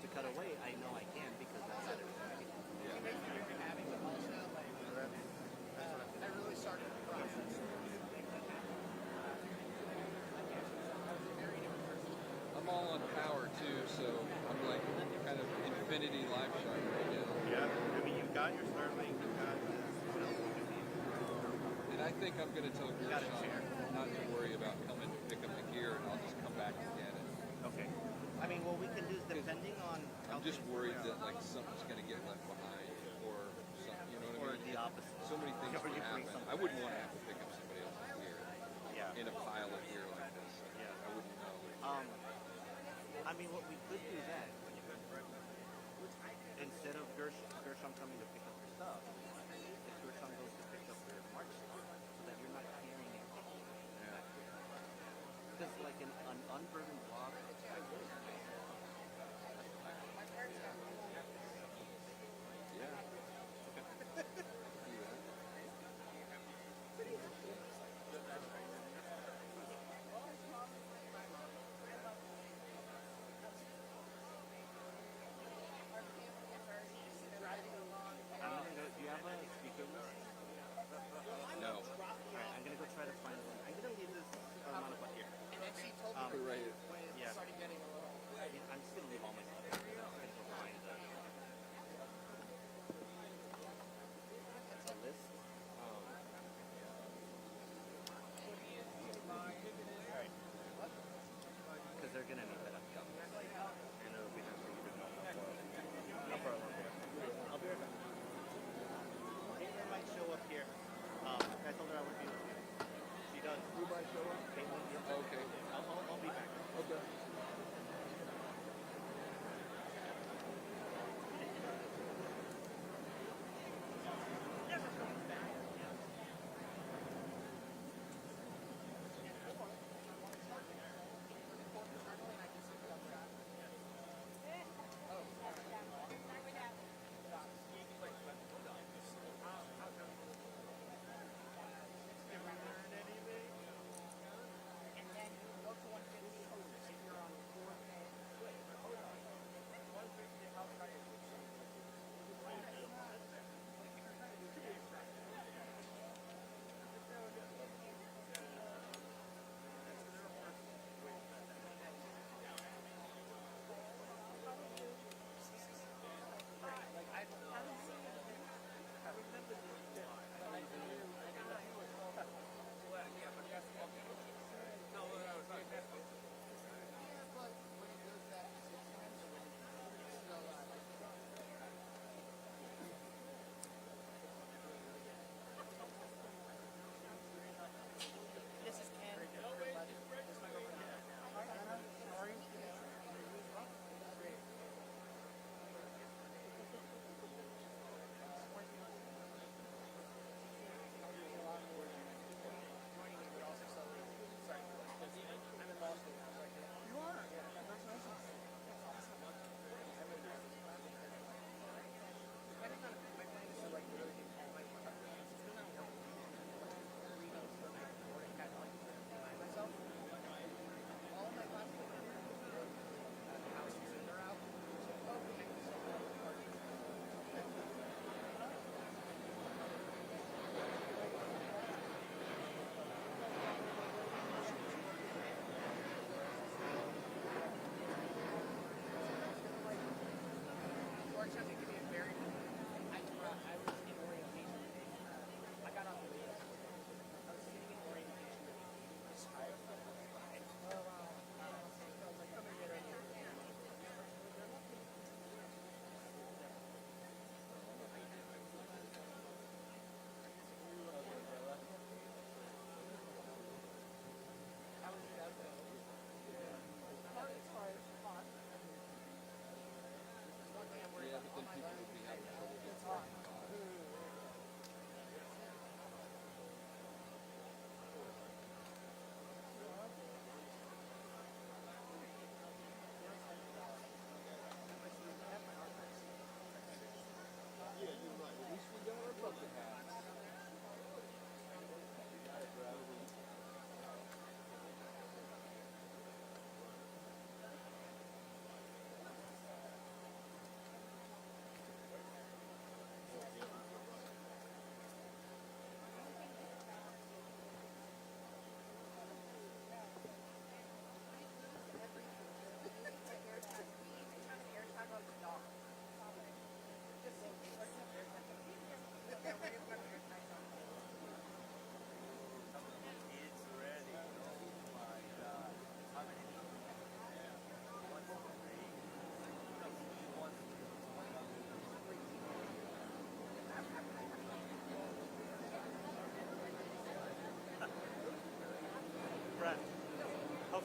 to cut away, I know I can because that's how they're doing it. I really started the process. I'm all on power too, so I'm like kind of infinity live shot right now. Yeah, I mean, you've got your Starlink, you've got this. What else do you need? And I think I'm going to tell got a chair. Gershon not to worry about coming to pick up the gear, and I'll just come back and get it. Okay. I mean, what we can do is depending on. I'm just worried that like something's going to get left behind, or something. You know what I Or mean? the opposite. So many things Or could you bring happen. something I wouldn't back. want to have to pick up somebody else's gear Yeah. in a pile of gear like this. Yeah. I wouldn't know. I mean, what we could do then, instead of Gershon coming to pick up your stuff, if Gershon goes to pick up your March stuff, so that you're not carrying it. Yeah. Because like an unburdened block, Yeah. I'm gonna go. Do you have a speaker list? No. Alright, I'm gonna go try to find one. I'm gonna leave this amount of here. And then she told me Right.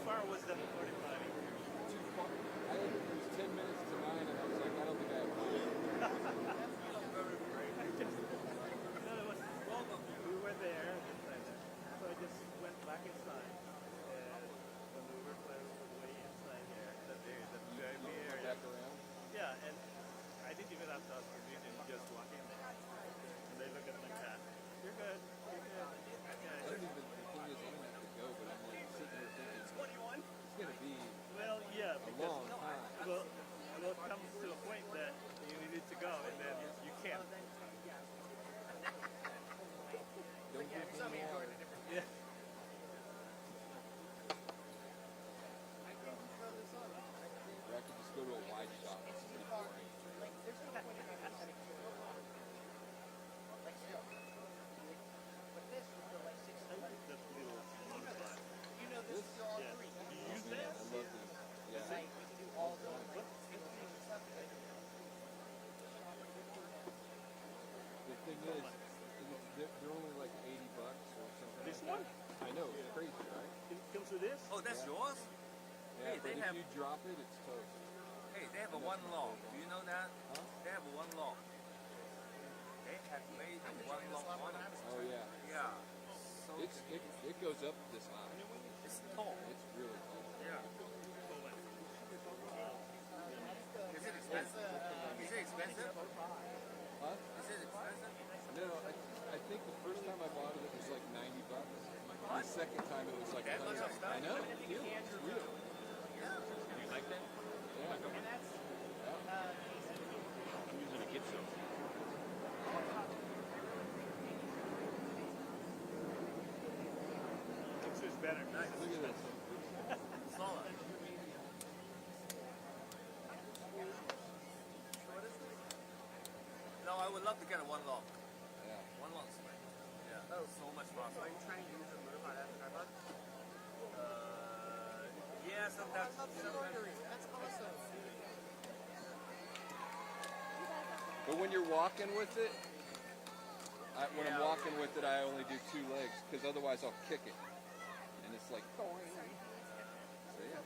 far was that 45? Too far. I think it was 10 minutes to 9, and I was like, I don't think I have time. We were there, so I just went back inside. And when we were way inside there, the VIP area. Back around. Yeah, and I didn't even have to ask permission, just walk in there. And they look at me like that. You're good, you're good. I don't even, the thing is, I don't have to go, but I'm like sitting there thinking, 21? it's going to be Well, yeah, a because long time. well, it comes to a point that you need to go, and then you can't. Don't give me more. Yeah. Or I could just go to a wide shop. It's pretty boring. This? Yeah. You use Man, that? I love these. Yeah. The thing is, they're only like $80 or something. This like one? that. I know, it's crazy, right? It comes with this? Oh, that's yours? Yeah, Hey, but they if have- you drop it, it's toast. Hey, they have a one law. Do you know that? Huh? They have a one law. They have made a one law on it. Oh yeah. Yeah. So It goes up this high. it's tall. It's really tall. Yeah. Is it expensive? Is it expensive? Huh? Is it expensive? No, I think the first time I bought it, it was like $90. The second time it was like That much 100. of stuff? I know. It's real. Yeah. You like that? Yeah. I'm using a kid soap. It's better. Nice. Look at this. Solid. No, I would love to get a one law. Yeah. One law sweat. Yeah. That was so much faster. Are you trying to use a little bit after Starbucks? Yeah, sometimes. That's awesome. But when you're walking with it, when I'm Yeah. walking with it, I only do 2 legs because otherwise I'll kick it, and it's like. So yeah.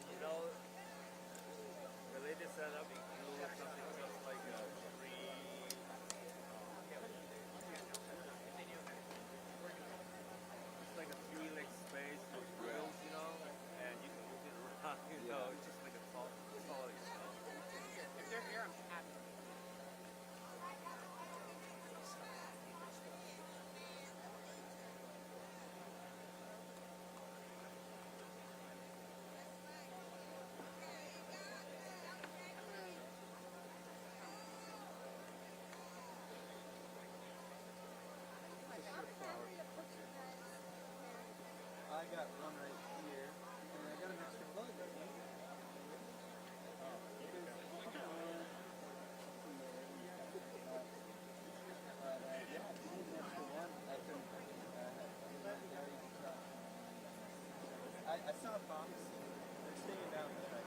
You know, the latest setup includes something just like a free. It's like a 3-leg space with grills, you know, and you can move it around, you know, it's just like a solid, you know. If they're here, I'm happy. I got one right here, and I got an extra plug. I saw a box. They're staying down there.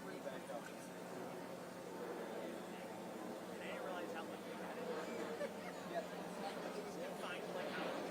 Bring back up. I didn't realize how much we had it. Yeah. Find like how much.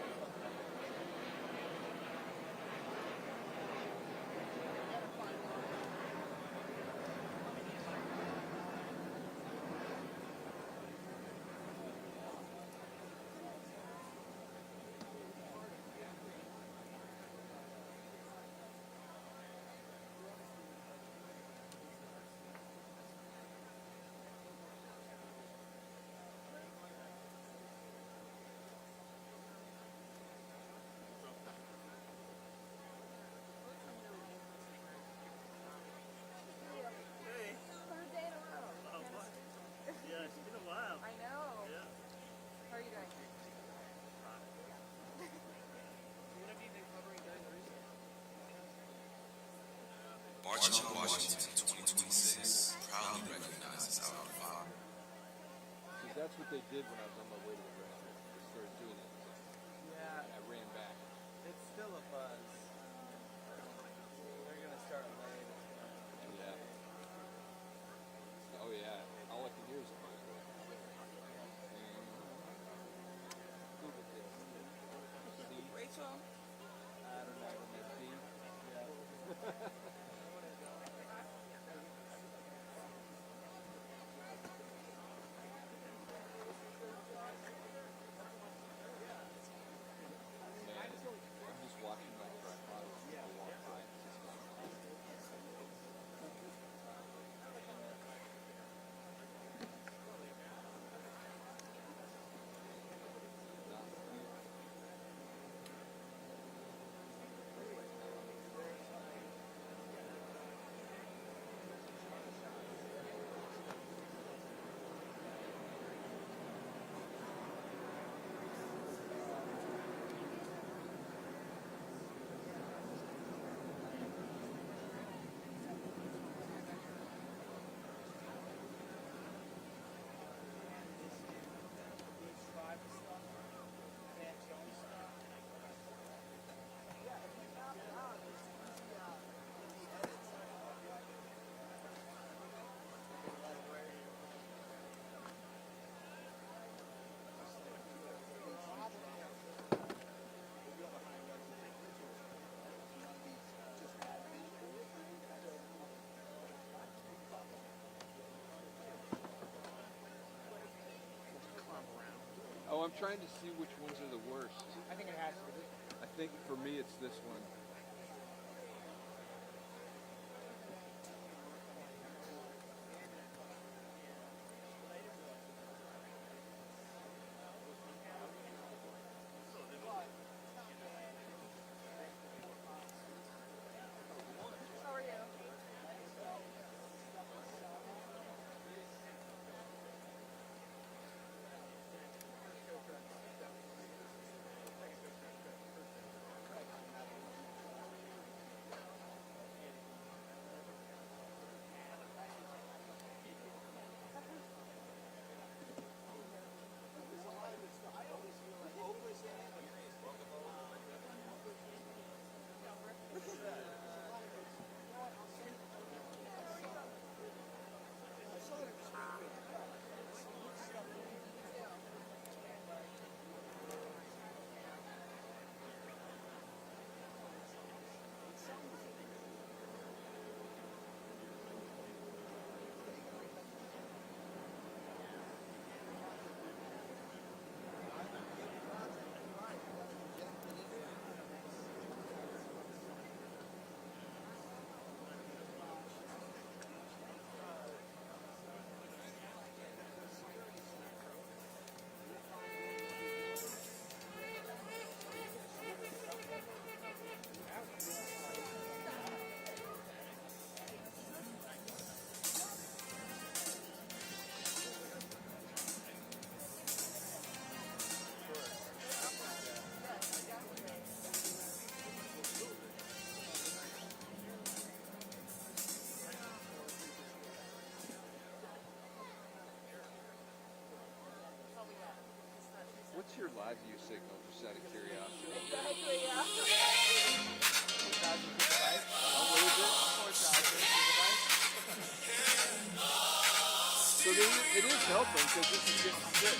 Yeah, it's been a while. I know. Yeah. How are you doing? March on Washington 2026 proudly recognizes our father. See, that's what they did when I was on my way to the restaurant. They started doing it. Yeah, I ran back. it's still a buzz. They're gonna start late. Yeah. Oh yeah. All I can hear is a buzz. Look at this. Man, I'm just watching my truck models people walk by. It's just like, not weird. Oh, I'm trying to see which ones are the worst. I think it has to be. I think for me it's this one. How are you? What's your live view signal, just out of curiosity? Exactly, yeah. What is it? 4,000 gigabytes. So it is helping because this is getting sick.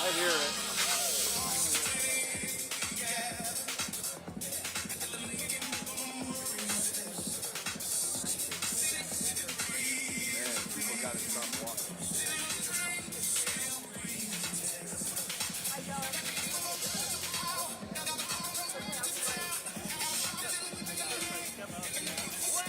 I hear it. Man, people gotta stop walking. Wow.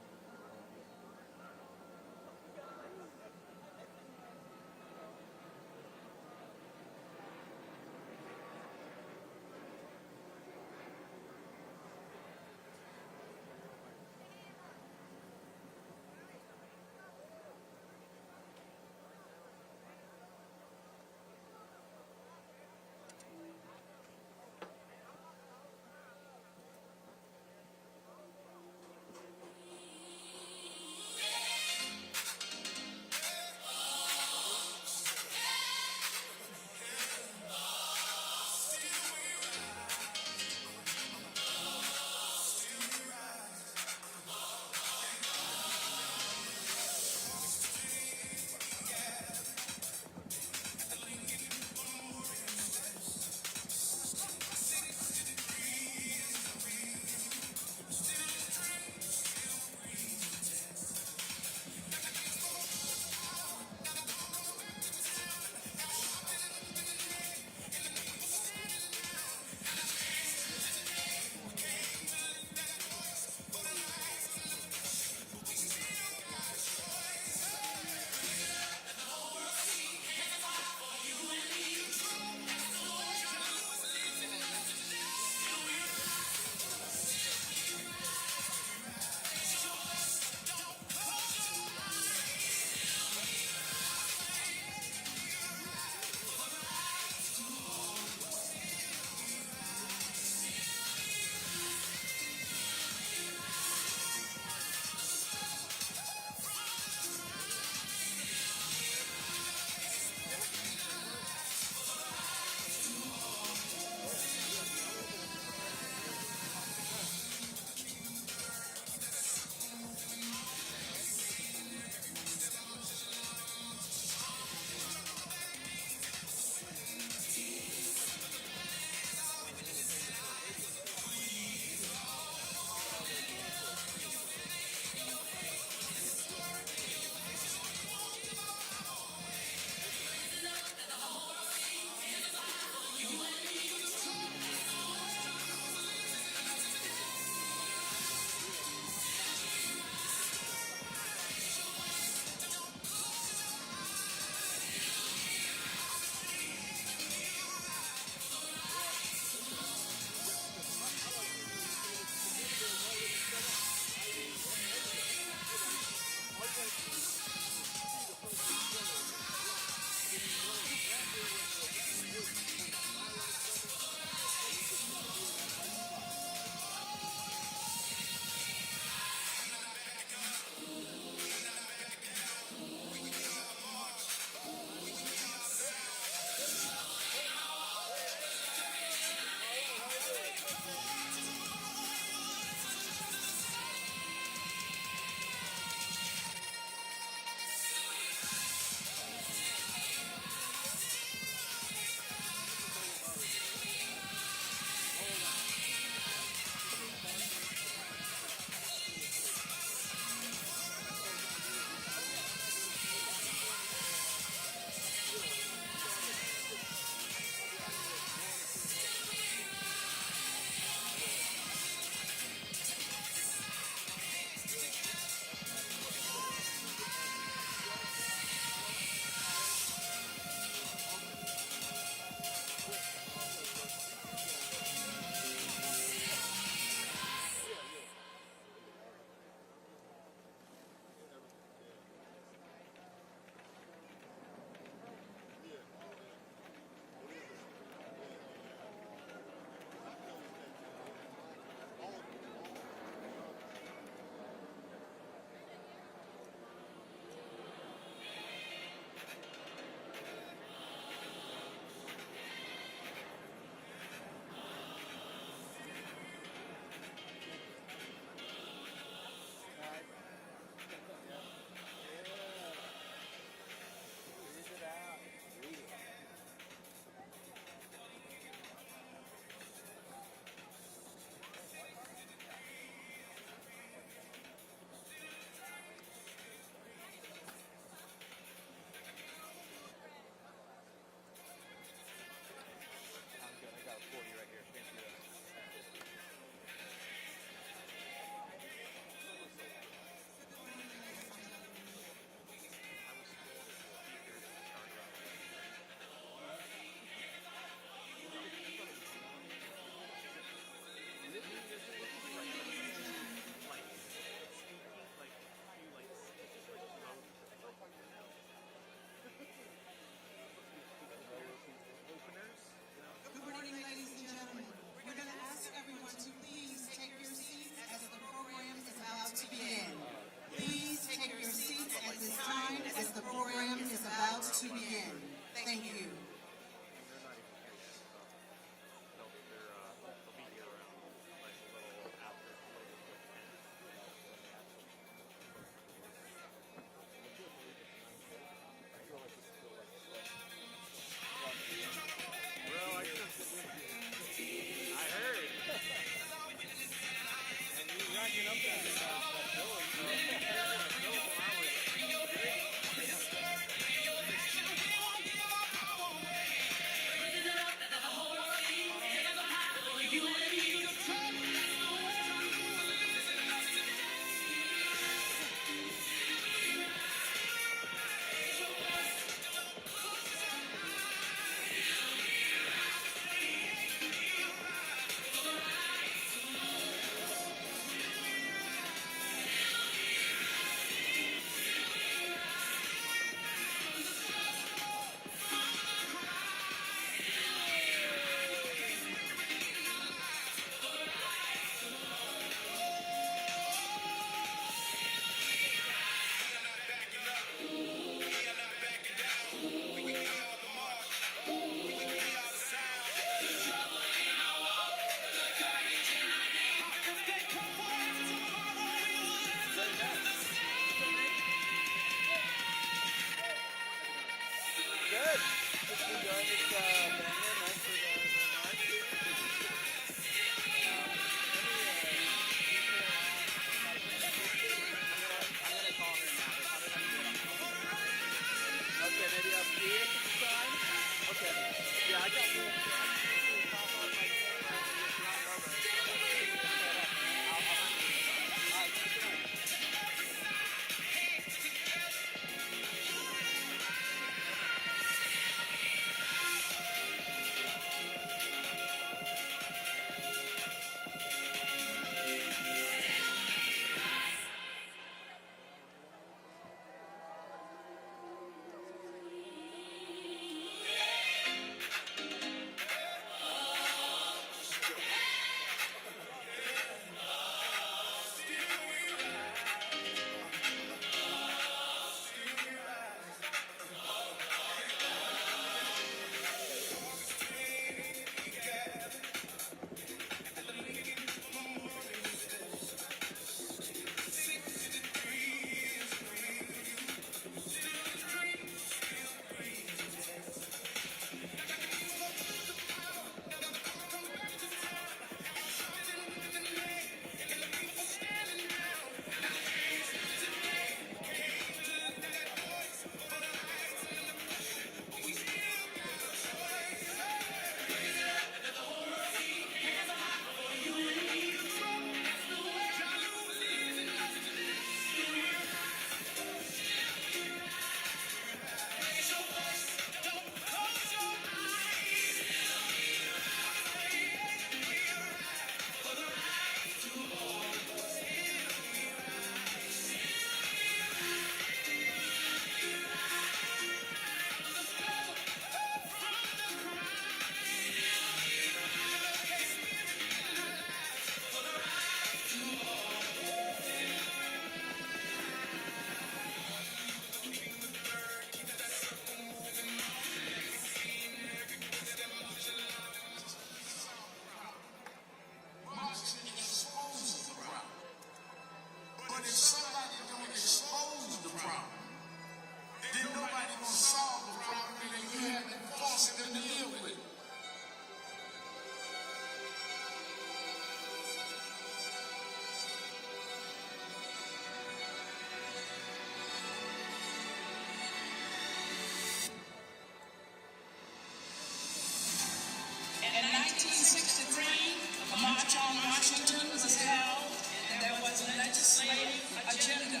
legislative agenda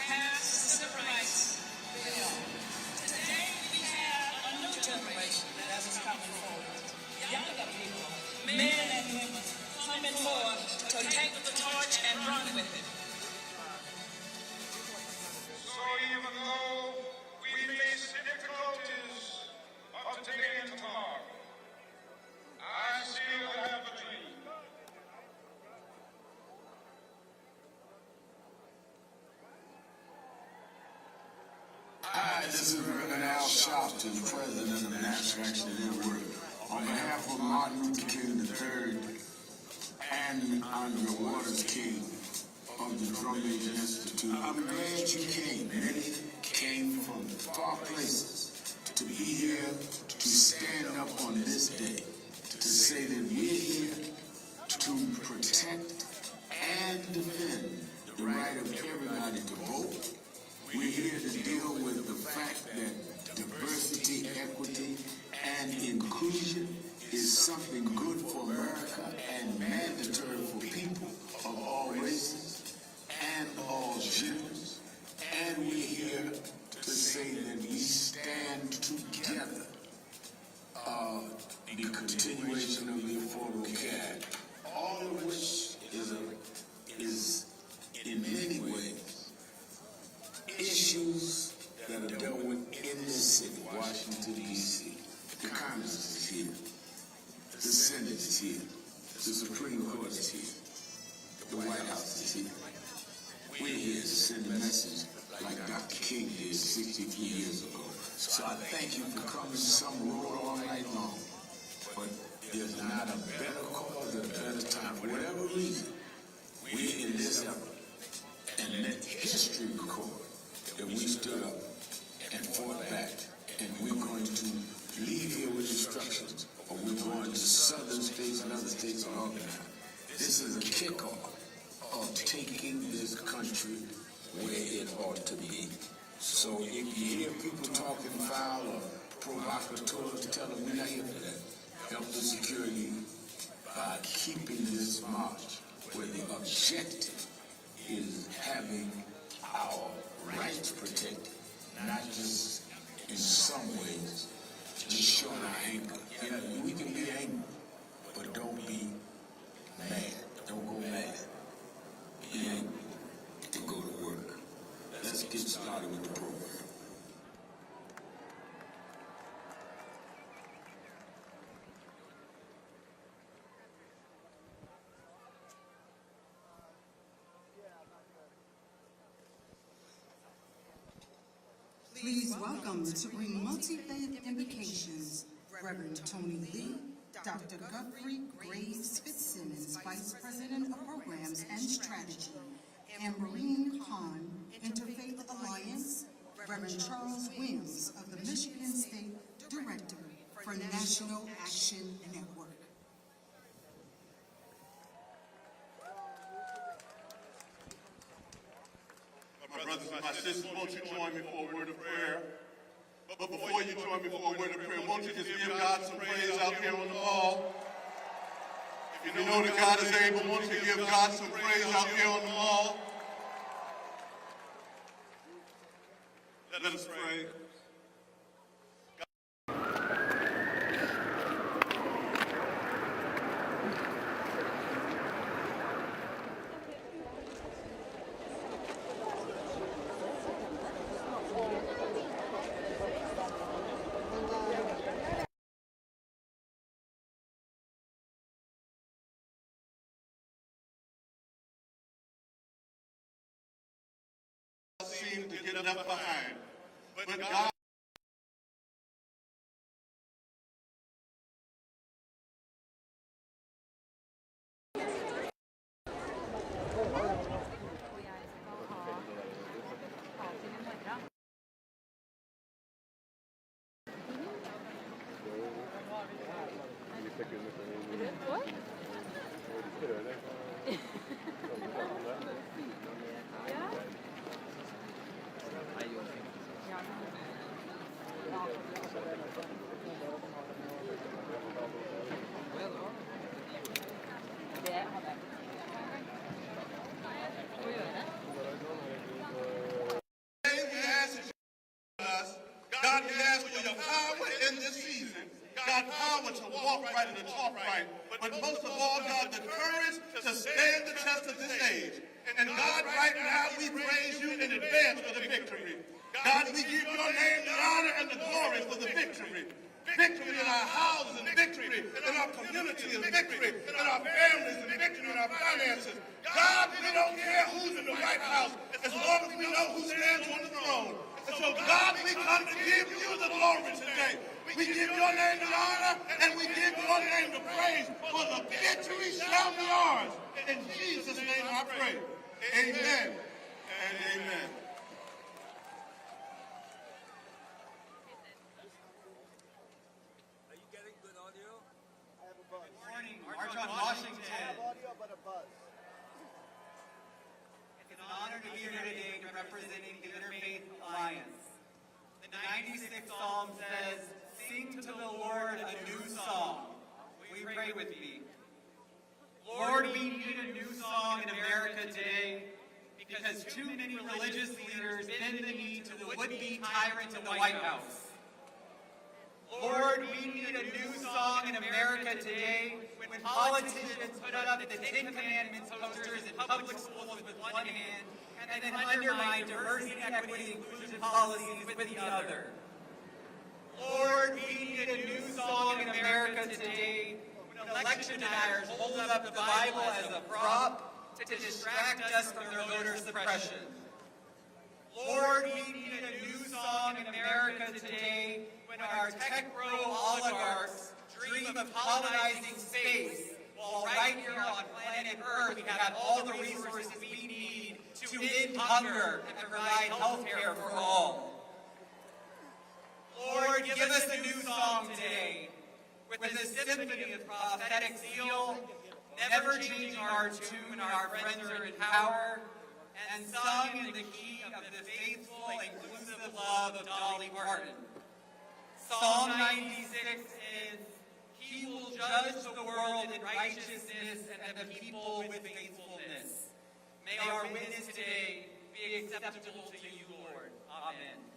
passed the Civil Rights Bill. Today we have a new generation that is coming forward. Younger people, men and women, coming forward to take the torch and run with it. So even though we face difficulties of today and tomorrow, I still have a dream. Hi, this is Reverend Al Sharpton, President of the National Action Network. On behalf of Martin Luther King III and Arndrea Waters King of the Drum Major Institute, I'm glad you came. Many came from far places to be here to stand up on this day, to say that we're here to protect and defend the right of everybody to vote. We're here to deal with the fact that diversity, equity, and inclusion is something good for America and mandatory for people of all races and all genders. And we're here to say that we stand together. The continuation of the Affordable Care Act, all of which is in many ways issues that are dealt with in this city, Washington, D.C. The Congress is here. The Senate is here. The Supreme Court is here. The White House is here. We're here to send a message like Dr. King did 63 years ago. So I thank you for coming. Some rode all night long. But there's not a better cause at a better time. For whatever reason, we're in this effort. And let history record that we stood up and fought back, and we're going to leave here with instructions, or we're going to southern states and other states and organize. This is a kickoff of taking this country where it ought to be. So if you hear people talking foul or provocateurs, tell them we're not here for that. Help the security by keeping this march where the objective is having our rights protected, not just in some ways, just showing our anger. Yeah, we can be angry, but don't be mad. Don't go mad. Be angry and go to work. Let's get started with the program. Please welcome to bring multi-faith invocations, Reverend Tony Lee, Dr. Guthrie Graves Fitzsimmons, Vice President of Programs and Strategy, and Maureen Kahn, Interfaith Alliance, Reverend Charles Williams of the Michigan State Director for National Action Network. My brothers and my sisters, won't you join me for a word of prayer? But before you join me for a word of prayer, won't you just give God some praise out here on the mall? If you know that God is able, won't you give God some praise out here on the mall? Let us pray. Seem to get left behind, but God Yeah. to talk right, but most of all, God, the courage to stand the test of this age. And God, right now, we praise you in advance for the victory. God, we give your name the honor and the glory for the victory. Victory in our houses, and victory in our community, and victory in our families, and victory in our finances. God, we don't care who's in the White House, as long as we know who stands on the throne. And so, God, we come to give you the glory today. We give your name the honor, and we give your name the praise, for the victory shall be ours. In Jesus' name I pray. Amen and amen. Are you getting good audio? Good morning, March on Washington. I have audio, but a buzz. It's an honor to be here today representing the Interfaith Alliance. The 96th Psalm says, "Sing to the Lord a new song." Will you pray with me? Lord, we need a new song in America today because too many religious leaders bend the knee to the would-be tyrant in the White House. Lord, we need a new song in America today when politicians put up the Ten Commandments posters in public schools with one hand and then undermine diversity, equity, inclusion policies with the other. Lord, we need a new song in America today when election deniers hold up the Bible as a prop to distract us from their voter suppression. Lord, we need a new song in America today when our tech-bro oligarchs dream of colonizing space, while right here on planet Earth we have all the resources we need to end hunger and provide health care for all. Lord, give us a new song today, with a symphony of prophetic zeal, never changing our tune, our friends are in power, and sung in the key of the faithful, inclusive love of Dolly Parton. Psalm 96 is, "He will judge the world in righteousness and the people with faithfulness." May our witness today be acceptable to you, Lord. Amen.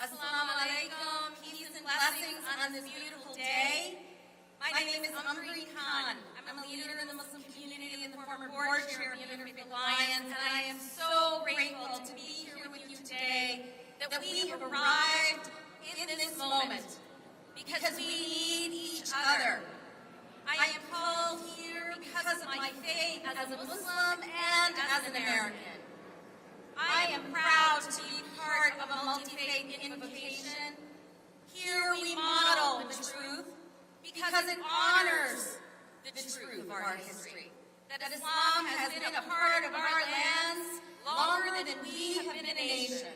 Assalamu alaikum, peace and blessings on this beautiful day. My name is Arndrea Khan. I'm a leader in the Muslim community and the former board chair of the Interfaith Alliance, and I am so grateful to be here with you today that we have arrived in this moment because we need each other. I am called here because of my faith as a Muslim and as an American. I am proud to be part of a multi-faith invocation. Here we model the truth because it honors the truth of our history. That Islam has been a part of our lands longer than we have been a nation.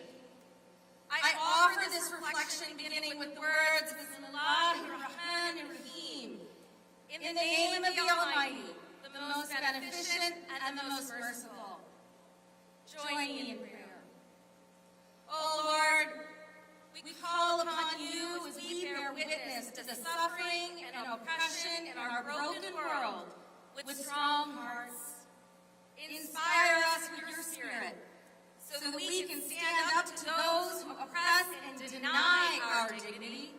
I offer this reflection beginning with the words, Bismillahir Rahmanir Rahim. In the name of the Almighty, the most beneficent and the most merciful. Join me in prayer. Oh Lord, we call upon you as we bear witness to the suffering and oppression in our broken world with strong hearts. Inspire us with your spirit so that we can stand up to those who oppress and deny our dignity.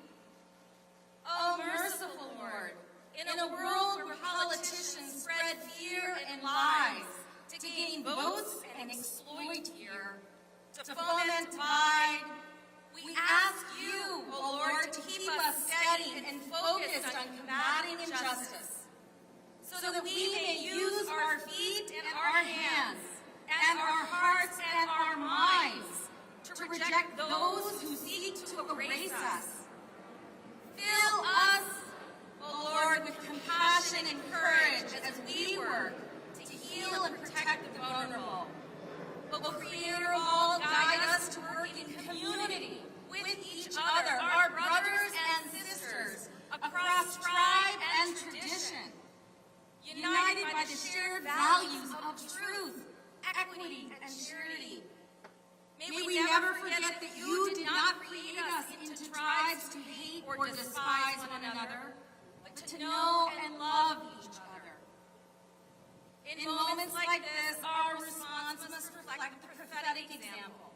Oh merciful Lord, in a world where politicians spread fear and lies to gain votes and exploit fear, to foment divide, we ask you, O Lord, to keep us steady and focused on combating injustice, so that we may use our feet and our hands, and our hearts and our minds, to reject those who seek to erase us. Fill us, O Lord, with compassion and courage as we work to heal and protect the vulnerable. O Creator of all, guide us to work in community with each other, our brothers and sisters, across tribe and tradition, united by the shared values of truth, equity, and charity. May we never forget that you did not create us into tribes to hate or despise one another, but but to know and love each other. In moments like this, our response must reflect the prophetic example.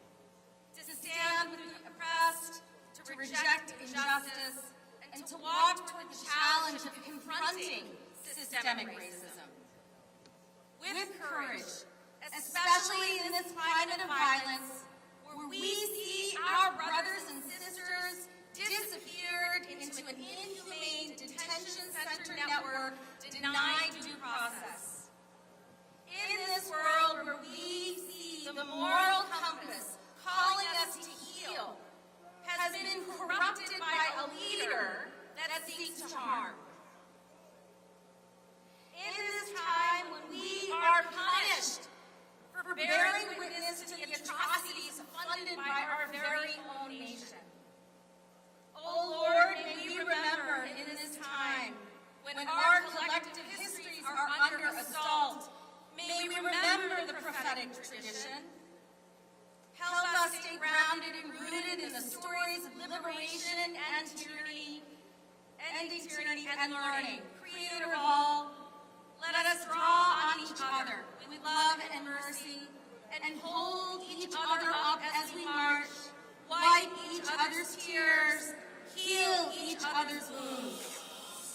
To stand with the oppressed, to reject injustice, and to walk toward the challenge of confronting systemic racism. With courage, especially in this climate of violence, where we see our brothers and sisters disappeared into an inhumane detention center network denied due process. In this world where we see the moral compass calling us to heal has been corrupted by a leader that seeks to harm. In this time when we are punished for bearing witness to the atrocities funded by our very own nation. Oh Lord, may we remember in this time when our collective histories are under assault, may we remember the prophetic tradition. Help us stay grounded and rooted in the stories of liberation and tyranny, ending tyranny and learning. Creator of all, let us draw on each other with love and mercy and hold each other up as we march, wipe each other's tears, heal each other's wounds.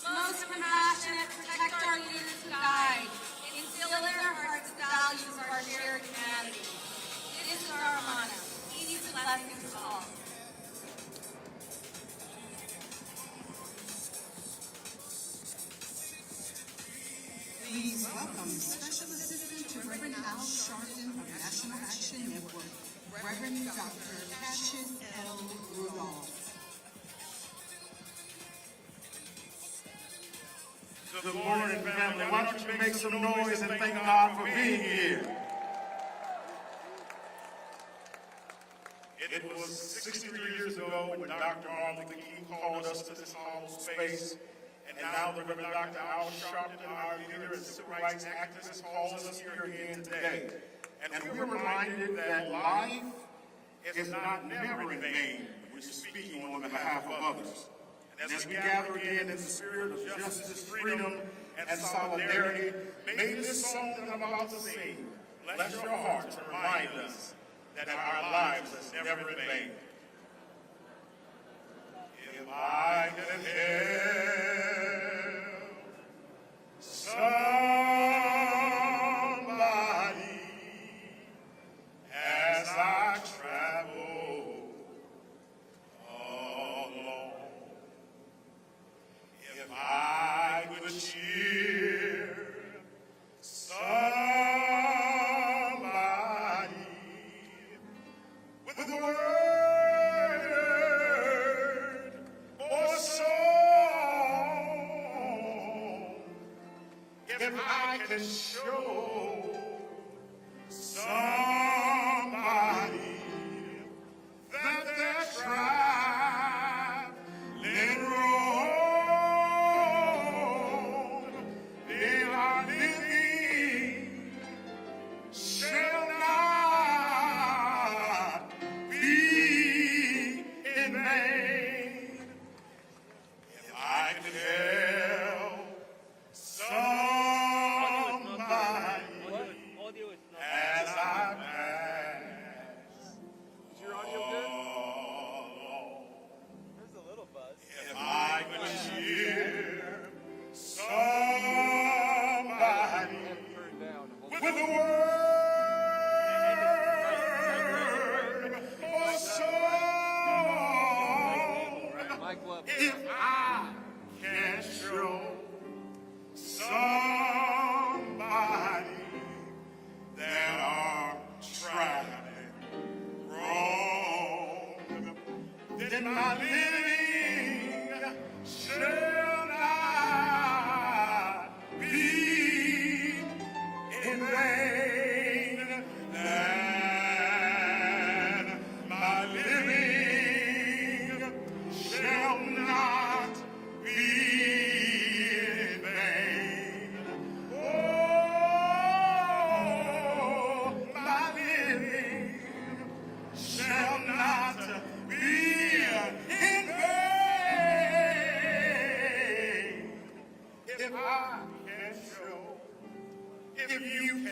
Most compassionate, protect our leaders who guide, instill in their hearts the values of our shared humanity. This is our motto. Peace and blessings to all. Please welcome Special Assistant to Reverend Al Sharpton of National Action Network, Reverend Dr. Cassius L. Rudolph. Good morning, family. Why don't you make some noise and thank God for being here? It was 63 years ago when Dr. Martin Luther King called us to this hollow space, and now the Reverend Dr. Al Sharpton, our leader and civil rights activist, calls us here again today. And we're reminded that life is not never in vain. We're speaking on behalf of others. And as we gather again in the spirit of justice, freedom, and solidarity, may this song that I'm about to sing bless your heart to remind us that our lives are never in vain. If I can help somebody as I travel along, if I could cheer somebody with a word or a song, if I can show somebody that they're traveling wrong, then our living shall not be in vain. If I can help somebody Audio is not. as I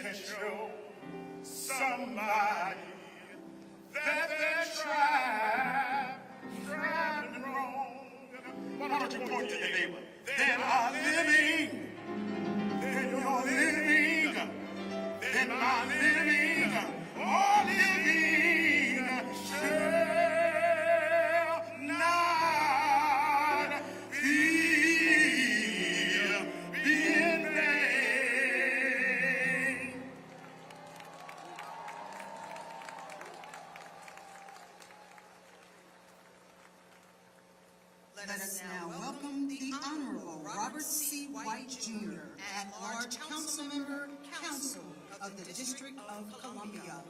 can show somebody that they're striving wrong, why don't you point to your neighbor? They are living, then you're living, then I'm living, all living shall not be in vain. Let us now welcome the Honorable Robert C. White, Jr., at-large council member, Council of the District of Columbia.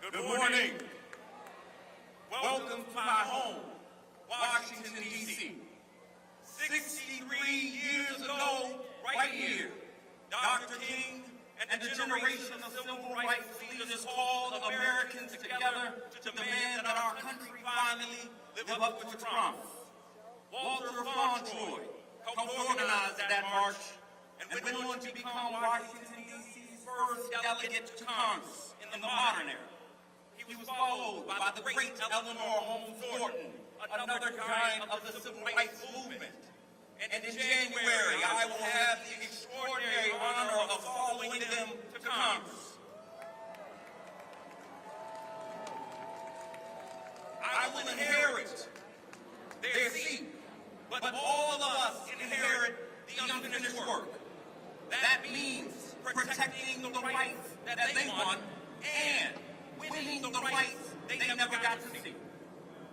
Good morning. Welcome to my home, Washington, D.C. 63 years ago, right here, Dr. King and the generation of civil rights leaders called Americans together to demand that our country finally live up to its promise. Walter Fauntroy helped organize that march and went on to become Washington, D.C.'s first delegate to Congress in the modern era. He was followed by the great Eleanor Holmes Thornton, another giant of the civil rights movement. And in January, I will have the extraordinary honor of following them to Congress. I will inherit their seat, but all of us inherit the unfinished work. That means protecting the rights that they want and winning the rights they never got to see.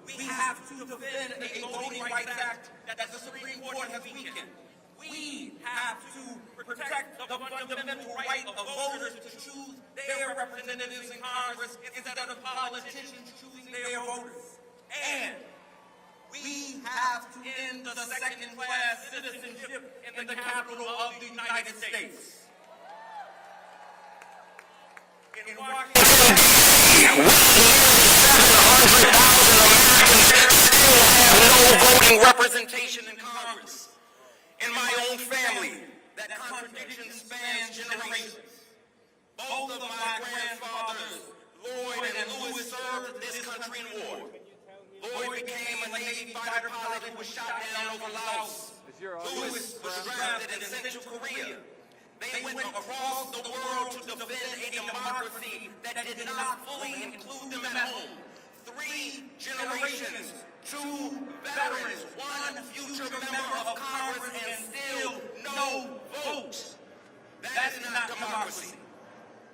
We have to defend a Voting Rights Act that the Supreme Court has weakened. We have to protect the fundamental right of voters to choose their representatives in Congress instead of politicians choosing their voters. And we have to end the second-class citizenship in the capital of the United States. In Washington, no voting representation in Congress. In my own family, that contradiction spans generations. Both of my grandfathers, Lloyd and Lewis, served this country in war. Lloyd became a Navy fighter pilot who was shot down over Laos. Lewis was drafted and sent to Korea. They went across the world to defend a democracy that did not fully include them at home. 3 generations, 2 veterans, 1 future member of Congress, and still no vote. That is not democracy.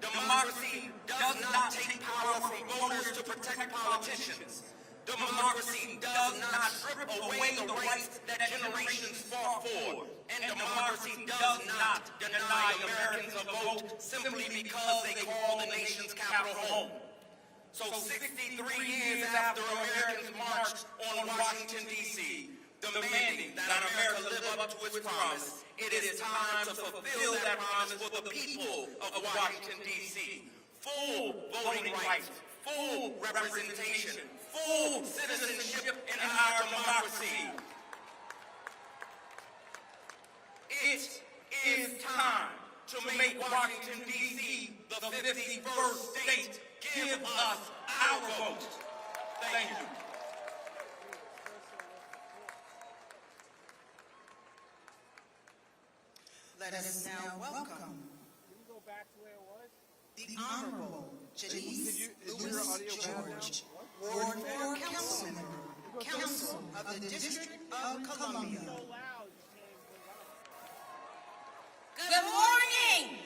Democracy does not take power from voters to protect politicians. Democracy does not strip away the rights that generations fought for. And democracy does not deny Americans a vote simply because they call the nation's capital home. So 63 years after Americans marched on Washington, D.C., demanding that America live up to its promise, it is time to fulfill that promise for the people of Washington, D.C. Full voting rights, full representation, full citizenship in our democracy. It is time to make Washington, D.C. the 51st state. Give us our vote. Thank you. Let us now welcome the Honorable Janice Lewis George, Ward 4 Council Member, Council of the District of Columbia. Good morning.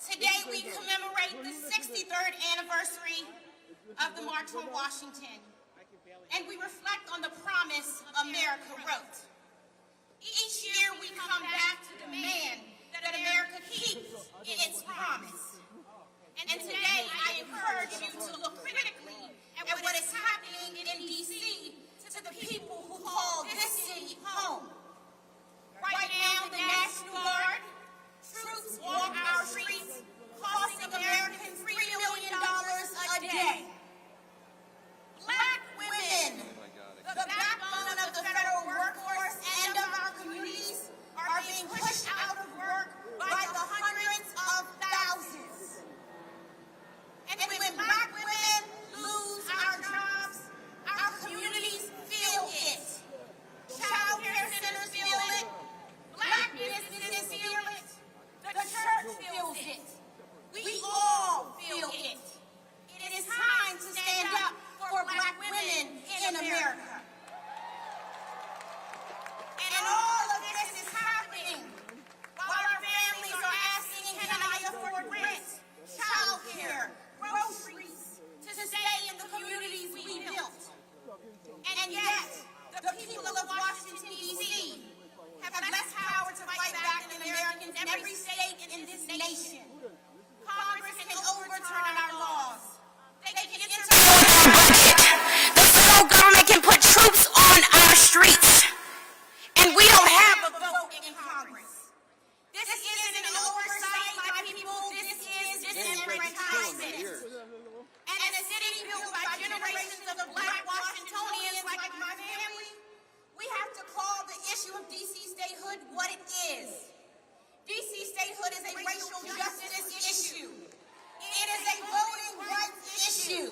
Today we commemorate the 63rd anniversary of the March on Washington, and we reflect on the promise America wrote. Each year we come back to demand that America keeps its promise. And today I encourage you to look critically at what is happening in D.C. to the people who call this city home. Right now, the National Guard troops walk our streets, costing Americans $3 million a day. Black women, the backbone of the federal statehood what it is. DC statehood is a racial justice issue. It is a voting rights issue.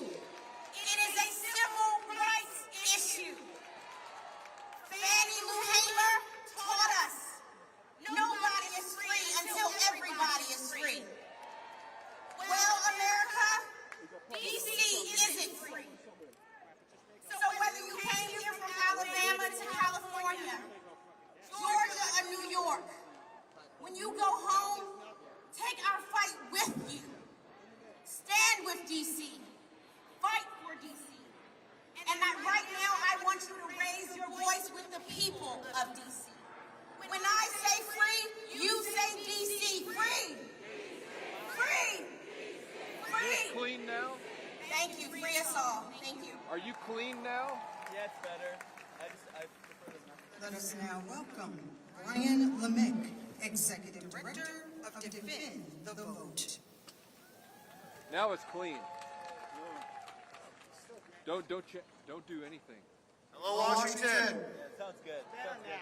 It is a civil rights issue. Fannie Lou Hamer taught us nobody is free until everybody is free. Well, America, DC isn't free. So whether you came here from Alabama to California, Georgia or New York, when you go home, take our fight with you. Stand with DC. Fight for DC. And that right now, I want you to raise your voice with the people of DC. When I say free, you say DC. Free. Free. Free. Clean now? Thank you. Free us all. Thank you. Are you clean now? Yeah, it's better. I prefer the Let us now welcome Brian Lemick, Executive Director of Defend the Vote. Now it's clean. Don't do anything. Hello, Washington. Yeah, sounds good. Sounds good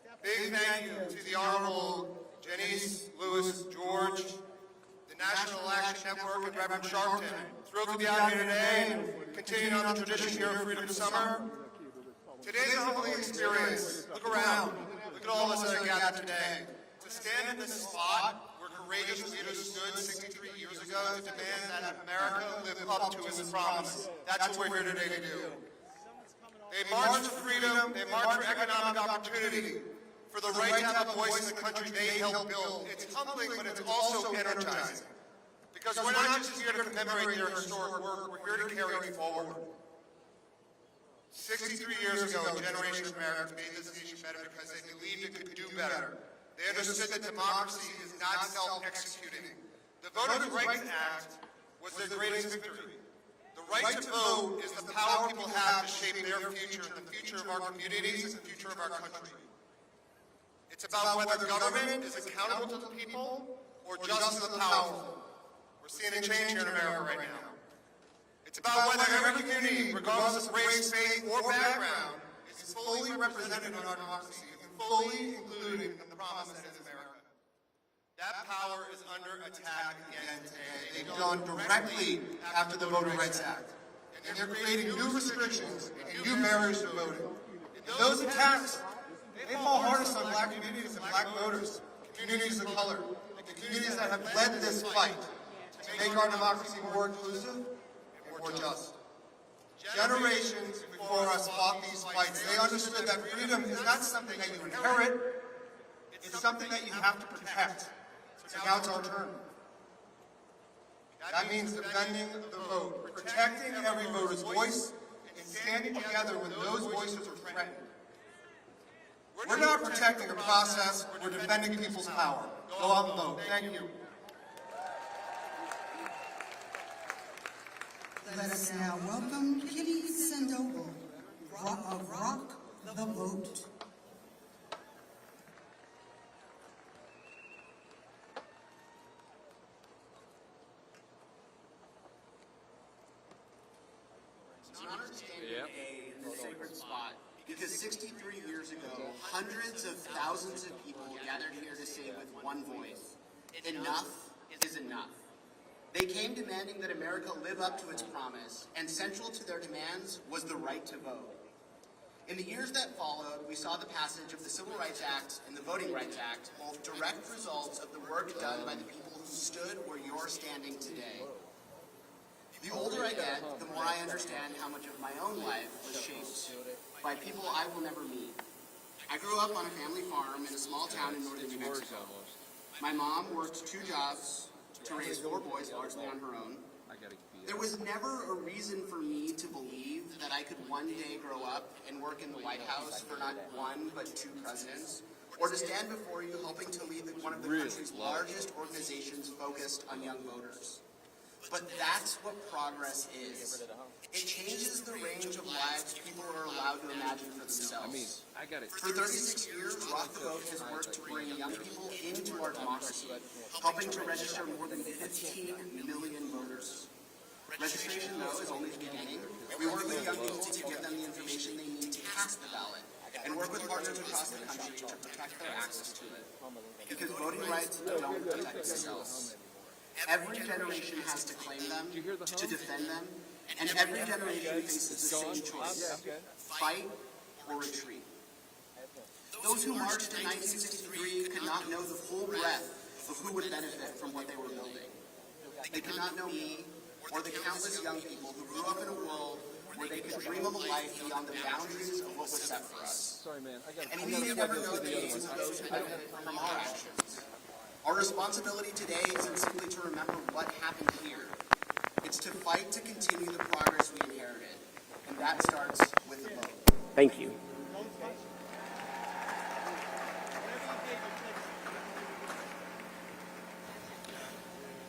now. Big thank you to the Honorable Janice Lewis George, the National Action Network, and Reverend Sharpton. Thrilled to be out here today and continuing on the tradition here of Freedom Summer. Today's a humbling experience. Look around. Look at all of us that are gathered today. To stand in this spot where courageous leaders stood 63 years ago to demand that America live up to its promise. That's what we're here today to do. They march for freedom. They march for economic opportunity, for the right to have a voice in the country they helped build. It's humbling, but it's also energizing. Because we're not just here to commemorate their historic work, we're here to carry it forward. 63 years ago, a generation of Americans made this nation better because they believed it could do better. They understood that democracy is not self-executing. The Voting Rights Act was their greatest victory. The right to vote is the power people have to shape their future and the future of our communities and the future of our country. It's about whether government is accountable to the people or just to the powerful. We're seeing a change here in America right now. It's about whether every community, regardless of race, faith, or background, is fully represented in our democracy and fully included in the promise that is America. That power is under attack again today. They've gone directly after the Voting Rights Act. And they're creating new restrictions and new barriers to voting. And those attacks, they fall hardest on black communities and black voters, communities of color, the communities that have led this fight to make our democracy more inclusive and more just. Generations before us fought these fights. They understood that freedom is not something that you inherit, it's something that you have to protect. So now it's our turn. That means defending the vote, protecting every voter's voice, and standing together when those voices are threatened. We're not protecting a process, we're defending people's power. Go out and vote. Thank you. Let us now welcome Kitty Sandoval of Rock the Vote. It's an honor to stand here today in this sacred spot because 63 years ago, hundreds of thousands of people gathered here to say with one voice, enough is enough. They came demanding that America live up to its promise, and central to their demands was the right to vote. In the years that followed, we saw the passage of the Civil Rights Act and the Voting Rights Act, both direct results of the work done by the people who stood where you're standing today. The older I get, the more I understand how much of my own life was shaped by people I will never meet. I grew up on a family farm in a small town in northern New Mexico. My mom worked 2 jobs to raise 4 boys largely on her own. There was never a reason for me to believe that I could one day grow up and work in the White House for not 1 but 2 presidents, or to stand before you helping to lead one of the country's largest organizations focused on young voters. But that's what progress is. It changes the range of lives people are allowed to imagine for themselves. For 36 years, Rock the Vote has worked to bring young people into our democracy, helping to register more than 15 million voters. Registration, though, is only the beginning. We work with young people to give them the information they need to cast the ballot. and work with partners across the country to protect their access to it. Because voting rights don't protect themselves. Every generation has to claim them, to defend them, and every generation faces the same choice: fight or retreat. Those who marched in 1963 could not know the full breadth of who would benefit from what they were building. They could not know me or the countless young people who grew up in a world where they could dream of a life beyond the boundaries of what was set for us. Sorry, man. And we may never know the names of those who benefit from our actions. Our responsibility today isn't simply to remember what happened here. It's to fight to continue the progress we inherited. And that starts with the vote. Thank you.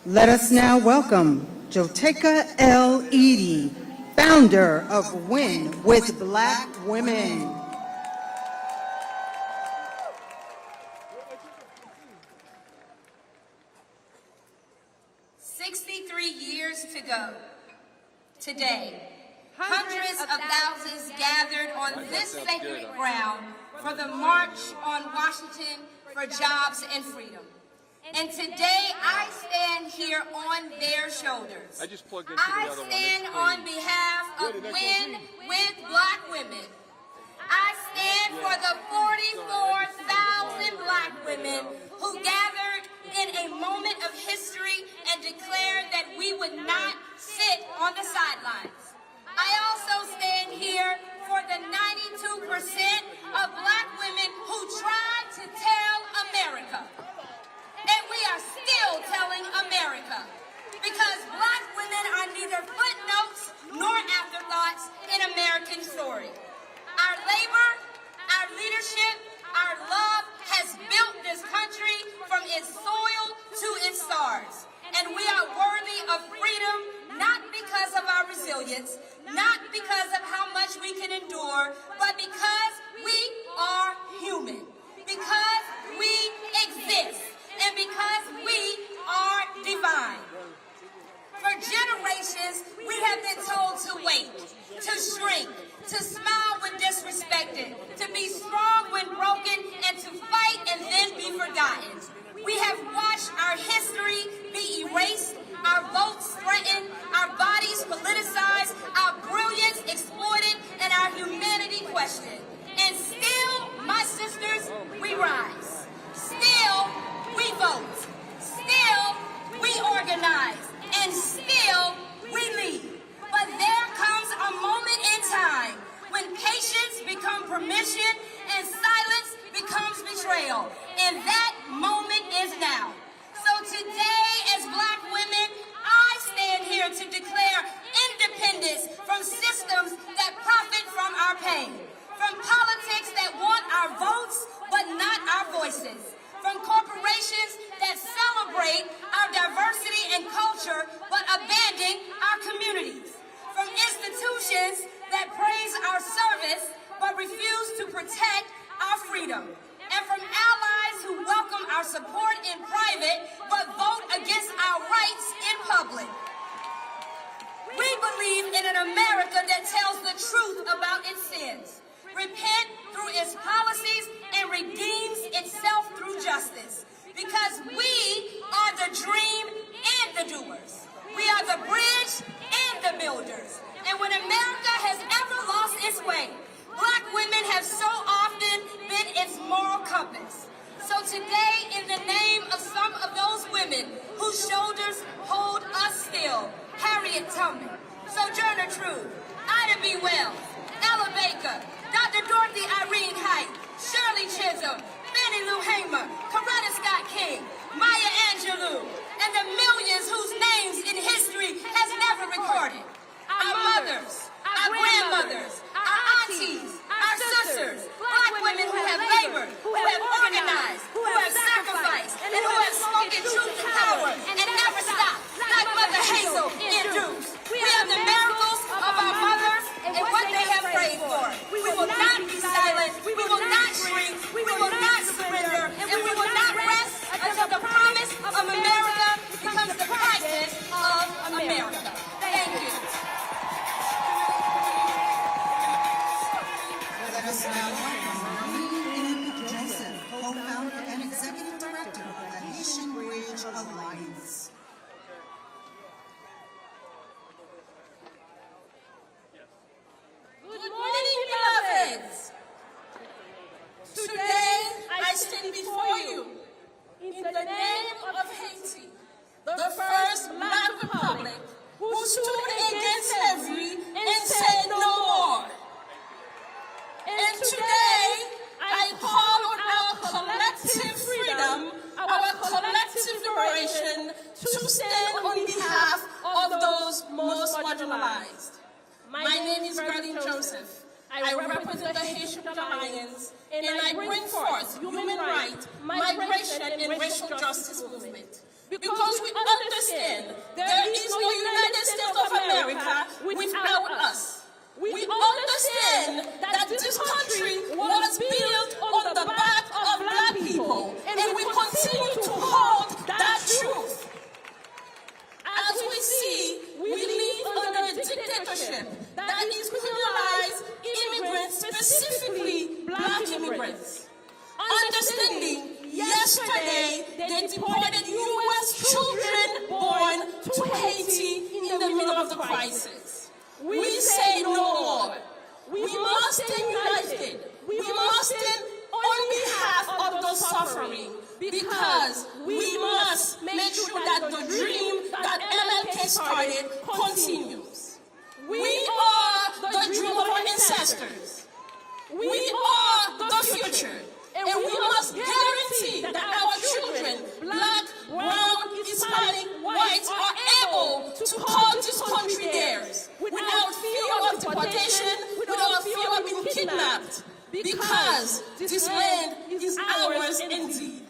Let us now welcome Joteka L. Edie, founder of Win with Black Women. Years to go. Today, hundreds of thousands gathered on this sacred ground for the March on Washington for Jobs and Freedom. And today, I stand here on their shoulders. I just plugged into the other one. I stand on behalf of Win with Black Women. I stand for the 44,000 Black women who gathered in a moment of history and declared that we would not sit on the sidelines. I also stand here for the 92% of Black women who tried to tell America. And we are still telling America, because Black women are neither footnotes nor afterthoughts in American story. Our labor, our leadership, our love has built this country from its soil to its stars. And we are worthy of freedom, not because of our resilience, not because of how much we can endure, but because we are human, because we exist, and because we are divine. For generations, we have been told to wait, to shrink, to smile when disrespected, to be strong when broken, and to fight and then be forgotten. We have watched our history be erased, our votes threatened, our bodies politicized, our brilliance exploited, and our humanity questioned. And still, my sisters, we rise. Still, we vote. Still, we organize. And still, we lead. But there comes a moment in time when patience becomes permission and silence becomes betrayal. And that moment is now. So today, as Black women, I stand here to declare independence from systems that profit from our pain, from politics that want our votes but not our voices, from corporations that celebrate our diversity and culture but abandon our communities, from institutions that praise our service but refuse to protect our freedom, and from allies who welcome our support in private but vote against our rights in public. We believe in an America that tells the truth about its sins, repent through its policies, and redeems itself through justice. Because we are the dream and the doers. We are the bridge and the builders. And when America has ever lost its way, Black women have so often been its moral compass. So today, in the name of some of those women whose shoulders hold us still, Harriet Tubman, Sojourner Truth, Ida B. Wells, Ella Baker, Dr. Dorothy Irene Joseph. I represent the Haitian Alliance, and I bring forth human rights, migration, and racial justice movement. Because we understand there is no United States of America without us. We understand that this country was built on the back of Black people, and we continue to hold that truth. As we see, we live under a dictatorship that is criminalized immigrants, specifically Black immigrants. Understanding, yesterday they deported U.S. children born to Haiti in the middle of the crisis. We say no more. We must stand united. We must stand on behalf of those suffering, because we must make sure that the dream that MLK started continues. We are the dream of our ancestors. We are the future. And we must guarantee that our children, Black, brown, Hispanic, whites, are able to call this country theirs without fear of deportation, without fear of being kidnapped, because this land is ours indeed.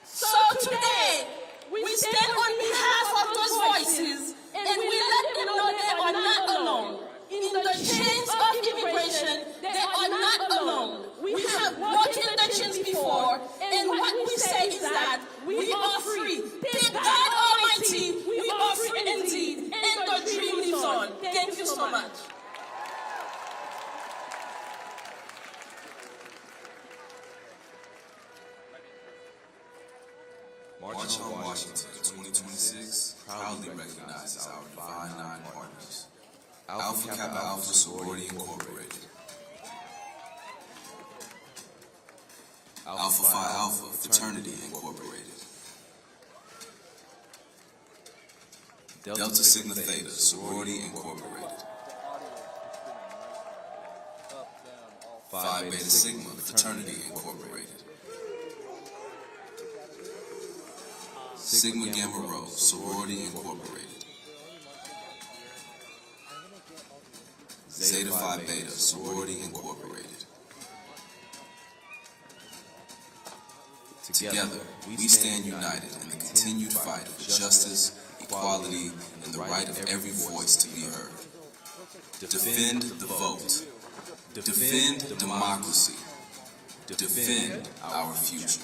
So today, we stand on behalf of those voices, and we let them know they are not alone. In the chains of immigration, they are not alone. We have broken the chains before, and what we say is that we are free. Thank God Almighty, we are free indeed, and the dream lives on. Thank you so much. March on Washington 2026 proudly recognizes our Phi 9 partners. Alpha Kappa Alpha Sorority Incorporated, Alpha Phi Alpha Fraternity Incorporated, Delta Sigma Theta Sorority Incorporated, Phi Beta Sigma Fraternity Incorporated, Sigma Gamma Rho Sorority Incorporated, Zeta Phi Beta Sorority Incorporated. Together, we stand united in the continued fight for justice, equality, and the right of every voice to be heard. Defend the vote. Defend democracy. Defend our future.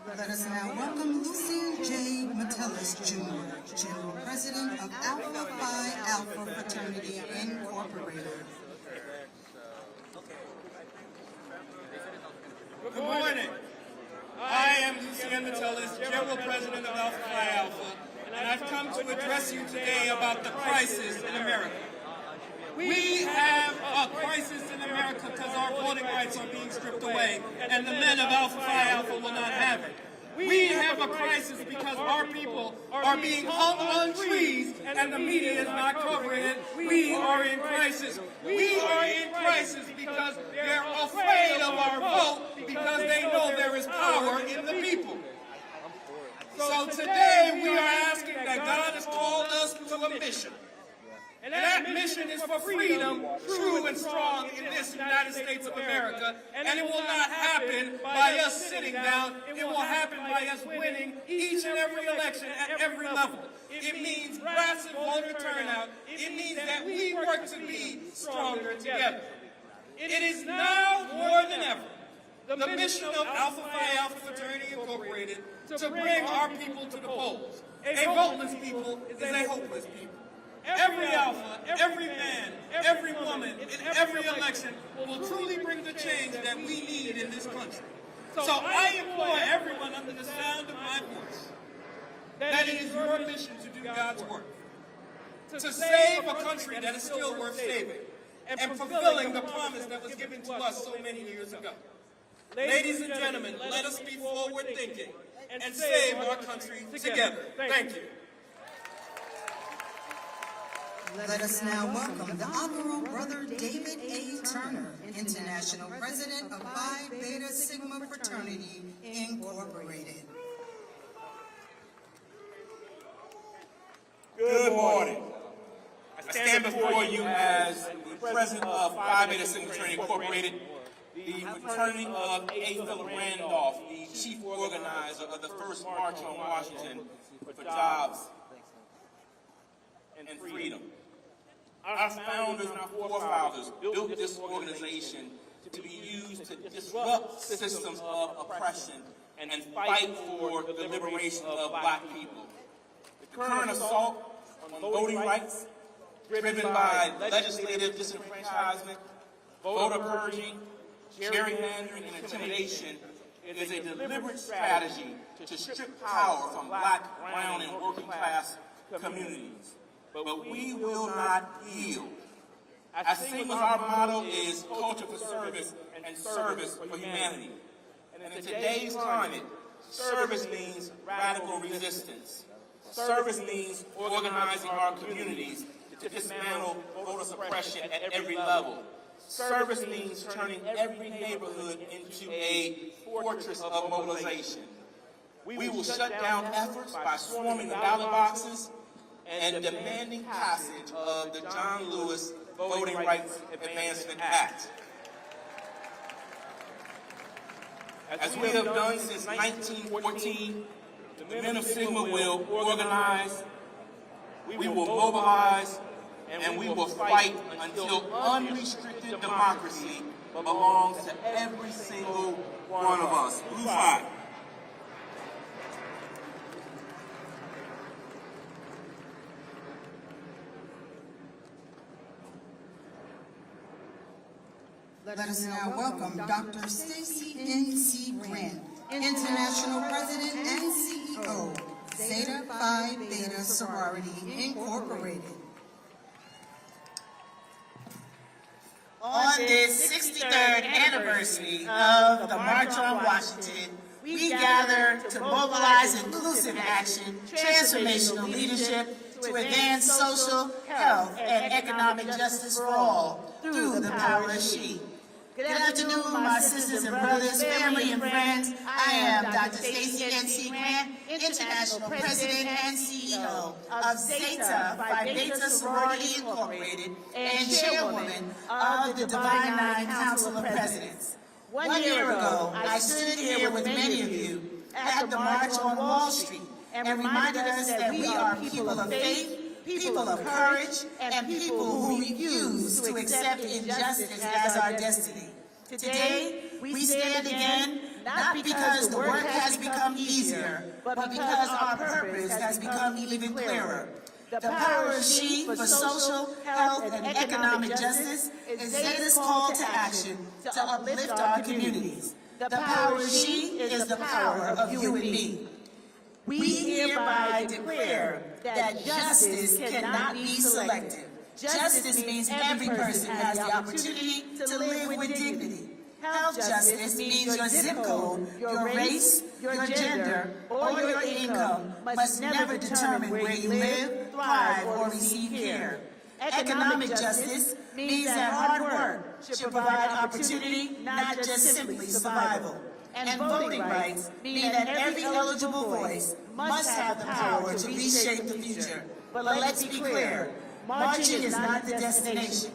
Let us now welcome Lucien J. Metellus Jr., General President of Alpha Phi Alpha Fraternity Incorporated. Good morning. I am Lucien Metellus, General President of Alpha Phi Alpha, and I've come to address you today about the crisis in America. We have a crisis in America because our voting rights are being stripped away, and the men of Alpha Phi Alpha will not have it. We have a crisis because our people are being hung on trees, and the media is not covering it. We are in crisis. We are in crisis because they're afraid of our vote, because they know there is power in the people. So today we are asking that God has called us to a mission. And that mission is for freedom, true and strong in this United States of America. And it will not happen by us sitting down. It will happen by us winning each and every election at every level. It means massive voter turnout. It means that we work to be stronger together. It is now more than ever the mission of Alpha Phi Alpha Fraternity Incorporated to bring our people to the polls. A voteless people is a hopeless people. Every alpha, every man, every woman, in every election will truly bring the change that we need in this country. So I implore everyone under the sound of my voice that it is your mission to do God's work, to save a country that is still worth saving, and fulfilling the promise that was given to us so many years ago. Ladies and gentlemen, let us be forward-thinking and save our country together. Thank you. Let us now welcome the Honorable Brother David A. Turner, International President of Phi Beta Sigma Fraternity Incorporated. Good morning. I stand before you as the president of Phi Beta Sigma Fraternity Incorporated, the fraternity of A. Philip Randolph, the chief organizer of the first March on Washington for Jobs and Freedom. Our founders and our forefathers built this organization to be used to disrupt systems of oppression and fight for the liberation of black people. The current assault on voting rights, driven by legislative disenfranchisement, voter purging, gerrymandering, and intimidation, is a deliberate strategy to strip power from black, brown, and working class communities. But we will not yield. At Sigma's, our motto is culture for service and service for humanity. And in today's climate, service means radical resistance. Service means organizing our communities to dismantle voter suppression at every level. Service means turning every neighborhood into a fortress of mobilization. We will shut down efforts by swarming the ballot boxes and demanding passage of the John Lewis Voting Rights Advancement Act. As we have done since 1914, the men of Sigma will organize, we will mobilize, and we will fight until unrestricted democracy belongs to every single one of us. Blue Phi. Let us now welcome Dr. Stacy N.C. Grant, International President and CEO, Zeta Phi Beta Sorority Incorporated. On this 63rd anniversary of the March on Washington, we gather to mobilize inclusive action, transformational leadership to advance social, health, and economic justice for all through the power of she. Good afternoon, my sisters and brothers, family and friends. I am Dr. Stacy N.C. Grant, International President and CEO of Zeta Phi Beta Sorority Incorporated and Chairwoman of the Divine Nine Council of Presidents. 1 year ago, I stood here with many of you at the March on Wall Street and reminded us that we are people of faith, people of courage, and people who refuse to accept injustice as our destiny. Today, we stand again, not because the work has become easier, but because our purpose has become even clearer. The power of she for social, health, and economic justice is Zeta's call to action to uplift our communities. The power of she is the power of you and me. We hereby declare that justice cannot be selective. Justice means every person has the opportunity to live with dignity. Health justice means your zip code, your race, your gender, or your income must never determine where you live, thrive, or receive care. Economic justice means that hard work should provide opportunity, not just simply survival. And voting rights mean that every eligible voice must have the power to reshape the future. But let's be clear, marching is not the destination.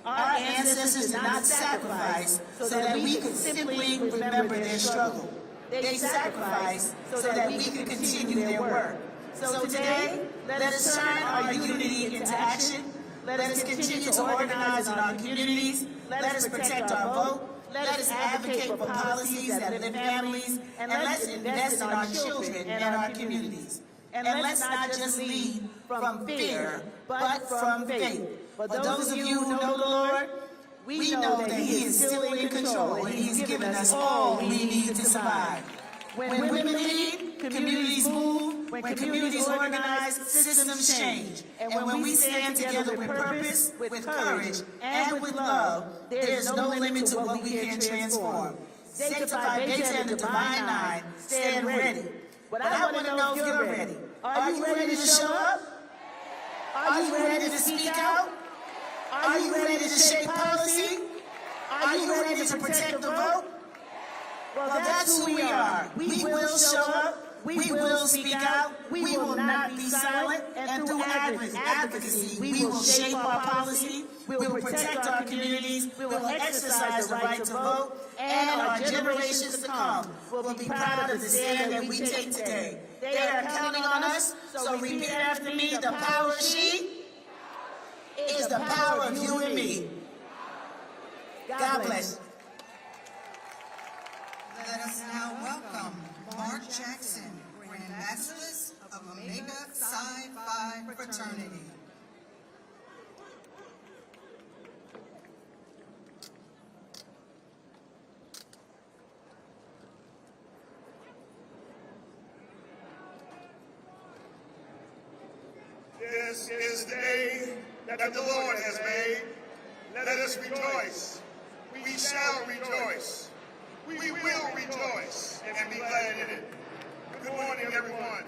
Our ancestors did not sacrifice so that we could simply remember their struggle. They sacrificed so that we could continue their work. So today, let us turn our unity into action. Let us continue to organize in our communities. Let us protect our vote. Let us advocate for policies that lift families, and let's invest in our children and our communities. And let's not just lead from fear, but from faith. For those of you who know the Lord, we know that He is still in control, and He has given us all we need to survive. When women lead, communities move. When communities organize, systems change. And when we stand together with purpose, with courage, and with love, there is no limit to what we can transform. Zeta Phi Beta and the Divine Nine stand ready. But I want to know if you're ready. Are you ready to show up? Are you ready to speak out? Are you ready to shape policy? Are you ready to protect the vote? Well, that's who we are. We will show up. We will speak out. We will not be silent. And through advocacy, we will shape our policy. We will protect our communities. We will exercise the right to vote. And our generations to come will be proud of the stand that we take today. They are counting on us, so repeat after me. The power of she is the power of you and me. God bless. Let us now welcome Mark Jackson, Grand Masters of Omega Psi Phi Fraternity. This is the day that the Lord has made. Let us rejoice. We shall rejoice. We will rejoice and be glad in it. Good morning, everyone.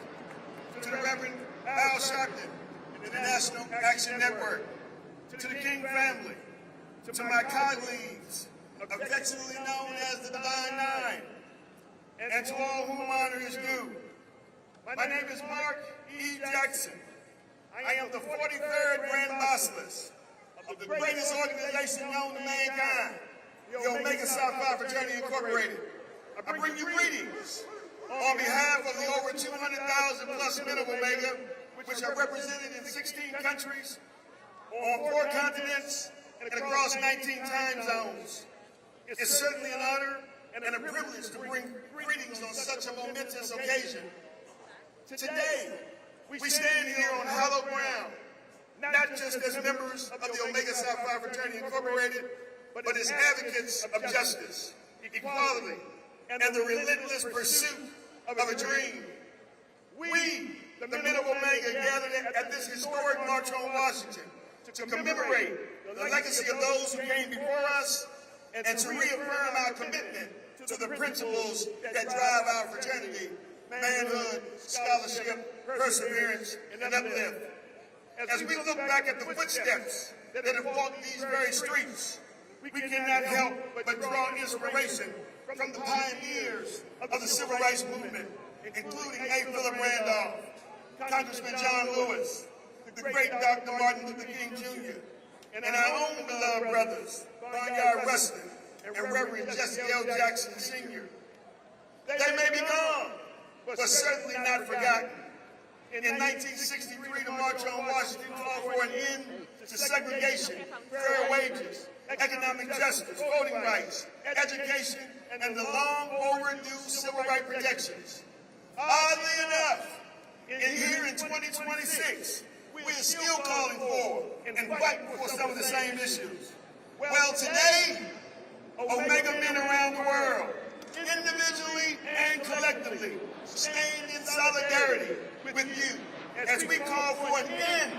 To the Reverend Al Sharpton and the National Action Network, to the King family, to my colleagues, affectionately known as the Divine Nine, and to all whom honor is due. My name is Mark E. Jackson. I am the 43rd Grand Basileus of the greatest organization known to mankind, the Omega Psi Phi Fraternity Incorporated. I bring you greetings on behalf of the over 200,000 plus men of Omega, which are represented in 16 countries, on 4 continents, and across 19 time zones. It's certainly an honor and a privilege to bring greetings on such a momentous occasion. Today, we stand here on hallowed ground, not just as members of the Omega Psi Phi Fraternity Incorporated, but as advocates of justice, equality, and the relentless pursuit of a dream. We, the men of Omega, gathered at this historic March on Washington to commemorate the legacy of those who came before us and to reaffirm our commitment to the principles that drive our fraternity: manhood, scholarship, perseverance, and uplift. As we look back at the footsteps that have walked these very streets, we cannot help but draw inspiration from the pioneers of the Civil Rights Movement, including A. Philip Randolph, Congressman John Lewis, the great Dr. Martin Luther King Jr., and our own beloved brothers, Barnyard Rustin and Reverend Jesse L. Jackson Sr. They may be gone, but certainly not forgotten. In 1963, the March on Washington called for an end to segregation, fair wages, economic justice, voting rights, education, and the long overdue civil rights protections. Oddly enough, here in 2026, we are still calling for and fighting for some of the same issues. Well, today, Omega men around the world, individually and collectively, stand in solidarity with you as we call for an end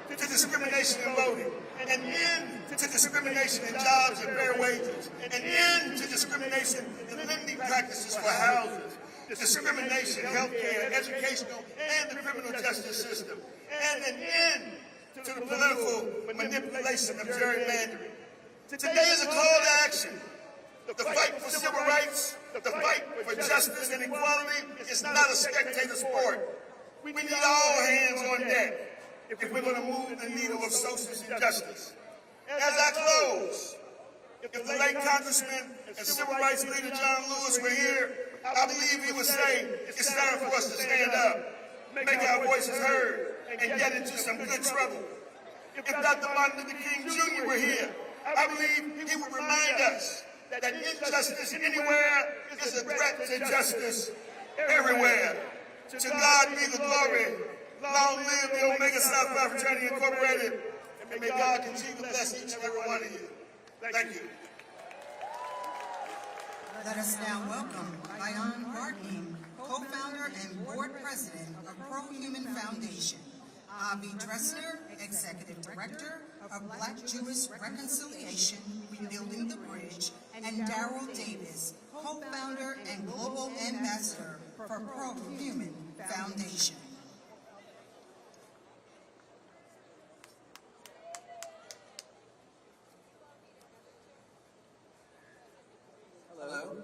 to discrimination in voting, an end to discrimination in jobs and fair wages, an end to discrimination in lending practices for houses, discrimination in healthcare, educational, and the criminal justice system, and an end to the political manipulation of gerrymandering. Today is a call to action. The fight for civil rights, the fight for justice and equality is not a spectator sport. We need all hands on deck if we're going to move the needle of social justice. As I close, if the late Congressman and Civil Rights leader John Lewis were here, I believe he would say it's time for us to stand up, make our voices heard, and get into some good trouble. If Dr. Martin Luther King Jr. were here, I believe he would remind us that injustice anywhere is a threat to justice everywhere. To God be the glory. Long live the Omega Psi Phi Fraternity Incorporated, and may God continue to bless each and every one of you. Thank you. Let us now welcome Diane Barton, co-founder and board president of Pro-Human Foundation, Avi Dressner, executive director of Black Jewish Reconciliation, Rebuilding the Bridge, and Darrell Davis, co-founder and global ambassador for Pro-Human Foundation. Hello.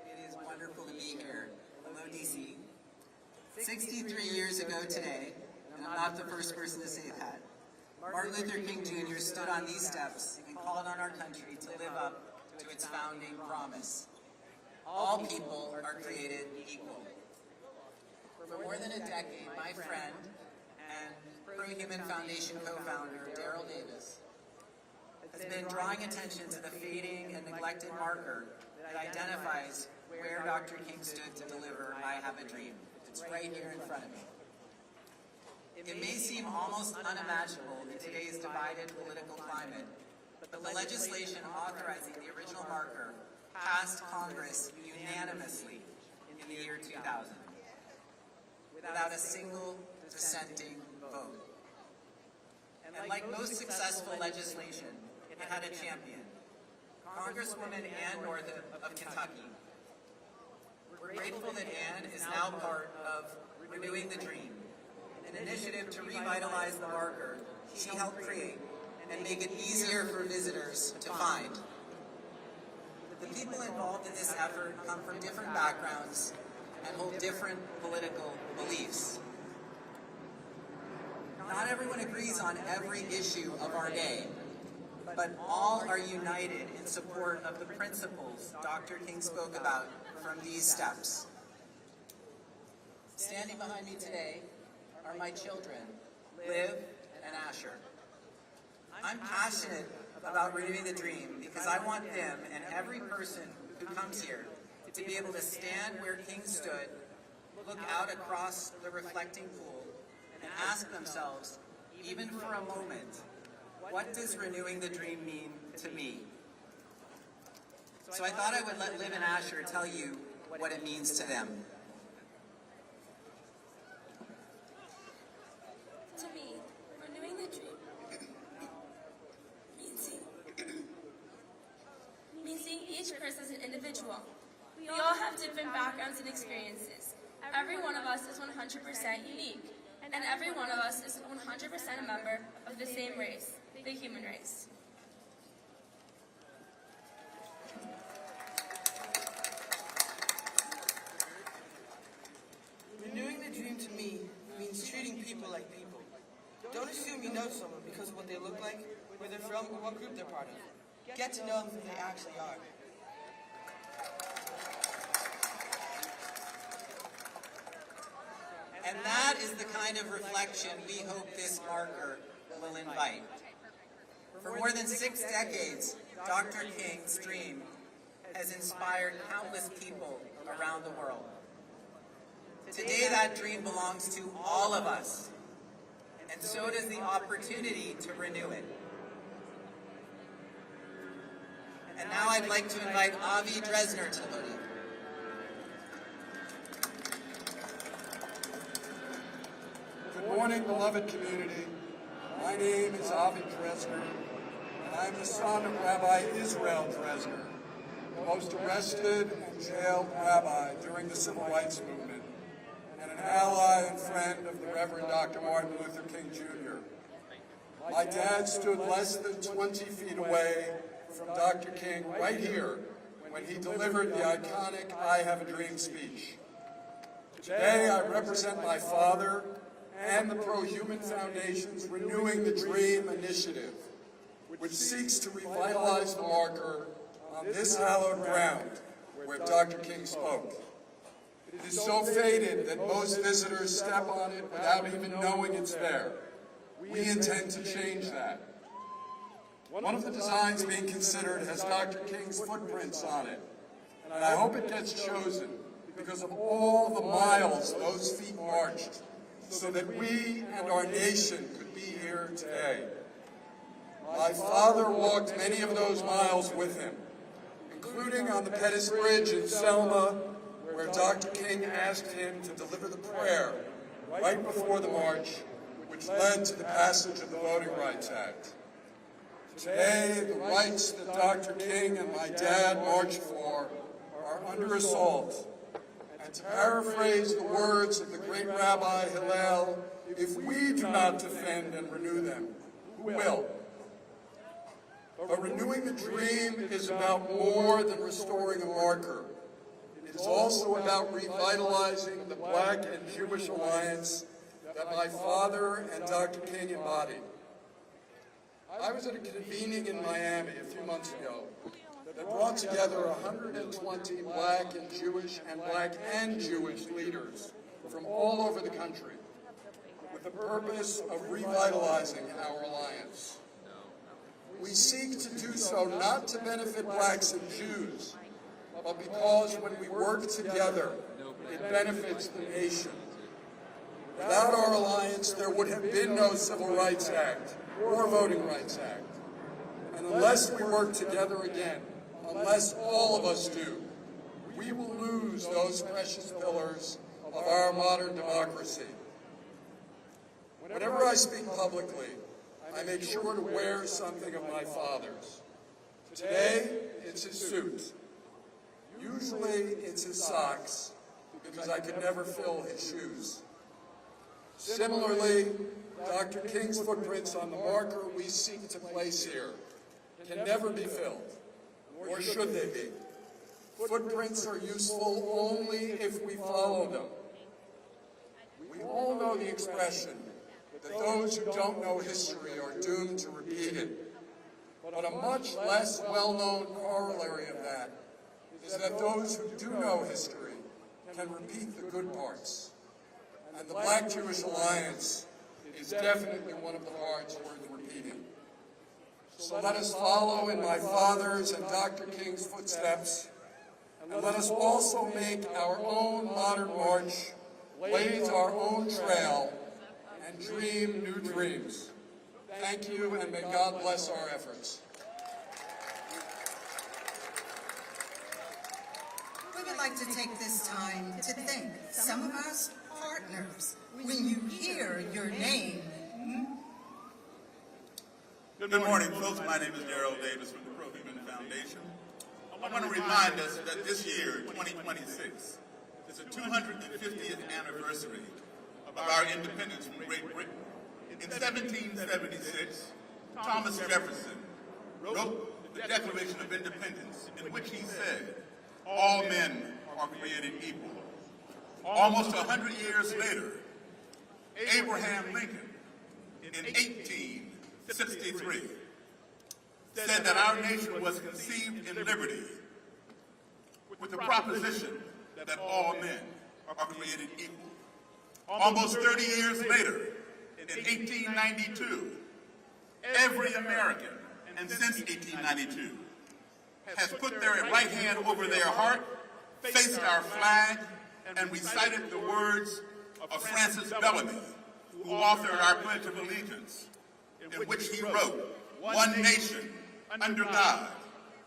It is wonderful to be here. Hello, DC. 63 years ago today, and I'm not the first person to say that, Martin Luther King Jr. stood on these steps and called on our country to live up to its founding promise. All people are created equal. For more than a decade, my friend and Pro-Human Foundation co-founder, Daryl Davis, has been drawing attention to the fading and neglected marker that identifies where Dr. King stood to deliver I Have a Dream. It's right here in front of me. It may seem almost unimaginable in today's divided political climate, but the legislation authorizing the original marker passed Congress unanimously in the year 2000, without a single dissenting vote. And like most successful legislation, it had a champion, Congresswoman Ann North of Kentucky. We're grateful that Ann is now part of Renewing the Dream, an initiative to revitalize the marker she helped create and make it easier for visitors to find. The people involved in this effort come from different backgrounds and hold different political beliefs. Not everyone agrees on every issue of our day, but all are united in support of the principles Dr. King spoke about from these steps. Standing behind me today are my children, Liv and Asher. I'm passionate about Renewing the Dream because I want them and every person who comes here to be able to stand where King stood, look out across the reflecting pool, and ask themselves, even for a moment, what does Renewing the Dream mean to me? So I thought I would let Liv and Asher tell you what it means to them. To me, renewing the dream means seeing each person as an individual. We all have different backgrounds and experiences. Every one of us is 100% unique, and every one of us is 100% a member of the same race, the human race. Renewing the dream to me means treating people like people. Don't assume you know someone because of what they look like, where they're from, or what group they're part of. Get to know them who they actually are. And that is the kind of reflection we hope this marker will invite. For more than 6 decades, Dr. King's dream has inspired countless people around the world. Today, that dream belongs to all of us, and so does the opportunity to renew it. And now I'd like to invite Avi Dresner to the podium. Good morning, beloved community. My name is Avi Dresner, and I'm the son of Rabbi Israel Dresner, the most arrested and jailed rabbi during the Civil Rights Movement, and an ally and friend of the Reverend Dr. Martin Luther King Jr. My dad stood less than 20 feet away from Dr. King right here when he delivered the iconic I Have a Dream speech. Today I represent my father and the Pro-Human Foundation's Renewing the Dream initiative, which seeks to revitalize the marker on this hallowed ground where Dr. King spoke. It is so faded that most visitors step on it without even knowing it's there. We intend to change that. One of the designs being considered has Dr. King's footprints on it, and I hope it gets chosen because of all the miles those feet marched so that we and our nation could be here today. My father walked many of those miles with him, including on the Pettus Bridge in Selma, where Dr. King asked him to deliver the prayer right before the march, which led to the passage of the Voting Rights Act. Today, the rights that Dr. King and my dad marched for are under assault. And to paraphrase the words of the great Rabbi Hillel, if we do not defend and renew them, who will? But renewing the dream is about more than restoring a marker. It is also about revitalizing the Black and Jewish alliance that my father and Dr. King embodied. I was at a convening in Miami a few months ago that brought together 120 Black and Jewish leaders from all over the country with the purpose of revitalizing our alliance. We seek to do so not to benefit Blacks and Jews, but because when we work together, it benefits the nation. Without our alliance, there would have been no Civil Rights Act or Voting Rights Act. And unless we work together again, unless all of us do, we will lose those precious pillars of our modern democracy. Whenever I speak publicly, I make sure to wear something of my father's. Today, it's his suit. Usually, it's his socks, because I could never fill his shoes. Similarly, Dr. King's footprints on the marker we seek to place here can never be filled, nor should they be. Footprints are useful only if we follow them. We all know the expression that those who don't know history are doomed to repeat it. But a much less well-known corollary of that is that those who do know history can repeat the good parts. And the Black-Jewish alliance is definitely one of the parts worth repeating. So let us follow in my father's and Dr. King's footsteps, and let us also make our own modern march, blaze our own trail, and dream new dreams. Thank you, and may God bless our efforts. We would like to take this time to thank some of our partners. When you hear your name. Good morning, folks. My name is Daryl Davis from the Pro-Human Foundation. I want to remind us that this year, 2026, is the 250th anniversary of our independence from Great Britain. In 1776, Thomas Jefferson wrote the Declaration of Independence, in which he said, "All men are created equal." Almost 100 years later, Abraham Lincoln, in 1863, said that our nation was conceived in liberty with the proposition that all men are created equal. Almost 30 years later, in 1892, every American, and since 1892, has put their right hand over their heart, faced our flag, and recited the words of Francis Bellamy, who authored our Pledge of Allegiance, in which he wrote, "One nation, under God,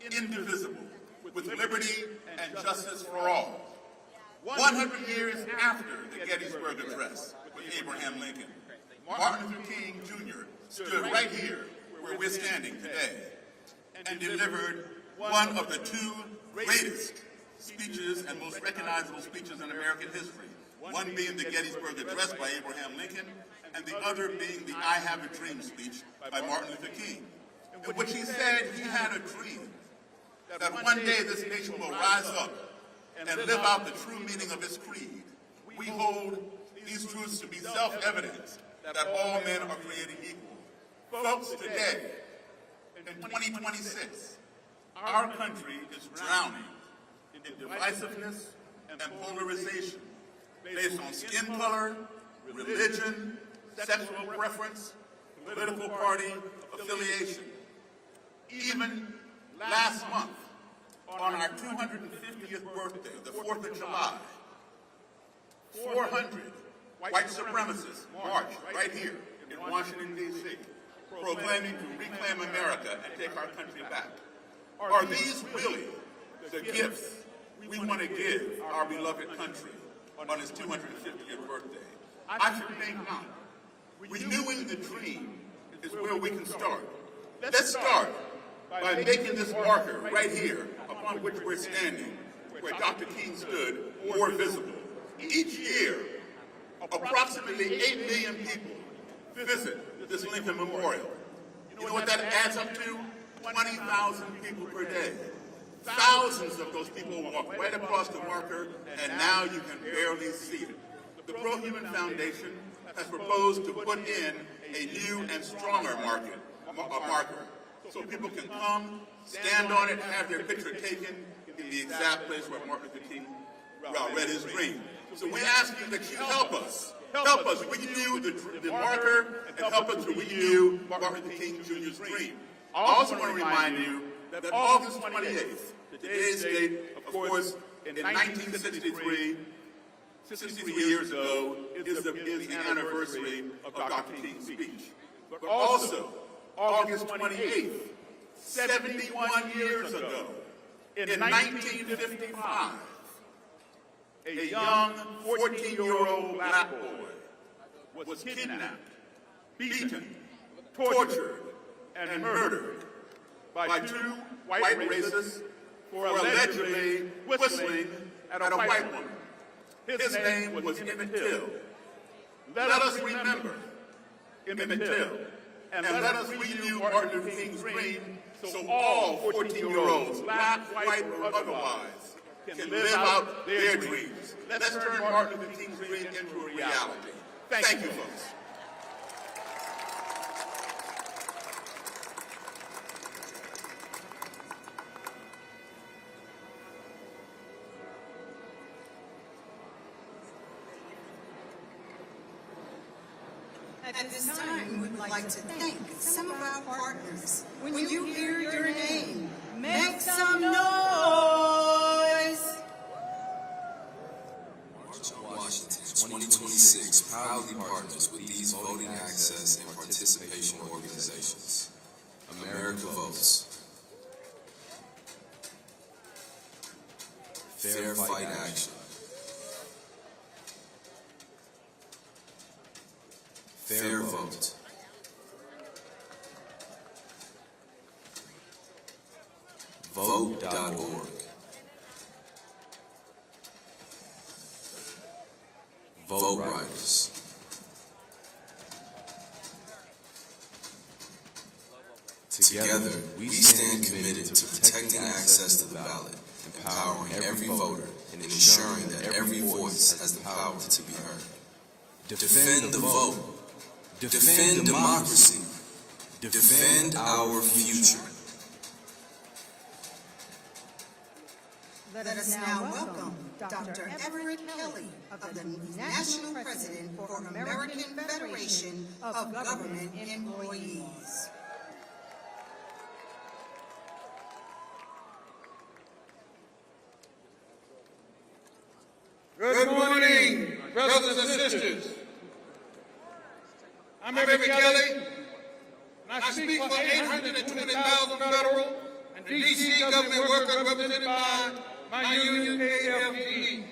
indivisible, with liberty and justice for all." 100 years after the Gettysburg Address with Abraham Lincoln, Martin Luther King Jr. stood right here where we're standing today and delivered one of the two greatest speeches and most recognizable speeches in American history, one being the Gettysburg Address by Abraham Lincoln, and the other being the I Have a Dream speech by Martin Luther King, in which he said he had a dream that one day this nation will rise up and live out the true meaning of its creed. We hold these truths to be self-evident, that all men are created equal. Folks, today, in 2026, our country is drowning in divisiveness and polarization based on skin color, religion, sexual preference, political party affiliation. Even last month, on our 250th birthday, the 4th of July, 400 white supremacists marched right here in Washington, D.C., proclaiming to reclaim America and take our country back. Are these really the gifts we want to give our beloved country on its 250th birthday? I should think not. Renewing the dream is where we can start. Let's start by making this marker right here upon which we're standing, where Dr. King stood, more visible. Each year, approximately 8 million people visit this Lincoln Memorial. You know what that adds up to? 20,000 people per day. Thousands of those people walk right across the marker, and now you can barely see it. The Pro-Human Foundation has proposed to put in a new and stronger marker, so people can come, stand on it, have their picture taken in the exact place where Martin Luther King read his dream. So we ask you that you help us. Help us renew the marker and help us to renew Martin Luther King Jr.'s dream. I also want to remind you that August 28th, today's date, of course, in 1963, 63 years ago, is the anniversary of Dr. King's speech. But also, August 28th, 71 years ago, in 1955, a young 14-year-old black boy was kidnapped, beaten, tortured, and murdered by two white racists for allegedly whistling at a white woman. His name was Emmett Till. Let us remember Emmett Till, and let us renew Martin Luther King's dream so all 14-year-olds, black, white, or otherwise, can live out their dreams. Let's turn Martin Luther King's dream into a reality. Thank you, folks. At this time, we would like to thank some of our partners. When you hear your name, make some noise! March on Washington 2026 proudly partners with these voting access and participation organizations. America Votes. Fair Fight Action. Fair Vote. Vote.org. Vote Writers. Together, we stand committed to protecting access to the ballot, empowering every voter, and ensuring that every voice has the power to be heard. Defend the vote. Defend democracy. Defend our future. Let us now welcome Dr. Everett Kelly, of the National President for American Federation of Government Employees. Good morning, brothers and sisters. I'm Everett Kelly, and I speak for 820,000 federal and D.C. government workers represented by my union, AFGE.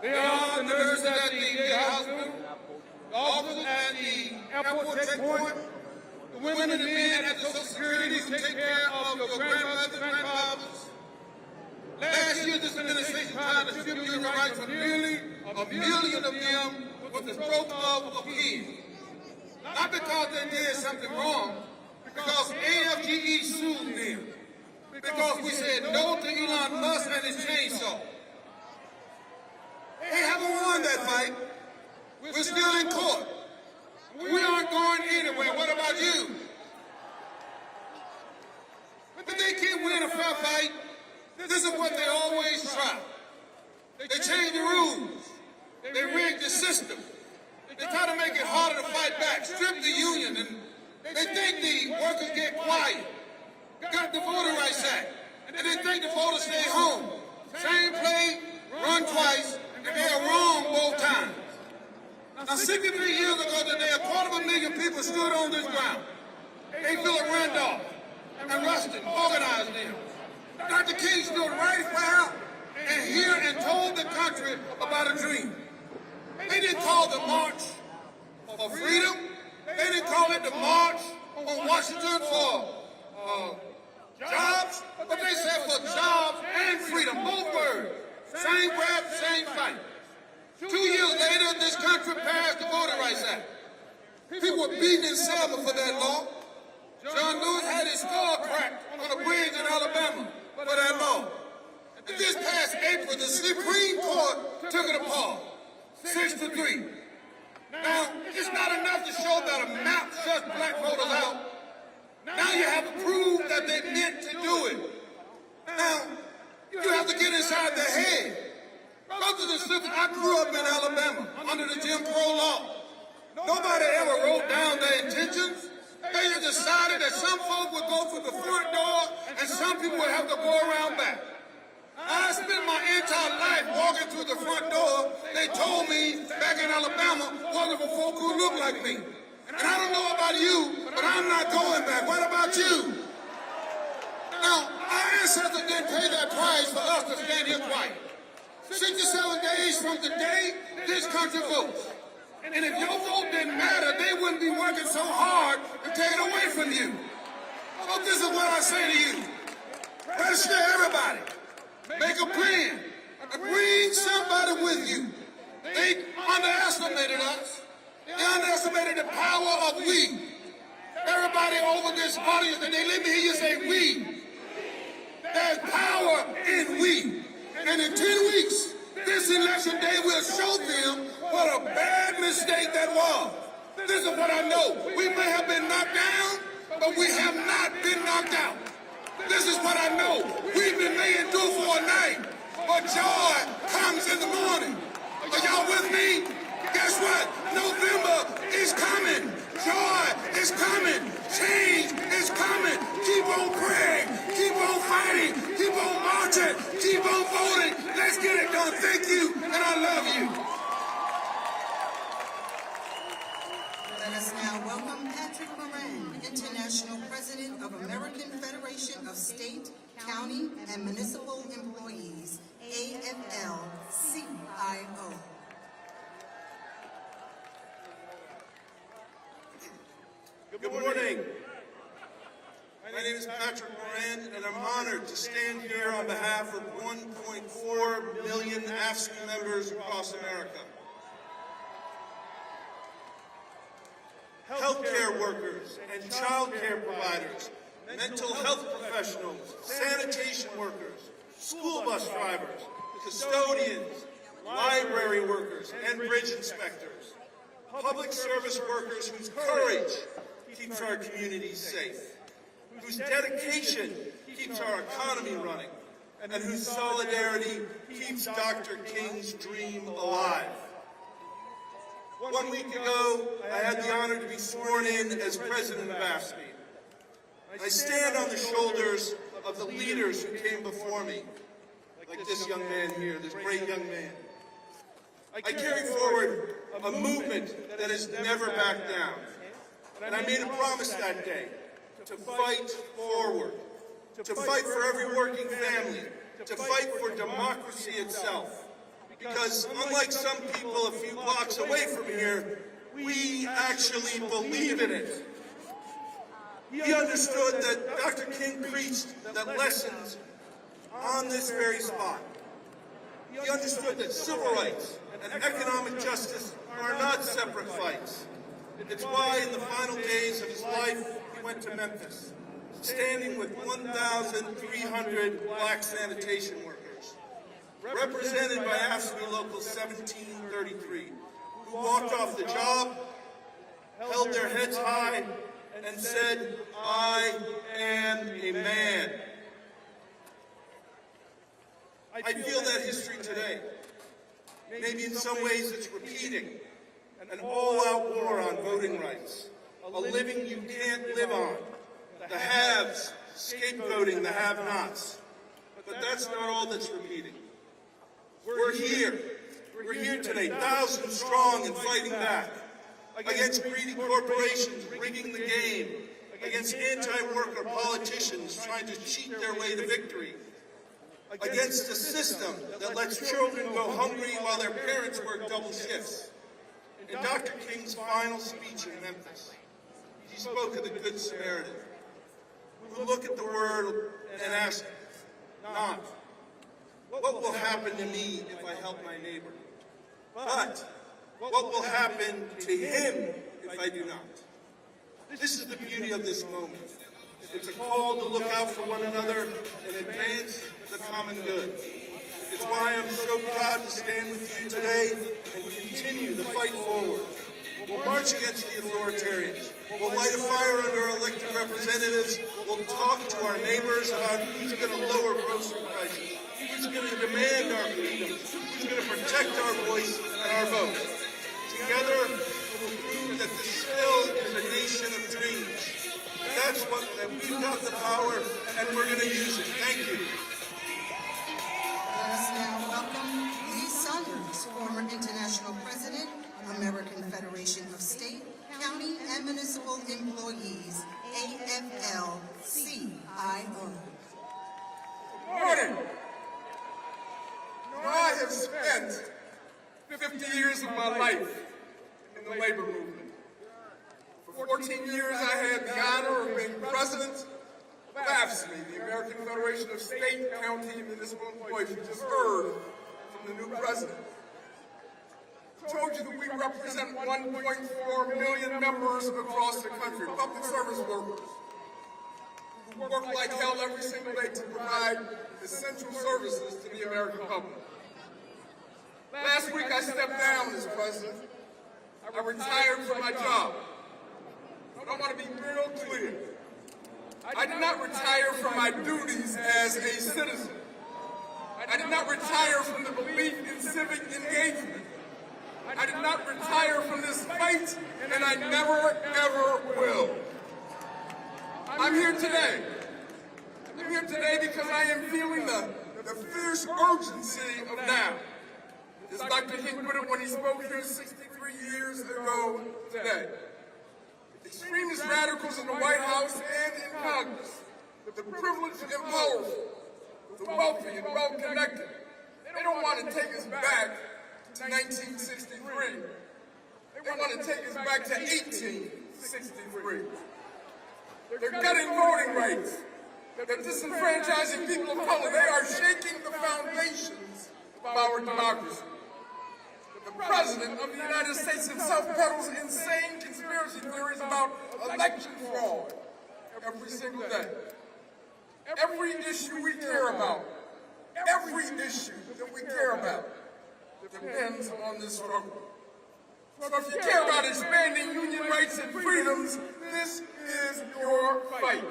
They are the nurses at the day hospital, the officers at the airport checkpoint, the women and men at the Social Security who take care of your grandmothers and grandfathers. Last year, this administration tried to strip your rights from nearly a million of them with the stroke of a pen. Not because they did something wrong, because AFGE sued them. Because we said no to Elon Musk and his chainsaw. They haven't won that fight. We're still in court. We aren't going anywhere. What about you? But they can't win a fair fight. This is what they always try. They change the rules. They rig the system. They try to make it harder to fight back, strip the union, and they think the workers get quiet. Got the Voter Rights Act, and they think the voters stay home. Same play, run twice, and they're wrong both times. Now, 63 years ago today, 250,000 people stood on this ground. A. Philip Randolph and Rustin organized them. Dr. King stood right where and here and told the country about a dream. They didn't call the March for Freedom. They didn't call it the March on Washington for jobs, but they said for jobs and freedom, both words. Same breath, same fight. 2 years later, this country passed the Voter Rights Act. People were beaten in Selma for that law. that they meant to do it. Now, you have to get inside their head. Brothers and sisters, I grew up in Alabama under the Jim Crow law. Nobody ever wrote down their intentions. They just decided that some folk would go through the front door and some people would have to go around back. I spent my entire life walking through the front door. They told me back in Alabama wasn't for folk who looked like me. And I don't know about you, but I'm not going back. What about you? Now, our ancestors didn't pay that price for us to stand here quiet. 67 days from today, this country votes. And if your vote didn't matter, they wouldn't be working so hard to take it away from you. So this is what I say to you. Register everybody. Make a plan. Bring somebody with you. They underestimated us. They underestimated the power of we. Everybody over this audience, and let me hear you say we. There's power in we. And in 10 weeks, this election day will show them what a bad mistake that was. This is what I know. We may have been knocked down, but we have not been knocked out. This is what I know. We've been made endure for a night, but joy comes in the morning. Are y'all with me? Guess what? November is coming. Joy is coming. Change is coming. Keep on praying. Keep on fighting. Keep on marching. Keep on voting. Let's get it done. Thank you, and I love you. Let us now welcome Patrick Moran, International President of American Federation of State, County, and Municipal Employees, AFL-CIO. Good morning. My name is Patrick Moran, and I'm honored to stand here on behalf of 1.4 million AFSCME members across America. Healthcare workers and child care providers, mental health professionals, sanitation workers, school bus drivers, custodians, library workers, and bridge inspectors. Public service workers whose courage keeps our communities safe, whose dedication keeps our economy running, and whose solidarity keeps Dr. King's dream alive. 1 week ago, I had the honor to be sworn in as president of AFSCME. I stand on the shoulders of the leaders who came before me, like this young man here, this great young man. I carry forward a movement that has never backed down. And I made a promise that day to fight forward, to fight for every working family, to fight for democracy itself. Because unlike some people a few blocks away from here, we actually believe in it. He understood that Dr. King preached that lessons on this very spot. He understood that civil rights and economic justice are not separate fights. It's why in the final days of his life, he went to Memphis, standing with 1,300 black sanitation workers, represented by AFSCME Local 1733, who walked off the job, held their heads high, and said, "I am a man." I feel that history today. Maybe in some ways it's repeating. An all-out war on voting rights, a living you can't live on, the haves scapegoating the have-nots. But that's not all that's repeating. We're here. We're here today, thousands strong and fighting back against greedy corporations rigging the game, against anti-worker politicians trying to cheat their way to victory, against a system that lets children go hungry while their parents work double shifts. In Dr. King's final speech in Memphis, he spoke of the Good Samaritan, who look at the world and ask, not, what will happen to me if I help my neighbor? But, what will happen to him if I do not? This is the beauty of this moment. It's a call to look out for one another and advance the common good. It's why I'm so proud to stand with you today and continue the fight forward. We'll march against the authoritarians. We'll light a fire under our elected representatives. We'll talk to our neighbors about who's going to lower grocery prices, who's going to demand our freedoms, who's going to protect our voice and our vote. Together, we'll prove that this still is a nation of dreams. That we've got the power, and we're going to use it. Thank you. Let us now welcome Lee Saunders, former international president, American Federation of State, County, and Municipal Employees, AFL-CIO. Good morning. I have spent 50 years of my life in the labor movement. For 14 years, I had the honor of being president of AFSCME, the American Federation of State, County, and Municipal Employees. You just heard from the new president. I told you that we represent 1.4 million members across the country, public service workers, who work like hell every single day to provide essential services to the American public. Last week, I stepped down as president. I retired from my job. I want to be real clear. I did not retire from my duties as a citizen. I did not retire from the belief in civic engagement. I did not retire from this fight, and I never, ever will. I'm here today. I'm here today because I am feeling the fierce urgency of now. As Dr. King put it when he spoke here 63 years ago today. Extremist radicals in the White House and in Congress, the privileged and powerful, the wealthy and well-connected, they don't want to take us back to 1963. They want to take us back to 1863. They're cutting voting rights. They're disenfranchising people of color. They are shaking the foundations of our democracy. The President of the United States himself peddles insane conspiracy theories about election fraud every single day. Every issue we care about, every issue that we care about depends on this struggle. So if you care about expanding union rights and freedoms, this is your fight.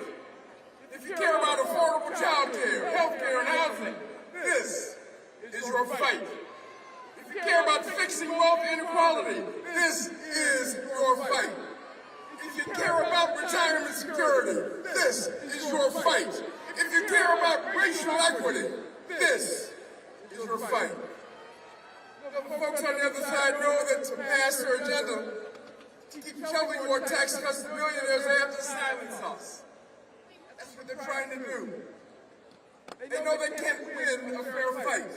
If you care about affordable child care, health care, and housing, this is your fight. If you care about fixing wealth inequality, this is your fight. If you care about retirement security, this is your fight. If you care about racial equity, this is your fight. The folks on the other side know that to pass their agenda, to keep telling more tax cuts to billionaires, they have to silence us. That's what they're trying to do. They know they can't win a fair fight.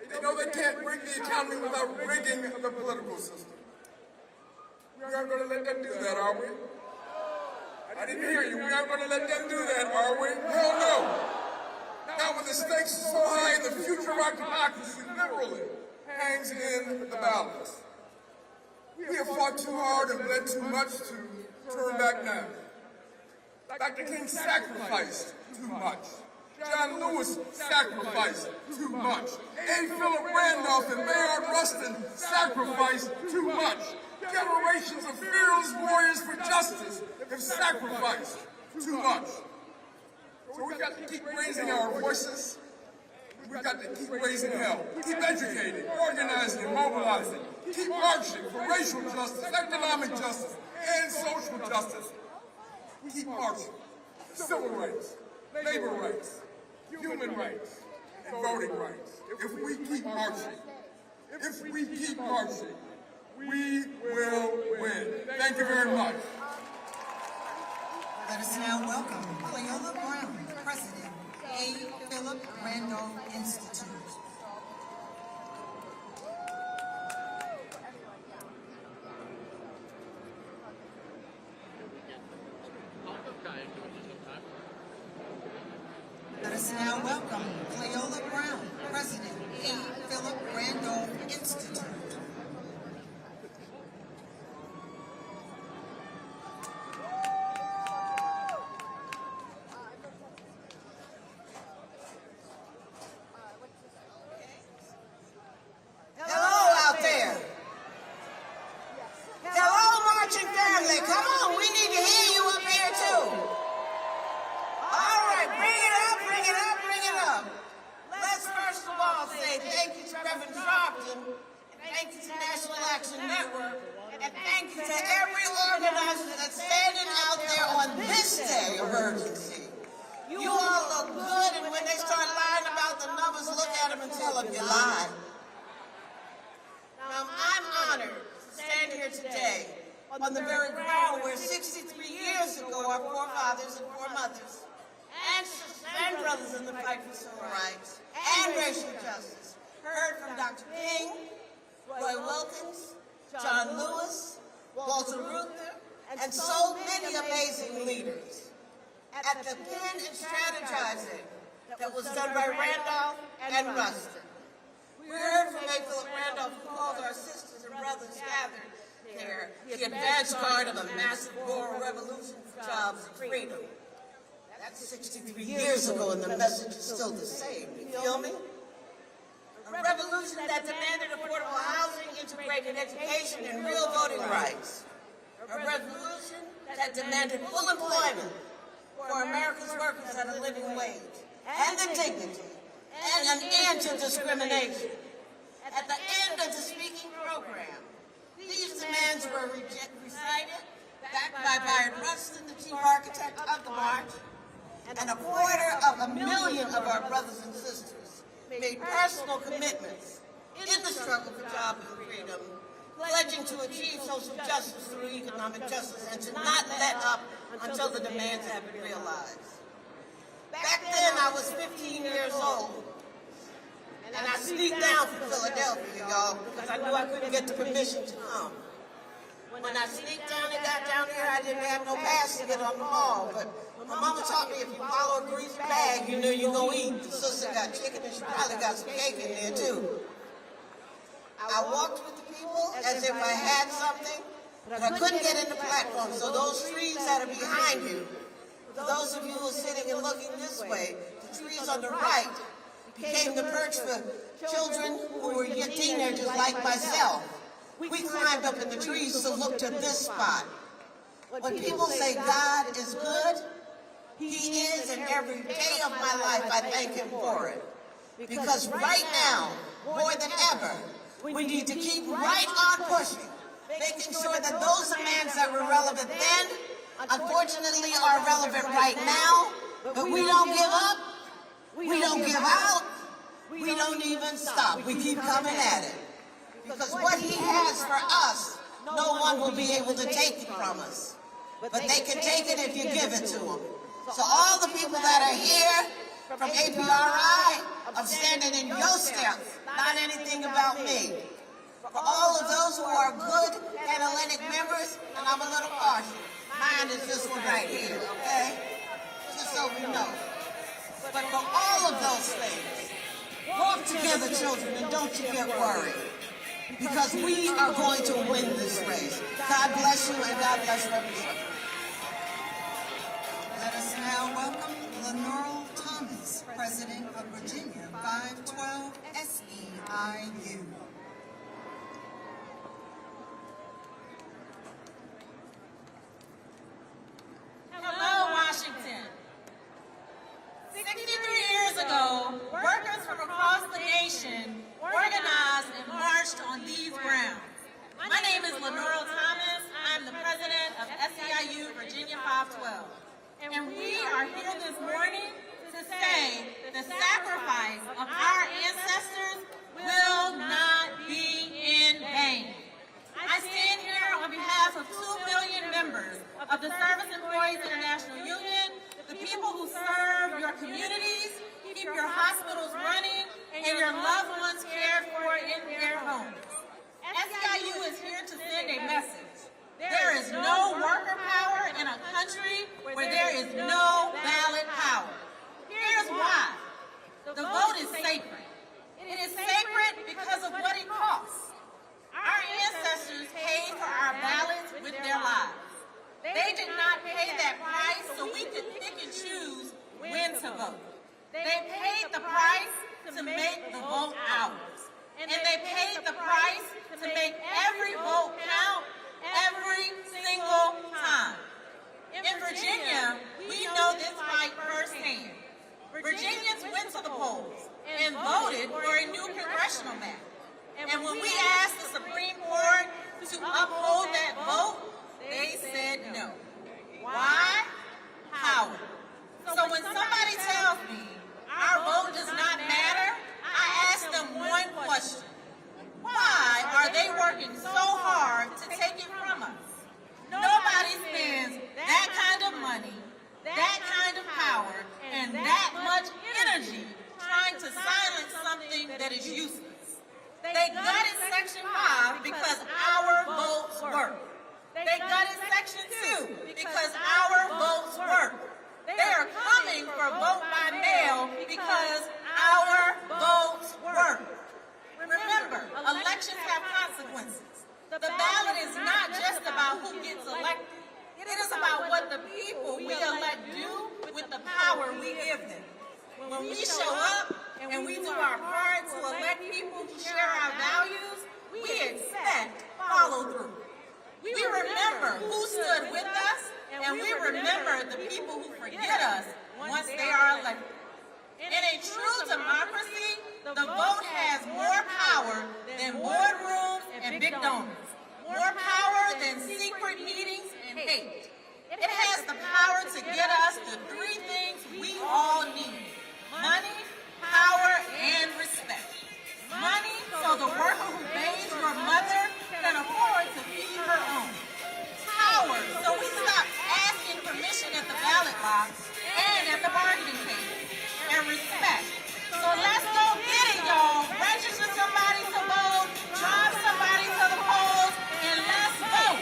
They know they can't rig the economy without rigging the political system. We aren't going to let them do that, are we? I didn't hear you. We aren't going to let them do that, are we? Hell no. Not when the stakes are so high and the future of our democracy literally hangs in the balance. We have fought too hard and bled too much to turn back now. Dr. King sacrificed too much. John Lewis sacrificed too much. A. Philip Randolph and Bayard Rustin sacrificed too much. Generations of fearless warriors for justice have sacrificed too much. So we've got to keep raising our voices. We've got to keep raising hell. Keep educating, organizing, and mobilizing. Keep marching for racial justice, economic justice, and social justice. Keep marching. Civil rights, labor rights, human rights, and voting rights. If we keep marching, we will win. Thank you very much. Let us now welcome Cleola Brown, President, A. Philip Randolph Institute. Let us now welcome Cleola Brown, President, A. Philip Randolph Institute. Hello out there. Hello, marching family. Come on, we need to hear look good, and when they start lying about the numbers, look at them and tell them you lied. Now, I'm honored to stand here today on the very ground where 63 years ago our forefathers and foremothers and sisters and brothers in the fight for civil rights and racial justice heard from Dr. King, Roy Wilkins, John Lewis, Walter Reuther, and so many amazing leaders. At the pen and strategizing that was done by Randolph and Rustin. We heard from A. Philip Randolph, who called our sisters and brothers gathered there the advance guard of a massive rural revolution for jobs and freedom. That's 63 years ago, and the message is still the same. You feel me? A revolution that demanded affordable housing, integrated education, and real voting rights. A revolution that demanded full employment for America's workers at a living wage, and the dignity, and an end to discrimination. At the end of the speaking program, these demands were recited, backed by Byron Rustin, the chief architect of the march, and 250,000 of our brothers and sisters made personal commitments in the struggle for jobs and freedom, pledging to achieve social justice through economic justice and to not let up until the demands have been realized. Back then, I was 15 years old, and I sneaked down from Philadelphia, y'all, because I knew I couldn't get the permission to come. When I sneaked down and got down here, I didn't have no pass to get on the mall, but my mama taught me if you follow a greased bag, you know you're going to eat. The sister got chicken, and she probably got some cake in there, too. I walked with the people as if I had something, but I couldn't get in the platform. So those trees that are behind you, for those of you who are sitting and looking this way, the trees on the right became the perch for children who were yet teenagers like myself. We climbed up in the trees to look to this spot. When people say God is good, He is, and every day of my life I thank Him for it. Because right now, more than ever, we need to keep right on pushing, making sure that those demands that were relevant then, unfortunately, are relevant right now. But we don't give up, we don't give out, we don't even stop. We keep coming at it. Because what He has for us, no one will be able to take it from us. But they can take it if you give it to them. So all the people that are here, from APRI, of standing in your steps, not anything about me. For all of those who are good analytic members, and I'm a little partial. Mine is this one right here, okay? Just so we know. But for all of those things, work together, children, and don't you get worried. Because we are going to win this race. God bless you, and God bless Representative. Let us now welcome Lenore Thomas, President of Virginia 512 SEIU. Hello, Washington. 63 years ago, workers from across the nation organized and marched on these grounds. My name is Lenore Thomas. I'm the president of SEIU Virginia 512. And we are here this morning to say the sacrifice of our ancestors will not be in vain. I stand here on behalf of 2 million members of the Service Employees International Union, the people who serve your communities, keep your hospitals running, and your loved ones cared for in their homes. SEIU is here to send a message. There is no worker power in a country where there is no ballot power. Here's why. The vote is sacred. It is sacred because of what it costs. Our ancestors paid for our ballots with their lives. They did not pay that price so we could pick and choose when to vote. They paid the price to make the vote ours. And they paid the price to make every vote count every single time. In Virginia, we know this fight firsthand. Virginians went to the polls and voted for a new congressional map. And when we asked the Supreme Court to uphold that vote, they said no. Why? Power. So when somebody tells me much energy trying to silence something that is useless. They gutted Section 5 because our votes work. They gutted Section 2 because our votes work. They are coming for vote by mail because our votes work. Remember, elections have consequences. The ballot is not just about who gets elected. It is about what the people we elect do with the power we give them. When we show up and we do our part to elect people who share our values, we expect follow-through. We remember who stood with us, and we remember the people who forget us once they are elected. In a true democracy, the vote has more power than boardrooms and big donors, more power than secret meetings and hate. It has the power to get us the three things we all need: money, power, and respect. Money so the worker who bathes your mother can afford to feed her own. Power so we stop asking permission at the ballot box and at the bargaining table. And respect. So let's go get it, y'all. Register somebody to vote, drive somebody to the polls, and let's vote.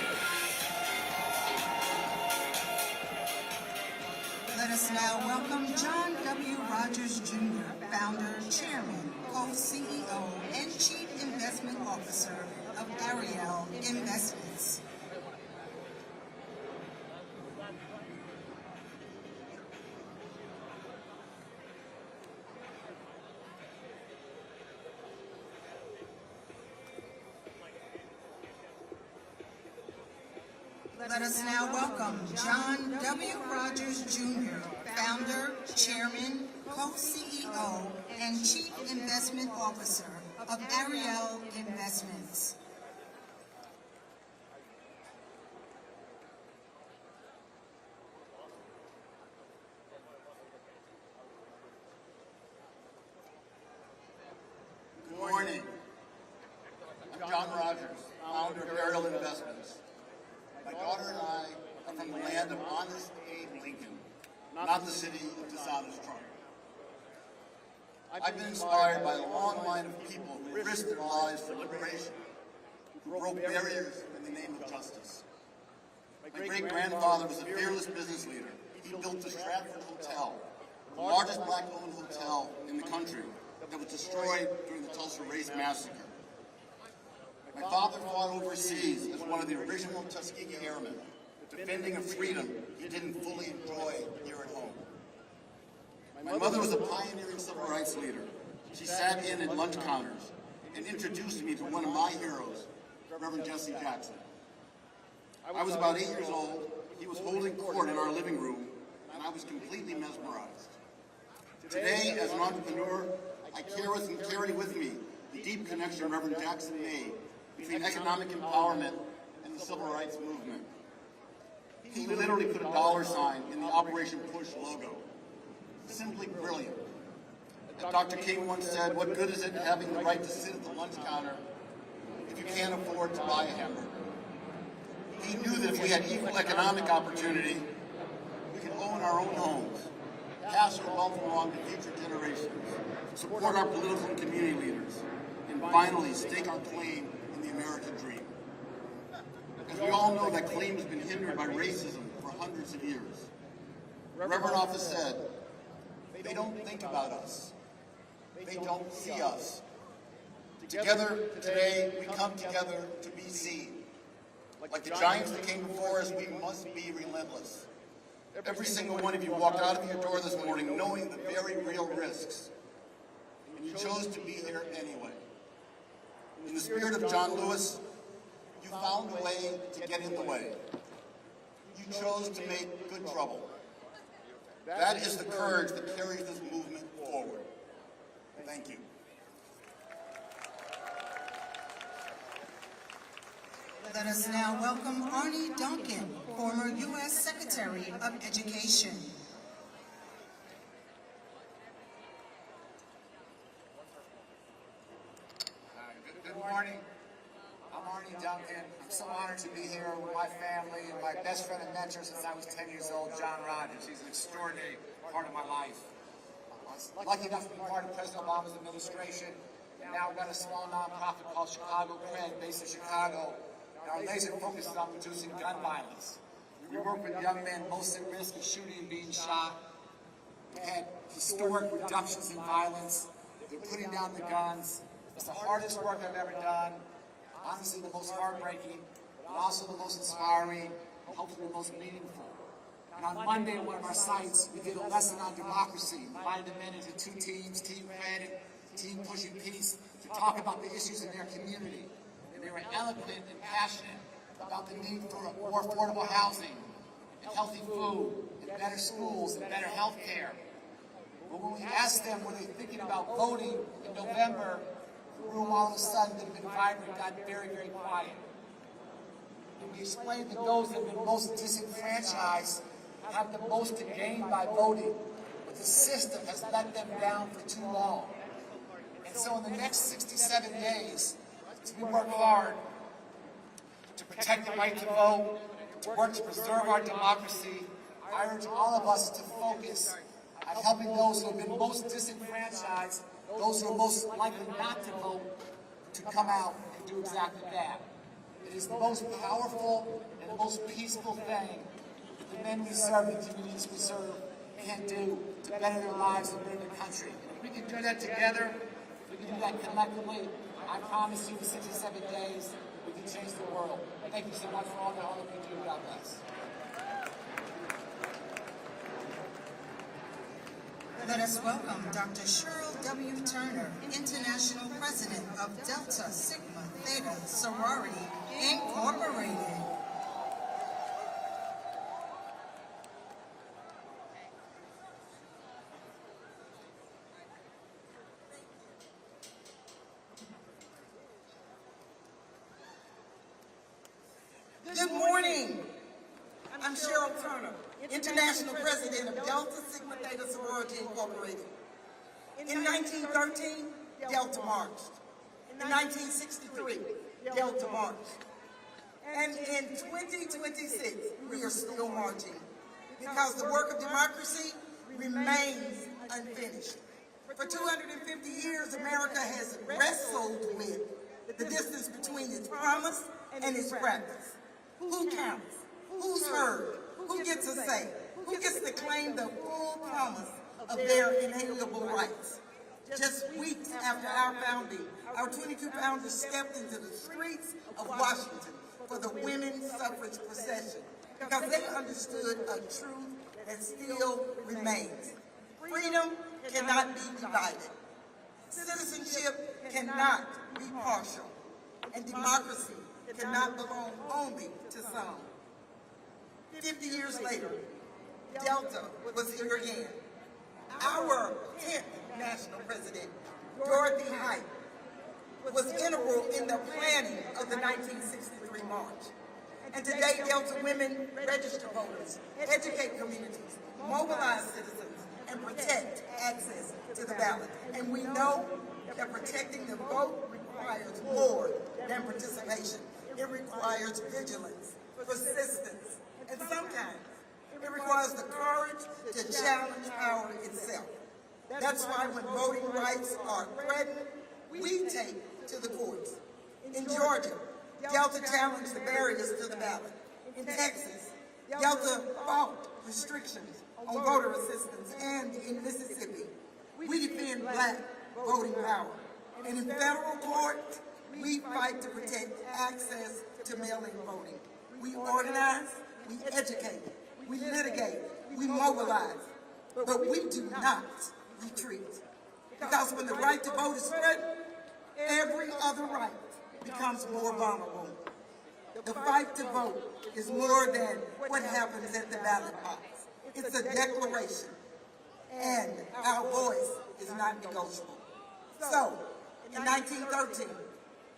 Let us now welcome John W. Rogers Jr., founder, chairman, co-CEO, and chief investment officer of Ariel Investments. Let us now welcome John W. Rogers Jr., founder, chairman, co-CEO, and chief investment officer of Ariel Investments. Good morning. I'm John Rogers, founder of Ariel Investments. My daughter and I are from the land of honest Abe Lincoln, not the city of dishonest Trump. I've been inspired by a long line of people who risked their lives for liberation, who broke barriers in the name of justice. My great-grandfather was a fearless business leader. He built the Stratford Hotel, the largest black-owned hotel in the country that was destroyed during the Tulsa Race Massacre. My father fought overseas as one of the original Tuskegee Airmen, defending a freedom he didn't fully enjoy here at home. My mother was a pioneering civil rights leader. She sat in at lunch counters and introduced me to one of my heroes, Reverend Jesse Jackson. I was about 8 years old. He was holding court in our living room, and I was completely mesmerized. Today, as an entrepreneur, I carry with me the deep connection Reverend Jackson made between economic empowerment and the civil rights movement. He literally put a dollar sign in the Operation Push logo. Simply brilliant. As Dr. King once said, what good is it having the right to sit at the lunch counter if you can't afford to buy a hamburger? He knew that if we had equal economic opportunity, we could own our own homes, pass our wealth along to future generations, support our political and community leaders, and finally stake our claim in the American dream. As we all know, that claim has been hindered by racism for hundreds of years. Reverend often said, they don't think about us. They don't see us. Together today, we come together to be seen. Like the giants that came before us, we must be relentless. Every single one of you walked out of your door this morning knowing the very real risks, and you chose to be here anyway. In the spirit of John Lewis, you found a way to get in the way. You chose to make good trouble. That is the courage that carries this movement forward. Thank you. Let us now welcome Arnie Duncan, former U.S. Secretary of Education. Good morning. I'm Arnie Duncan. I'm so honored to be here with my family and my best friend and mentor since I was 10 years old, John Rogers. He's an extraordinary part of my life. I was lucky enough to be part of President Obama's administration. And now we've got a small nonprofit called Chicago Cred, based in Chicago. And our laser focus is on reducing gun violence. We work with young men most at risk of shooting and being shot. We had historic reductions in violence. They're putting down the guns. It's the hardest work I've ever done. Honestly, the most heartbreaking, but also the most inspiring, and hopefully the most meaningful. And on Monday at one of our sites, we did a lesson on democracy, divided the men into two teams, Team Cred and Team Pushing Peace, to talk about the issues in their community. And they were eloquent and passionate about the need for more affordable housing, and healthy food, and better schools, and better health care. But when we asked them, were they thinking about voting in November, the room all of a sudden that had been vibrant got very, very quiet. And we explained that those that have been most disenfranchised have the most to gain by voting, but the system has let them down for too long. And so in the next 67 days, as we work hard to protect the right to vote, to work to preserve our democracy, I urge all of us to focus on helping those who have been most disenfranchised, those who are most likely not to vote, to come out and do exactly that. It is the most powerful and the most peaceful thing that the men we serve, the communities we serve, can do to better their lives and better the country. If we can do that together, if we can do that collectively, I promise you in 67 days, we can change the world. Thank you so much for all that you do. God bless. Let us welcome Dr. Cheryl W. Turner, International President of Delta Sigma Theta Sorority, Incorporated. Good morning. I'm Cheryl Turner, International President of Delta Sigma Theta Sorority Incorporated. In 1913, Delta marched. In 1963, Delta marched. And in 2026, we are still marching because the work of democracy remains unfinished. For 250 years, America has wrestled with the distance between its promise and its practice. Who counts? Who's heard? Who gets a say? Who gets to claim the full promise of their inalienable rights? Just weeks after our founding, our 22 founders stepped into the streets of Washington for the women's suffrage procession because they understood a truth that still remains. Freedom cannot be divided. Citizenship cannot be partial. And democracy cannot belong only to some. 50 years later, Delta was here again. Our 10th national president, Dorothy Height, was integral in the planning of the 1963 march. And today, Delta women register voters, educate communities, mobilize citizens, and protect access to the ballot. And we know that protecting the vote requires more than participation. It requires vigilance, persistence, and sometimes it requires the courage to challenge power itself. That's why when voting rights are threatened, we take to the courts. In Georgia, Delta challenged the barriers to the ballot. In Texas, Delta fought restrictions on voter assistance. And in Mississippi, we defend black voting power. And in federal court, we fight to protect access to mail-in voting. We organize, we educate, we litigate, we mobilize, but we do not retreat. Because when the right to vote is threatened, every other right becomes more vulnerable. The fight to vote is more than what happens at the ballot box. It's a declaration, and our voice is not negotiable. So, in 1913,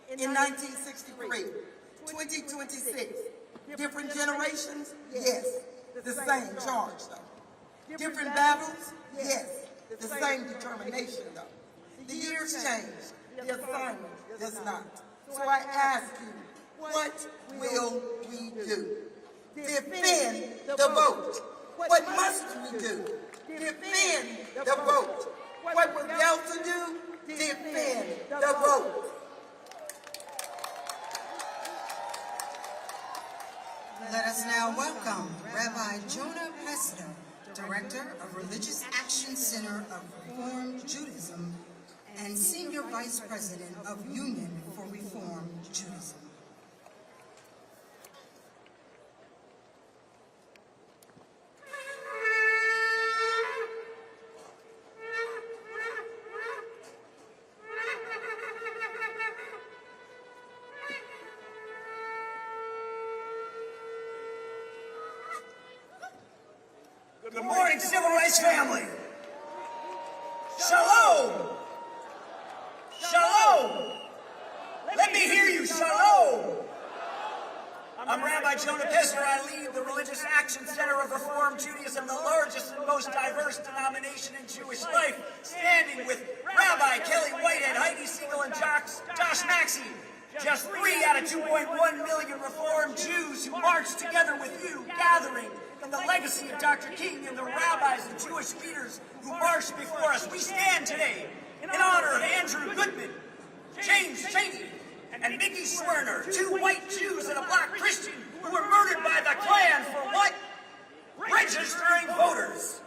in 1963, 2026, different generations? Yes, the same charge though. Different battles? Yes, the same determination though. The years change, the assignment does not. So I ask you, what will we do? Defend the vote. What must we do? defend the vote. What would Delta do? Defend the vote. Let us now welcome Rabbi Jonah Pesner, Director of Religious Action Center of Reform Judaism and Senior Vice President of Union for Reform Judaism. Good morning, civil rights family. Shalom. Shalom. Let me hear you. Shalom. I'm Rabbi Jonah Pesner. I lead the Religious Action Center of Reform Judaism, the largest and most diverse denomination in Jewish life, standing with Rabbi Kelly Whitehead, Heidi Siegel, and Josh Maxey. Just 3 out of 2.1 million Reform Jews who marched together with you, gathering in the legacy of Dr. King and the rabbis and Jewish leaders who marched before us. We stand today in honor of Andrew Goodman, James Chaney, and Mickey Schwerner, 2 white Jews and a black Christian who were murdered by the Klan for what? Registering voters.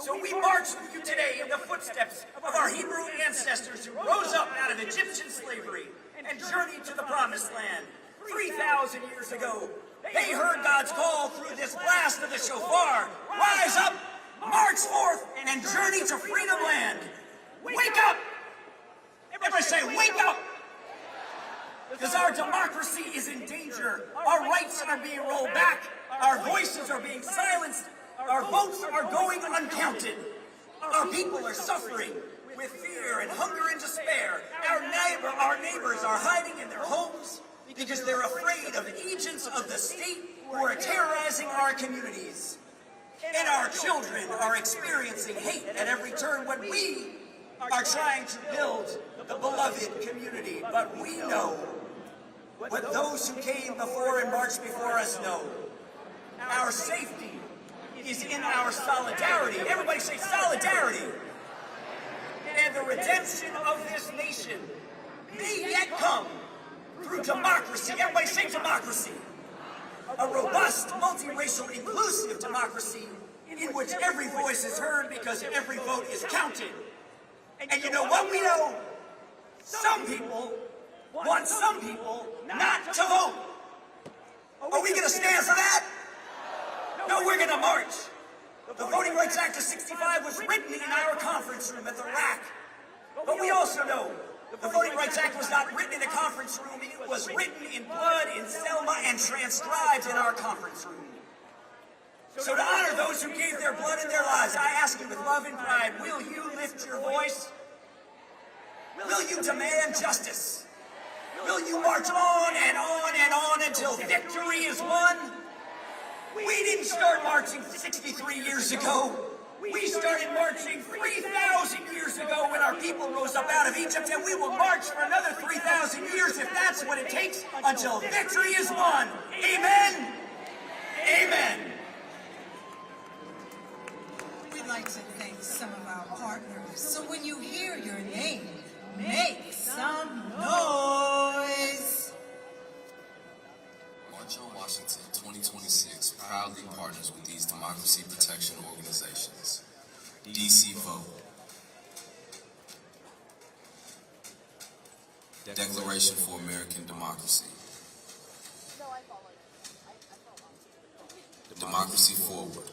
So we march with you today in the footsteps of our Hebrew ancestors who rose up out of Egyptian slavery and journeyed to the Promised Land. 3,000 years ago, they heard God's call through this blast of the shofar. Rise up, march forth, and journey to Freedom Land. Wake up! Everybody say, wake up! Because our democracy is in danger. Our rights are being rolled back. Our voices are being silenced. Our votes are going uncounted. Our people are suffering with fear and hunger and despair. Our neighbors are hiding in their homes because they're afraid of agents of the state who are terrorizing our communities. And our children are experiencing hate at every turn when we are trying to build the beloved community. But we know what those who came before and marched before us know. Our safety is in our solidarity. Everybody say solidarity. And the redemption of this nation may yet come through democracy. Everybody say democracy. A robust, multiracial, inclusive democracy in which every voice is heard because every vote is counted. And you know what we know? Some people want some people not to vote. Are we going to stand for that? No, we're going to march. The Voting Rights Act of '65 was written in our conference room at the RAC. But we also know the Voting Rights Act was not written in a conference room. It was written in blood in Selma and transcribed in our conference room. So to honor those who gave their blood and their lives, I ask you with love and pride, will you lift your voice? Will you demand justice? Will you march on and on and on until victory is won? We didn't start marching 63 years ago. We started marching 3,000 years ago when our people rose up out of Egypt, and we will march for another 3,000 years if that's what it takes until victory is won. Amen? Amen. We'd like to thank some of our partners. So when you hear your name, make some noise. March on Washington 2026 proudly partners with these democracy protection organizations. DC Vote, Declaration for American Democracy, Democracy Forward,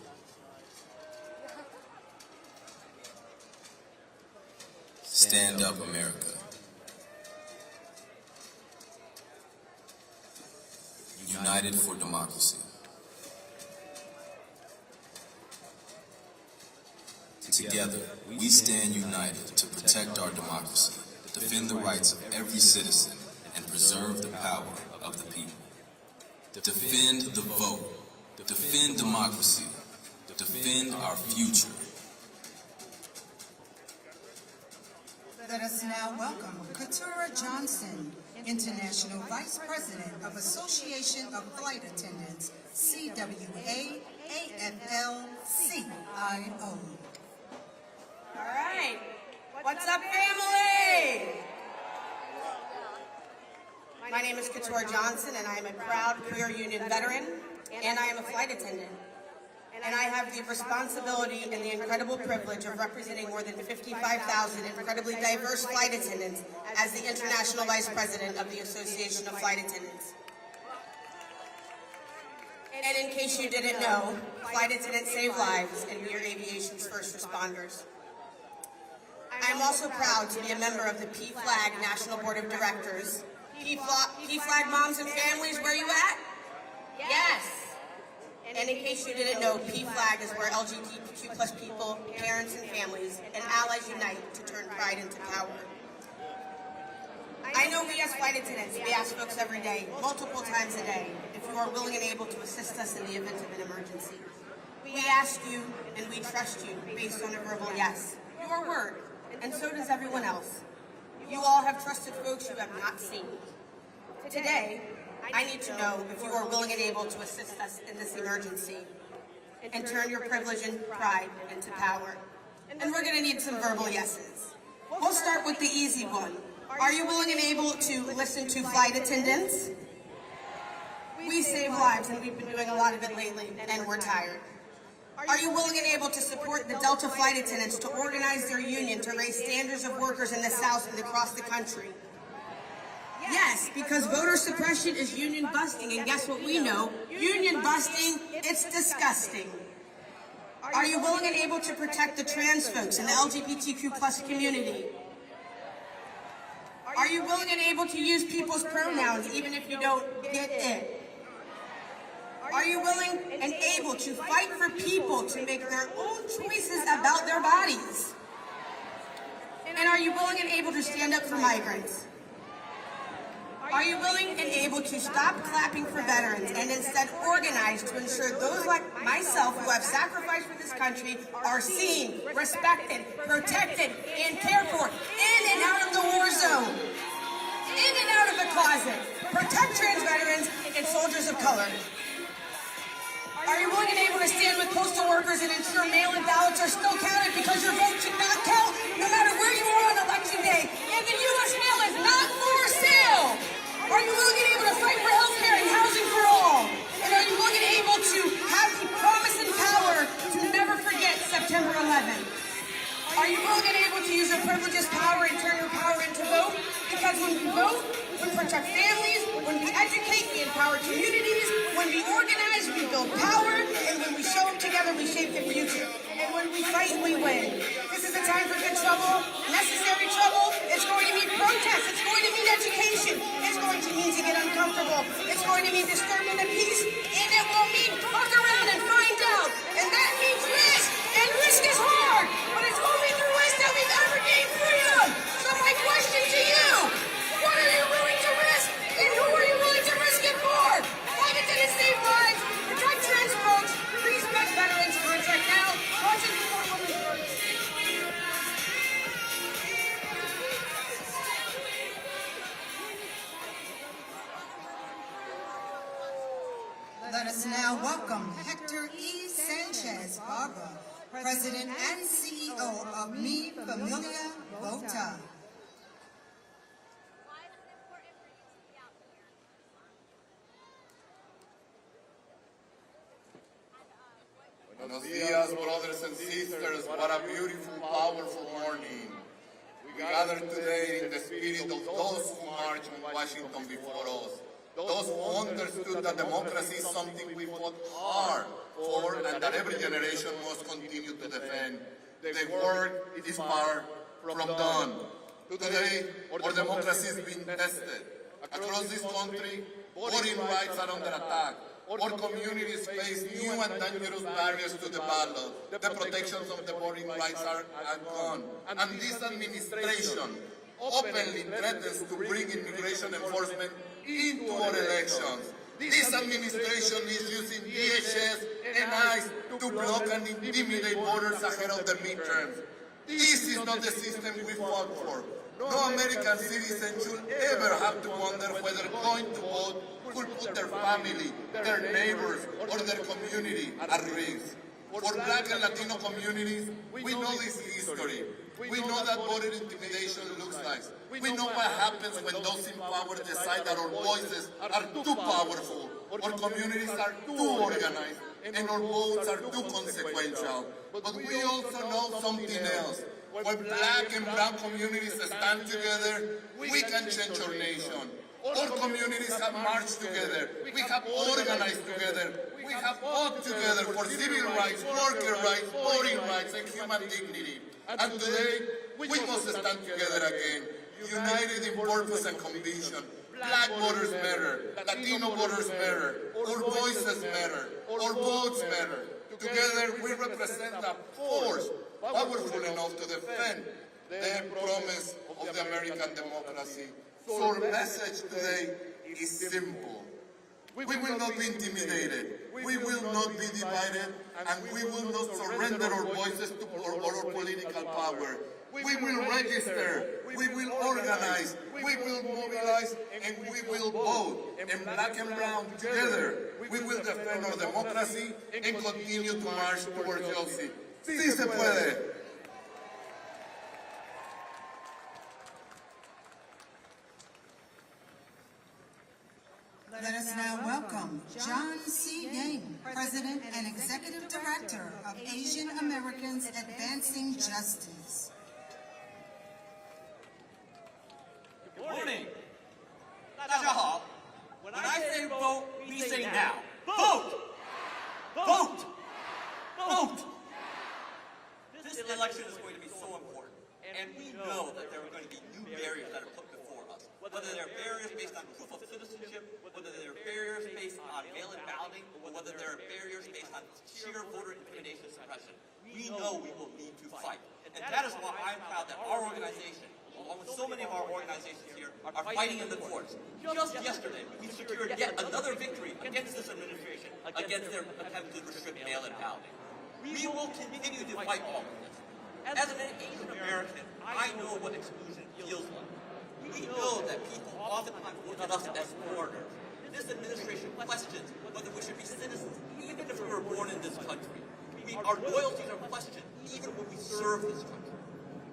Stand Up America, United for Democracy. Together, we stand united to protect our democracy, defend the rights of every citizen, and preserve the power of the people. Defend the vote. Defend democracy. Defend our future. Let us now welcome Keturah Johnson, International Vice President of Association of Flight Attendants, CWA, AFL-CIO. All right. What's up, family? My name is Couture Johnson, and I am a proud career union veteran, and I am a flight attendant. And I have the responsibility and the incredible privilege of representing more than 55,000 incredibly diverse flight attendants as the International Vice President of the Association of Flight Attendants. And in case you didn't know, flight attendants save lives, and we are aviation's first responders. I am also proud to be a member of the P-Flag National Board of Directors. P-Flag moms and families, where you at? Yes. And in case you didn't know, P-Flag is where LGBTQ plus people, parents and families, and allies unite to turn pride into power. I know we as flight attendants, we ask folks every day, multiple times a day, if you are willing and able to assist us in the event of an emergency. We ask you and we trust you based on a verbal yes, your word, and so does everyone else. You all have trusted folks you have not seen. Today, I need to know if you are willing and able to assist us in this emergency and turn your privilege and pride into power. And we're going to need some verbal yeses. We'll start with the easy one. Are you willing and able to listen to flight attendants? We save lives, and we've been doing a lot of it lately, and we're tired. Are you willing and able to support the Delta flight attendants to organize their union to raise standards of workers in the South and across the country? Yes, because voter suppression is union busting, and guess what we know? Union busting, it's disgusting. Are you willing and able to protect the trans folks and the LGBTQ plus community? Are you willing and able to use people's pronouns even if you don't get it? Are you willing and able to fight for people to make their own choices about their bodies? And are you willing and able to stand up for migrants? Are you willing and able to stop clapping for veterans and instead organize to ensure those like myself who have sacrificed for this country are seen, respected, protected, and cared for in and out of the war zone, in and out of the closet? Protect trans veterans and soldiers of color. Are you willing and able to stand with postal workers and ensure mail-in ballots are still counted because your vote should not count no matter where you are on election day, and the U.S. mail is not for sale? Are you willing and able to fight for health care and housing for all? And are you willing and able to have the promise and power to never forget September 11th? Are you willing and able to use your privileges, power, and turn your power into vote? Because when we vote, we protect families, when we educate, we empower communities, when we organize, we build power, and when we show up together, we shape the future. And when we fight, we win. This is a time for good trouble, necessary trouble. It's going to mean protest. It's going to mean education. It's going to mean to get uncomfortable. It's going to mean disturbing the peace, and it will mean fuck around and find out. And that means risk, and risk is hard, but it's only through risk that we've ever gained freedom. So my question to you, what are you willing to risk, and who are you willing to risk it for? Flight attendants save lives, protect trans folks, respect veterans, contract now, launching for women's rights. Let us now welcome Hector E. Sanchez Barba, President and CEO of Mi Familia Vota. Buenos dias, brothers and sisters. What a beautiful, powerful morning. We gather today in the spirit of those who marched on Washington before us. Those who understood that democracy is something we fought hard for and that every generation must continue to defend. The work is far from done. Today, our democracy is being tested. Across this country, voting rights are under attack. Our communities face new and dangerous barriers to the ballot. The protections of the voting rights are gone. And this administration openly threatens to bring immigration enforcement into our elections. This administration is using DHS and ICE to block and intimidate voters ahead of the midterms. This is not the system we fought for. No American citizen should ever have to wonder whether going to vote could put their family, their neighbors, or their community at risk. For Black and Latino communities, we know this history. We know that voter intimidation looks like. We know what happens when those in power decide that our voices are too powerful, our communities are too organized, and our votes are too consequential. But we also know something else. When Black and Brown communities stand together, we can change our nation. All communities have marched together. We have organized together. We have fought together for civil rights, worker rights, voting rights, and human dignity. And today, we must stand together again, united in purpose and conviction. Black voters matter. Latino voters matter. Our voices matter. Our votes matter. Together, we represent a force powerful enough to defend the promise of the American democracy. So our message today is simple. We will not be intimidated. We will not be divided, and we will not surrender our voices to our political power. We will register. We will organize. We will mobilize, and we will vote. And Black and Brown together, we will defend our democracy and continue to march towards justice. Sí se puede. Let us now welcome John C. Yang, President and Executive Director of Asian Americans Advancing Justice. Good morning. 大家好. When I say vote, we say now. Vote! Vote! Vote! This election is going to be so important, and we know that there are going to be new barriers that are put before us. Whether they're barriers based on proof of citizenship, whether they're barriers based on mail-in balloting, or whether there are barriers based on sheer voter intimidation and suppression, we know we will need to fight. And that is why I'm proud that our organization, along with so many of our organizations here, are fighting in the courts. Just yesterday, we secured yet another victory against this administration, against their attempt to restrict mail-in balloting. We will continue to fight all of this. As an Asian American, I know what exclusion feels like. We know that people oftentimes look at us as foreigners. This administration questions whether we should be citizens, even if we were born in this country. Our loyalties are questioned even when we serve this country.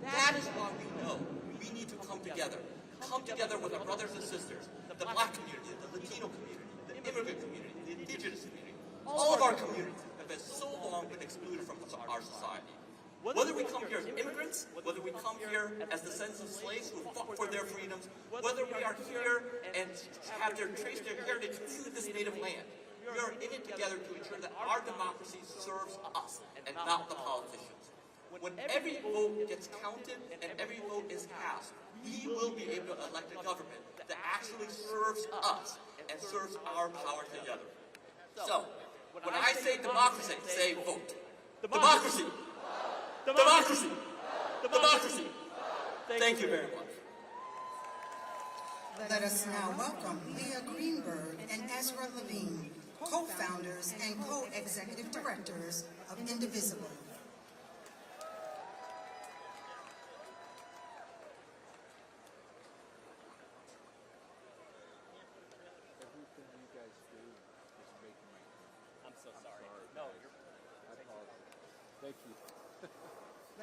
That is why we know we need to come together. Come together with our brothers and sisters, the Black community, the Latino community, the immigrant community, the indigenous community. All of our communities have been so long been excluded from our society. Whether we come here as immigrants, whether we come here as descendants of slaves who fought for their freedoms, whether we are here and have traced their heritage to this native land, we are in it together to ensure that our democracy serves us and not the politicians. When every vote gets counted and every vote is cast, we will be able to elect a government that actually serves us and serves our power together. So, when I say democracy, say vote. Democracy! Democracy! Democracy! Thank you very much. Let us now welcome Leah Greenberg and Ezra Levine, co-founders and co-executive directors of Indivisible. Everything you guys do is making my I'm so sorry. No, I apologize. Thank you.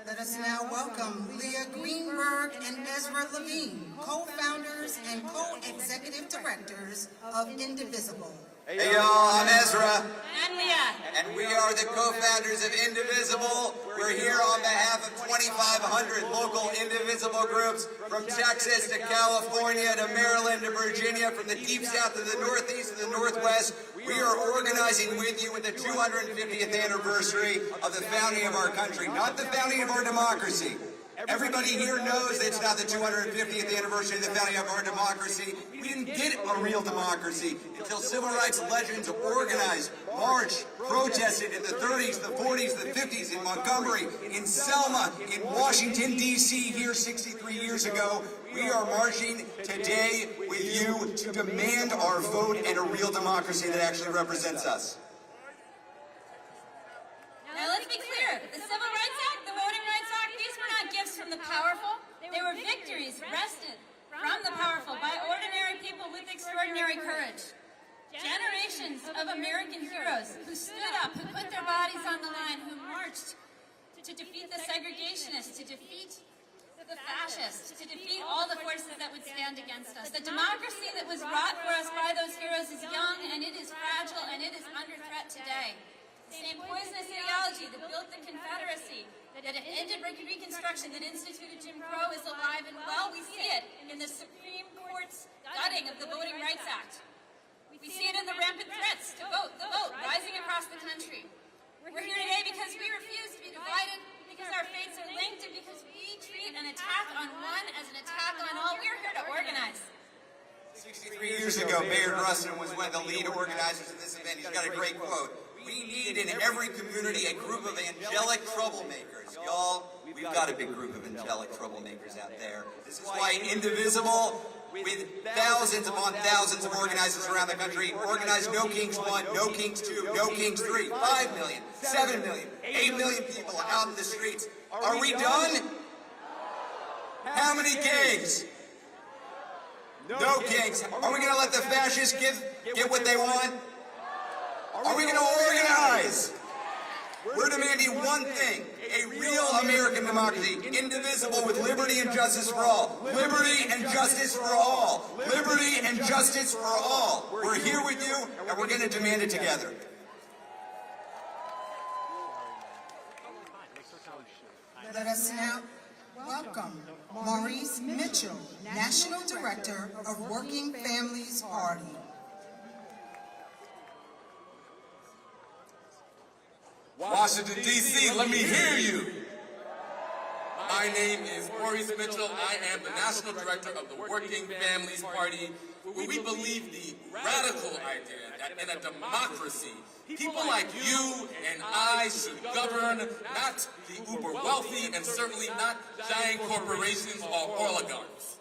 Let us now welcome Leah Greenberg and Ezra Levine, co-founders and co-executive directors of Indivisible. Hey y'all, I'm Ezra. And Leah. And we are the co-founders of Indivisible. We're here on behalf of 2,500 local Indivisible groups from Texas to California to Maryland to Virginia, from the deep south to the northeast to the northwest. We are organizing with you with the 250th anniversary of the founding of our country, not the founding of our democracy. Everybody here knows that it's not the 250th anniversary of the founding of our democracy. We didn't get a real democracy until civil rights legends organized, marched, protested in the 30s, the 40s, the 50s, in Montgomery, in Selma, in Washington, D.C. here 63 years ago. We are marching today with you to demand our vote and a real democracy that actually represents us. Now let's be clear. The Civil Rights Act, the Voting Rights Act, these were not gifts from the powerful. They were victories wrested from the powerful by ordinary people with extraordinary courage. Generations of American heroes who stood up, who put their bodies on the line, who marched to defeat the segregationists, to defeat the fascists, to defeat all the forces that would stand against us. The democracy that was wrought for us by those heroes is young, and it is fragile, and it is under threat today. The same poisonous ideology that built the Confederacy, that ended Reconstruction, that instituted Jim Crow is alive and well. We see it in the Supreme Court's gutting of the Voting Rights Act. We see it in the rampant threats to vote, the vote, rising across the country. We're here today because we refuse to be divided, because our fates are linked, and because we treat an attack on one as an attack on all. We're here to organize. 63 years ago, Mayor Rustin was one of the lead organizers of this event. He's got a great quote. We need in every community a group of angelic troublemakers. Y'all, we've got a big group of angelic troublemakers out there. This is why Indivisible, with thousands upon thousands of organizers around the country, organized No Kings 1, No Kings 2, No Kings 3, 5 million, 7 million, 8 million people out in the streets. Are we done? How many kings? No kings. Are we going to let the fascists get what they want? Are we going to organize? We're demanding one thing, a real American democracy, indivisible with liberty and justice for all. Liberty and justice for all. Liberty and justice for all. We're here with you, and we're going to demand it together. Let us now welcome Maurice Mitchell, National Director of Working Families Party. Washington, D.C., let me hear you. My name is Maurice Mitchell. I am the National Director of the Working Families Party, where we believe the radical idea that in a democracy, people like you and I should govern, not the uber wealthy and certainly not giant corporations or oligarchs.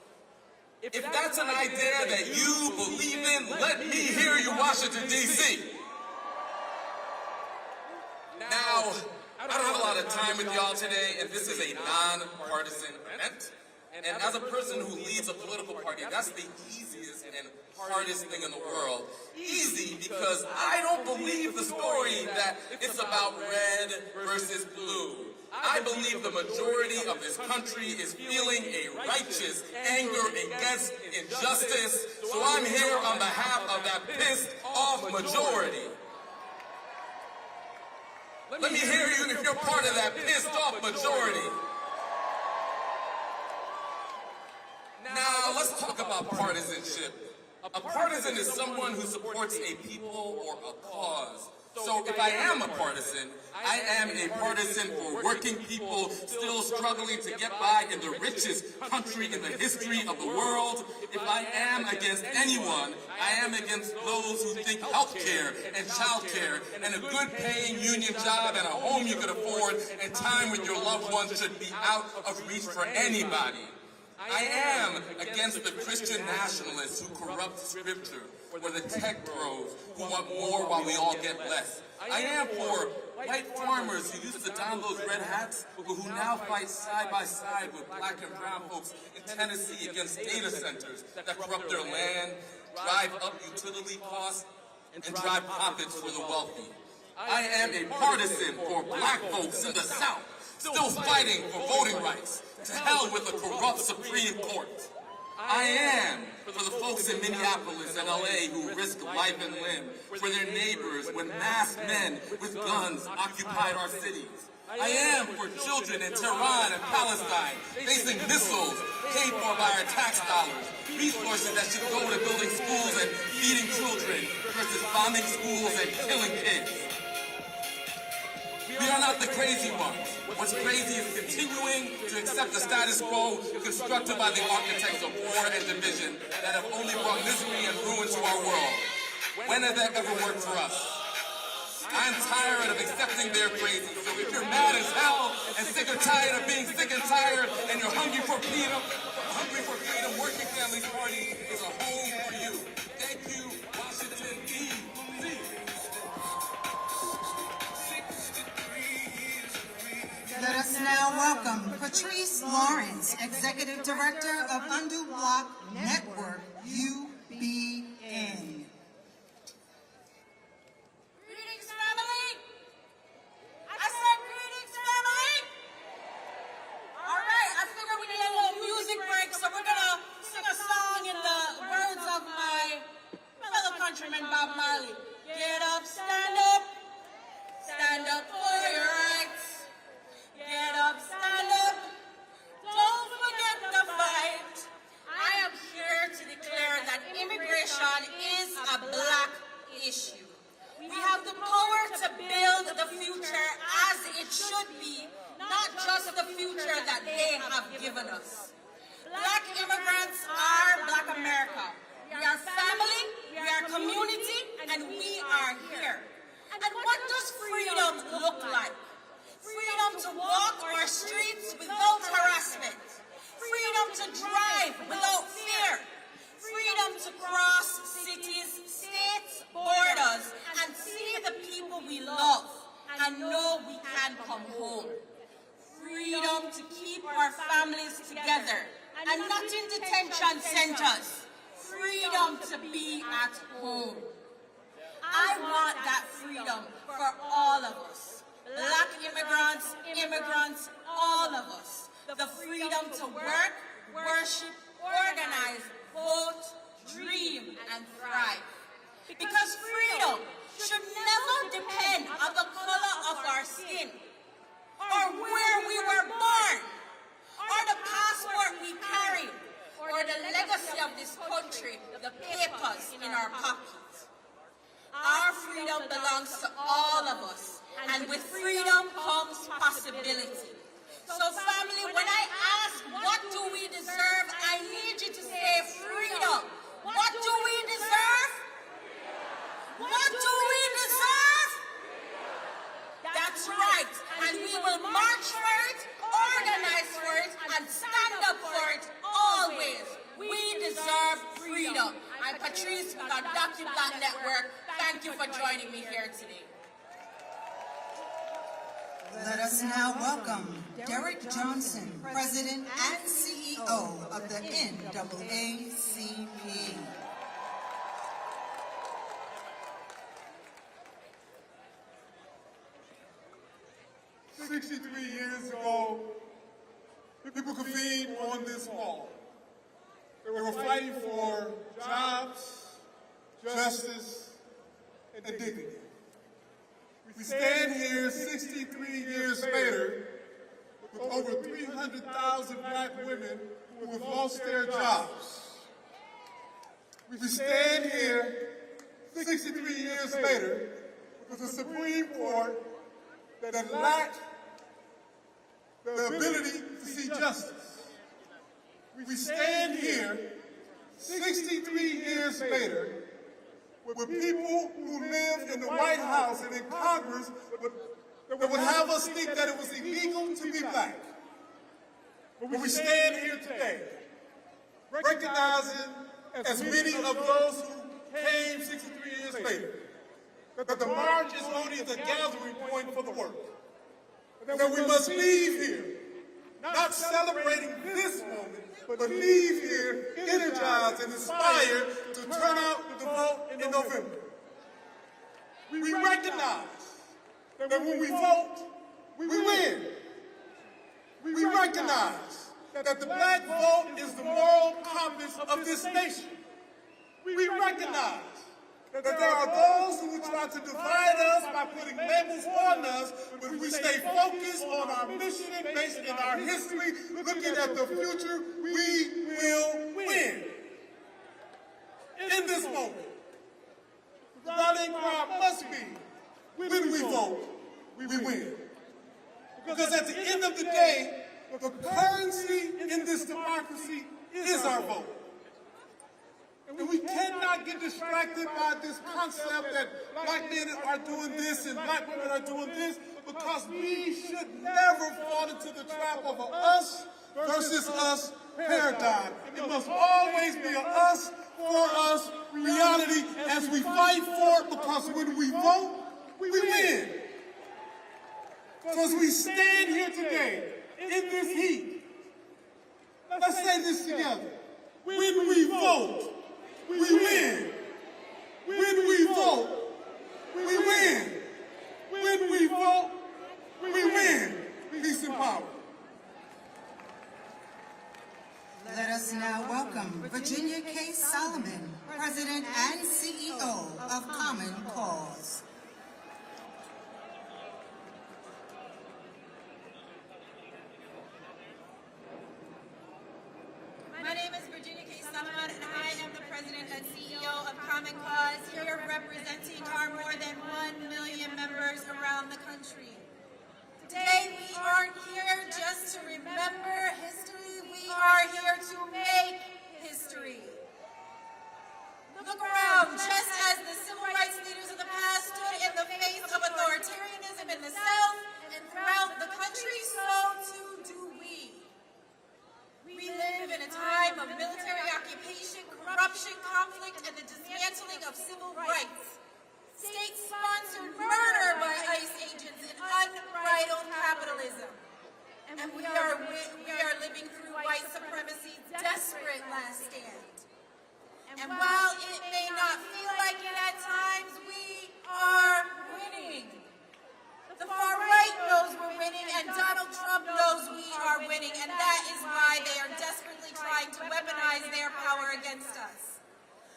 If that's an idea that you believe in, let me hear you, Washington, D.C. Now, I don't have a lot of time with y'all today, and this is a non-partisan event. And as a person who leads a political party, that's the easiest and hardest thing in the world. Easy because I don't believe the story that it's about red versus blue. I believe the majority of this country is feeling a righteous anger against injustice, so I'm here on behalf of that pissed off majority. Let me hear you if you're part of that pissed off majority. Now, let's talk about partisanship. A partisan is someone who supports a people or a cause. So if I am a partisan, I am a partisan for working people still struggling to get by in the richest country in the history of the world. If I am against anyone, I am against those who think healthcare and childcare and a good paying union job and a home you could afford and time with your loved ones should be out of reach for anybody. I am against the Christian nationalists who corrupt scripture, or the tech bros who want more while we all get less. I am for white farmers who used to don those red hats, but who now fight side by side with black and brown folks in Tennessee against data centers that corrupt their land, drive up utility costs, and drive profits for the wealthy. I am a partisan for black folks in the South, still fighting for voting rights. To hell with the corrupt Supreme Court. I am for the folks in Minneapolis and LA who risk life and limb for their neighbors when masked men with guns occupied our cities. I am for children in Tehran and Palestine facing missiles paid for by our tax dollars, resources that should go to building schools and feeding children versus bombing schools and killing kids. We are not the crazy ones. What's crazy is continuing to accept the status quo constructed by the architects of war and division that have only brought misery and ruin to our world. When has that ever worked for us? I'm tired of accepting their crazy, so if you're mad as hell and sick or tired of being sick and tired and you're hungry for freedom, Working Families Party is a home for you. Thank you, Washington, D.C. Let us now welcome Patrice Lawrence, Executive Director of Undue Block Network, UBN. given us. Black immigrants are Black America. We are family, we are community, and we are here. And what does freedom look like? Freedom to walk our streets without harassment. Freedom to drive without fear. Freedom to cross cities, states, borders, and see the people we love and know we can come home. Freedom to keep our families together and not in detention centers. Freedom to be at home. I want that freedom for all of us. Black immigrants, immigrants, all of us. The freedom to work, worship, organize, vote, dream, and thrive. Because freedom should never depend on the color of our skin, or where we were born, or the passport we carry, or the legacy of this country, the papers in our pockets. Our freedom belongs to all of us, and with freedom comes possibility. So family, when I ask, what do we deserve, I need you to say freedom. What do we deserve? What do we deserve? That's right, and we will march for it, organize for it, and stand up for it always. We deserve freedom. I'm Patrice with our DocuBlack Network. Thank you for joining me here today. Let us now welcome Derek Johnson, President and CEO of the NAACP. Years ago, people convened on this wall. They were fighting for jobs, justice, and dignity. We stand here 63 years later with over 300,000 Black women who have lost their jobs. We stand here 63 years later with a Supreme Court that lacked the ability to see justice. We stand here 63 years later with people who live in the White House and in Congress that would have us think that it was illegal to be Black. But we stand here today recognizing, as many of those who came 63 years later, that the march is only the gathering point for the work. That we must leave here, not celebrating this moment, but leave here energized and inspired to turn out to vote in November. We recognize that when we vote, we win. We recognize that the Black vote is the moral compass of this nation. We recognize that there are those who will try to divide us by putting labels on us, but if we stay focused on our mission based in our history, looking at the future, we will win. In this moment, the rallying cry must be, when we vote, we win. Because at the end of the day, the currency in this democracy is our vote. And we cannot get distracted by this concept that Black men are doing this and Black women are doing this, because we should never fall into the trap of a us versus us paradigm. It must always be a us for us reality as we fight for it, because when we vote, we win. So as we stand here today in this heat, let's say this together. When we vote, we win. When we vote, we win. When we vote, we win. Peace and power. Let us now welcome Virginia K. Solomon, President and CEO of Common Cause. My name is Virginia K. Solomon, and I am the President and CEO of Common Cause, here representing our more than 1 million members around the country. Today, we aren't here just to remember history, we are living through white supremacy's desperate last stand. And while it may not feel like it at times, we are winning. The far right knows we're winning, and Donald Trump knows we are winning, and that is why they are desperately trying to weaponize their power against us.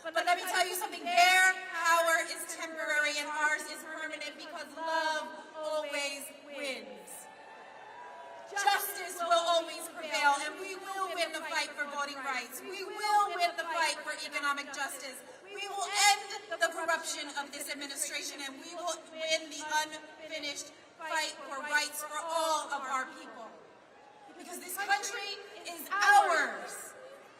But let me tell you something, their power is temporary and ours is permanent because love always wins. Justice will always prevail, and we will win the fight for voting rights. We will win the fight for economic justice. We will end the corruption of this administration, and we will win the unfinished fight for rights for all of our people. Because this country is ours.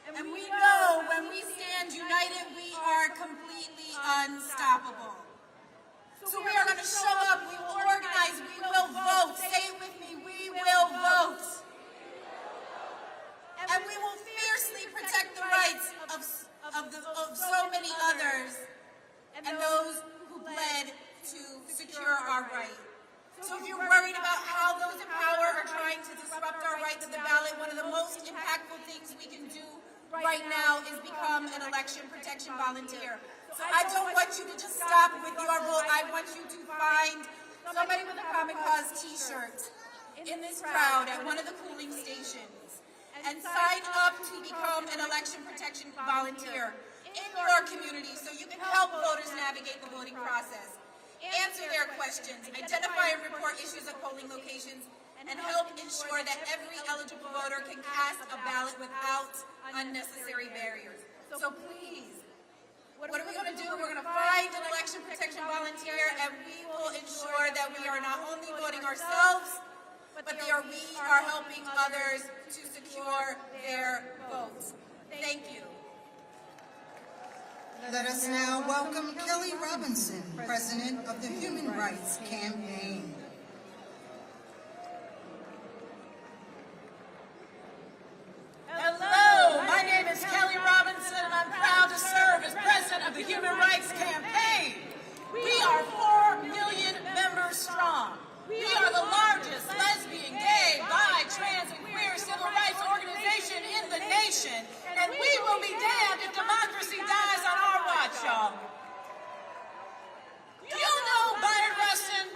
And we know when we stand united, we are completely unstoppable. So we are going to show up, we will organize, we will vote. Say it with me, we will vote. And we will fiercely protect the rights of so many others and those who bled to secure our right. So if you're worried about how those in power are trying to disrupt our right to the ballot, one of the most impactful things we can do right now is become an election protection volunteer. So I don't want you to just stop with your vote. I want you to find somebody with a Common Cause t-shirt in this crowd at one of the polling stations and sign up to become an election protection volunteer in your community so you can help voters navigate the voting process, answer their questions, identify and report issues at polling locations, and help ensure that every eligible voter can cast a ballot without unnecessary barriers. So please, what are we going to do? We're going to find an election protection volunteer, and we will ensure that we are not only voting ourselves, but we are helping others to secure their votes. Thank you. Let us now welcome Kelly Robinson, President of the Human Rights Campaign. Hello, my name is Kelly Robinson, and I'm proud to serve as President of the Human Rights Campaign. We are 4 million members strong. We are the largest lesbian, gay, bi, trans, and queer civil rights organization in the nation, and we will be damned if democracy dies on our watch, y'all. Do you know Byron Rustin?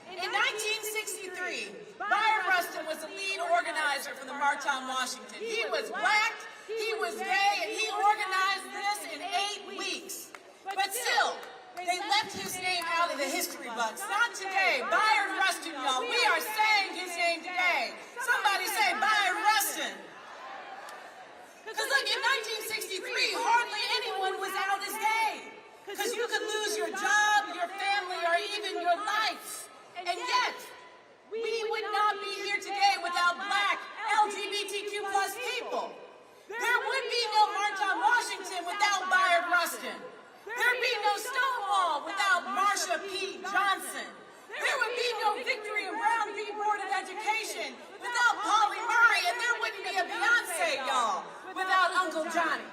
In 1963, Byron Rustin was the lead organizer for the March on Washington. He was black, he was gay, and he organized this in 8 weeks. But still, they left his name out of the history books. Not today. Byron Rustin, y'all. We are saying his name today. Somebody say Byron Rustin. Because look, in 1963, hardly anyone was out as gay. Because you could lose your job, your family, or even your life. And yet, we would not be here today without black LGBTQ+ people. There would be no March on Washington without Byron Rustin. There'd be no Stonewall without Marsha P. Johnson. There would be no Victory and Brown v. Board of Education without Pauli Murray, and there wouldn't be a Beyonce, y'all, without Uncle Johnny.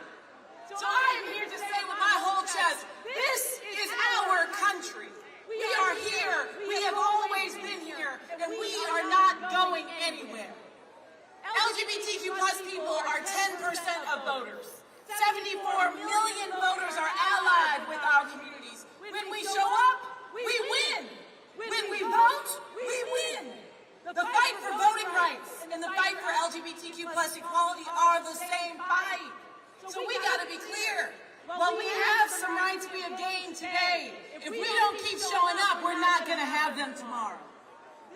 So I am here to say with my whole chest, this is our country. We are here, we have always been here, and we are not going anywhere. LGBTQ+ people are 10% of voters. 74 million voters are allied with our communities. When we show up, we win. When we vote, we win. The fight for voting rights and the fight for LGBTQ+ equality are the same fight. So we gotta be clear. While we have some rights we have gained today, if we don't keep showing up, we're not gonna have them tomorrow.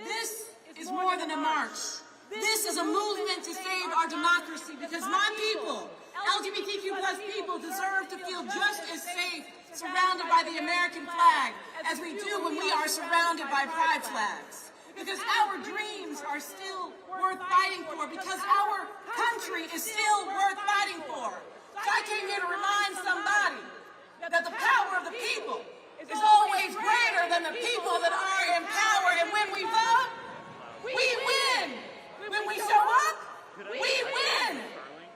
This is more than a march. This is a movement to save our democracy because my people, LGBTQ+ people, deserve to feel just as safe surrounded by the American flag as we do when we are surrounded by pride flags. Because our dreams are still worth fighting for, because our country is still worth fighting for. So I came here to remind somebody that the power of the people is always greater than the people that are in power. And when we vote, we win. When we show up, we win.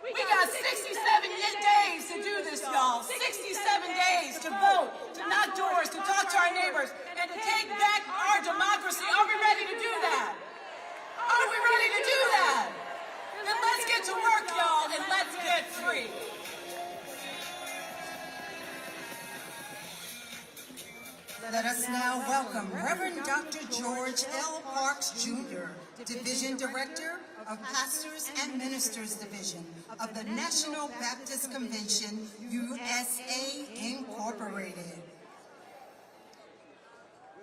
We got 67 days to do this, y'all. 67 days to vote, to knock doors, to talk to our neighbors, and to take back our democracy. Are we ready to do that? Are we ready to do that? Let us now welcome Reverend Dr. George L. Parks, Jr., Division Director of Pastors and Ministers Division of the National Baptist Convention, USA, Incorporated.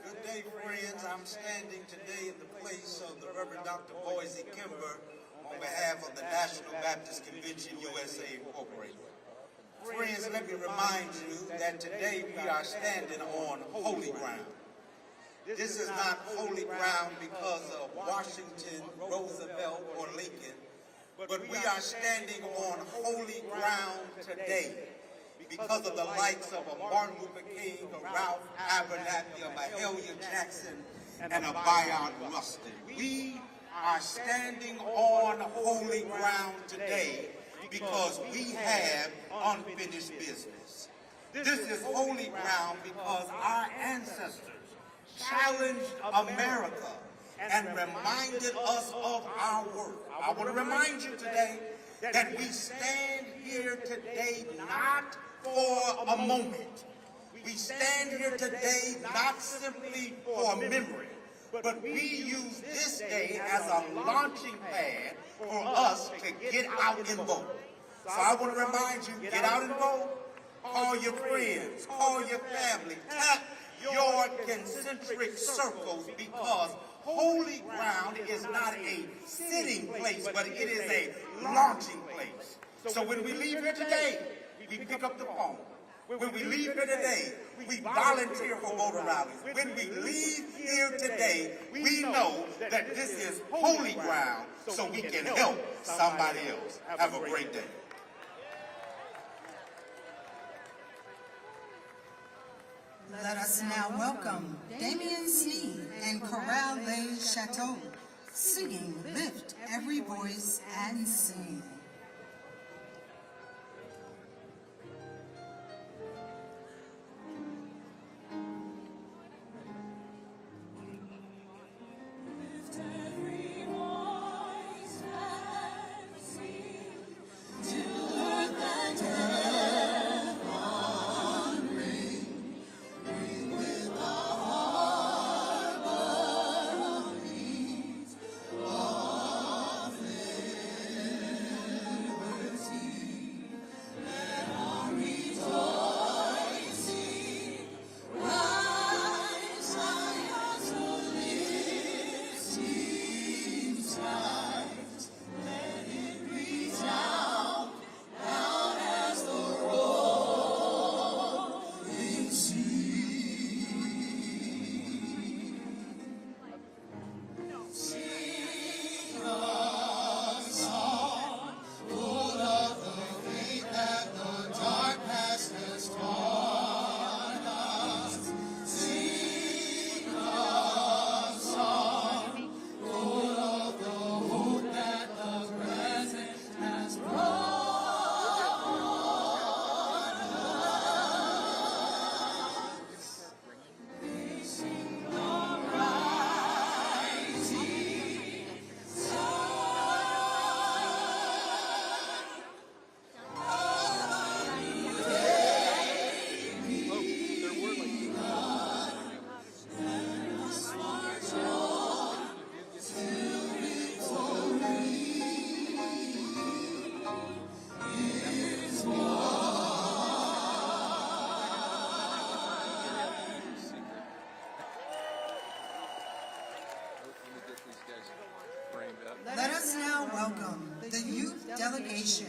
Good day, friends. I'm standing today in the place of the Reverend Dr. Boise Kimber on behalf of the National Baptist Convention, USA, Incorporated. Friends, let me remind you that today we are standing on holy ground. This is not holy ground because of Washington, Roosevelt, or Lincoln, but we are standing on holy ground today because of the likes of a Martin Luther King, a Ralph Abernathy, a Mahalia Jackson, and a Bayard Rustin. We are standing on holy ground today because we have unfinished business. This is holy ground because our ancestors challenged America and reminded us of our worth. I want to remind you today that we stand here today not for a moment. We stand here today not simply for a memory, but we use this day as a launching pad for us to get out and vote. So I want to remind you, get out and vote, call your friends, call your family, tap your concentric circles, because holy ground is not a sitting place, but it is a launching place. So when we leave here today, we pick up the phone. When we leave here today, we volunteer for voter rallies. When we leave here today, we know that this is holy ground so we can help somebody else. Have a great day. Let us now welcome Damien Sneed and Chorale Les Chateaux, singing Lift Every Voice and Sing. Let us now welcome the youth delegation.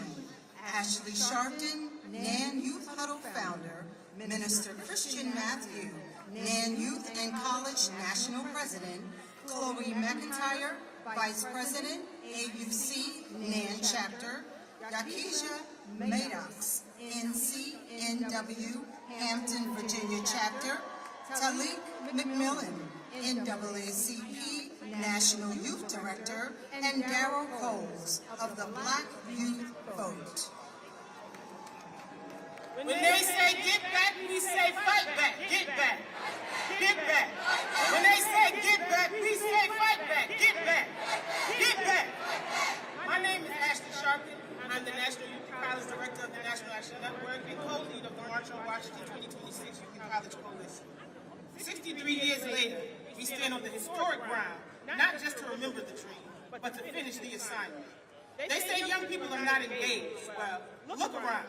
Ashley Sharpton, NAN Youth Huddle founder, Minister Christian Matthew, NAN Youth and College National President, Chloe McIntyre, Vice President, AUC, NAN Chapter, Yakisha Maddox, NCNW, Hampton, Virginia Chapter, Talik McMillan, NAACP, National Youth Director, and Darrell Coles of the Black Youth Vote. When they say get back, we say fight back. Get back. Get back. When they say get back, we say fight back. Get back. Get back. My name is Ashley Sharpton. I'm the National Youth College Director of the National Action Network and co-lead of the March on Washington 2026 Youth College Coalition. 63 years later, we stand on the historic ground, not just to remember the dream, but to finish the assignment. They say young people are not engaged. Well, look around.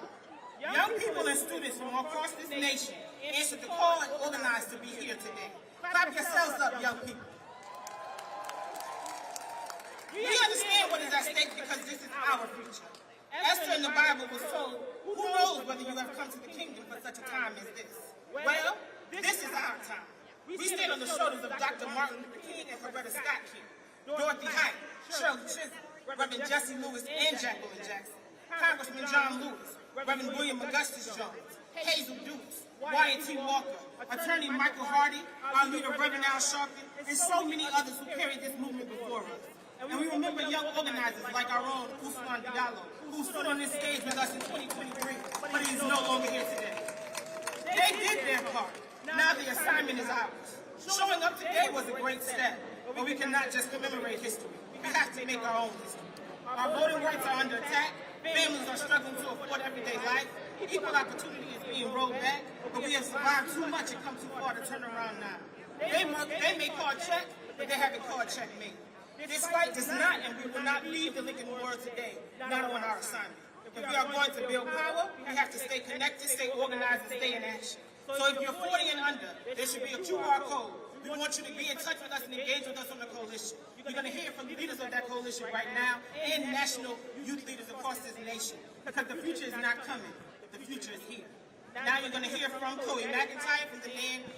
Young people and students from all across this nation answered the call and organized to be here today. Clap yourselves up, young people. We understand what is at stake because this is our future. Esther in the Bible was told, who knows whether you have come to the kingdom for such a time as this? Well, this is our time. We stand on the shoulders of Dr. Martin Luther King and Coretta Scott King, Dorothy Height, Shirley Chisholm, Reverend Jesse Lewis and Jacqueline Jackson, Congressman John Lewis, Reverend William Augustus Jones, Hazel Dukes, Wyatt T. Walker, Attorney Michael Hardy, our leader Reverend Al Sharpton, and so many others who carried this movement before us. And we remember young organizers like our own Ousmane Diallo, who stood on this stage with us in 2023, but he is no longer here today. They did their part. Now the assignment is ours. Showing up today was a great step, but we cannot just commemorate history. We have to make our own history. Our voting rights are under attack. Families are struggling to afford everyday life. Equal opportunity is being rolled back, but we have survived too much and come too far to turn around now. They may call check, but they haven't called checkmate. This fight does not, and we will not leave the Lincoln Memorial today, not on our assignment. If we are going to build power, we have to stay connected, stay organized, and stay in action. So if you're 40 and under, there should be a QR code. We want you to be in touch with us and engage with us on the coalition. You're going to hear from leaders of that coalition right now and national youth leaders across this nation. Because the future is not coming. The future is here. Now you're going to hear from Chloe McIntyre from the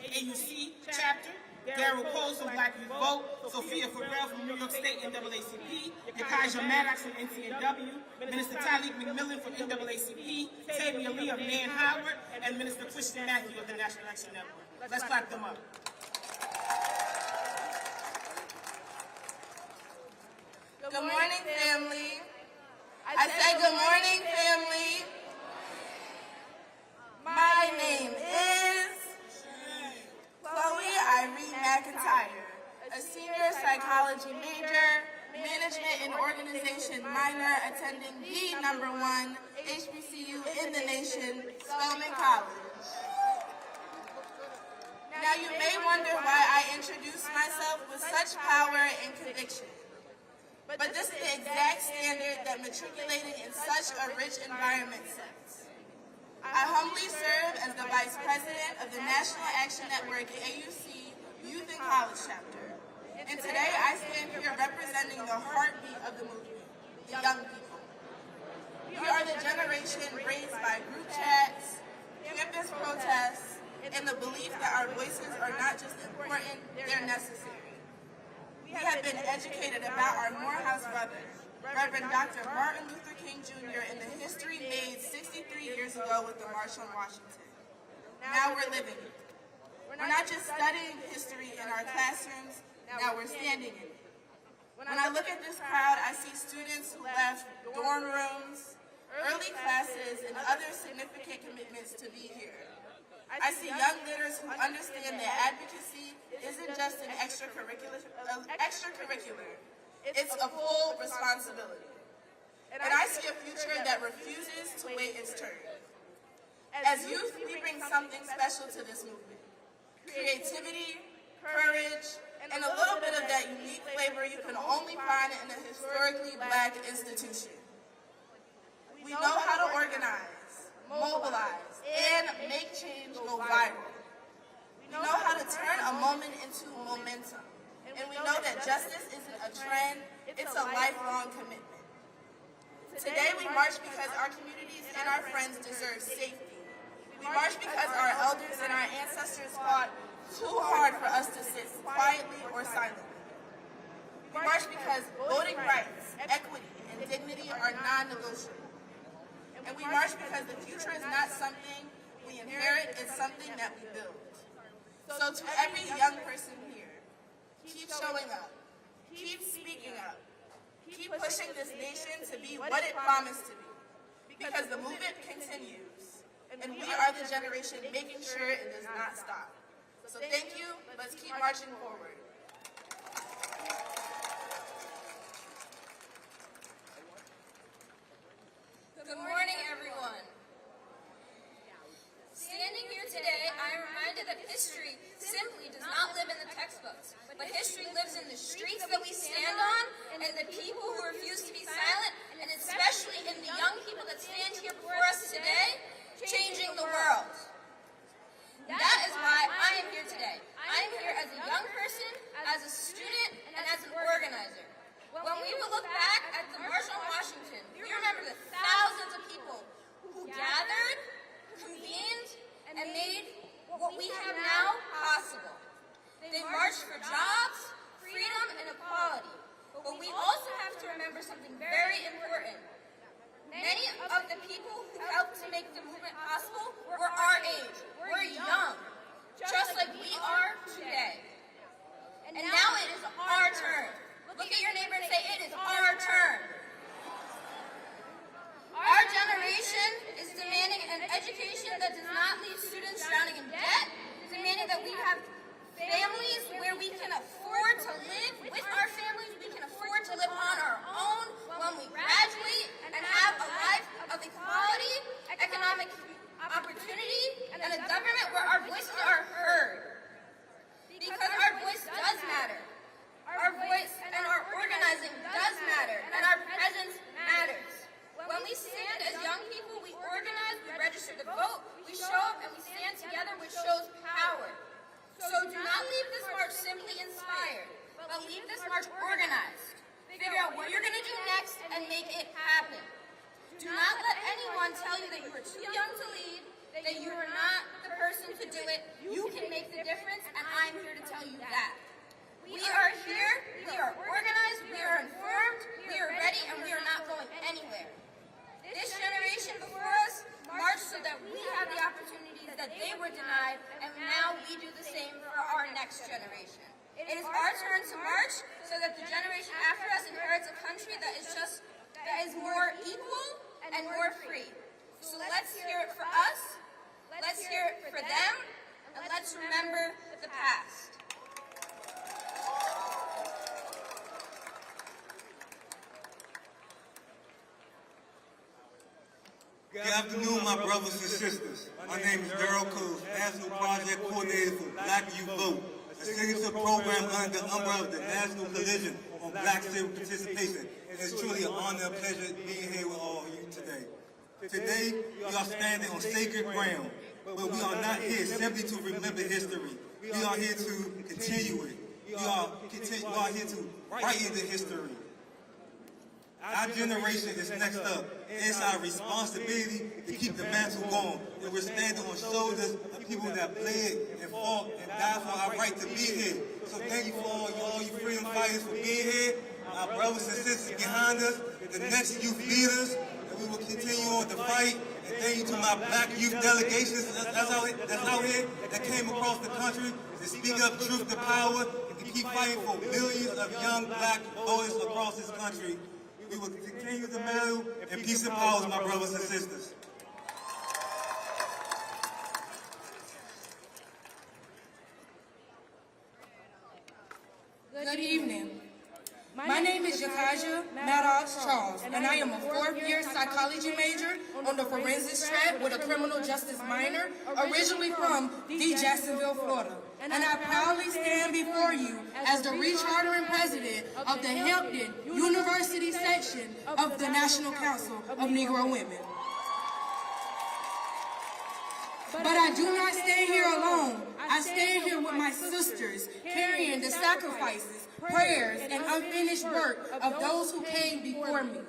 AUC chapter, Darryl Coles from Black Youth Vote, Sophia Farrell from New York State NAACP, Yakaja Maddox from NCNW, Minister Tyleek McMillan from NAACP, Tavia Lee of Nan Howard, and Minister Christian Matthew of the National Action Network. Let's clap them up. Good morning, family. I say good morning, family. My name is Chloe Irene McIntyre, a senior psychology major, management and organization minor, attending the #1 HBCU in the nation, Spelman College. Now you may wonder why I introduce myself with such power and conviction. But this is the exact standard that matriculating in such a rich environment sets. I humbly serve as the Vice President of the National Action Network AUC Youth and College Chapter. And today I stand here representing the heartbeat of the movement, the young people. We are the generation raised by group chats, campus protests, and the belief that our voices are not just important, they're necessary. We have been educated about our Morehouse brothers, Reverend Dr. Martin Luther King Jr. and the history made 63 years ago with the March on Washington. Now we're living it. We're not just studying history in our classrooms, now we're standing in it. When I look at this crowd, I see students who left dorm rooms, early classes, and other significant commitments to be here. I see young leaders who understand that advocacy isn't just an extracurricular, it's a full responsibility. And I see a future that refuses to wait its turn. As youth, we bring something special to this movement. Creativity, courage, and a little bit of that unique flavor you can only find in a historically Black institution. We know how to organize, mobilize, and make change go viral. We know how to turn a moment into momentum. And we know that justice isn't a trend, it's a lifelong commitment. Today we march because our communities and our friends deserve safety. We march because our elders and our ancestors fought too hard for us to sit quietly or silently. We march because voting rights, equity, and dignity are non-negotiable. And we march because the future is not something we inherit, it's something that we build. So to every young person here, keep showing up, keep speaking up, keep pushing this nation to be what it promised to be. Because the movement continues, and we are the generation making sure it does not stop. So thank you, let's keep marching forward. Good morning, everyone. Standing here today, I am reminded that history simply of the people who helped to make the movement possible were our age. We're young, just like we are today. And now it is our turn. Look at your neighbor and say, it is our turn. Our generation is demanding an education that does not leave students drowning in debt, demanding that we have families where we can afford to live with our families, we can afford to live on our own when we graduate and have a life of equality, economic opportunity, and a government where our voices are heard. Because our voice does matter. Our voice and our organizing does matter, and our presence matters. When we stand as young people, we organize, we register to vote, we show up, and we stand together, which shows power. So do not leave this march simply inspired, but leave this march organized. Figure out what you're going to do next and make it happen. Do not let anyone tell you that you are too young to lead, that you are not the person to do it. You can make the difference, and I'm here to tell you that. We are here, we are organized, we are informed, we are ready, and we are not going anywhere. This generation before us marched so that we have the opportunities that they were denied, and now we do the same for our next generation. It is our turn to march so that the generation after us inherits a country that is more equal and more free. So let's hear it for us, let's hear it for them, and let's remember the past. Good afternoon, my brothers and sisters. My name is Daryl Coons, National Project Coordinator for Black Youth Vote, a signature program under the umbrella of the National Coalition on Black Civic Participation. And it's truly an honor and pleasure being here with all of you today. Today, we are standing on sacred ground, but we are not here simply to remember history. We are here to continue it. We are here to write into history. Our generation is next up. It's our responsibility to keep the mantle going. And we're standing on shoulders of people that bled and fought and died for our right to be here. So thank you for all you freedom fighters for being here. Our brothers and sisters behind us, the next youth leaders, and we will continue on to fight. And thank you to my black youth delegations that's out here that came across the country to speak up truth to power and to keep fighting for millions of young black voters across this country. We will continue to battle, and peace and power, my brothers and sisters. Good evening. My name is Jakaja Maddox Charles, and I am a fourth-year psychology major on the forensics track with a criminal justice minor, originally from Jacksonville, Florida. And I proudly stand before you as the rechartering president of the Hampton University section of the National Council of Negro Women. But I do not stand here alone. I stand here with my sisters, carrying the sacrifices, prayers, and unfinished work of those who came before me.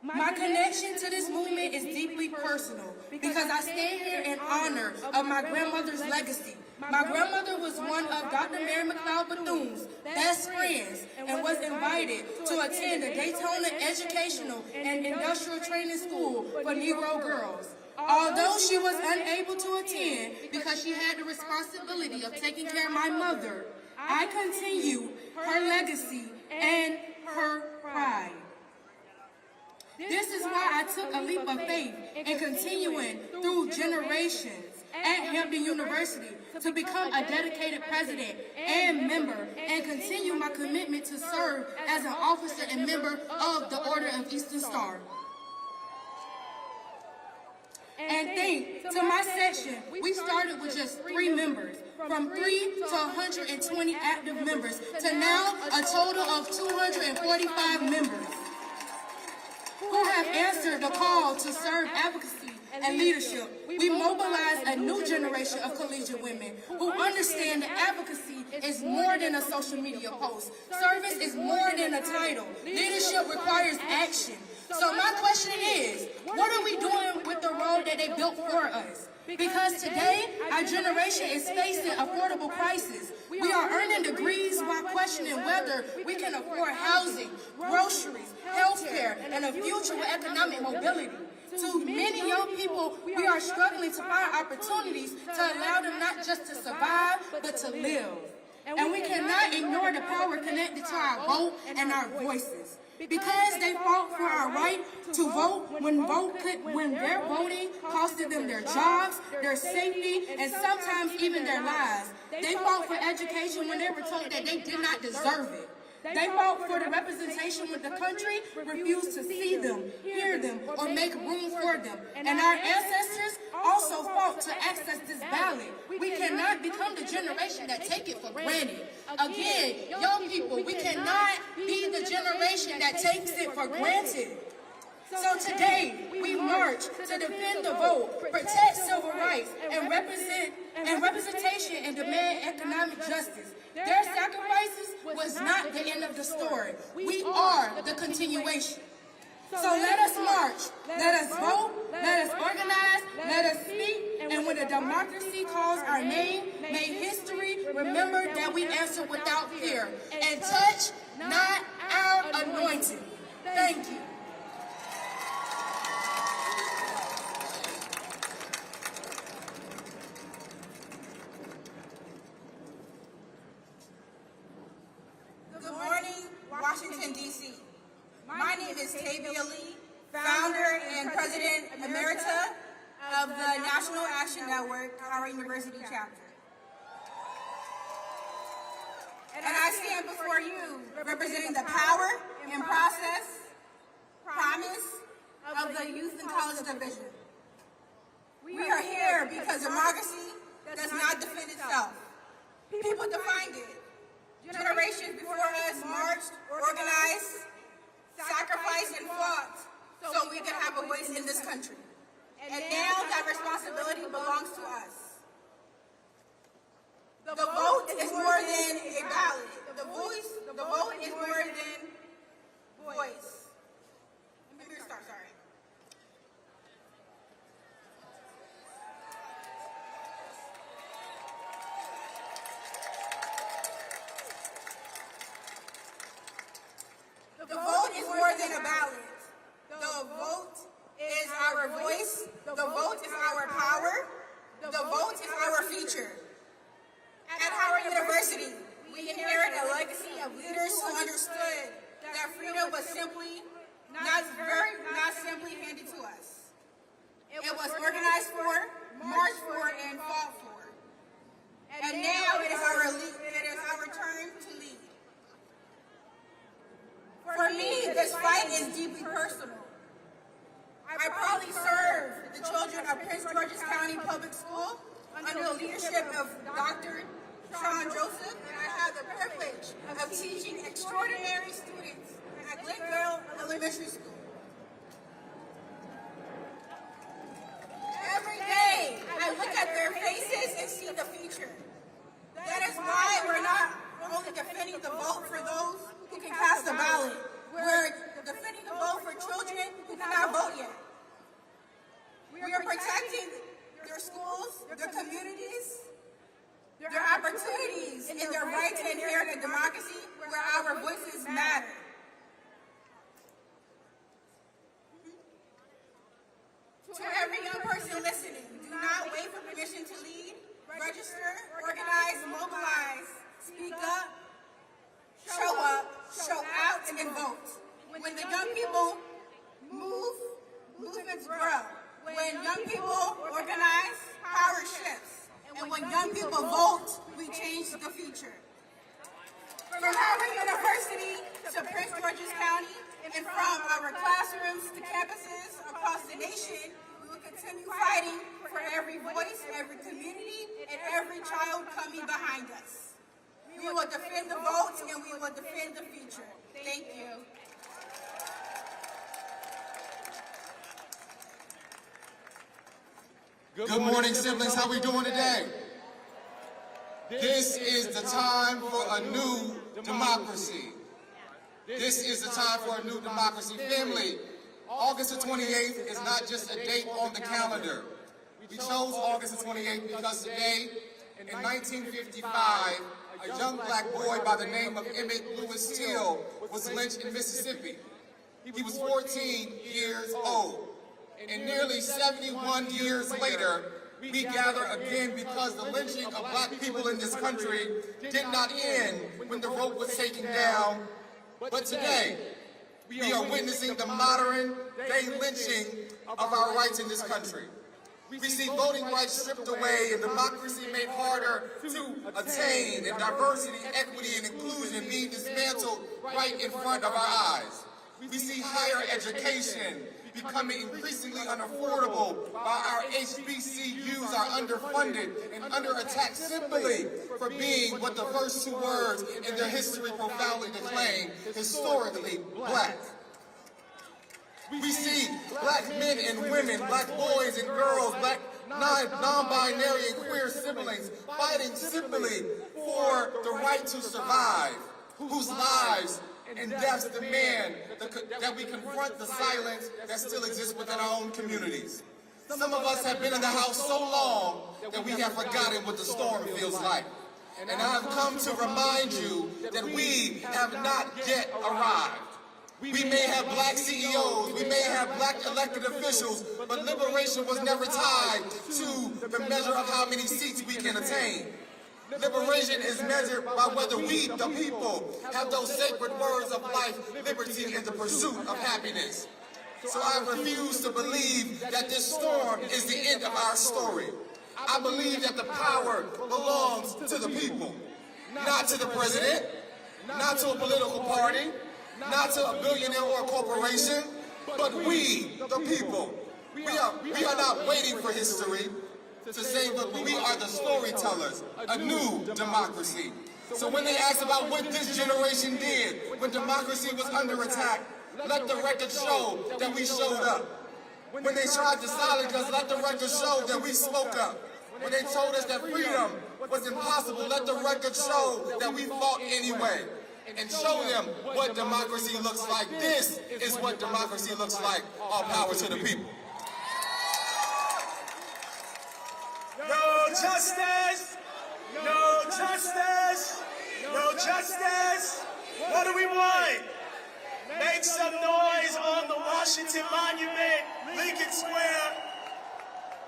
My connection to this movement is deeply personal because I stand here in honor of my grandmother's legacy. My grandmother was one of Dr. Mary McLeod Bethune's best friends and was invited to attend the Daytona Educational and Industrial Training School for Negro girls. Although she was unable to attend because she had the responsibility of taking care of my mother, I continue her legacy and her pride. This is why I took a leap of faith in continuing through generations at Hampton University to become a dedicated president and member and continue my commitment to serve as an officer and member of the Order of Eastern Star. And thanks to my section, we started with just 3 members, from 3 to 120 active members, to now a total of 245 members who have answered the call to serve advocacy and leadership. We mobilize a new generation of collegiate women who understand that advocacy is more than a social media post. Service is more than a title. Leadership requires action. So my question is, What are we doing with the road that they built for us? Because today, our generation is facing affordable crisis. We are earning degrees while questioning whether we can afford housing, groceries, healthcare, and a future with economic mobility. To many young people, we are struggling to find opportunities to allow them not just to survive, but to live. And we cannot ignore the power connected to our vote and our voices. Because they fought for our right to vote when their voting costed them their jobs, their safety, and sometimes even their lives. They fought for education when they were told that they did not deserve it. They fought for the representation when the country refused to see them, hear them, or make room for them. And our ancestors also fought to access this ballot. We cannot become the generation that take it for granted. Again, young people, we cannot be the generation that takes it for granted. So today, we march to defend the vote, protect civil rights, and representation and demand economic justice. Their sacrifices was not the end of the story. We are the continuation. So let us march, let us vote, let us organize, let us speak, and when the democracy calls our name, may history remember that we answer without fear, and touch not our anointing. Thank you. Good morning, Washington, D.C. My name is Tavia Lee, founder and president emerita of the National Action Network, Howard University chapter. And I stand before you representing the power and promise of the Youth and College Division. We are here because democracy does not defend itself. People defined it. Generations before us marched, organized, sacrificed, and fought so we could have a voice in this country. And now that responsibility belongs to us. The vote is more than a ballot. The vote is more than voice. Let me restart, sorry. The vote is more than a ballot. The vote is our voice. The vote is our power. The vote is our future. At Howard University, we inherit a legacy of leaders who understood that freedom was not simply handed to us. It was organized for, marched for, and fought for. And now it is our turn to lead. For me, this fight is deeply personal. I proudly serve the children of Prince George's County Public School under the leadership of Dr. Sean Joseph, and I have the privilege of teaching extraordinary students at Glenville Elementary School. Every day, I look at their faces and see the future. That is why we're not only defending the vote for those who can cast a ballot. We're defending the vote for children who cannot vote yet. We are protecting their schools, their communities, their opportunities, and their right to inherit a democracy where our voices matter. To every young person listening, do not wait for permission to lead. Register, organize, mobilize, speak up, show out, and vote. When the young people move, movements grow. When young people organize, power shifts. And when young people vote, we change the future. From Howard University to Prince George's County, and from our classrooms to campuses across the nation, we will continue fighting for every voice, every community, and every child coming behind us. We will defend the vote, and we will defend the future. Thank you. Good morning, siblings. How we doing today? This is the time for a new democracy. This is the time for a new democracy. Family, August the 28th is not just a date on the calendar. We chose August the 28th because today, in 1955, a young black boy by the name of Emmett Lewis Till was lynched in Mississippi. He was 14 years old. And nearly 71 years later, we gather again because the lynching of black people in this country did not end when the rope was taken down. But today, we are witnessing the modern day lynching of our rights in this country. We see voting rights stripped away and democracy made harder to attain, and diversity, equity, and inclusion being dismantled right in front of our eyes. We see higher education becoming increasingly unaffordable while our HBCUs are underfunded and under attack simply for being what the first two words in their history profoundly declaim, historically black. We see black men and women, black boys and girls, black non-binary and queer siblings fighting simply for the right to survive, whose lives and deaths demand that we confront the silence that still exists within our own communities. Some of us have been in the house so long that we have forgotten what the storm feels like. And I have come to remind you that we have not yet arrived. We may have black CEOs, we may have black elected officials, but liberation was never tied to the measure of how many seats we can attain. Liberation is measured by whether we, the people, have those sacred words of life, liberty, and the pursuit of happiness. So I refuse to believe that this storm is the end of our story. I believe that the power belongs to the people, not to the president, not to a political party, not to a billionaire or a corporation, but we, the people. We are not waiting for history to say, look, we are the storytellers, a new democracy. So when they ask about what this generation did when democracy was under attack, let the record show that we showed up. When they tried to silence us, let the record show that we spoke up. When they told us that freedom was impossible, let the record show that we fought anyway. And show them what democracy looks like. This is what democracy looks like. All power to the people. No justice! No justice! No justice! What do we want? Make some noise on the Washington Monument, Lincoln Square.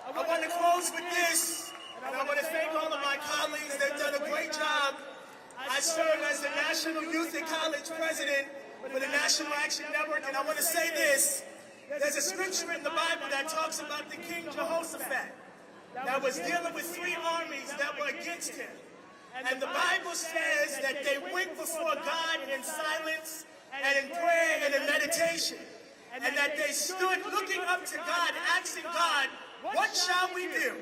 I want to close with this, and I want to thank all of my colleagues. They've done a great job. I serve as the National Youth and College President for the National Action Network, and I want to say this. There's a scripture in the Bible that talks about the King Jehoshaphat that was dealing with three armies that were against him. And the Bible says that they went before God in silence and in prayer and in meditation. And that they stood looking up to God, asking God, what shall we do?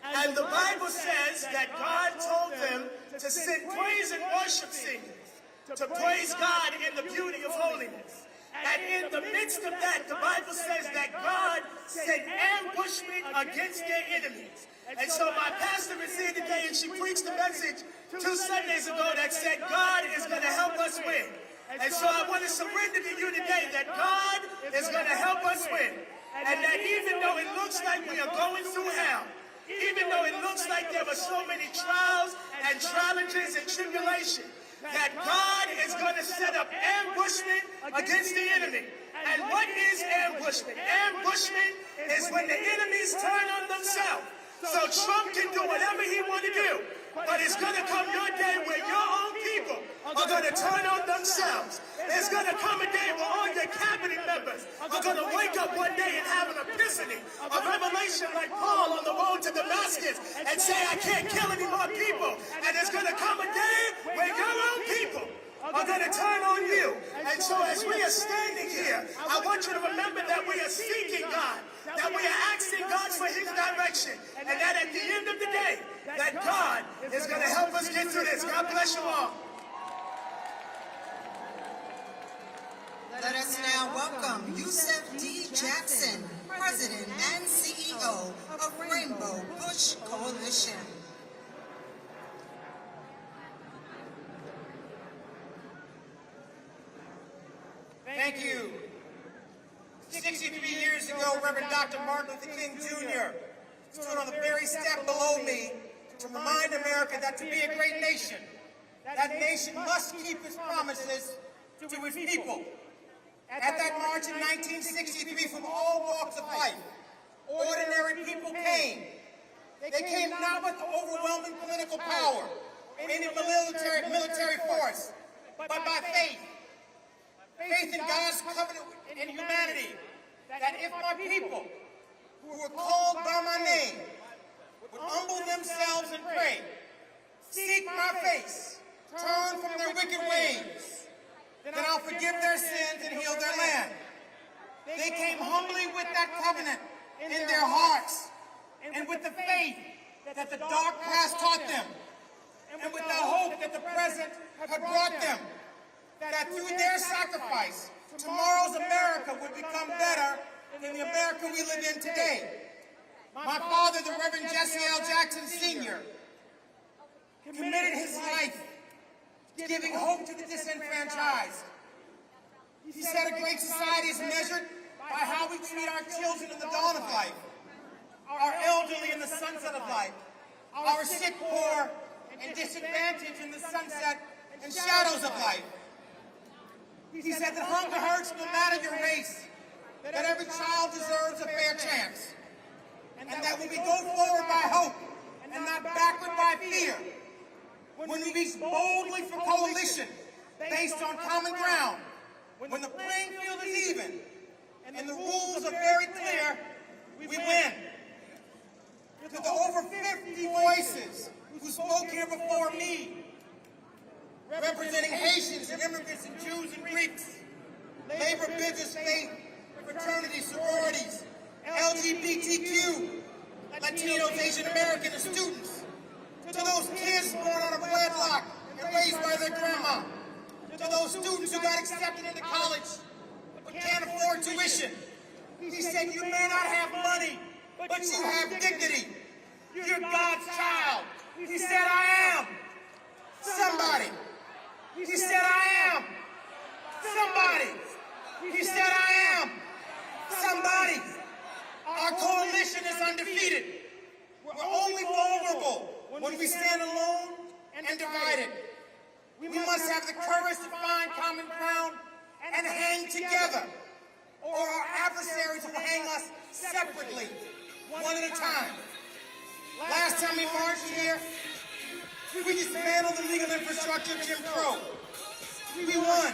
And the Bible says that God told them to send praise and worship singers, to praise God in the beauty of holiness. And in the midst of that, the Bible says that God sent ambushment against their enemies. And so my pastor is here today, and she preached a message 2 Sundays ago that said God is going to help us win. And so I want to surrender to you today that God is going to help us win. And that even though it looks like we are going through hell, even though it looks like there were so many trials and challenges and tribulation, that God is going to set up ambushment against the enemy. And what is ambushment? Ambushment is when the enemies turn on themselves. So Trump can do whatever he wants to do. But it's going to come your day where your own people are going to turn on themselves. There's going to come a day where all your cabinet members are going to wake up one day and have an epiphany, a revelation like Paul on the road to Damascus, and say, I can't kill any more people. And there's going to come a day where your own people are going to turn on you. And so as we are standing here, I want you to remember that we are seeking God, that we are asking God for his direction, and that at the end of the day, that God is going to help us get through this. God bless you all. Let us now welcome Yusef D. Jackson, President and CEO of Rainbow Push Coalition. Thank you. 60 63 years ago, Reverend Dr. Martin Luther King Jr. stood on the very step below me to remind America that to be a great nation, that nation must keep its promises to its people. At that march in 1963, from all walks of life, ordinary people came. They came not with overwhelming political power or any military force, but by faith. Faith in God's covenant in humanity, that if my people who were called by my name would humble themselves and pray, seek my face, turn from their wicked ways, then I'll forgive their sins and heal their land. They came humbly with that covenant in their hearts and with the faith that the dark past taught them and with the hope that the present had brought them, that through their sacrifice, tomorrow's America would become better than the America we live in today. My father, the Reverend Jesse L. Jackson Sr., committed his life giving hope to the disenfranchised. He said a great society is measured by how we treat our children in the dawn of life, our elderly in the sunset of life, our sick, poor, and disadvantaged in the sunset and shadows of life. He said that hunger hurts no matter your race, that every child deserves a fair chance, and that when we go forward by hope and not backward by fear, when we reach boldly for coalition based on common ground, when the playing field is even and the rules are very clear, we win. To the over 50 voices who spoke here before me, representing Haitians and immigrants and Jews and Greeks, labor, business, faith, fraternities, sororities, LGBTQ, Latinos, Asian American, and students, to those kids born out of wedlock and raised by their grandma, to those students who got accepted into college but can't afford tuition. He said, you may not have money, but you have dignity. You're God's child. He said, I am somebody. He said, I am somebody. He said, I am somebody. Our coalition is undefeated. We're only vulnerable when we stand alone and divided. We must have the courage to find common ground and hang together, or our adversaries will hang us separately, one at a time. Last time we marched here, we dismantled the legal infrastructure of Jim Crow. We won.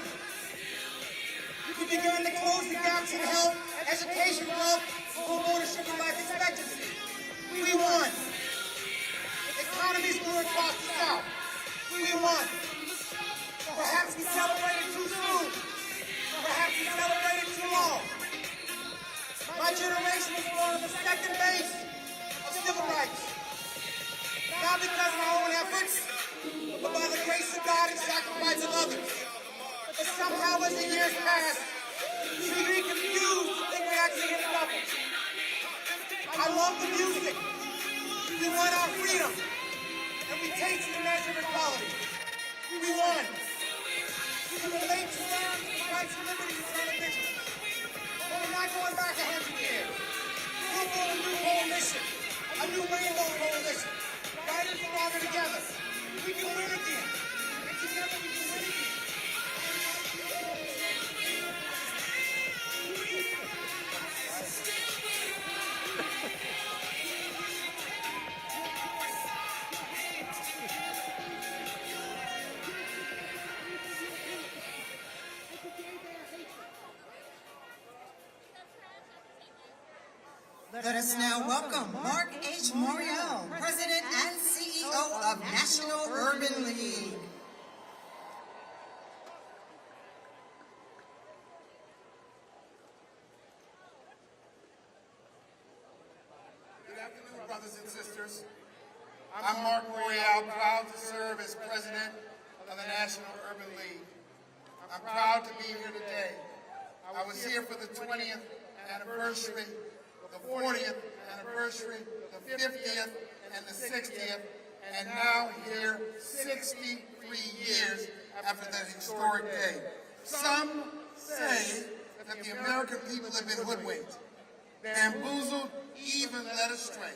We began to close the gaps in health, education, wealth, home ownership, and life expectancy. We won. Economies grew across the South. We won. Perhaps we celebrated too soon. Perhaps we celebrated too long. My generation was born on the second base of civil rights. Not because of our own efforts, but by the grace of God and sacrifice of others. But somehow as the years passed, we get confused to think we actually hit double. I love the music. We won our freedom, and we tasted the measure of equality. We won. We relate to them, rights, liberty, and television. But we're not going back 100 years. We'll build a new coalition, a new rainbow coalition. Riders stronger together. We can win again. And together we can win again. Let us now welcome Mark H. Morial, President and CEO of National Urban League. Good afternoon, brothers and sisters. I'm Mark Morial, proud to serve as President of the National Urban League. I'm proud to be here today. I was here for the 20th anniversary, the 40th anniversary, the 50th, and the 60th, and now here 63 years after that historic day. Some say that the American people have been hoodwinked, bamboozled, even led astray.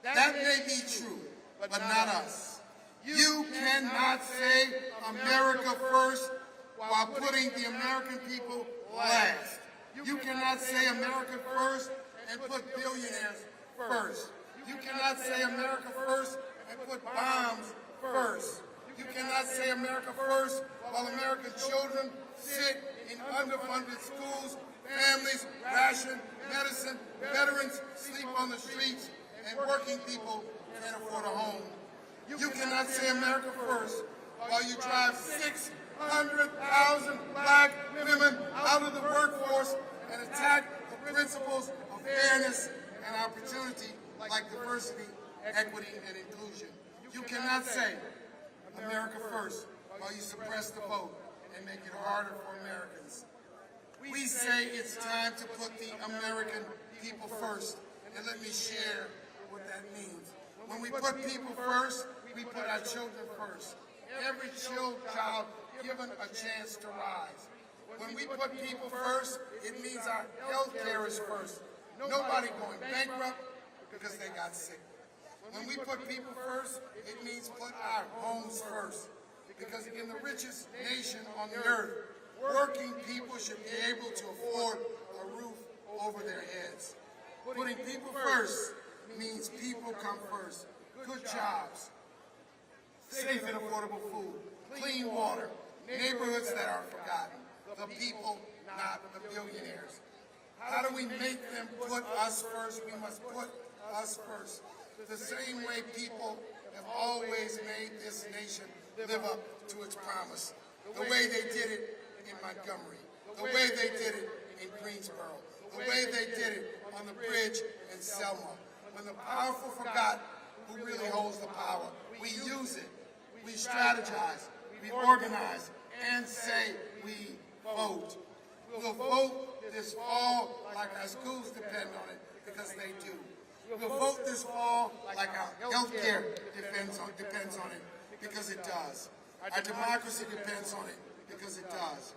That may be true, but not us. You cannot say America first while putting the American people last. You cannot say America first and put billionaires first. You cannot say America first and put bombs first. You cannot say America first while American children sit in underfunded schools, families ration medicine, veterans sleep on the streets, and working people can't afford a home. You cannot say America first while you drive 600,000 black women out of the workforce and attack the principles of fairness and opportunity like diversity, equity, and inclusion. You cannot say America first while you suppress the vote and make it harder for Americans. We say it's time to put the American people first, and let me share what that means. When we put people first, we put our children first. Every child given a chance to rise. When we put people first, it means our health care is first. Nobody going bankrupt because they got sick. When we put people first, it means put our homes first. Because in the richest nation on the earth, working people should be able to afford a roof over their heads. Putting people first means people come first. Good jobs, safe and affordable food, clean water, neighborhoods that are forgotten, the people, not the billionaires. How do we make them put us first? We must put us first. The same way people have always made this nation live up to its promise. The way they did it in Montgomery, the way they did it in Greensboro, the way they did it on the bridge in Selma. When the powerful forgot who really holds the power, we use it, we strategize, we organize, and say we vote. We'll vote this fall like our schools depend on it, because they do. We'll vote this fall like our health care depends on it, because it does. Our democracy depends on it, because it does.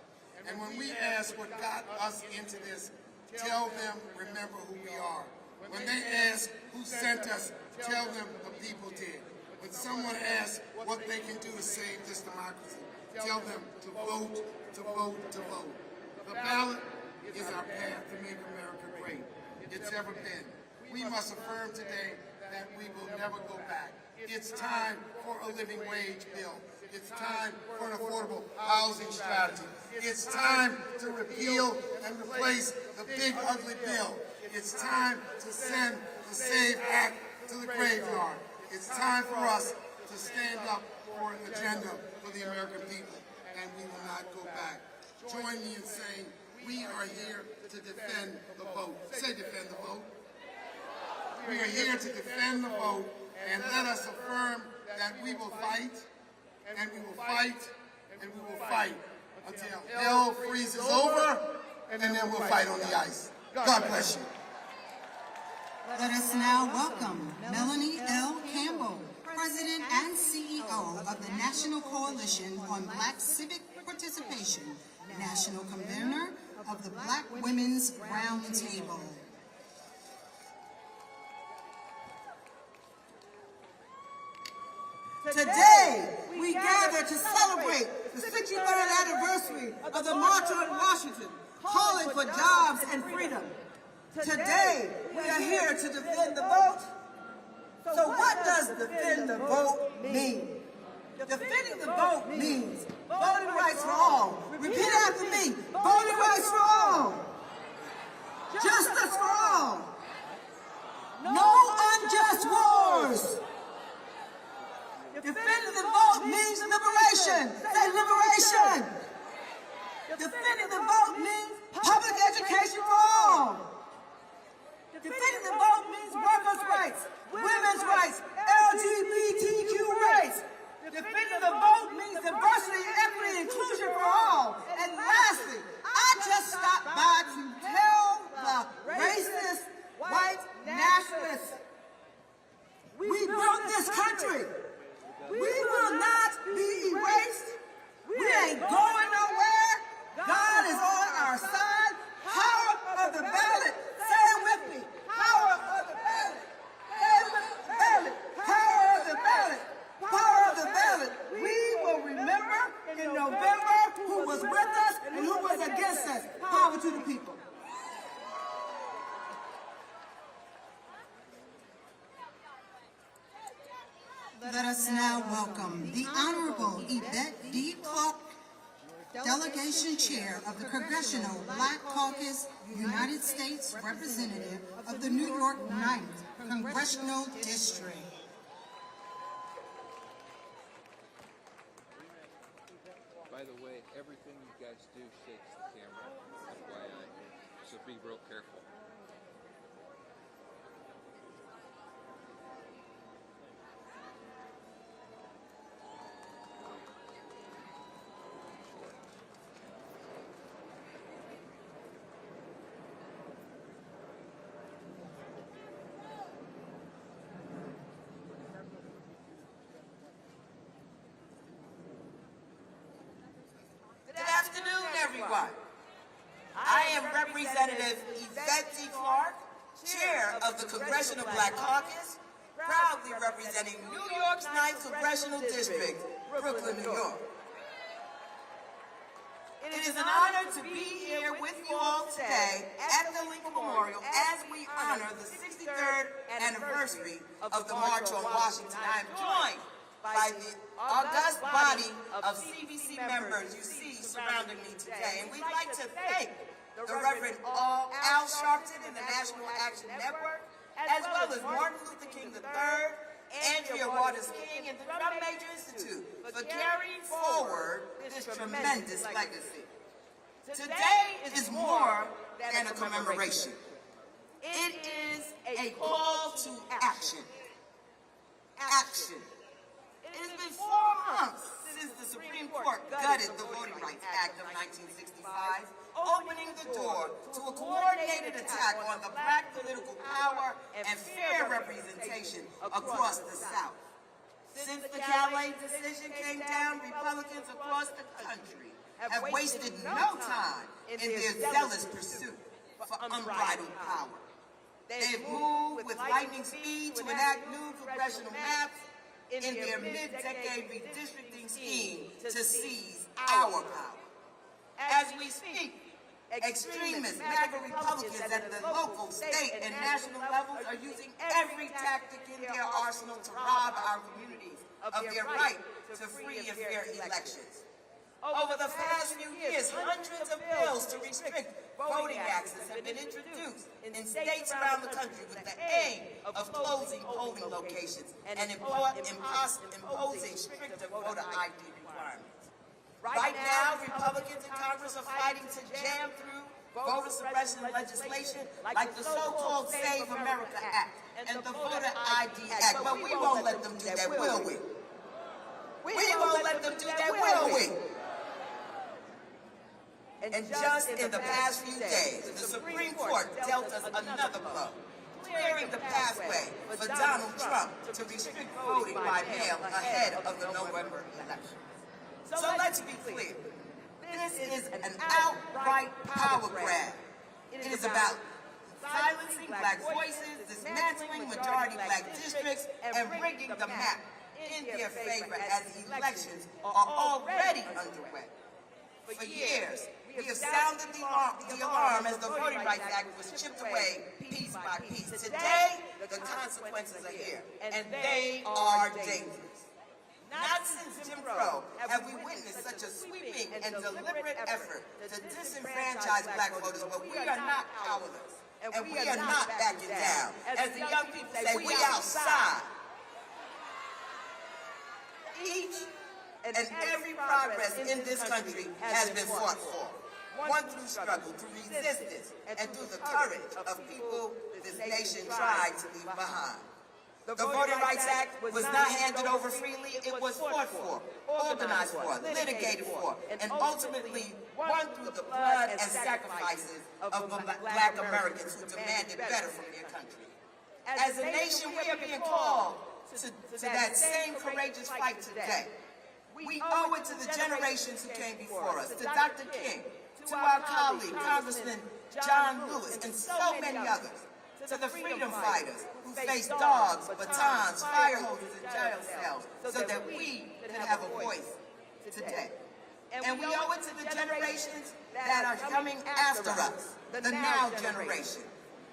And when we ask what got us into this, tell them, remember who we are. When they ask who sent us, tell them the people did. When someone asks what they can do to save this democracy, tell them to vote, to vote, to vote. The ballot is our path to make America great. It's ever been. We must affirm today that we will never go back. It's time for a living wage bill. It's time for an affordable housing strategy. It's time to repeal and replace the big ugly bill. It's time to send the SAVE Act to the graveyard. It's time for us to stand up for an agenda for the American people, and we will not go back. Join me in saying we are here to defend the vote. Say defend the vote. We are here to defend the vote, and let us affirm that we will fight, and we will fight, and we will fight until hell freezes over, and then we'll fight on the ice. God bless you. Let us now welcome Melanie L. Campbell, President and CEO of the National Coalition on Black Civic Participation, National Convener of the Black Women's Roundtable. Today, we gather to celebrate the 63rd anniversary of the March on Washington, calling for jobs and freedom. Today, we are here to defend the vote. So what does defend the vote mean? Defending the vote means voting rights for all. Repeat after me, voting rights for all. Justice for all. No unjust wars. Defending the vote means liberation. Say liberation. Defending the vote means public education for all. Defending the vote means workers' rights, women's rights, LGBTQ rights. Defending the vote means diversity, equity, inclusion for all. And lastly, I just stopped by to tell the racist white nationalists, we built this country. We will not be erased. We ain't going nowhere. God is on our side. Let us now welcome the Honorable Yvette D. Clark, Delegation Chair of the Congressional Black Caucus, United States Representative of the New York 9th Congressional District. By the way, everything you guys do shakes the camera, FYI, so be real careful. Good afternoon, everyone. I am Representative Yvette D. Clark, Chair of the Congressional Black Caucus, proudly representing New York's 9th Congressional District, Brooklyn, New York. It is an honor to be here with you all today at the Lincoln Memorial as we honor the 63rd anniversary of the March on Washington. I am joined by the august body of CBC members you see surrounding me today. And we'd like to thank the Reverend Al Sharpton and the National Action Network, as well as Martin Luther King III, Arndrea Waters King, and the Drum Major Institute for carrying forward this tremendous legacy. Today is more than a commemoration. It is a call to action. Action. It has been 4 months since the Supreme Court gutted the Voting Rights Act of 1965, opening the door to a coordinated attack on the black political power and fair representation across the South. Since the Calais decision came down, Republicans across the country have wasted no time in their zealous pursuit for unbridled power. They've moved with lightning speed to enact new congressional maps in their mid-decade redistricting scheme to seize our power. As we speak, extremist MAGA Republicans at the local, state, and national levels are using every tactic in their arsenal to rob our communities of their right to free and fair elections. Over the past few years, hundreds of bills to restrict voting access have been introduced in states around the country with the aim of closing polling locations and imposing stricter voter ID requirements. Right now, Republicans in Congress are fighting to jam through voter suppression legislation like the so-called Save America Act and the Voter ID Act, but we won't let them do that, will we? We won't let them do that, will we? And just in the past few days, the Supreme Court dealt us another blow, clearing the pathway for Donald Trump to restrict voting by mail ahead of the November election. So let's be clear. This is an outright power grab. It is about silencing black voices, dismantling majority black districts, and rigging the map in their favor as elections are already underway. For years, we have sounded the alarm as the Voting Rights Act was chipped away piece by piece. Today, the consequences are here, and they are dangerous. Not since Jim Crow have we witnessed such a sweeping and deliberate effort to disenfranchise black voters, but we are not powerless, and we are not backing down. As the young people say, we outside. Each and every progress in this country has been fought for. One through struggle, through resistance, and through the courage of people this nation tried to leave behind. The Voting Rights Act was not handed over freely, it was fought for, organized for, litigated for, and ultimately won through the blood and sacrifices of black Americans who demanded better from their country. As a nation, we are being called to that same courageous fight today. We owe it to the generations who came before us, to Dr. King, to our colleague, Congressman John Lewis, and so many others, to the freedom fighters who faced dogs, batons, fire hoses, and jail cells so that we could have a voice today. And we owe it to the generations that are coming after us, the now generation.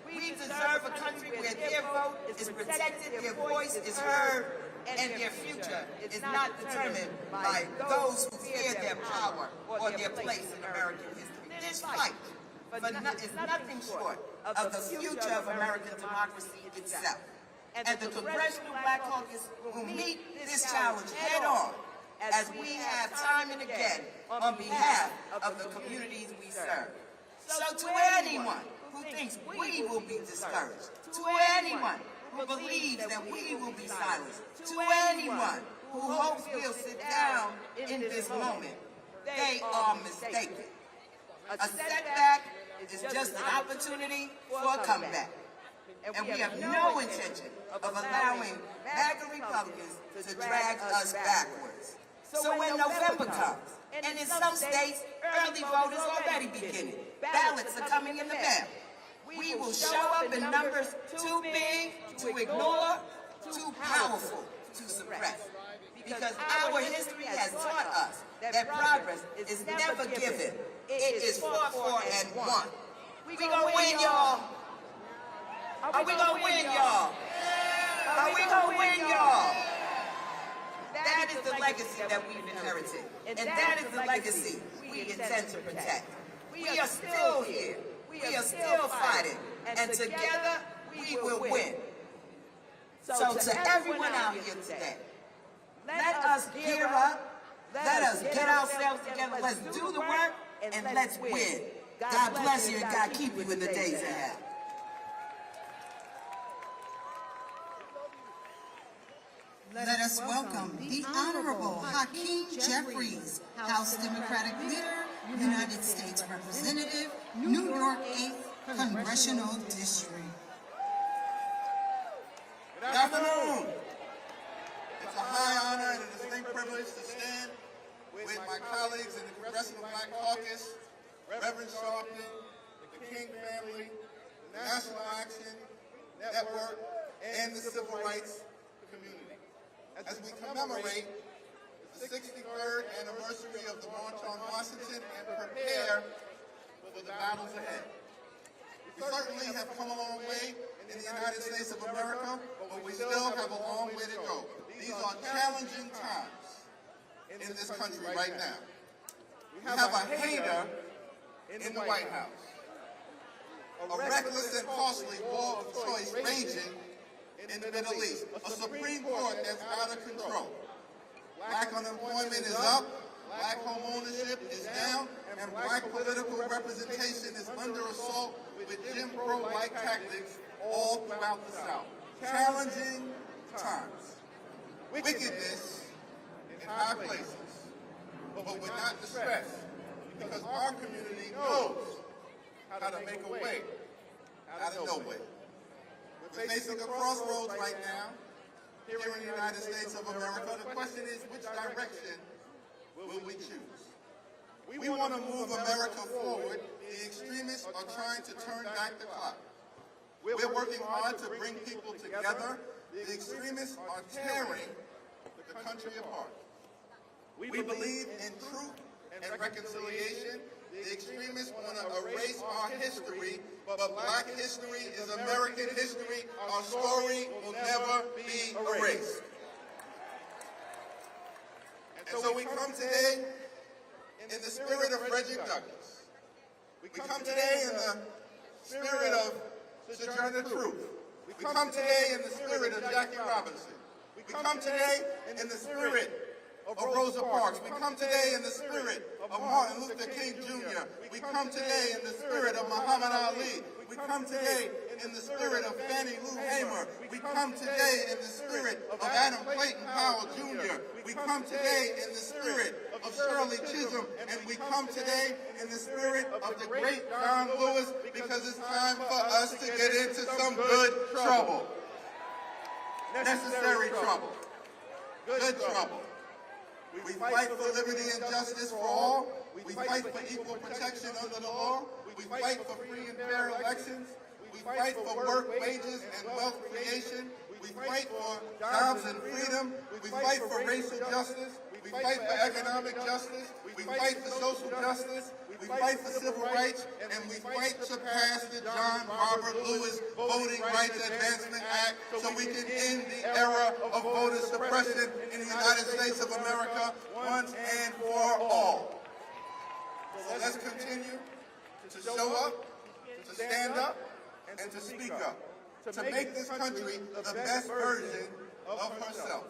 We deserve a country where their vote is protected, their voice is heard, and their future is not determined by those who fear their power or their place in American history. This fight is nothing short of the future of American democracy itself. And the Congressional Black Caucus will meet this challenge head on as we have time and again on behalf of the communities we serve. So to anyone who thinks we will be discouraged, to anyone who believes that we will be silenced, to anyone who hopes we'll sit down in this moment, they are mistaken. A setback is just an opportunity for a comeback. And we have no intention of allowing MAGA Republicans to drag us backwards. So when November comes, and in some states, early vote is already beginning, ballots are coming in the mail, we will show up in numbers too big to ignore, too powerful to suppress. Because our history has taught us that progress is never given. It is fought for and won. We gonna win, y'all. Are we gonna win, y'all? Are we gonna win, y'all? That is the legacy that we've inherited. And that is the legacy we intend to protect. We are still here. We are still fighting. And together, we will win. So to everyone out here today, let us gear up. Let us get ourselves together. Let's do the work and let's win. God bless you and God keep you in the days ahead. Let us welcome the Honorable Hakeem Jeffries, House Democratic Leader, United States Representative, New York 8th Congressional District. Good afternoon. It's a high honor and a distinct privilege to stand with my colleagues in the Congressional Black Caucus, Reverend Sharpton, the King family, the National Action Network, and the Civil Rights community, as we commemorate the 63rd anniversary of the March on Washington and prepare for the battles ahead. We certainly have come a long way in the United States of America, but we still have a long way to go. These are challenging times in this country right now. We have a hater in the White House, a reckless and costly war of choice raging in the Middle East, a Supreme Court that's out of control. Black unemployment is up, black home ownership is down, and black political representation is under assault with Jim Crow-like tactics all throughout the South. Challenging times. Wickedness in high places, but we're not distressed because our community knows how to make a way out of no way. We're facing a crossroads right now here in the United States of America. The question is, which direction will we choose? We want to move America forward. The extremists are trying to turn back the clock. We're working hard to bring people together. The extremists are tearing the country apart. We believe in truth and reconciliation. The extremists want to erase our history, but black history is American history. Our story will never be erased. And so we come today in the spirit of Frederick Douglass. We come today in the spirit of Sojourner Truth. We come today in the spirit of Jackie Robinson. We come today in the spirit of Rosa Parks. We come today in the spirit of Martin Luther King Jr. We come today in the spirit of Muhammad Ali. We come today in the spirit of Fannie Lou Hamer. We come today in the spirit of Adam Clayton Powell Jr. We come today in the spirit of Shirley Chisholm. And we come today in the spirit of the great John Lewis, because it's time for us to get into some good trouble. Necessary trouble. Good trouble. We fight for liberty and justice for all. We fight for equal protection under the law. We fight for free and fair elections. We fight for work, wages, and wealth creation. We fight for jobs and freedom. We fight for racial justice. We fight for economic justice. We fight for social justice. We We fight for civil rights, and we fight to pass the John Robert Lewis Voting Rights Advancement Act so we can end the era of voter suppression in the United States of America once and for all. So let's continue to show up, to stand up, and to speak up, to make this country the best version of herself.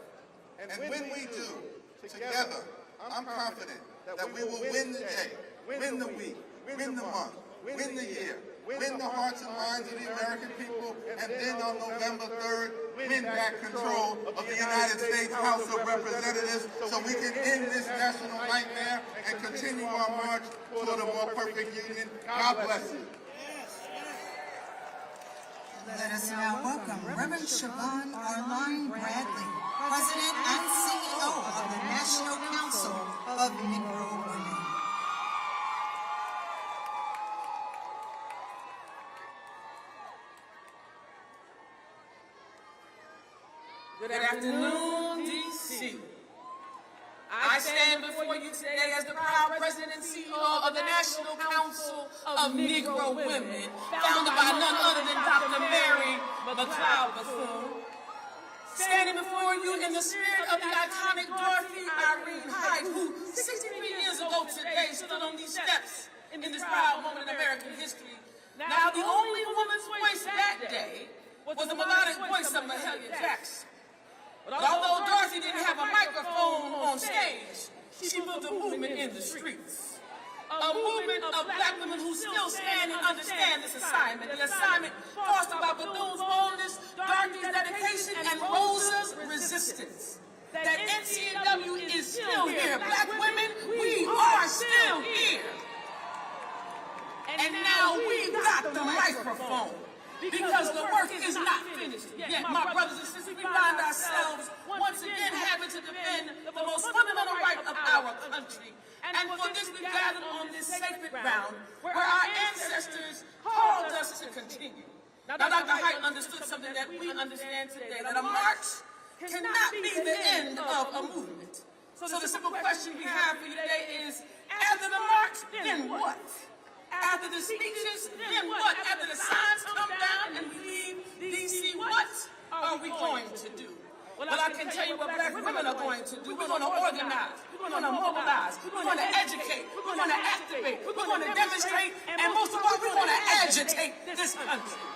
And when we do, together, I'm confident that we will win the day, win the week, win the month, win the year, win the hearts and minds of the American people, and then on November 3rd, win back control of the United States House of Representatives so we can end this national nightmare and continue our march toward a more perfect union. God bless you. Let us now welcome Reverend Siobhan Arline Bradley, President and CEO of the National Council of Negro Women. Good afternoon, D.C. I stand before you today as the proud President and CEO of the National Council of Negro Women, founded by none other than Dr. Mary McLeod Bethune. Standing before you in the spirit of the iconic Dorothy Irene Hyde, who 63 years ago today stood on these steps in this proud moment in American history. Now, the only woman's voice that day was the melodic voice of Mahalia Jackson. But although Dorothy didn't have a microphone on stage, she built a movement in the streets. A movement of black women who still stand and understand this assignment. An assignment fostered by Bethune's boldness, Dorothy's dedication, and Rosa's resistance. That NCW is still here. Black women, we are still here. And now we've got the microphone. Because the work is not finished yet. My brothers and sisters, we find ourselves once again having to defend the most fundamental right of our country. And for this, we gather on this sacred ground where our ancestors called us to continue. Now, Dr. Hyde understood something that we understand today, that a march cannot be the end of a movement. So the simple question we have for you today is, after the march, then what? After the speeches, then what? After the signs come down and we leave D.C., what are we going to do? Well, I can tell you what black women are going to do. We're going to organize. We're going to mobilize. We're going to educate. We're going to activate. We're going to demonstrate. And most of all, we're going to agitate this country.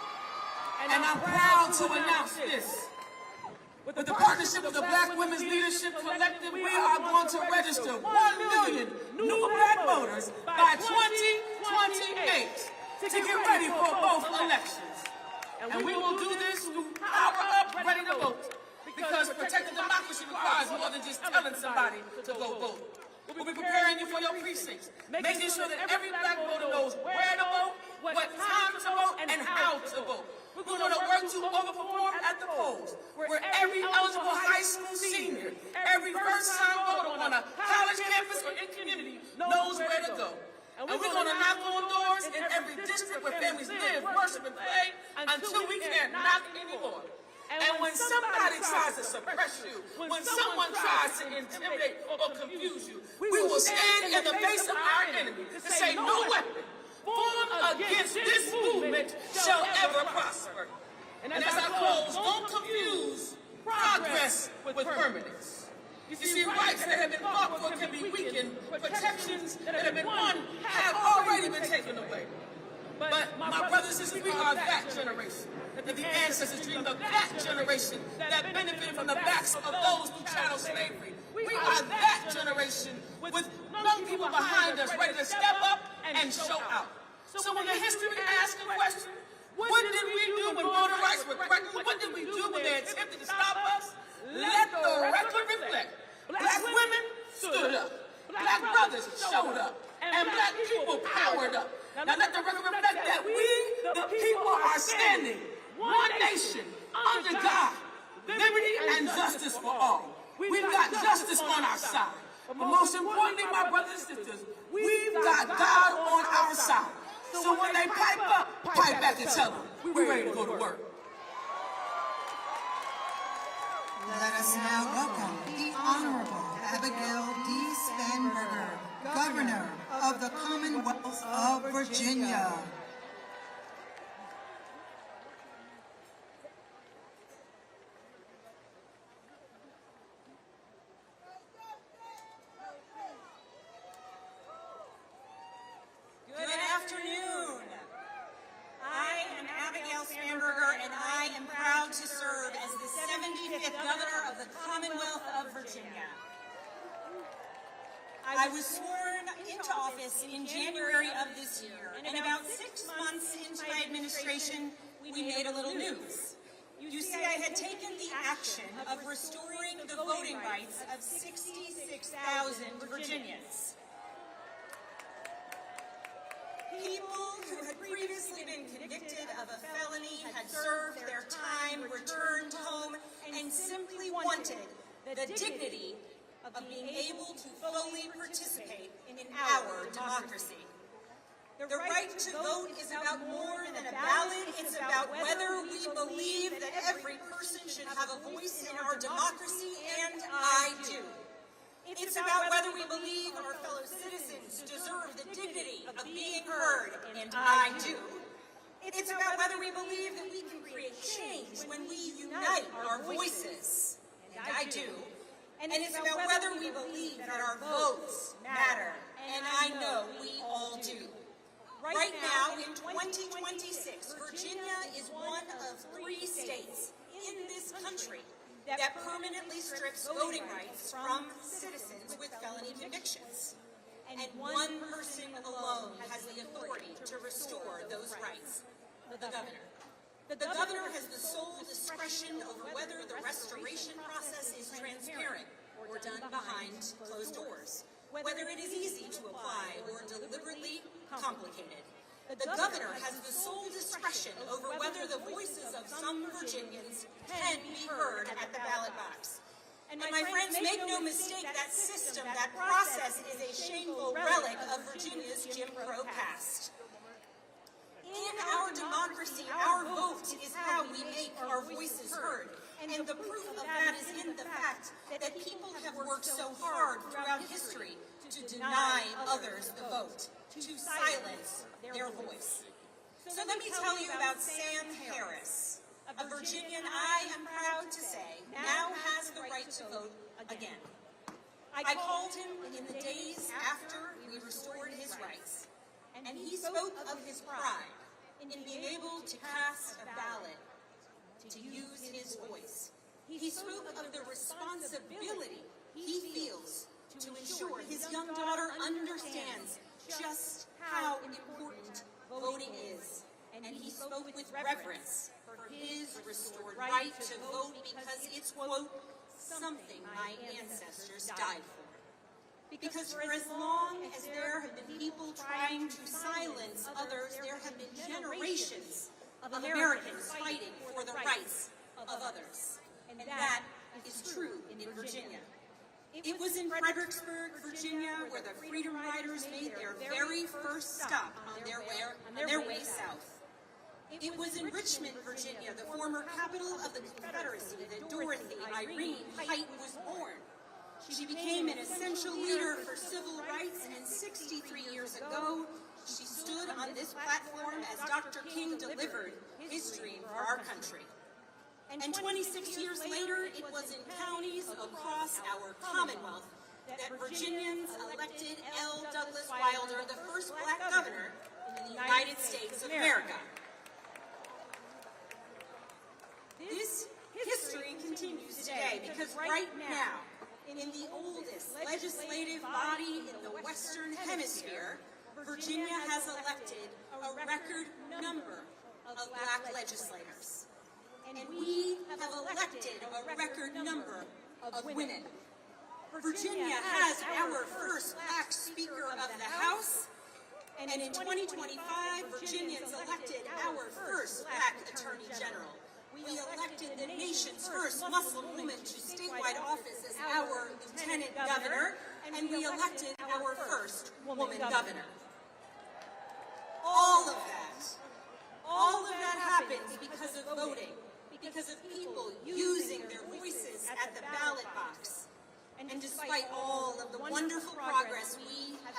And I'm proud to announce this. With the partnership of the Black Women's Leadership Collective, we are going to register 1 million new black voters by 2028 to get ready for both elections. And we will do this through Power Up, Ready to Vote, because protecting democracy requires more than just telling somebody to go vote. We'll be preparing you for your precincts, making sure that every black voter knows where to vote, what time to vote, and how to vote. We're going to work to overperform at the polls, where every eligible high school senior, every first-time voter on a college campus or in community knows where to go. And we're going to knock on doors in every district where families live, worship, and play until we can't knock anymore. And when somebody tries to suppress you, when someone tries to intimidate or confuse you, we will stand in the face of our enemy to say, no weapon formed against this movement shall ever prosper. And as I close, don't confuse progress with permanence. You see, rights that have been fought for can be weakened, protections that have been won have already been taken away. But my brothers and sisters, we are that generation, that the ancestors dreamed of, that generation that benefited from the backs of those who chattel slavery. We are that generation with young people behind us ready to step up and show out. So when the history asks the question, what did we do when voter rights were threatened? What did we do when they attempted to stop us? Let the record reflect. Black women stood up. Black brothers showed up. And black people powered up. Now let the record reflect that we, the people, are standing. One nation, under God, liberty and justice for all. We've got justice on our side. But most importantly, my brothers and sisters, we've got God on our side. So when they pipe up, pipe back and tell them, we're ready to go to work. Let us now welcome the Honorable Abigail D. Spanberger, Governor of the Commonwealth of Virginia. Good afternoon. I am Abigail Spanberger, and I am proud to serve as the 75th Governor of the Commonwealth of Virginia. I was sworn into office in January of this year, and about 6 months into my administration, we made a little news. You see, I had taken the action of restoring the voting rights of 66,000 Virginians. People who had previously been convicted of a felony had served their time, returned home, and simply wanted the dignity of being able to fully participate in our democracy. The right to vote is about more than a ballot. It's about whether we believe that every person should have a voice in our democracy, and I do. It's about whether we believe our fellow citizens deserve the dignity of being heard, and I do. It's about whether we believe that we can create change when we unite our voices, and I do. And it's about whether we believe that our votes matter, and I know we all do. Right now, in 2026, Virginia is one of 3 states in this country that permanently strips voting rights from citizens with felony convictions. And one person alone has the authority to restore those rights, the governor. The governor has the sole discretion over whether the restoration process is transparent or done behind closed doors, whether it is easy to apply or deliberately complicated. The governor has the sole discretion over whether the voices of some Virginians can be heard at the ballot box. And my friends, make no mistake, that system, that process is a shameful relic of Virginia's Jim Crow past. In our democracy, our vote is how we make our voices heard. And the proof of that is in the fact that people have worked so hard throughout history to deny others the vote, to silence their voice. So let me tell you about Sam Harris, a Virginian I am proud to say now has the right to vote again. I called him in the days after we restored his rights, and he spoke of his pride in being able to cast a ballot, to use his voice. He spoke of the responsibility he feels to ensure his young daughter understands just how important voting is. And he spoke with reverence for his restored right to vote because it's, quote, something my ancestors died for. Because for as long as there have been people trying to silence others, there have been generations of Americans fighting for the rights of others. And that is true in Virginia. It was in Fredericksburg, Virginia, where the Freedom Riders made their very first stop on their way south. It was in Richmond, Virginia, the former capital of the Confederacy, that Dorothy Irene Height was born. She became an essential leader for civil rights, and 63 years ago, she stood on this platform as Dr. King delivered his dream for our country. And 26 years later, it was in counties across our Commonwealth that Virginians elected L. Douglas Wilder, the first black governor in the United States of America. This history continues today because right now, in the oldest legislative body in the Western Hemisphere, Virginia has elected a record number of black legislators. And we have elected a record number of women. Virginia has our first black Speaker of the House, and in 2025, Virginians elected our first black Attorney General. We elected the nation's first Muslim woman to statewide office as our Lieutenant Governor, and we elected our first woman governor. All of that happens because of voting, because of people using their voices at the ballot box. And despite all of the wonderful progress we have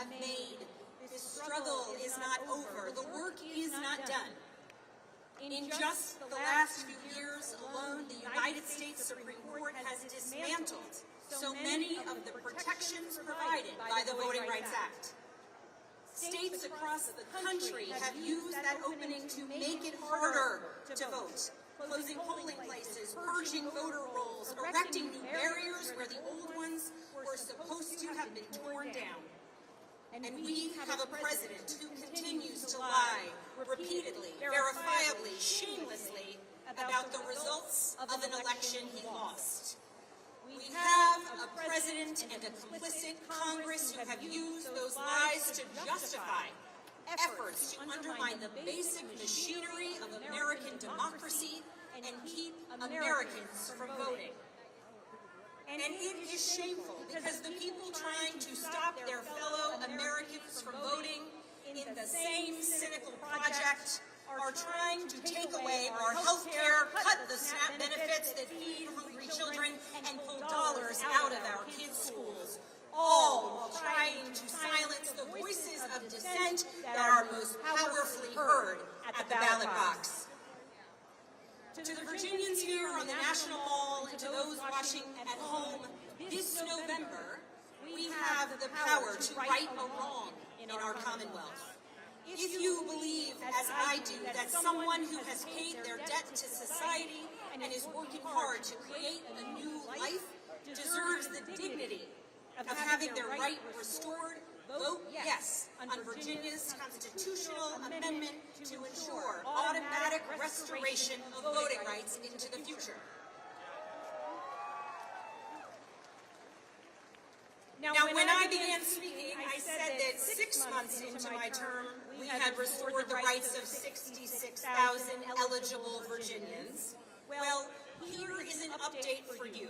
In just the last few years alone, the United States Supreme Court has dismantled so many of the protections provided by the Voting Rights Act. States across the country have used that opening to make it harder to vote, closing polling places, purging voter rolls, erecting new barriers where the old ones were supposed to have been torn down. And we have a president who continues to lie repeatedly, verifiably, shamelessly about the results of an election he lost. We have a president and a complicit Congress who have used those lies to justify efforts to undermine the basic machinery of American democracy and keep Americans from voting. And it is shameful because the people trying to stop their fellow Americans from voting in the same cynical project are trying to take away our health care, cut the SNAP benefits that feed hungry children, and pull dollars out of our kids' schools, all while trying to silence the voices of dissent that are most powerfully heard at the ballot box. To the Virginians here on the National Mall and to those watching at home, this November, we have the power to right a wrong in our Commonwealth. If you believe, as I do, that someone who has paid their debt to society and is working hard to create a new life deserves the dignity of having their right restored, vote yes on Virginia's constitutional amendment to ensure automatic restoration of voting rights into the future. Now, when I began speaking, I said that 6 months into my term, we had restored the rights of 66,000 eligible Virginians. Well, here is an update for you.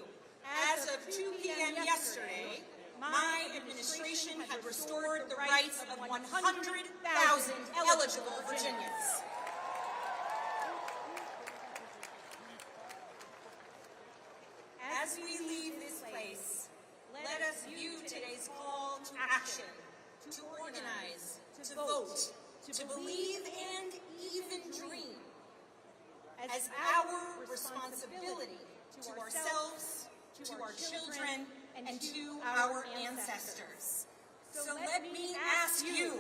As of 2 p.m. yesterday, my administration had restored the rights of 100,000 eligible Virginians. As we leave this place, let us view today's call to action, to organize, to vote, to believe and even dream as our responsibility to ourselves, to our children, and to our ancestors. So let me ask you,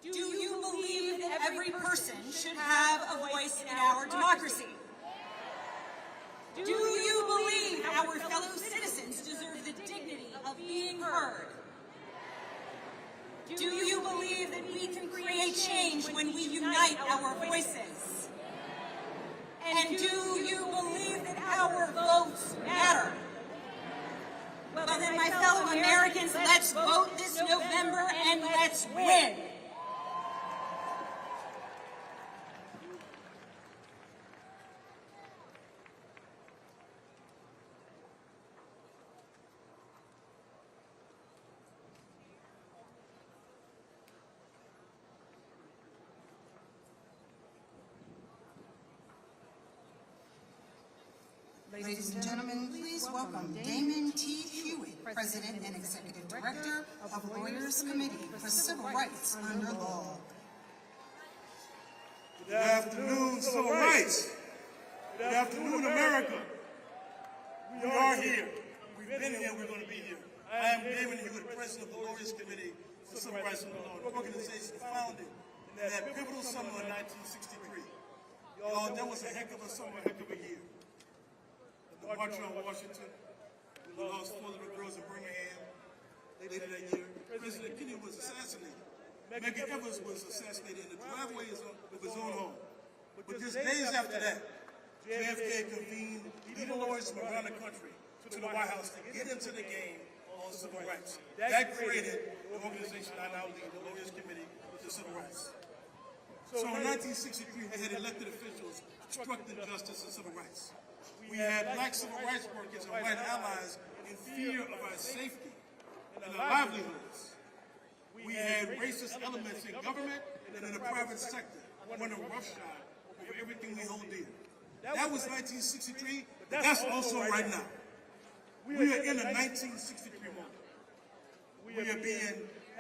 do you believe that every person should have a voice in our democracy? Do you believe our fellow citizens deserve the dignity of being heard? Do you believe that we can create change when we unite our voices? And do you believe that our votes matter? Well, then, my fellow Americans, let's vote this November and let's win. Ladies and gentlemen, please welcome Damon T. Hewitt, President and Executive Director of Lawyers Committee for Civil Rights Under Law. Good afternoon, civil rights. Good afternoon, America. We are here. We've been here. We're going to be here. I am Damon Hewitt, President of the Lawyers Committee for Civil Rights Under Law, an organization founded in that pivotal summer of 1963. Y'all, that was a heck of a summer, a heck of a year. The March on Washington, we lost 4 little girls in Birmingham later that year. President Kennedy was assassinated. Medgar Evers was assassinated in the driveway of his own home. But just days after that, JFK convened leading lawyers from around the country to the White House to get into the game on civil rights. That created the organization I now lead, the Lawyers Committee for Civil Rights. So in 1963, we had elected officials obstructing justice and civil rights. We had black civil rights workers and white allies in fear of our safety and our livelihoods. We had racist elements in government and in the private sector running roughshod over everything we hold dear. That was 1963, but that's also right now. We are in a 1963 moment. We are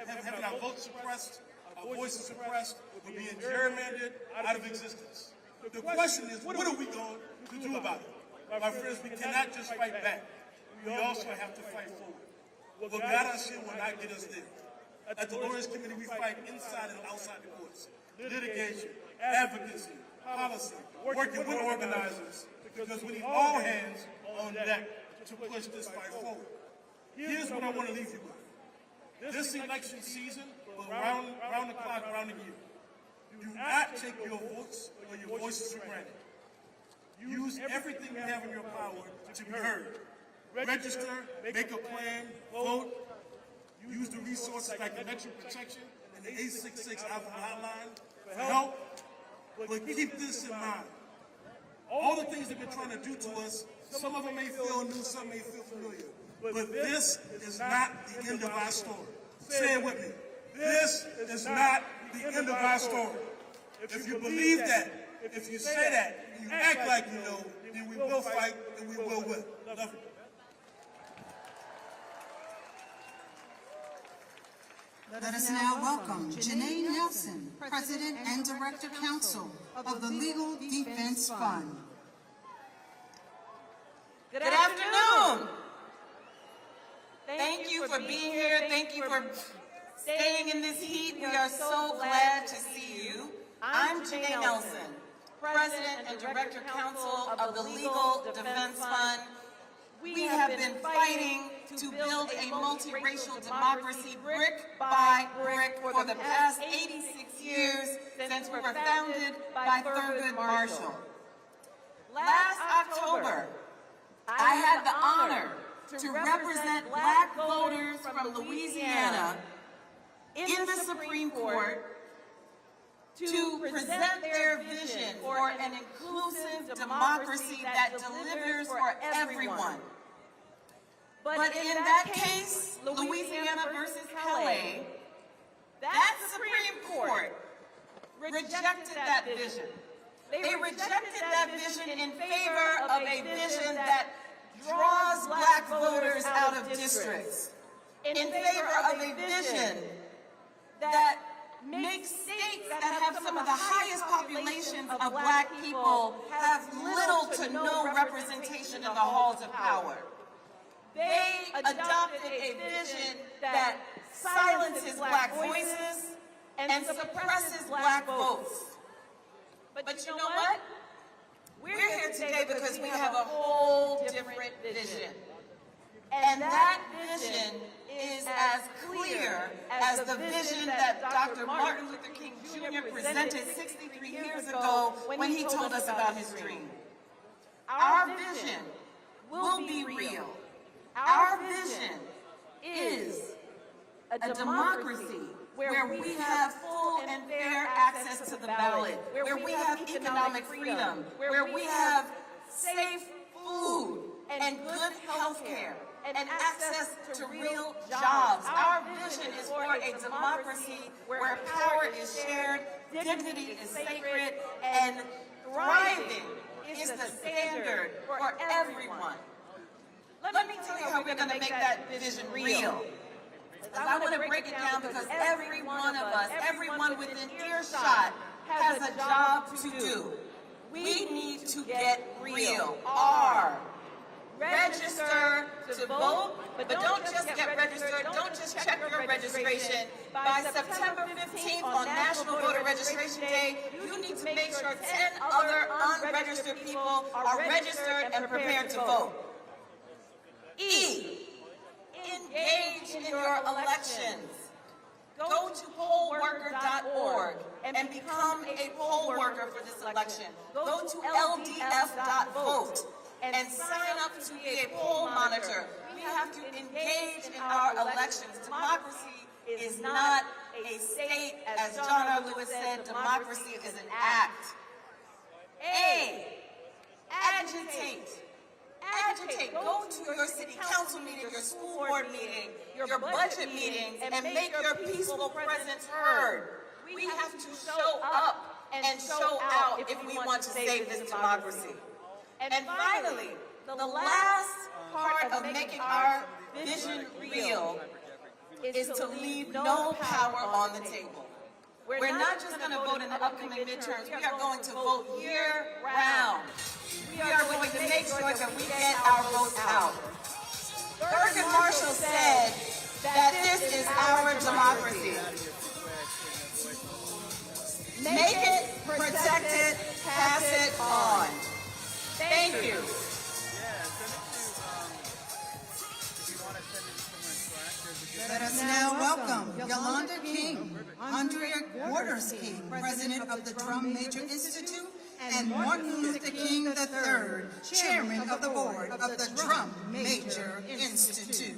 having our votes suppressed, our voices suppressed, we're being gerrymandered out of existence. The question is, what are we going to do about it? My friends, we cannot just fight back. We also have to fight forward. What got us here will not get us there. At the Lawyers Committee, we fight inside and outside the courts. Litigation, advocacy, policy, working with organizers, because we need all hands on deck to push this fight forward. Here's what I want to leave you with. This election season, round the clock, round the year, do not take your votes or your voices for granted. Use everything you have in your power to be heard. Register, make a plan, vote. Use the resources like election protection and the 866 Alpha Hotline for help. But keep this in mind. All the things they've been trying to do to us, some of them may feel new, some may feel familiar. But this is not the end of our story. Say it with me. This is not the end of our story. If you believe that, if you say that, and you act like you know, then we will fight and we will win. Love you. Let us now welcome Janae Nelson, President and Director Counsel of the Legal Defense Fund. Good afternoon. Thank you for being here. Thank you for staying in this heat. We are so glad to see you. I'm Janae Nelson, President and Director Counsel of the Legal Defense Fund. We have been fighting to build a multiracial democracy brick by brick for the past 86 years since we were founded by Thurgood Marshall. Last October, I had the honor to represent black voters from Louisiana in the Supreme Court to present their vision for an inclusive democracy that delivers for everyone. But in that case, Louisiana versus Calais, that Supreme Court rejected that vision. They rejected that vision in favor of a vision that draws black voters out of districts, in favor of a vision that makes states that have some of the highest populations of black people have little to no representation in the halls of power. They adopted a vision that silences black voices and suppresses black votes. But you know what? We're here today because we have a whole different vision. And that vision is as clear as the vision that Dr. Martin Luther King Jr. presented 63 years ago when he told us about his dream. Our vision will be real. Our vision is a democracy where we have full and fair access to the ballot, where we have economic freedom, where we have safe food and good health care, and access to real jobs. Our vision is for a democracy where power is shared, dignity is sacred, and thriving is the standard for everyone. Let me tell you how we're going to make that vision real. I want to break it down because every one of us, everyone within earshot, has a job to do. We need to get real. Register to vote, but don't just get registered, don't just check your registration. By September 15th on National Voter Registration Day, you need to make sure 10 other unregistered people are registered and prepared to vote. Engage in your elections. Go to pollworker.org and become a poll worker for this election. Go to ldf.vote and sign up to be a poll monitor. We have to engage in our elections. Democracy is not a state. As John R. Lewis said, democracy is an act. Agitate. Agitate. Go to your city council meeting, your school board meeting, your budget meetings, and make your peaceful presence heard. We have to show up and show out if we want to save this democracy. And finally, the last part of making our vision real is to leave no power on the table. We're not just going to vote in the upcoming midterms. We are going to vote year-round. We are going to make sure that we get our vote out. Thurgood Marshall said that this is our democracy. Make it, protect it, pass it on. Thank you. Let us now welcome Yolanda King, Arndrea Waters King, President of the Drum Major Institute, and Martin Luther King III, Chairman of the Board of the Drum Major Institute.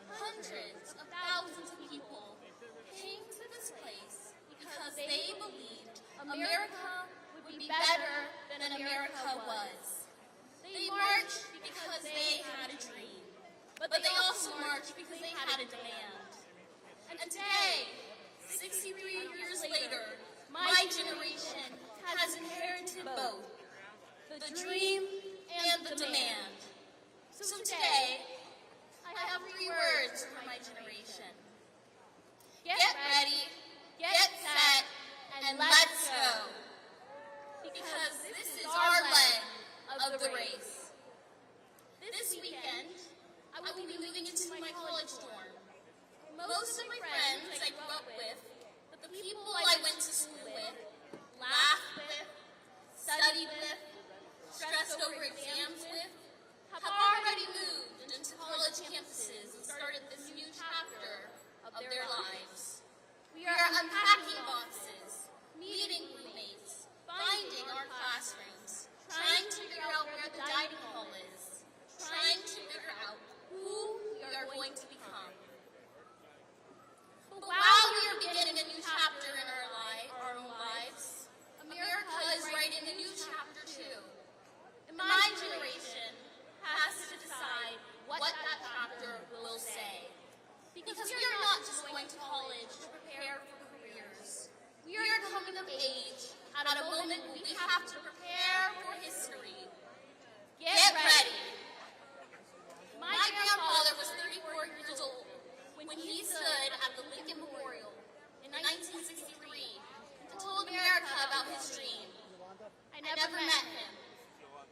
Hundreds of thousands of people came to this place because they believed America would be better than America was. They marched because they had a dream, but they also marched because they had a demand. And today, 63 years later, my generation has inherited both, the dream and the demand. So today, I have 3 words for my generation. Get ready, get set, and let's go. Because this is our leg of the race. This weekend, I will be moving into my college dorm. Most of my friends I grew up with, but the people I went to school with, laughed with, studied with, stressed over exams with, have already moved into college campuses and started this new chapter of their lives. We are unpacking boxes, meeting roommates, finding our classrooms, trying to figure out where the dining hall is, trying to figure out who we are going to become. But while we are beginning a new chapter in our own lives, America is writing a new chapter too. And my generation has to decide what that chapter will say. Because we are not just going to college to prepare for careers. We are coming of age at a moment when we have to prepare for history. Get ready. My grandfather was 34 years old when he stood at the Lincoln Memorial in 1963 and told America about his dream. I never met him.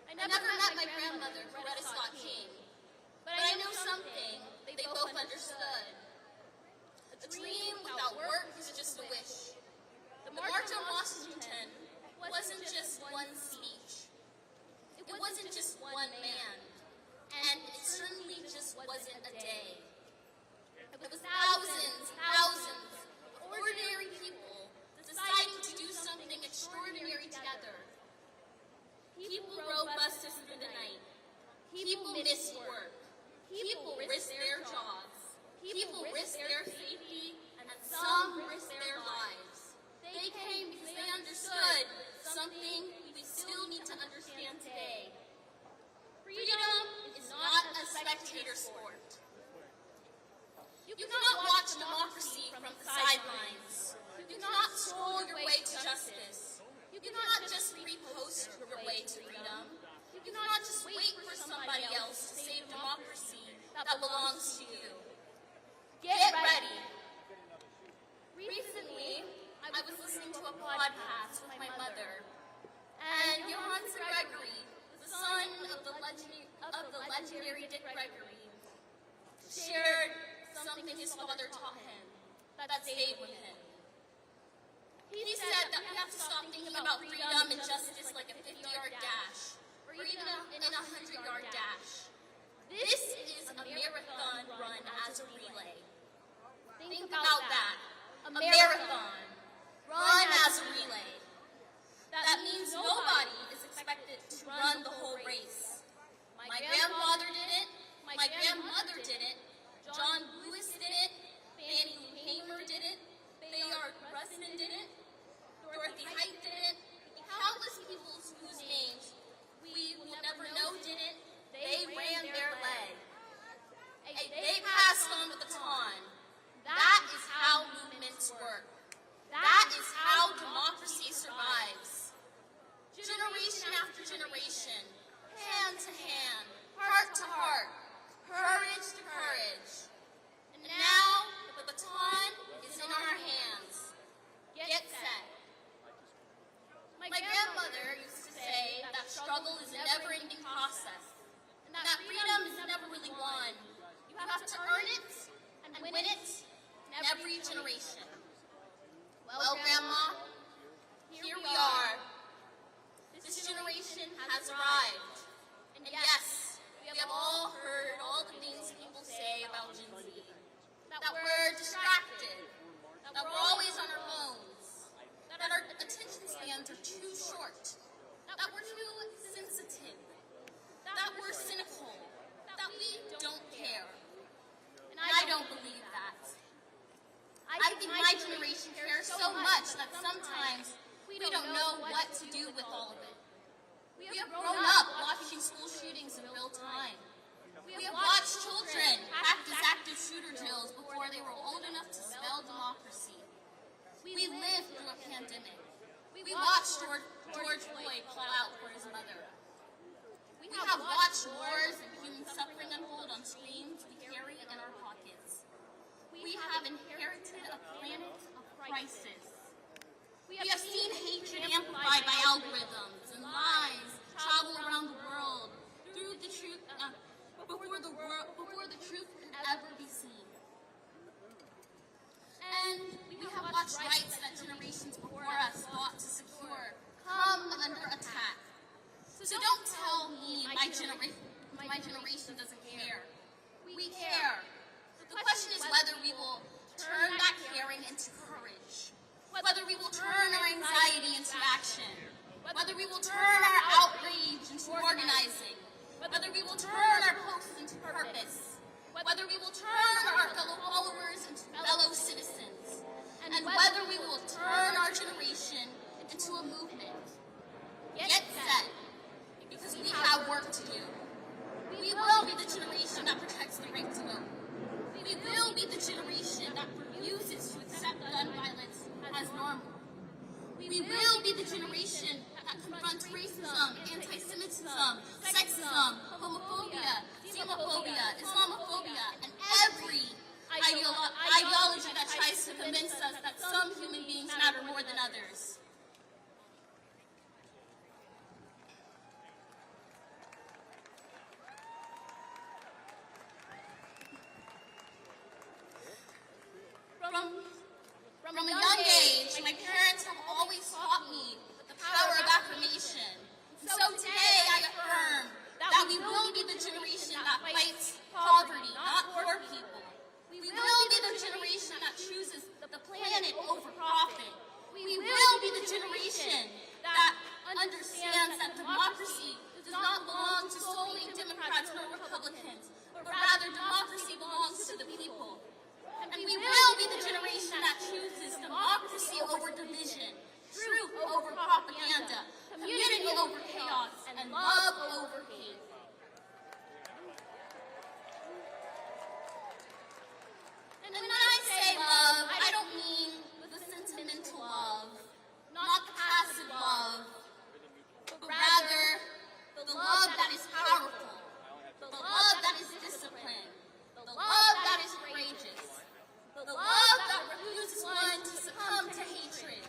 I never met my grandmother, Coretta Scott King, but I know something they both understood. A dream without work is just a wish. The March on Washington wasn't just one speech. It wasn't just one man, and it certainly just wasn't a day. It was thousands of ordinary people deciding to do something extraordinary together. People rode buses through the night. People missed work. People risked their jobs. People risked their safety, and some risked their lives. They came because they understood something we still need to understand today. Freedom is not a spectator sport. You cannot watch democracy from the sidelines. You cannot stroll your way to justice. You cannot just repost your way to freedom. You cannot just wait for somebody else to save democracy that belongs to you. Get ready. Recently, I was listening to a podcast with my mother, and Johann Gregory, the son of the legendary Dick Gregory, shared something his father taught him that stayed with him. He said that we have to stop thinking about freedom and justice like a 50-yard dash, or even a 100-yard dash. This is a marathon run as a relay. Think about that. A marathon run as a relay. That means nobody is expected to run the whole race. My grandfather did it. My grandmother did it. John Lewis did it. Fannie Lou Hamer did it. Bayard Rustin did it. Dorothy Height did it. Countless people whose names we will never know did it. They much that sometimes we don't know what to do with all of it. We have grown up watching school shootings in real time. We have watched children practice active shooter drills before they were old enough to spell democracy. We lived through a pandemic. We watched George Floyd call out for his mother. We have watched wars and human suffering unfold on screens we carry in our pockets. We have inherited a planet of crisis. We have seen hatred amplified by algorithms and lies travel around the world through the truth before the truth could ever be seen. And we have watched rights that generations before us fought to secure come under attack. So don't tell me my generation doesn't care. We care. The question is whether we will turn that caring into courage, whether we will turn our anxiety into action, whether we will turn our outrage into organizing, whether we will turn our posts into purpose, whether we will turn our fellow followers into fellow citizens, and whether we will turn our generation into a movement. Get set, because we have work to do. We will be the generation that protects the right to vote. We will be the generation that refuses to accept gun violence as normal. We will be the generation that confronts racism, anti-Semitism, sexism, homophobia, xenophobia, Islamophobia, and every ideology that tries to convince us that some human beings matter more than others. From a young age, my parents have always taught me the power of affirmation. So today I affirm that we will be the generation that fights poverty, not poor people. We will be the generation that chooses the planet over profit. We will be the generation that understands that democracy does not belong to solely Democrats or Republicans, but rather democracy belongs to the people. And we will be the generation that chooses democracy over division, truth over propaganda, community over chaos, and love over hate. And when I say love, I don't mean the sentimental love, not the passive love, but rather the love that is powerful, the love that is disciplined, the love that is courageous, the love that refuses one to succumb to hatred,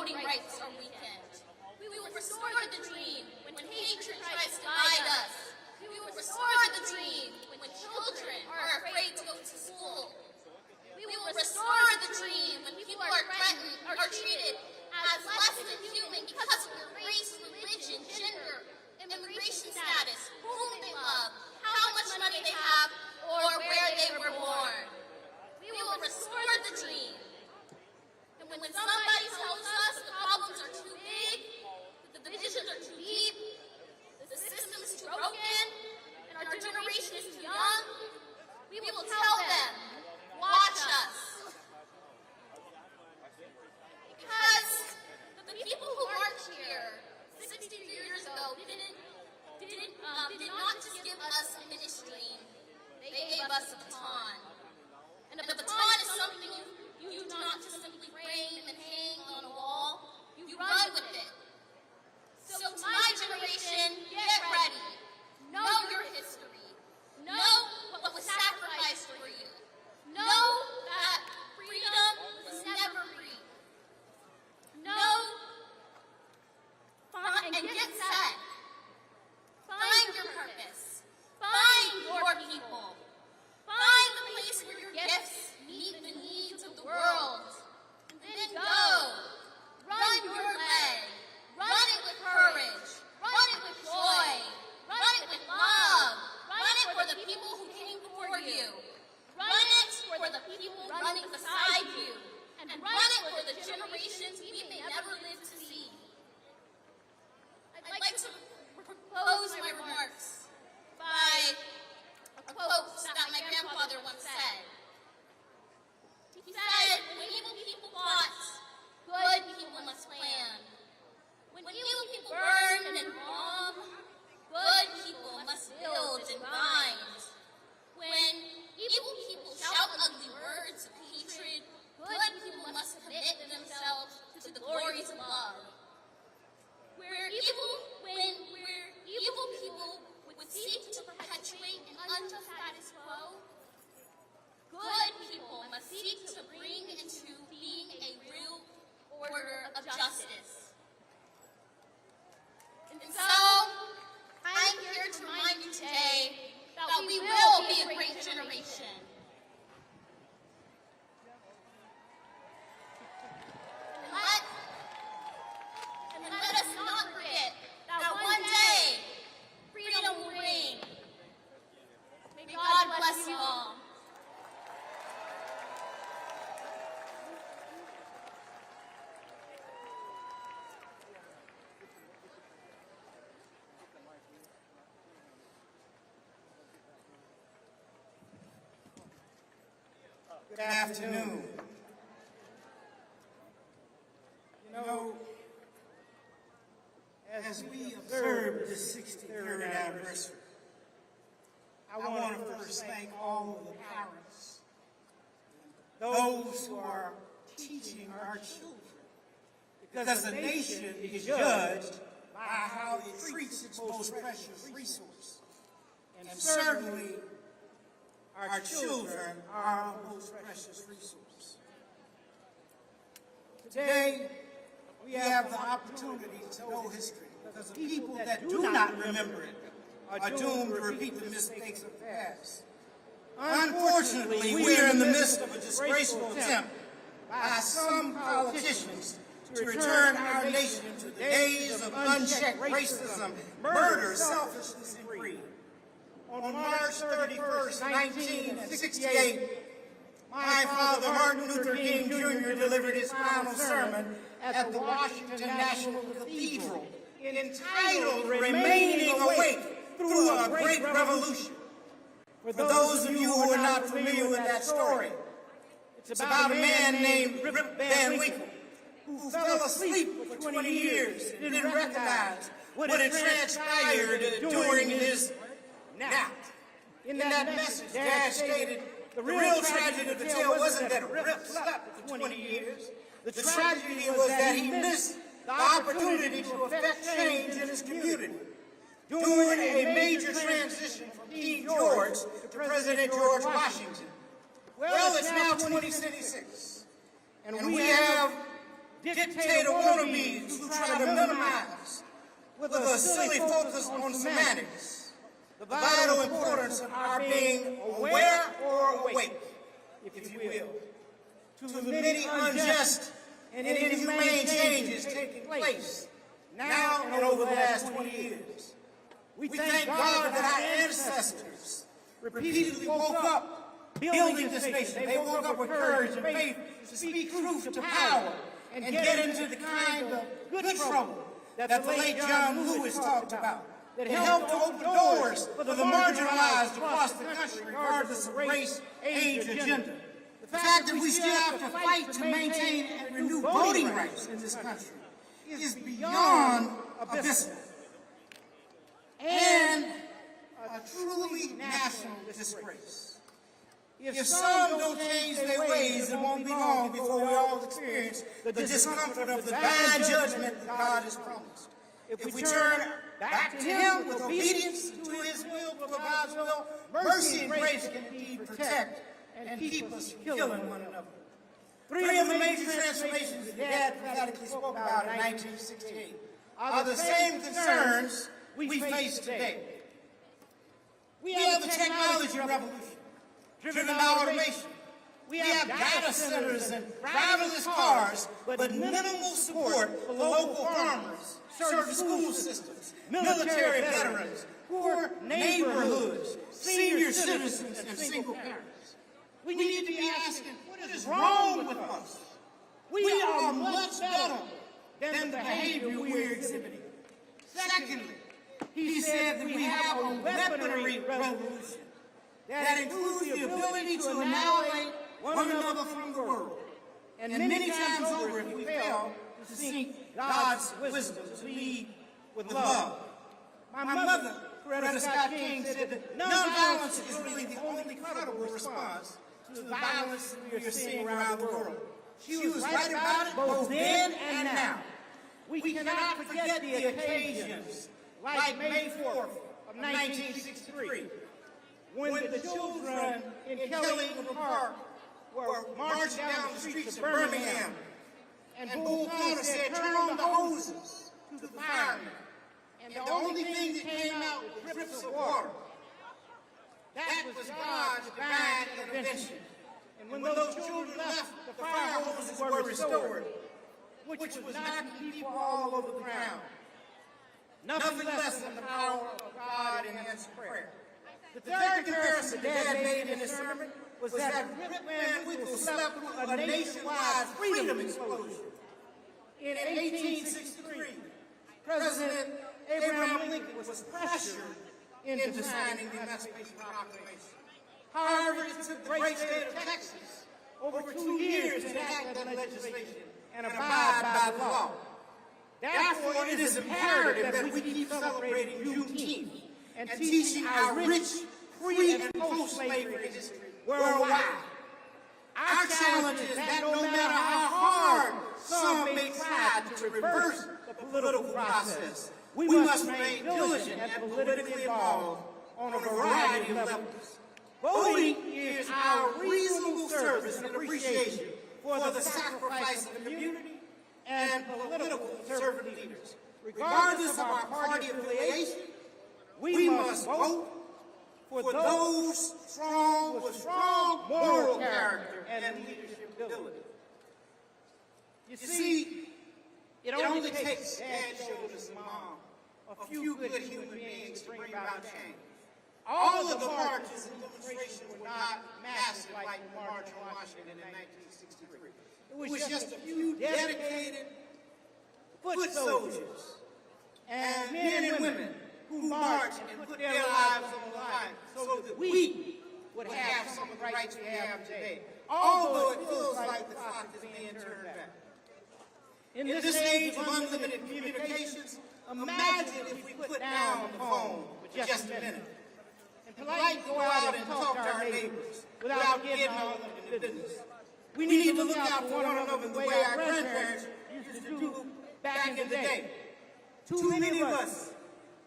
voting rights are weakened. We will restore the dream when hatred tries to divide us. We will restore the dream when children are afraid to go to school. We will restore the dream when people are threatened, are treated as less than human because of their race, religion, gender, immigration status, whom they love, how much money they have, or where they were born. We will restore the dream. And when somebody tells us the problems are too big, the divisions are too deep, the system is too broken, and our generation is too young, we will tell them, watch us. Because the people who marched here 60 years ago did not just give us a ministry, they gave us a baton. And a baton is something you do not just simply frame and hang on a wall, you run with it. So to my generation, get ready. Know your history. Know what was sacrificed for you. Know that freedom was never free. Know and get set. Find your purpose. Find your people. Find the place where your gifts meet the needs of the world. And then go. Run your way. Run it with courage. Run it with joy. Run it with love. Run it for the people who came before you. Run it for the people running beside you. And run it for the generations we may never live to see. I'd like to close my remarks by a quote that my grandfather once said. He said, when evil people plot, good people must plan. When evil people burn and bomb, good people must build and bind. When evil people shout ugly words of hatred, good people must commit themselves to the glories of love. Where evil people would seek to perpetuate an unjust status quo, good people must seek to bring into being a real order of justice. And so, I'm here to remind you today that we will be a great generation. And let us not forget that one day, freedom will reign. May God bless you all. Good afternoon. You know, as we observe this 63rd anniversary, I want to first thank all of the parents, those who are teaching our children, because the nation is judged by how it treats its most precious resource. And certainly, our children are our most precious resource. Today, we have the opportunity to know history, because the people that do not remember it are doomed to repeat the mistakes of the past. Unfortunately, we are in the midst of a disgraceful attempt by some politicians to return our nation to the days of unchecked racism, murder, selfishness, and greed. On March 31st, 1968, my father, Martin Luther King Jr., delivered his final sermon at the Washington National Cathedral, entitled Remaining Awake Through a Great Revolution. For those of you who are not familiar with that story, it's about a man named Rip Van Winkle, who fell asleep for 20 years and didn't recognize what had transpired during his nap. In that message, Dad stated, the real tragedy of the tale wasn't that Rip slept for 20 years. The tragedy was that he missed the opportunity to affect change in his community. During a major transition from King George to President George Washington. Well, it's now 2066, and we have dictator wannabes who try to minimize, with a silly focus on semantics, the vital importance of our being aware or awake, if you will, to the many unjust and inhumane changes taking place now and over the last 20 years. We thank God that our ancestors repeatedly woke up building this nation. They woke up with courage and faith to speak truth to power and get into the kind of good trouble that the late John Lewis talked about, that helped to open doors for the marginalized across the country, regardless of race, age, or gender. The fact that we still have to fight to maintain and renew voting rights in this country is beyond abysmal and a truly national disgrace. If some don't change their ways, it won't be long before we all experience the discomfort of the divine judgment that God has promised. If we turn back to Him with obedience to His will, to God's will, mercy and grace can indeed protect and keep us from killing one another. Three of the major transformations that Dad prophetically spoke about in 1968 are the same concerns we face today. We have the technology revolution, driven by automation. We have data centers and driverless cars, but minimal support for local farmers, certain school systems, military veterans, poor neighborhoods, senior citizens, and single parents. We need to be asking, what is wrong with us? We are much better than the behavior we're exhibiting. Secondly, he said that we have a weaponry revolution that includes the ability to annihilate one another from the world. And many times over, if we fail to seek God's wisdom, to lead with love. My mother, Coretta Scott King, said that nonviolence is really the only credible response to the violence we are seeing around the world. She was right about it both then and now. We cannot forget the occasions like May 4th of 1963, when the children in Kelly Park were marching down the streets of Birmingham, and Bull Connor said, "Turn on the hoses," to the firemen. And the only thing that came out was drips of water. That was God's divine intervention. And when those children left, the fire hoses were restored, which was knocking people all over the ground. Nothing less than the power of God in answered prayer. The third comparison Dad made in his sermon was that Rip Van Winkle slept through a nationwide freedom explosion. In 1863, President Abraham Lincoln was pressured into signing the Emancipation Proclamation. However, it took the great state of Texas over 2 years to enact that legislation and abide by the law. Therefore, it is imperative that we keep celebrating Juneteenth and teaching our rich, pre- and post-slavery history worldwide. Our challenge is that no matter how hard some may try to reverse the political process, we must remain diligent and politically involved on a variety of levels. Voting is our reasonable service and appreciation for the sacrifice of the community and political conservative leaders. Regardless of our party affiliation, we must vote for those with strong moral character and leadership ability. You see, it only takes dad, shoulders, and mom, a few good human beings to bring about change. All of the marches and demonstrations were not massive like the March on Washington in 1963. It was just a few dedicated foot soldiers and men and women who marched and put their lives on the line so that we would have some of the rights we have today, although it feels like the clock is being turned back. In this age of unlimited communications, imagine if we put down the phone for just a minute and politely go out and talk to our neighbors without getting all of the business. We need to look out for one another the way our grandparents used to do back in the day. Too many of us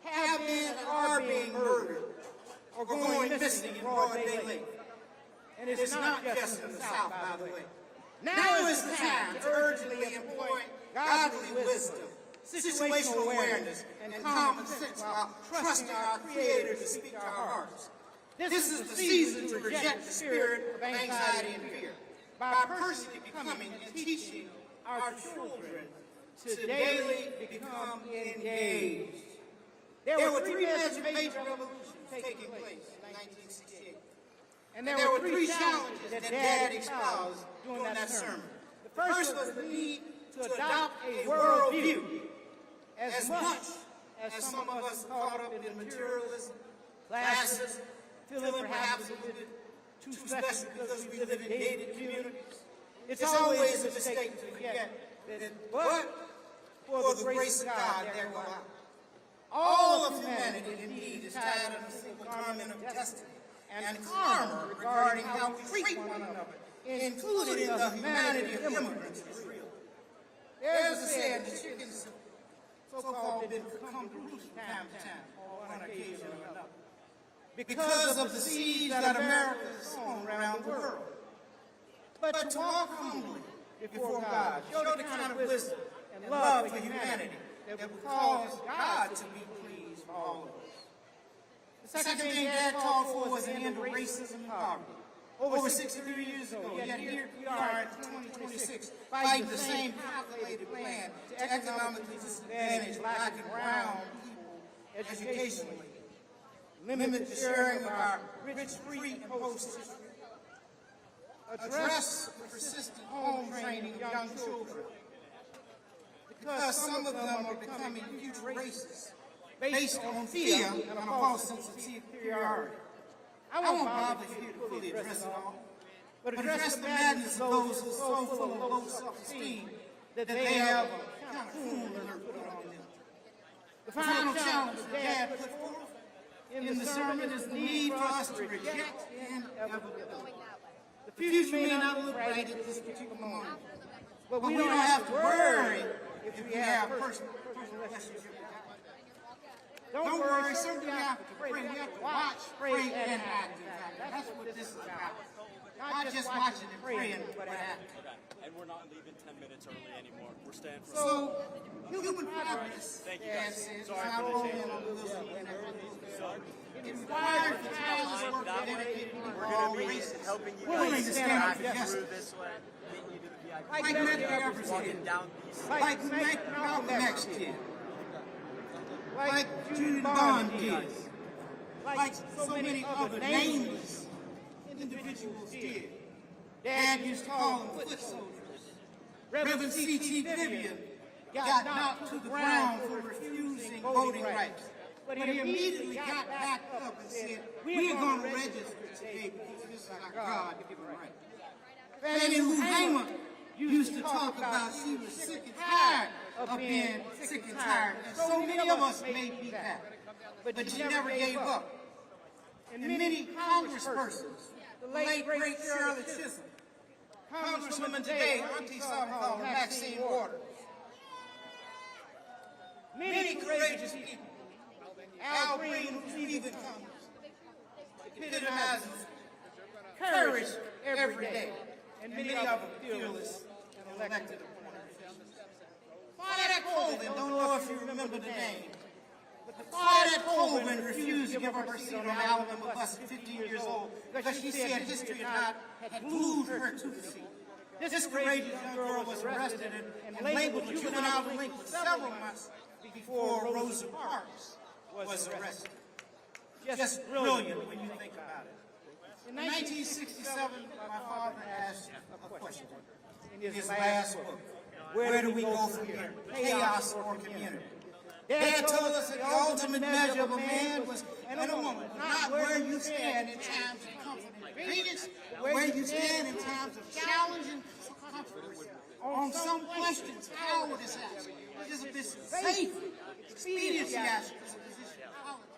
have been and are being murdered or going missing in broad daylight. And it's not just in the South, by the way. Now is the time to urgently employ godly wisdom, situational awareness, and common sense while trusting our Creator to speak to our hearts. This is the season to reject the spirit of anxiety and fear by personally becoming and teaching our children to daily become engaged. There were three major revolutions taking place in 1968. And there were three challenges that Dad espoused during that sermon. The first was the need to adopt a worldview. As much as some of us caught up in materialism, classism, feeling perhaps a little bit too special because we live in gated communities, it's always a mistake to forget that but for the grace of God, there go out. All of humanity, indeed, is tied in a single garment of destiny and karma regarding how we treat one another, including the humanity of immigrants, is real. There's a saying that chickens so-called didn't come to roost from time to time, on one occasion or another, because of the seeds that America has sown around the world. But to walk humbly before God, show the kind of wisdom and love for humanity that would cause God to be pleased for all of us. The second thing Dad called for was an end to racism and poverty. Over 63 years ago, yet here we are in 2026, fighting the same calculated plan to economically disadvantage black and brown people educationally, limit the sharing of our rich, free, and post-history, address the persistent home training of young children, because some of them are becoming future racists based on fear and a false sense of superiority. I won't bother here to fully address it all, but address the madness of those who are so full of low self-esteem that they have a kind of coon alert put on them. The final challenge that Dad put forth in the sermon is the need for us to reject inevitability. The future may not look right at this particular moment, but we don't have to worry if we have personal relationships. Don't worry, simply have to pray. We have to watch, pray, and act. That's what this is about. Not just watching and praying, but acting. And we're not leaving 10 minutes early anymore. We're staying for So, human progress, Thank you, Dad guys. says, Sorry not for the only change. on the wheels of the network. It requires the tireless work of dedicated people of all races, willing to stand up for justice. this way, leading you to the VIP. Like Medgar walking did, down these like Malcolm X did, like Judy Bond did, like so many other nameless individuals did. Dad used to call them foot soldiers. Reverend C.T. Vivian got knocked to the ground for refusing voting rights. But he immediately got back up and said, we are going to register today because this is our God-given right. Fannie Lou Hamer used to talk about she was sick and tired of being sick and tired. And so many of us may be that. But she never gave up. And many congresspersons, the late, great Shirley Chisholm, Congresswoman today, Auntie something called Maxine Waters, many courageous people, Al Green, who's leaving Congress, epitomizes courage every day, and many of them fearless and elected appointees. Claudette Colvin, don't know if you remember the name, but Claudette Colvin refused to give up her seat on the Alabama bus at 50 years old because she said history had glued her to the seat. This courageous young girl was arrested and labeled a juvenile delinquent several months before Rosa Parks was arrested. Just brilliant when you think about it. In 1967, my father asked a question in his last book, where do we go from here, chaos or community? Dad told us that the ultimate measure of a man was, and a woman, not where you stand in times of comfort and convenience, where you stand in times of challenge and controversy. On some questions, cowardice asks, is a bit safe. Expediency asks, is a position politics.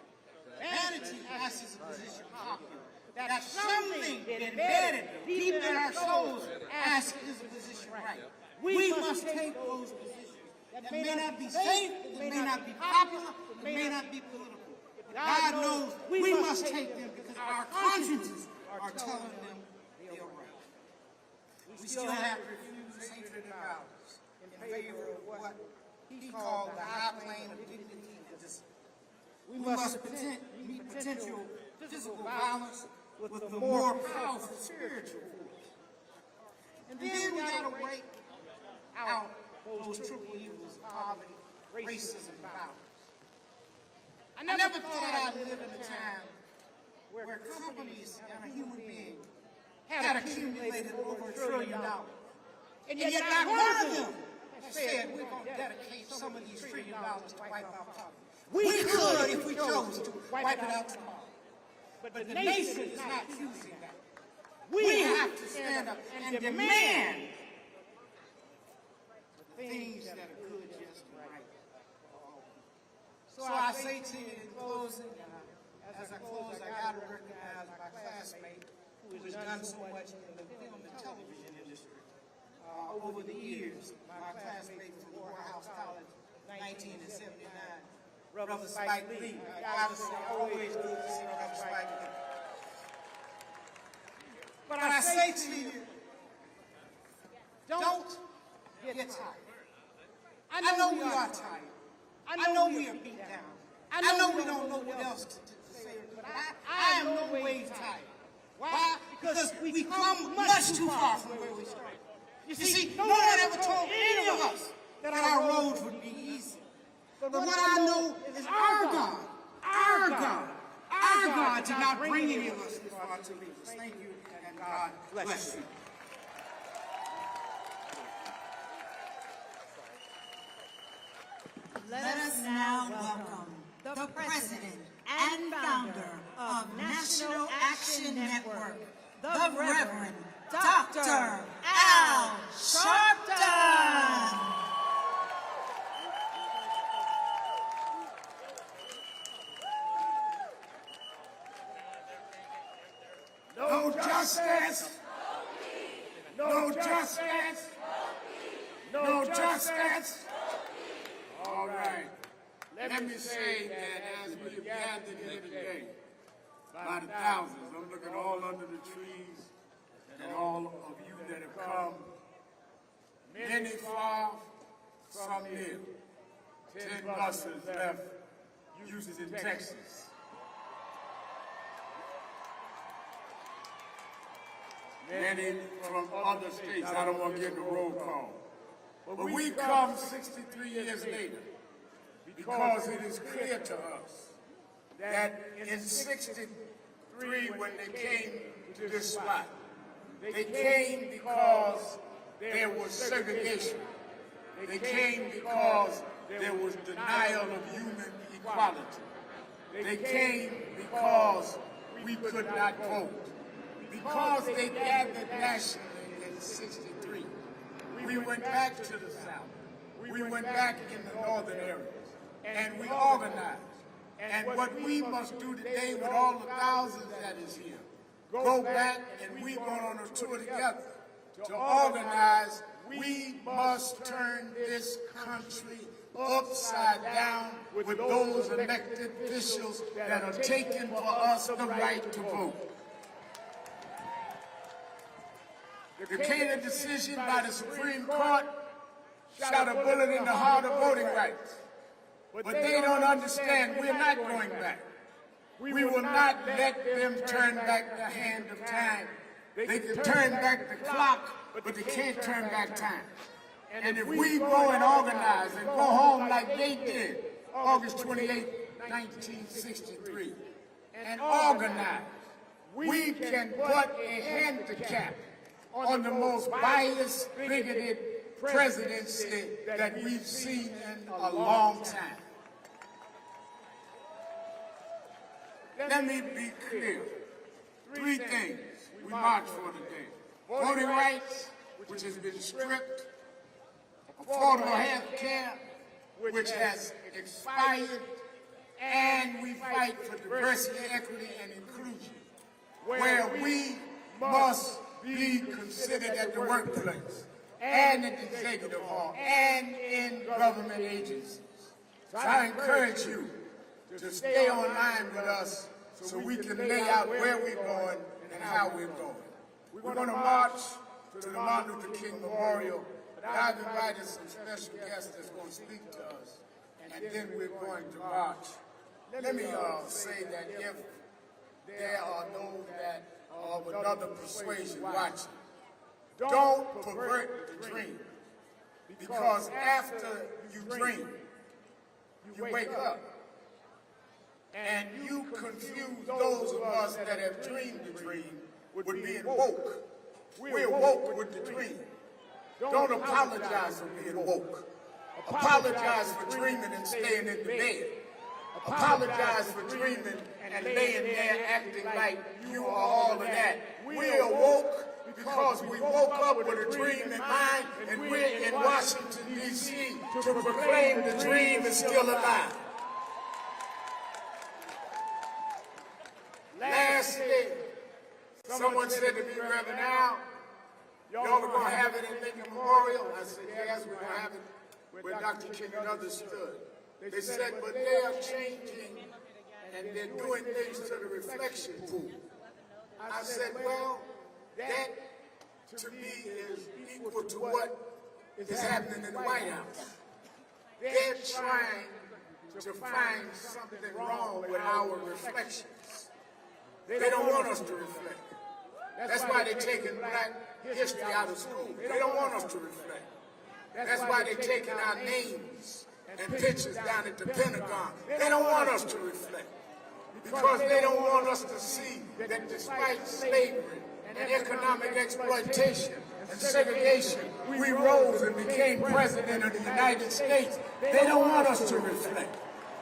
Vanity asks, is a position popular. That something that embedded deep in our souls asks, is a position right. We must take those positions. That may not be safe, it may not be popular, it may not be political. God knows we must take them because our consciences are telling them they are right. We still have to refuse hatred and violence in favor of what he called the high plane of dignity and discipline. We must meet potential physical violence with the more powerful spiritual force. And then we got to break out those triple evils: poverty, racism, and violence. I never thought I'd live in a time where companies and a human being had accumulated over $1 trillion. And yet not one of them has said we're going to dedicate some of these $1 trillion to wipe out poverty. We could if we chose to wipe it out tomorrow. But the nation is not choosing that. We have to stand up and demand the things that are good, just and right for all. So I say to you in closing, as I close, I got to recognize my classmate who has done so much in the film and television industry over the years. My classmate from Morehouse College, 1979, Brother Spike Lee. Obviously, always good to see Brother Spike Lee. But I say to you, don't get tired. I know we are tired. I know we are beat down. I know we don't know what else to say, but I am no way tired. Why? Because we come much too far from where we started. You see, no one ever told any of us that our roads would be easy. But what I know is our God did not bring any of us this far to leave us. Thank you, and God bless you. Let us now welcome the President and founder of National Action Network, the Reverend Dr. Al Sharpton. No justice. No justice. No justice. All right. Let me say that as we have gathered here today, by the thousands, I'm looking all under the trees and all of you that have come, many far, some near. 10 buses left Houston, Texas. Many from other states. I don't want to get in a roll call. But we come 63 years later because it is clear to us that in 63, when they came to this spot, they came because there was segregation. They came because there was denial of human equality. They came because we could not vote. Because they gathered nationally in 63, we went back to the South. We went back in the northern areas, and we organized. And what we must do today with all the thousands that is here, go back and we went on a tour together to organize. We must turn this country upside down with those elected officials that are taking for us the right to vote. The Decatur decision by the Supreme Court shot a bullet in the heart of voting rights. But they don't understand we're not going back. We will not let them turn back the hand of time. They can turn back the clock, but they can't turn back time. And if we go and organize and go home like they did, August 28, 1963, and organize, we can put a handicap on the most biased, bigoted presidency that we've seen in a long time. Let me be clear. 3 things we march for today. Voting rights, which has been stripped. Affordable health care, which has expired. And we fight for diversity, equity, and inclusion, where we must be considered at the workplace, and in the executive hall, and in government agencies. So I encourage you to stay online with us so we can lay out where we're going and how we're going. We're going to march to the Martin Luther King Memorial, but I've invited some special guests that's going to speak to us, and then we're going to march. Let me say that if there are those that are of another persuasion watching, don't pervert the dream, because after you dream, you wake up, and you confuse those of us that have dreamed the dream with being woke. We're woke with the dream. Don't apologize for being woke. Apologize for dreaming and staying in the bed. Apologize for dreaming and laying there acting like you are all of that. We're woke because we woke up with a dream in mind, and we're in Washington, D.C. to proclaim the dream is still alive. Lastly, someone said to me, Reverend Al, y'all were going to have it at Lincoln Memorial? I said, yes, we're going to have it where Dr. King and others stood. They said, but they are changing and they're doing things to the reflection pool. I said, well, that to me is equal to what is happening in the White House. They're trying to find something wrong with our reflections. They don't want us to reflect. That's why they're taking black history out of school. They don't want us to reflect. That's why they're taking our names and pictures down at the Pentagon. They don't want us to reflect. Because they don't want us to see that despite slavery and economic exploitation and segregation, we rose and became president of the United States. They don't want us to reflect.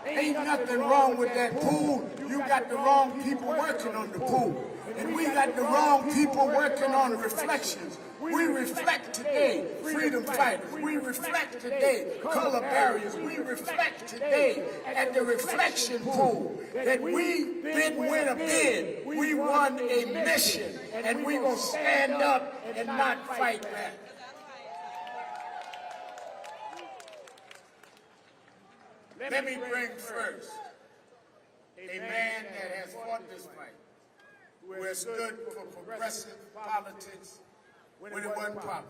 Ain't nothing wrong with that pool. You got the wrong people working on the pool. And we got the wrong people working on reflections. We reflect today freedom fighters. We reflect today color barriers. We reflect today at the reflection pool that we didn't win a bid. We won a mission. And we will stand up and not fight back. Let me bring first a man that has fought this fight, who has stood for progressive politics when it wasn't popular.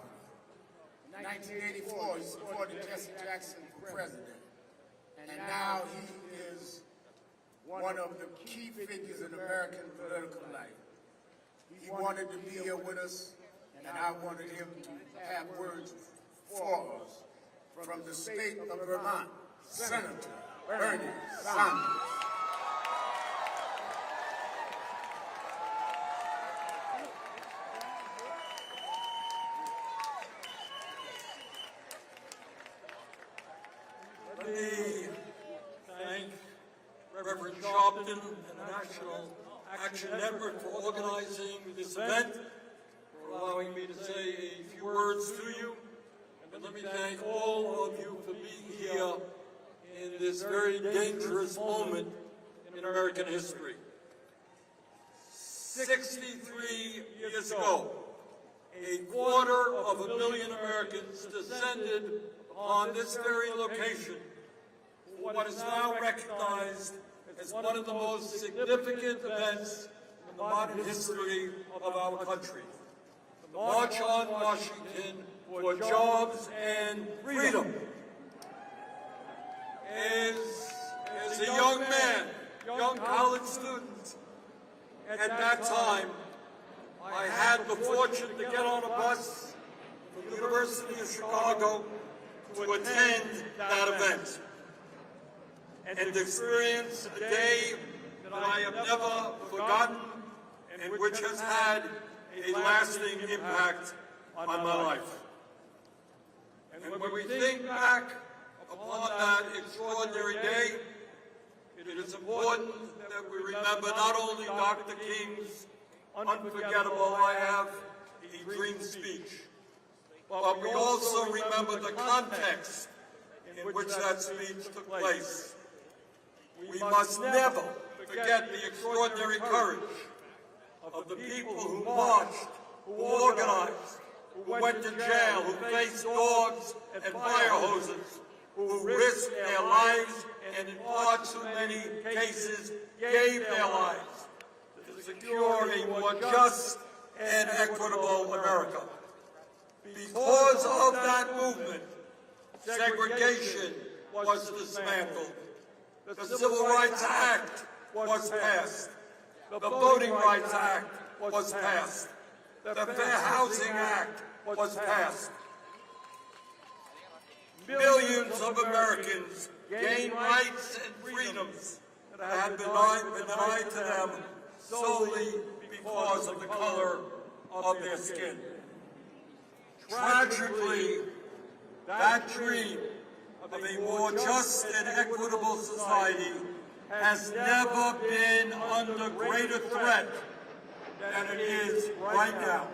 In 1984, he supported Jesse Jackson for president. And now he is one of the key figures in American political life. He wanted to be here with us, and I wanted him to have words for us from the state of Vermont, Senator Bernie Sanders. Let me thank Reverend Sharpton and the National Action Network for organizing this event, for allowing me to say a few words to you. And let me thank all of you for being here in this very dangerous moment in American history. 63 years ago, 250,000 Americans descended on this very location for what is now recognized as one of the most significant events in the modern history of our country. The March on Washington for Jobs and Freedom. As a young man, young college student, at that time, I had the fortune to get on a bus from the University of Chicago to attend that event and experience a day that I have never forgotten and which has had a lasting impact on my life. And when we think back upon that extraordinary day, it is important that we remember not only Dr. King's unforgettable "I have a dream" speech, but we also remember the context in which that speech took place. We must never forget the extraordinary courage of the people who marched, who organized, who went to jail, who faced dogs and fire hoses, who risked their lives and in far too many cases gave their lives to secure a more just and equitable America. Because of that movement, segregation was dismantled. The Civil Rights Act was passed. The Voting Rights Act was passed. The Fair Housing Act was passed. Millions of Americans gained rights and freedoms that had been denied to them solely because of the color of their skin. Tragically, that dream of a more just and equitable society has never been under greater threat than it is right now.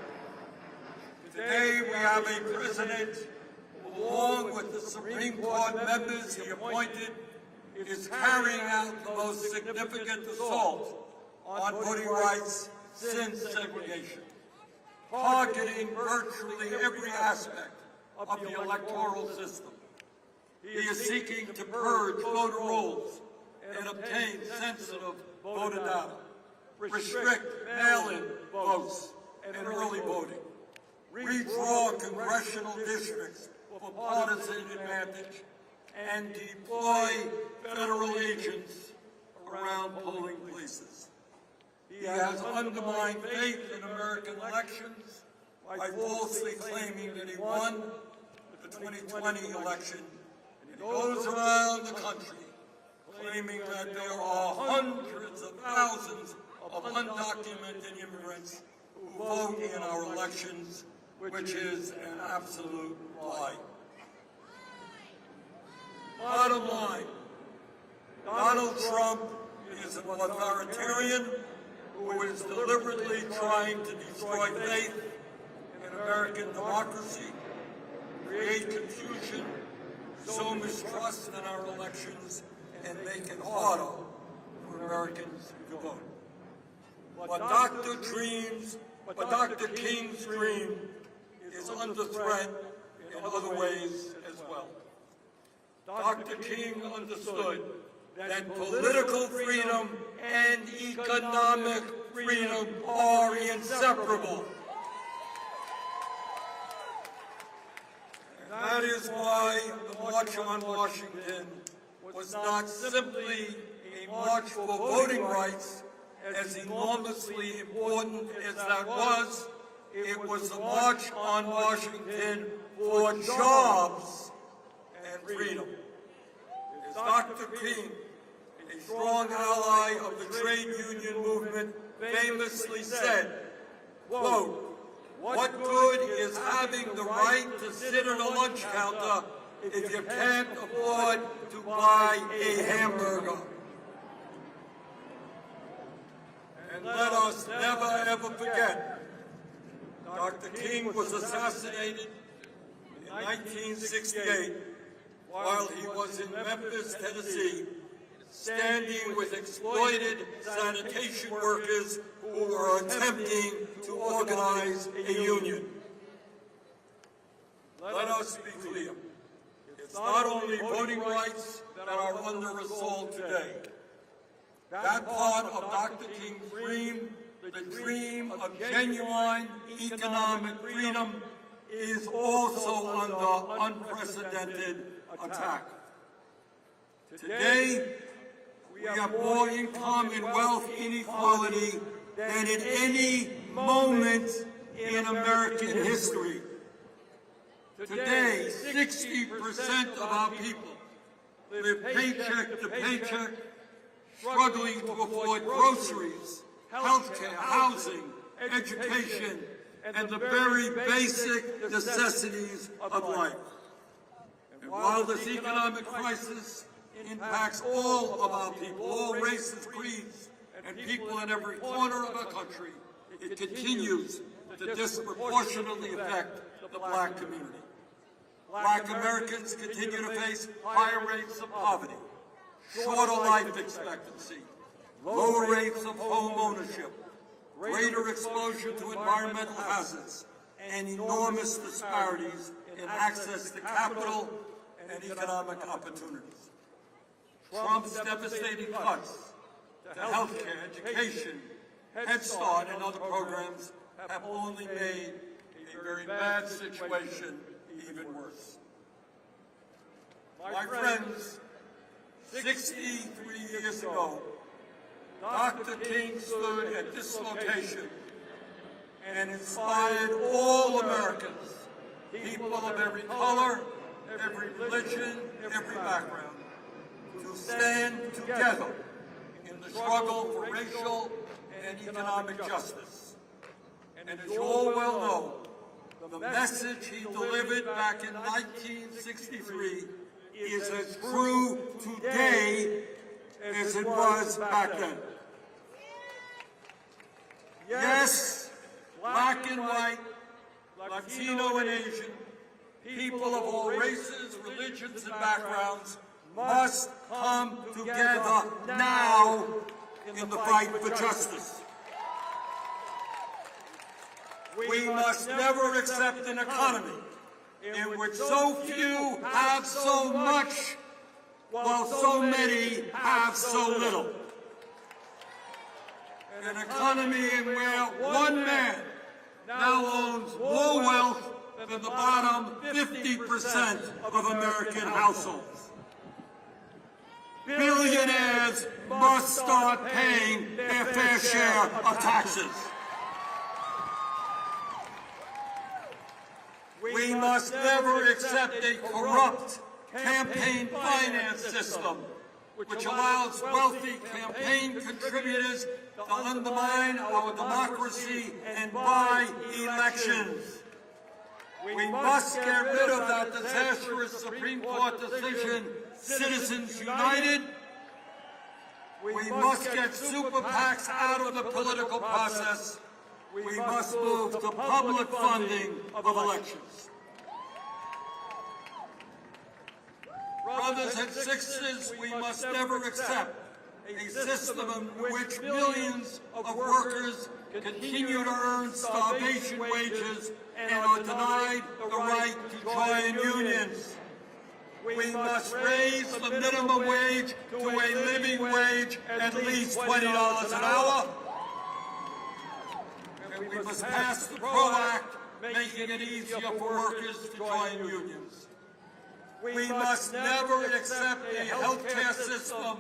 Today we have a president who, along with the Supreme Court members he appointed, is carrying out the most significant assault on voting rights since segregation, targeting virtually every aspect of the electoral system. He is seeking to purge voter rolls and obtain sensitive voter data, restrict mail-in votes and early voting, redraw congressional districts for partisan advantage, and deploy federal agents around polling places. He has undermined faith in American elections by falsely claiming that he won the 2020 election, and he goes around the country claiming that there are hundreds of thousands of undocumented immigrants who vote in our elections, which is an absolute lie. Bottom line, Donald Trump is an authoritarian who is deliberately trying to destroy faith in American democracy, create confusion, sow mistrust in our elections, and make it harder for Americans to vote. But Dr. King's dream is under threat in other ways as well. Dr. King understood that political freedom and economic freedom are inseparable. And that is why the March on Washington was not simply a march for voting rights, as enormously important as that was. It was the March on Washington for jobs and freedom. As Dr. King, a strong ally of the trade union movement, famously said, quote, "What good is having the right to sit at a lunch counter if you can't afford to buy a hamburger?" And let us never ever forget, Dr. King was assassinated in 1968 while he was in Memphis, Tennessee, standing with exploited sanitation workers who were attempting to organize a union. Let us be clear. It's not only voting rights that are under assault today. That part of Dr. King's dream, the dream of genuine economic freedom, is also under unprecedented attack. Today, we have more income and wealth inequality than at any moment in American history. Today, 60% of our people live paycheck to paycheck, struggling to afford groceries, health care, housing, education, and the very basic necessities of life. And while this economic crisis impacts all of our people, all races, creeds, and people in every corner of our country, it continues to disproportionately affect the black community. Black Americans continue to face higher rates of poverty, shorter life expectancy, lower rates of home ownership, greater exposure to environmental hazards, and enormous disparities in access to capital and economic opportunities. Trump's devastating cuts to health care, education, Head Start, and other programs have only made a very bad situation even worse. My friends, 63 years ago, Dr. King stood at this location and inspired all Americans, people of every color, every religion, every background, to stand together in the struggle for racial and economic justice. And as you all well know, the message he delivered back in 1963 is as true today as it was back then. Yes, black and white, Latino and Asian, people of all races, religions, and backgrounds must come together now in the fight for justice. We must never accept an economy in which so few have so much, while so many have so little. An economy in where one man now owns more wealth than the bottom 50% of American households. Billionaires must start paying their fair share of taxes. We must never accept a corrupt campaign finance system which allows wealthy campaign contributors to undermine our democracy and buy elections. We must get rid of that disastrous Supreme Court decision, Citizens United. We must get super PACs out of the political process. We must move to public funding of elections. Brothers and sisters, we must never accept a system in which millions of workers continue to earn starvation wages and are denied the right to join unions. We must raise the minimum wage to a living wage at least $20 an hour. And we must pass the PRO Act, making it easier for workers to join unions. We must never accept a healthcare system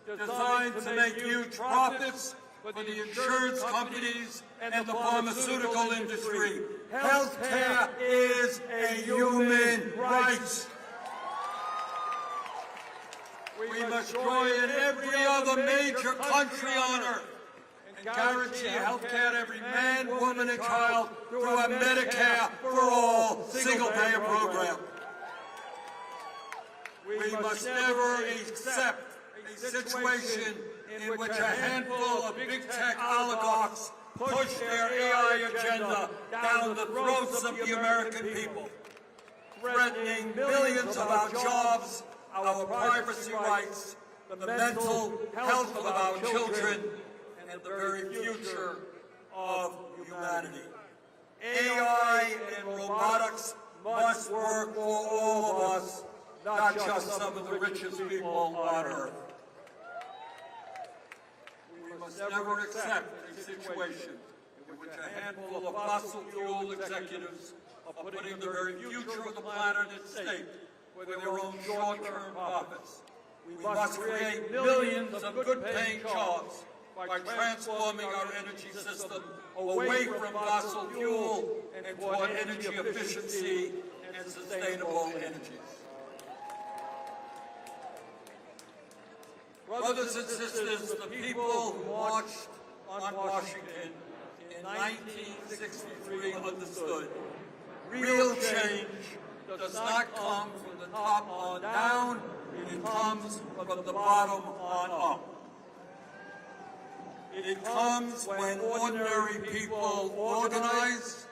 designed to make huge profits for the insurance companies and the pharmaceutical industry. Healthcare is a human right. We must join every other major country on earth and guarantee healthcare to every man, woman, and child through a Medicare for all single-payer program. We must never accept a situation in which a handful of big tech oligarchs push their AI agenda down the throats of the American people, threatening millions of our jobs, our privacy rights, the mental health of our children, and the very future of humanity. AI and robotics must work for all of us, not just some of the richest people on earth. We must never accept a situation in which a handful of fossil fuel executives are putting the very future of the planet at stake for their own short-term profits. We must create millions of good-paying jobs by transforming our energy system away from fossil fuel and toward energy efficiency and sustainable energies. Brothers and sisters, the people who marched on Washington in 1963 understood real change does not come from the top on down, it comes from the bottom on up. It comes when ordinary people organize.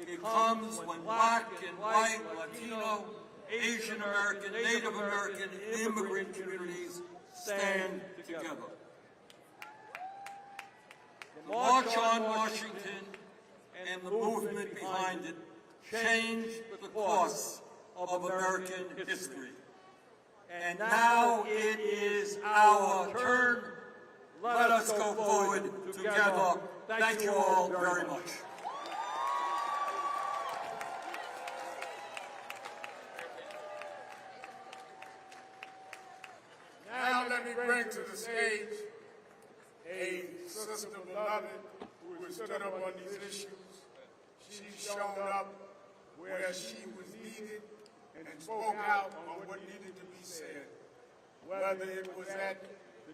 It comes when black and white, Latino, Asian American, Native American, and immigrant communities stand together. The March on Washington and the movement behind it changed the course of American history. And now it is our turn. Let us go forward together. Thank you all very much. let me bring to the stage a sister beloved who has stood up on these issues. She's shown up where she was needed and spoke out on what needed to be said. Whether it was at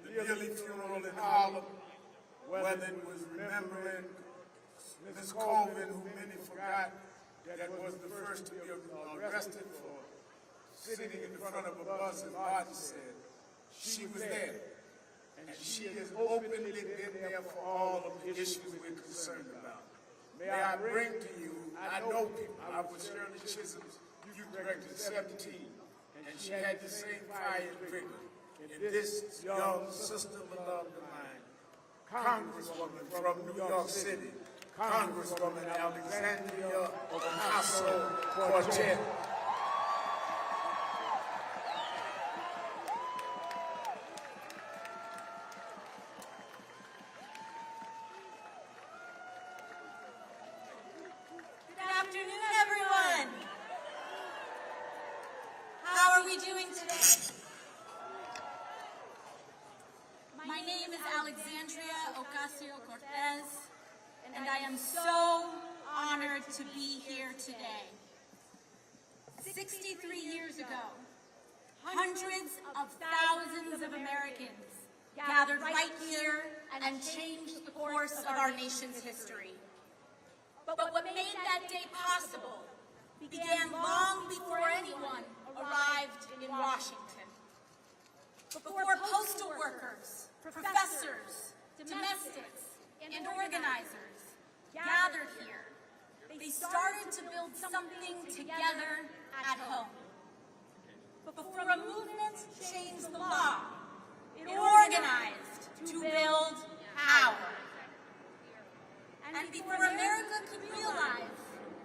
the Neely funeral in Harlem, whether it was remembering Ms. Colvin, who many forgot, that was the first to be arrested for sitting in front of a bus, as Martin said. She was there. And she has openly been there for all of the issues we're concerned about. May I bring to you, I know people, I was Shirley Chisholm's youth director at 17, and she had the same fire and vigor. And this young sister beloved of mine, Congresswoman from New York City, Congresswoman Alexandria Ocasio-Cortez. Good afternoon, everyone. How are we doing today? My name is Alexandria Ocasio-Cortez, and I am so honored to be here today. 63 years ago, hundreds of thousands of Americans gathered right here and changed the course of our nation's history. But what made that day possible began long before anyone arrived in Washington. Before postal workers, professors, domestics, and organizers gathered here, they started to build something together at home. Before a movement changed the law, it organized to build power. And before America could realize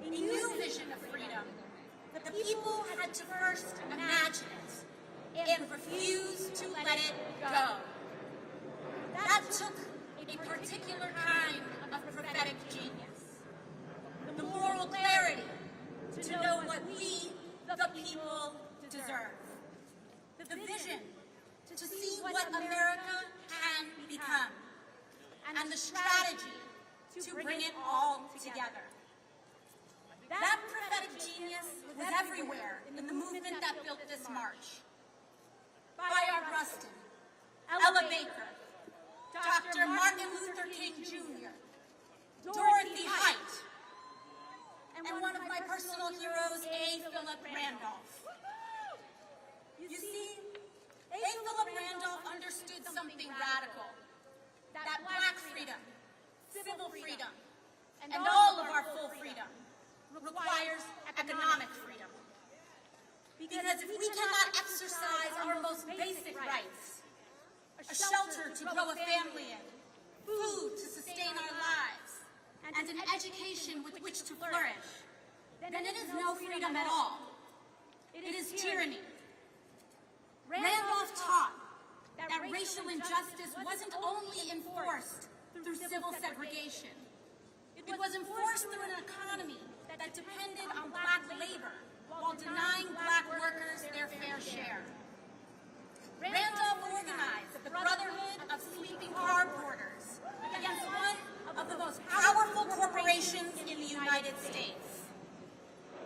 a new vision of freedom, the people had to first imagine it and refuse to let it go. That took a particular kind of prophetic genius. The moral clarity to know what we, the people, deserve. The vision to see what America can become. And the strategy to bring it all together. That prophetic genius was everywhere in the movement that built this march. Bayard Rustin, Ella Baker, Dr. Martin Luther King Jr., Dorothy Height, and one of my personal heroes, A. Philip Randolph. You see, A. Philip Randolph understood something radical, that black freedom, civil freedom, and all of our full freedom requires economic freedom. Because if we cannot exercise our most basic rights, a shelter to grow a family in, food to sustain our lives, and an education with which to flourish, then it is no freedom at all. It is tyranny. Randolph taught that racial injustice wasn't only enforced through civil segregation. It was enforced through an economy that depended on black labor while denying black workers their fair share. Randolph organized the Brotherhood of Sleeping Car Porters against one of the most powerful corporations in the United States.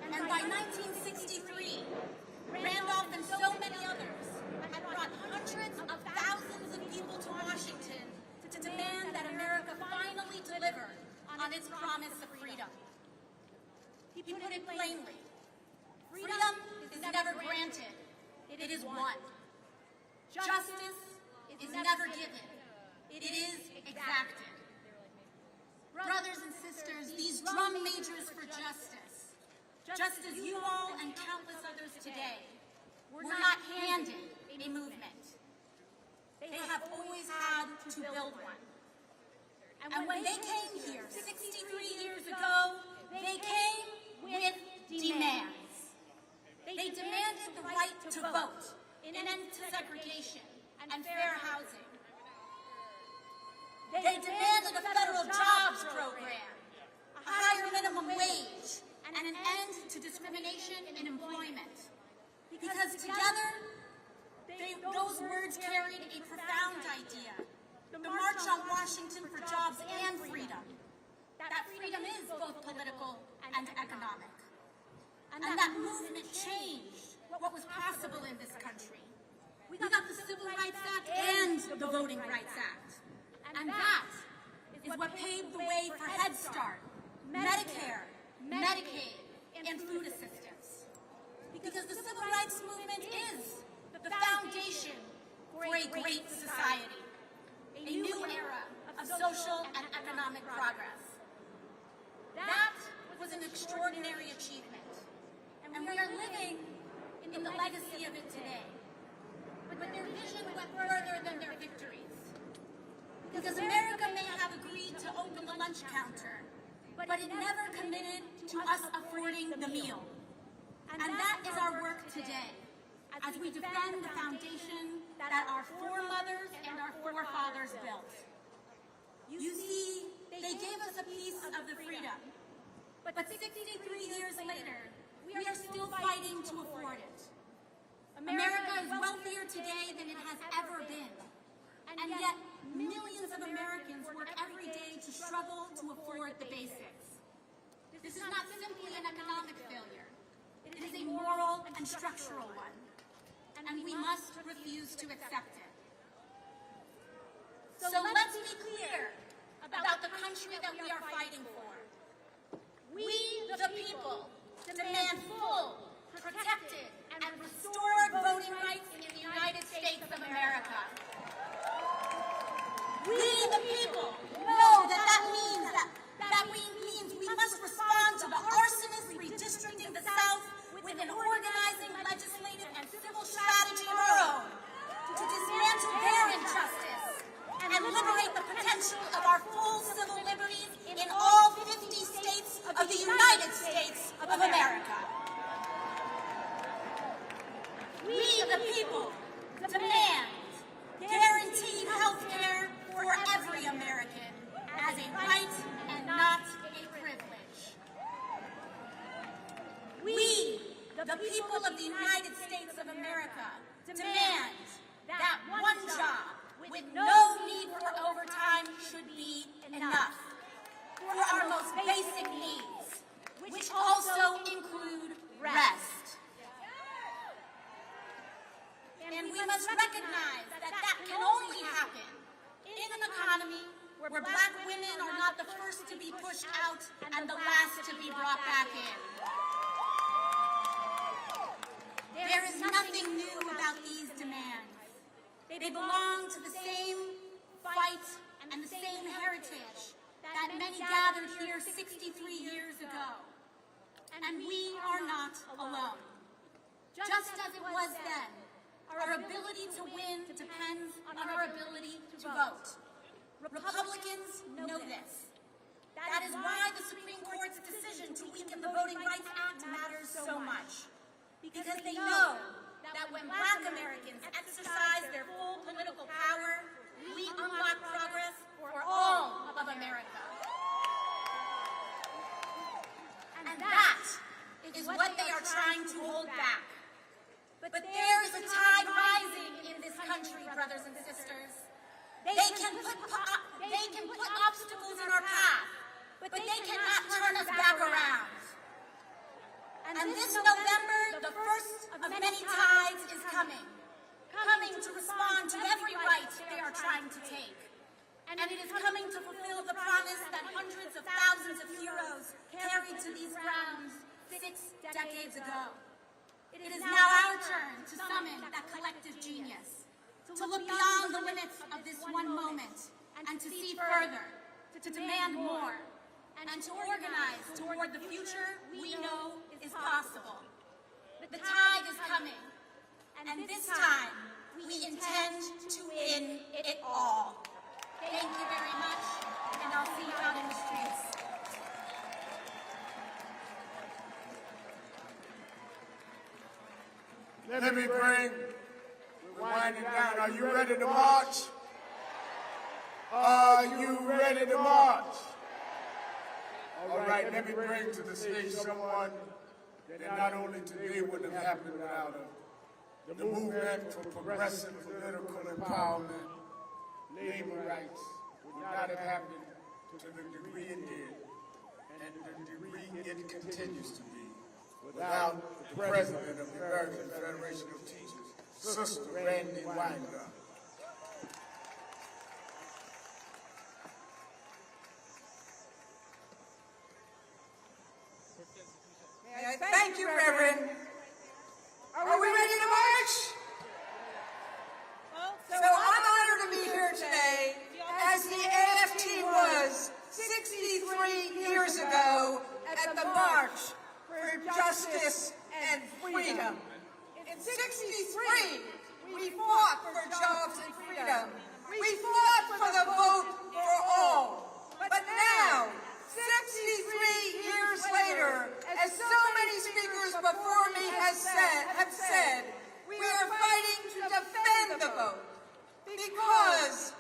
And by 1963, Randolph and so many others had brought hundreds of thousands of people to Washington to demand that America finally deliver on its promise of freedom. He put it plainly, freedom is never granted, it is won. Justice is never given, it is exacted. Brothers and sisters, these drum majors for justice, just as you all and countless others today, were not handed a movement. They have always had to build one. And when they came here 63 years ago, they came with demands. They demanded the right to vote, an end to segregation, and fair housing. They demanded a federal jobs program, a higher minimum wage, and an end to discrimination in employment. Because together, Those words carried a profound idea. The March on Washington for Jobs and Freedom. That freedom is both political and economic. And that movement changed what was possible in this country. We got the Civil Rights Act and the Voting Rights Act. And that is what paved the way for Head Start, Medicare, Medicaid, and food assistance. Because the Civil Rights Movement is the foundation for a great society, a new era of social and economic progress. That was an extraordinary achievement, and we are living in the legacy of it today. But their vision went further than their victories. Because America may have agreed to open the lunch counter, but it never committed to us affording the meal. And that is our work today, as we defend the foundation that our foremothers and our forefathers built. You see, they gave us a piece of the freedom, but 63 years later, we are still fighting to afford it. America is wealthier today than it has ever been, and yet millions of Americans work every day to struggle to afford the basics. This is not simply an economic failure. It is a moral and structural one, and we must refuse to accept it. So let's be clear about the country that we are fighting for. We, the people, demand full, protected, and restored voting rights in the United States of America. We, the people, know that means we must respond to the arsonist redistricting the South with an organizing, legislative, and civil strategy of our own to dismantle their injustice and liberate the potential of our full civil liberties in all 50 states of the United States of America. We, the people, demand guaranteed health care for every American as a right and not a privilege. We, the people of the United States of America, demand that one job with no need for overtime should be enough for our most basic needs, which also include rest. And we must recognize that can only happen in an economy where Black women are not the first to be pushed out and the last to be brought back in. There is nothing new about these demands. They belong to the same fight and the same heritage that many gathered here 63 years ago. And we are not alone. Just as it was then, our ability to win depends on our ability to vote. Republicans know this. That is why the Supreme Court's decision to weaken the Voting Rights Act matters so much. Because they know that when Black Americans exercise their full political power, we unlock progress for all of America. And that is what they are trying to hold back. But there is a tide rising in this country, brothers and sisters. They can put obstacles in our path, but they cannot turn us back around. And this November, the first of many tides is coming to respond to every right they are trying to take. And it is coming to fulfill the promise that hundreds of thousands of heroes carried to these grounds 6 decades ago. It is now our turn to summon that collective genius, to look beyond the limits of this one moment, and to see further, to demand more, and to organize toward the future we know is possible. The tide is coming, and this time we intend to win it all. Thank you very much, and I'll see you out in the streets. Let me bring, we're winding down. Are you ready to march? Are you ready to march? All right, let me bring to the stage someone that not only today wouldn't have happened without her, the movement for progressive political empowerment, labor rights would not have happened to the degree it did, and the degree it continues to be, without the president of the American Federation of Teachers, Sister Randy Weingarten. Thank you, Reverend. Are we ready to march? So I'm honored to be here today, as the AFT was 63 years ago at the March for Justice and Freedom. In 63, we fought for jobs and freedom. We fought for the vote for all. But now, 63 years later, as so many speakers before me have said, we are fighting to defend the vote, because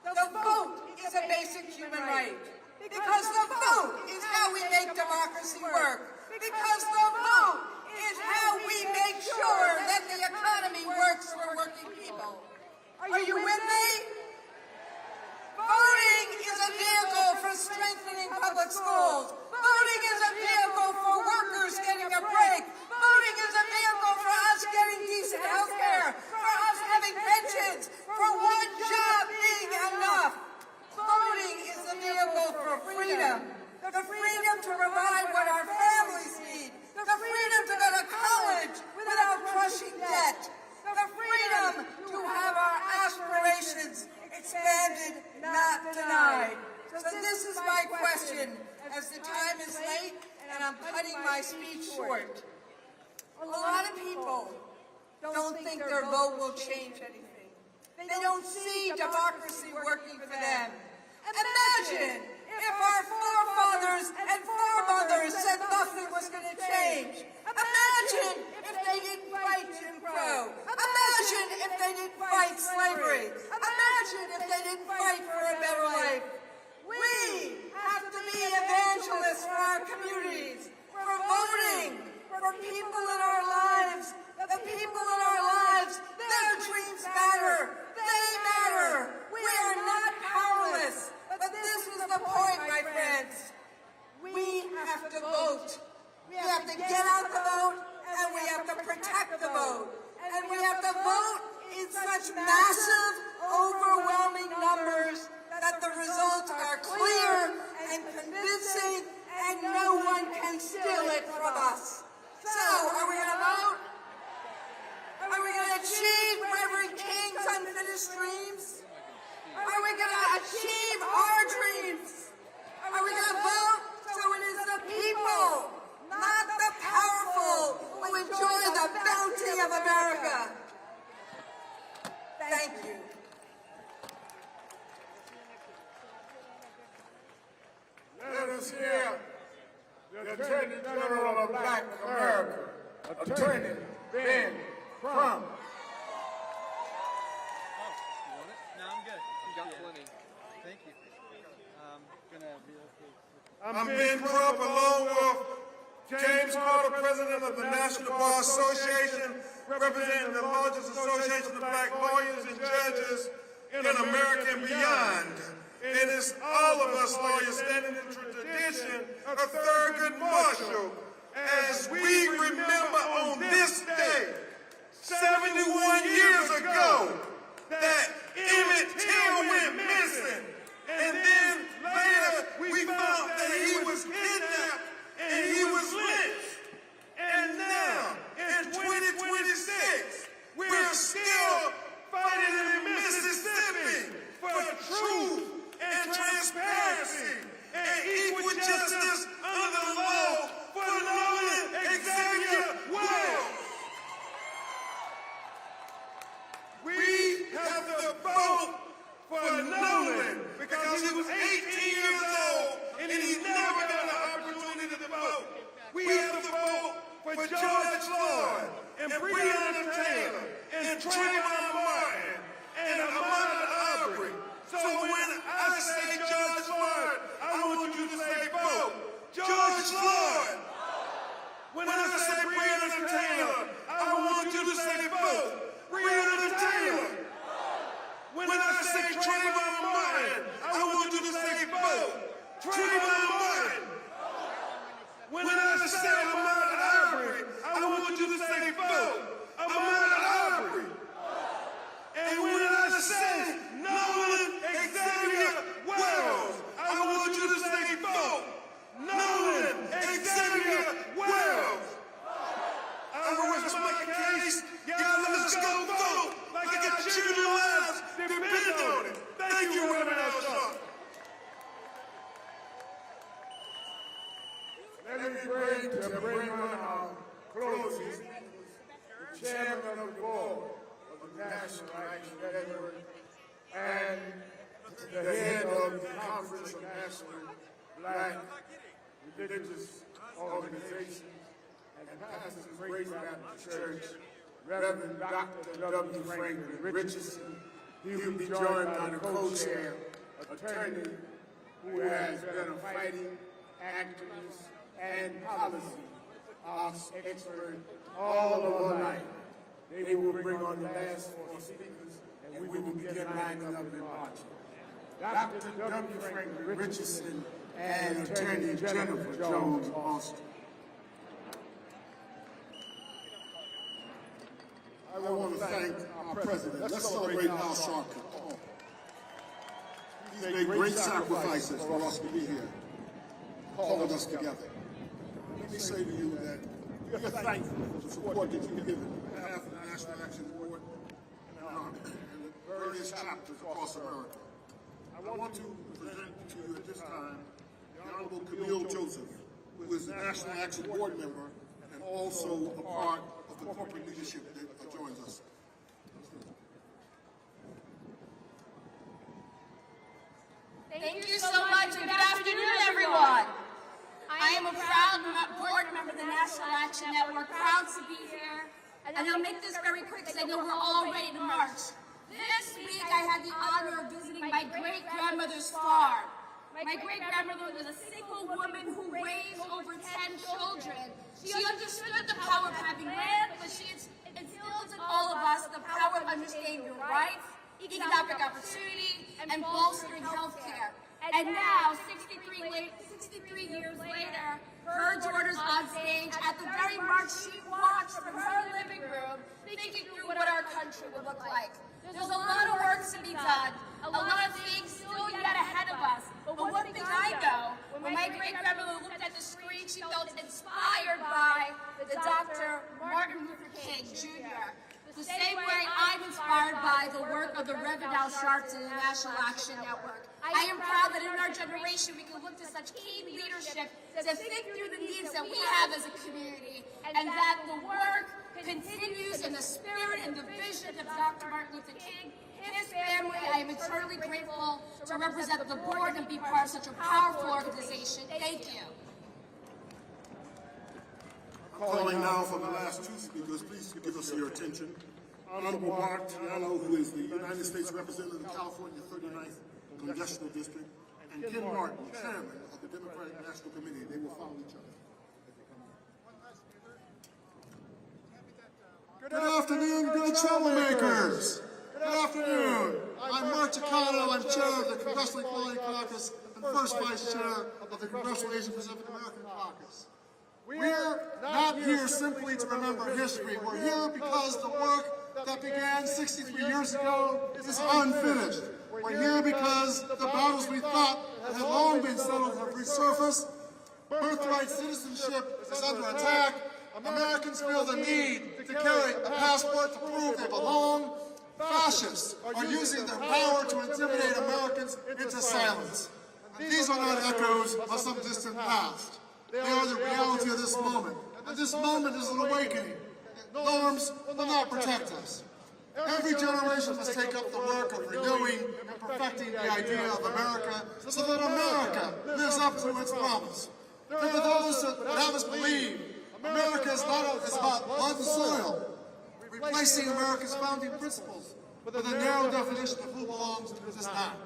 the vote is a basic human right, because the vote is how we make democracy work, because the vote is how we make sure that the economy works for working people. Are you with me? Voting is a vehicle for strengthening public schools. Voting is a vehicle for workers getting a break. Voting is a vehicle for us getting decent health care, for us having pensions, for one job being enough. Voting is a vehicle for freedom. The freedom to provide what our families need. The freedom to go to college without crushing debt. The freedom to have our aspirations expanded, not denied. So this is my question, as the time is late and I'm cutting my speech short. A lot of people don't think their vote will change anything. They don't see democracy working for them. Imagine if our forefathers and foremothers said nothing was going to change. Imagine if they didn't fight Jim Crow. Imagine if they didn't fight slavery. Imagine if they didn't fight for a better life. We have to be evangelists for our communities, for voting, for people in our lives. The people in our lives, their dreams matter. They matter. We are not powerless. But this is the point, my friends. We have to vote. We have to get out the vote, and we have to protect the vote. And we have to vote in such massive, overwhelming numbers that the results are clear and convincing, and no one can steal it from us. So, are we going to vote? Are we going to achieve Reverend King's unfinished dreams? Are we going to achieve our dreams? Are we going to vote so it is the people, not the powerful, who enjoy the bounty of America? Thank you. Let us hear the Attorney General of Black America, Attorney Ben Crump. Thank you. I'm Ben Crump, along with James Carter, President of the National Bar Association, representing the largest association of black lawyers and judges in America and beyond. And it's all of us lawyers standing in the tradition of Thurgood Marshall as we remember on this day, 71 years ago, that Emmett Till went missing. And then later we found that he was kidnapped and he was lynched. And now, in 2026, we're still fighting in Mississippi for truth and transparency and equal justice under the law for Nolan Xavier Wells. We have to vote for Nolan because he was 18 years old and he never got an opportunity to vote. We have to vote for George Floyd and Breonna Taylor and Trayvon Martin and Ahmaud Arbery. So when I say George Floyd, I want you to say vote. George Floyd. When I say Breonna Taylor, I want you to say vote. Trayvon Martin, I want you to say vote. Trayvon Martin. When I say Ahmaud Arbery, I want you to say vote. Ahmaud Arbery. And when I say Nolan Xavier Wells, I want you to say vote. Nolan Xavier Wells. I rest my case. Y'all let's go vote. Like our children's lives depend on it. Thank you, Reverend Al. Let me bring on our closing the chairman of the board of the National Action Network and the head of the Conference of National Black Religious Organizations and pastor of Grace Baptist Church, Reverend Dr. W. Franklin Richardson. He will be joined by the co-chair, attorney who has been a fighting activist and policy expert all over life. They will bring on the last 4 speakers, and we will begin lining up in march. Dr. W. Franklin Richardson and Attorney Jennifer Jones Austin. I want to thank our president. Let's celebrate Al Sharpton. He's made great sacrifices for us to be here, calling us together. Let me say to you that we are thankful for the support that you've given on behalf of the National Action Board and the various chapters across America. I want to present to you at this time the Honorable Camille Joseph, who is the National Action Board member and also a part of the corporate leadership that joins us. Thank you so much, and good afternoon, everyone. I am a proud board member of the National Action Network, proud to be here. And I'll make this very quick because I know we're all ready to march. This week, I had the honor of visiting my great-grandmother's farm. My great-grandmother was a single woman who raised over 10 children. She understood the power of having land, but she instilled in all of us the power of understanding your rights, economic opportunity, and bolstering health care. And now, 63 years later, her daughter's on stage at the very march she watched from her living room, thinking through what our country would look like. There's a lot of work to be done, a lot of things still yet ahead of us. But one thing I know, when my great-grandmother looked at the screen, she felt inspired by the Dr. Martin Luther King, Jr., the same way I'm inspired by the work of the Reverend Al Sharpton and the National Action Network. I am proud that in our generation we can look to such key leadership to think through the needs that we have as a community, and that the work continues in the spirit and the vision of Dr. Martin Luther King. His family, I am eternally grateful to represent the board and be part of such a powerful organization. Thank you. Calling now for the last 2 speakers, please give us your attention. Honorable Mark Tiano, who is the United States Representative of California 39th Congressional District, and Ken Martin, Chairman of the Democratic National Committee. They will follow each other. Good afternoon, good troublemakers. Good afternoon. I'm Mark Tiano. I'm chair of the Congressional Equality Caucus and first vice chair of the Congressional Asian Pacific American Caucus. We're not here simply to remember history. We're here because the work that began 63 years ago is unfinished. We're here because the battles we thought had long been settled have resurfaced. Birthright citizenship is under attack. Americans feel the need to carry a passport to prove they belong. Fascists are using their power to intimidate Americans into silence. And these are not echoes of some distant past. They are the reality of this moment. And this moment is an awakening. Norms will not protect us. Every generation must take up the work of renewing and perfecting the idea of America so that America lives up to its promise. There are those that would have us believe America is not about blood and soil, replacing America's founding principles with a narrow definition of who belongs to this land.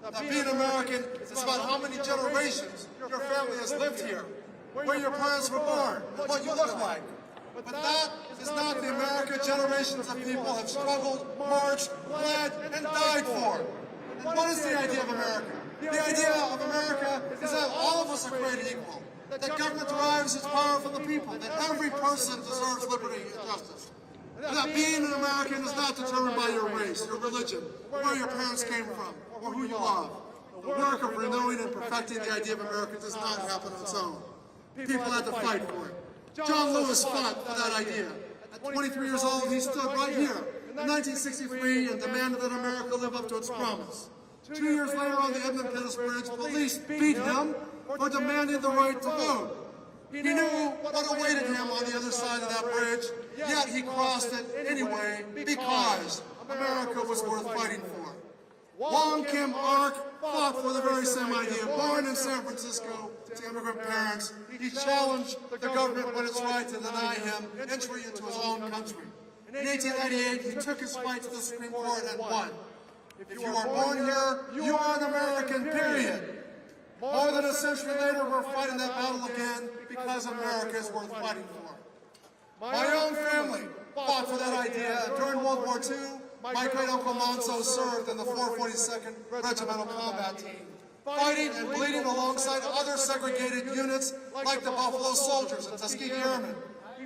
Now, being American is about how many generations your family has lived here, where your parents were born, what you look like. But that is not the America generations of people have struggled, marched, bled, and died for. What is the idea of America? The idea of America is that all of us are created equal, that government derives its power from the people, that every person deserves liberty and justice, and that being an American is not determined by your race, your religion, where your parents came from, or who you love. The work of renewing and perfecting the idea of America does not happen on its own. People had to fight for it. John Lewis fought for that idea. At 23 years old, he stood right here in 1963 and demanded that America live up to its promise. 2 years later on the Edmund Pettus Bridge, police beat him for demanding the right to vote. He knew what awaited him on the other side of that bridge, yet he crossed it anyway because America was worth fighting for. Wong Kim Ark fought for the very same idea. Born in San Francisco to immigrant parents, he challenged the government when it's right to deny him entry into his own country. In 1898, he took his fight to the Supreme Court and won. If you are born here, you are an American, period. More than a century later, we're fighting that battle again because America is worth fighting for. My own family fought for that idea. During World War II, my great-uncle Monso served in the 442nd Regimental Combat Team, fighting and bleeding alongside other segregated units like the Buffalo Soldiers and Tuskegee Airmen.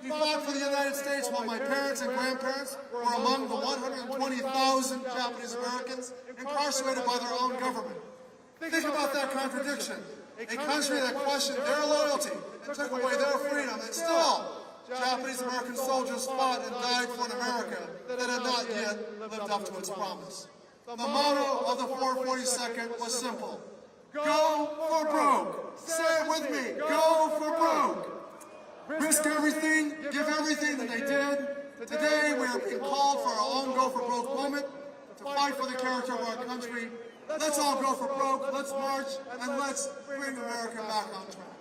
He fought for the United States while my parents and grandparents were among the 120,000 Japanese Americans incarcerated by their own government. Think about that contradiction. A country that questioned their loyalty and took away their freedom, and still, Japanese American soldiers fought and died for an America that had not yet lived up to its promise. The motto of the 442nd was simple: go for broke. Say it with me, go for broke. Risk everything, give everything that they did. Today we are being called for our own go for broke moment, to fight for the character of our country. Let's all go for broke, let's march, and let's bring America back on track.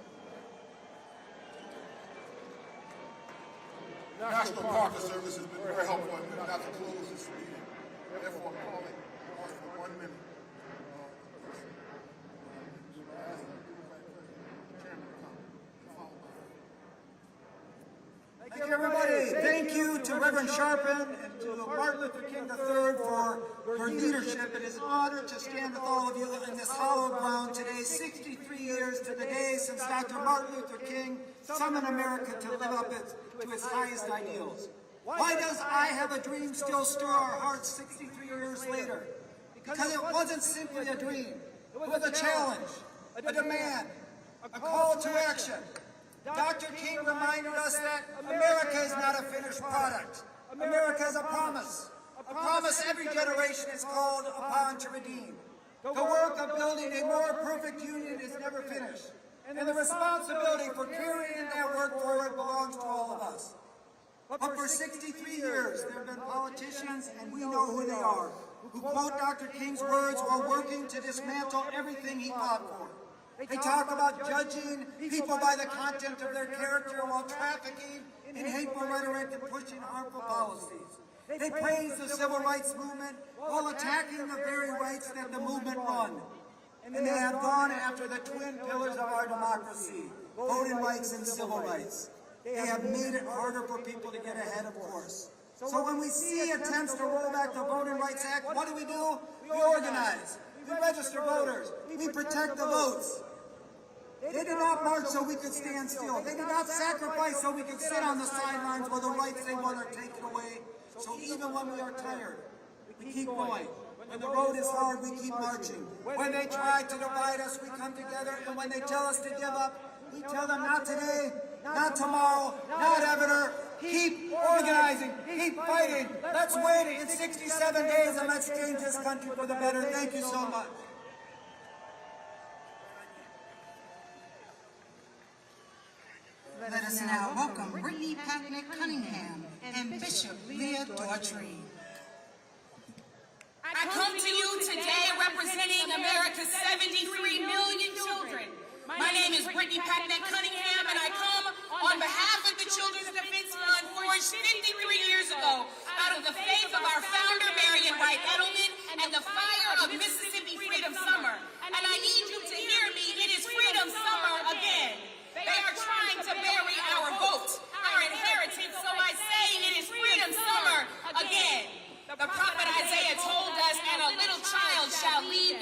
The National Park Service has been very helpful in not to close this meeting. Therefore, I'm calling for 1 minute. Thank you, everybody. Thank you to Reverend Sharpton and to Martin Luther King III for your leadership. It is an honor to stand with all of you in this hallowed ground today, 63 years to the day since Dr. Martin Luther King summoned America to live up to its highest ideals. Why does I Have a Dream still stir our hearts 63 years later? Because it wasn't simply a dream. It was a challenge, a demand, a call to action. Dr. King reminded us that America is not a finished product. America is a promise every generation is called upon to redeem. The work of building a more perfect union is never finished, and the responsibility for carrying that work forward belongs to all of us. But for 63 years, there have been politicians, and we know who they are, who quote Dr. King's words while working to dismantle everything he fought for. They talk about judging people by the content of their character while trafficking in hateful rhetoric and pushing harmful policies. They praise the civil rights movement while attacking the very rights that the movement won. And they have gone after the twin pillars of our democracy, voting rights and civil rights. They have made it harder for people to get ahead, of course. So when we see attempts to roll back the Voting Rights Act, what do? We organize. We register voters. We protect the votes. They did not march so we could stand still. They did not sacrifice so we could sit on the sidelines while the rights they want are taken away. So even when we are tired, we keep going. When the road is hard, we keep marching. When they try to divide us, we come together. And when they tell us to give up, we tell them not today, not tomorrow, not ever. Keep organizing, keep fighting. Let's win in 67 days and let's change this country for the better. Thank you so much. Let us now welcome Brittany Packnett Cunningham and Bishop Leah Daughtry. I come to you today representing America's 73 million children. My name is Brittany Packnett Cunningham, and I come on behalf of the Children's Defense Fund, forged 53 years ago out of the faith of our founder, Marion Wright Edelman, and the fire of Mississippi Freedom Summer. And I need you to hear me. It is Freedom Summer again. They are trying to bury our vote, our inheritance, so I say it is Freedom Summer again. The prophet Isaiah told us, and a little child shall lead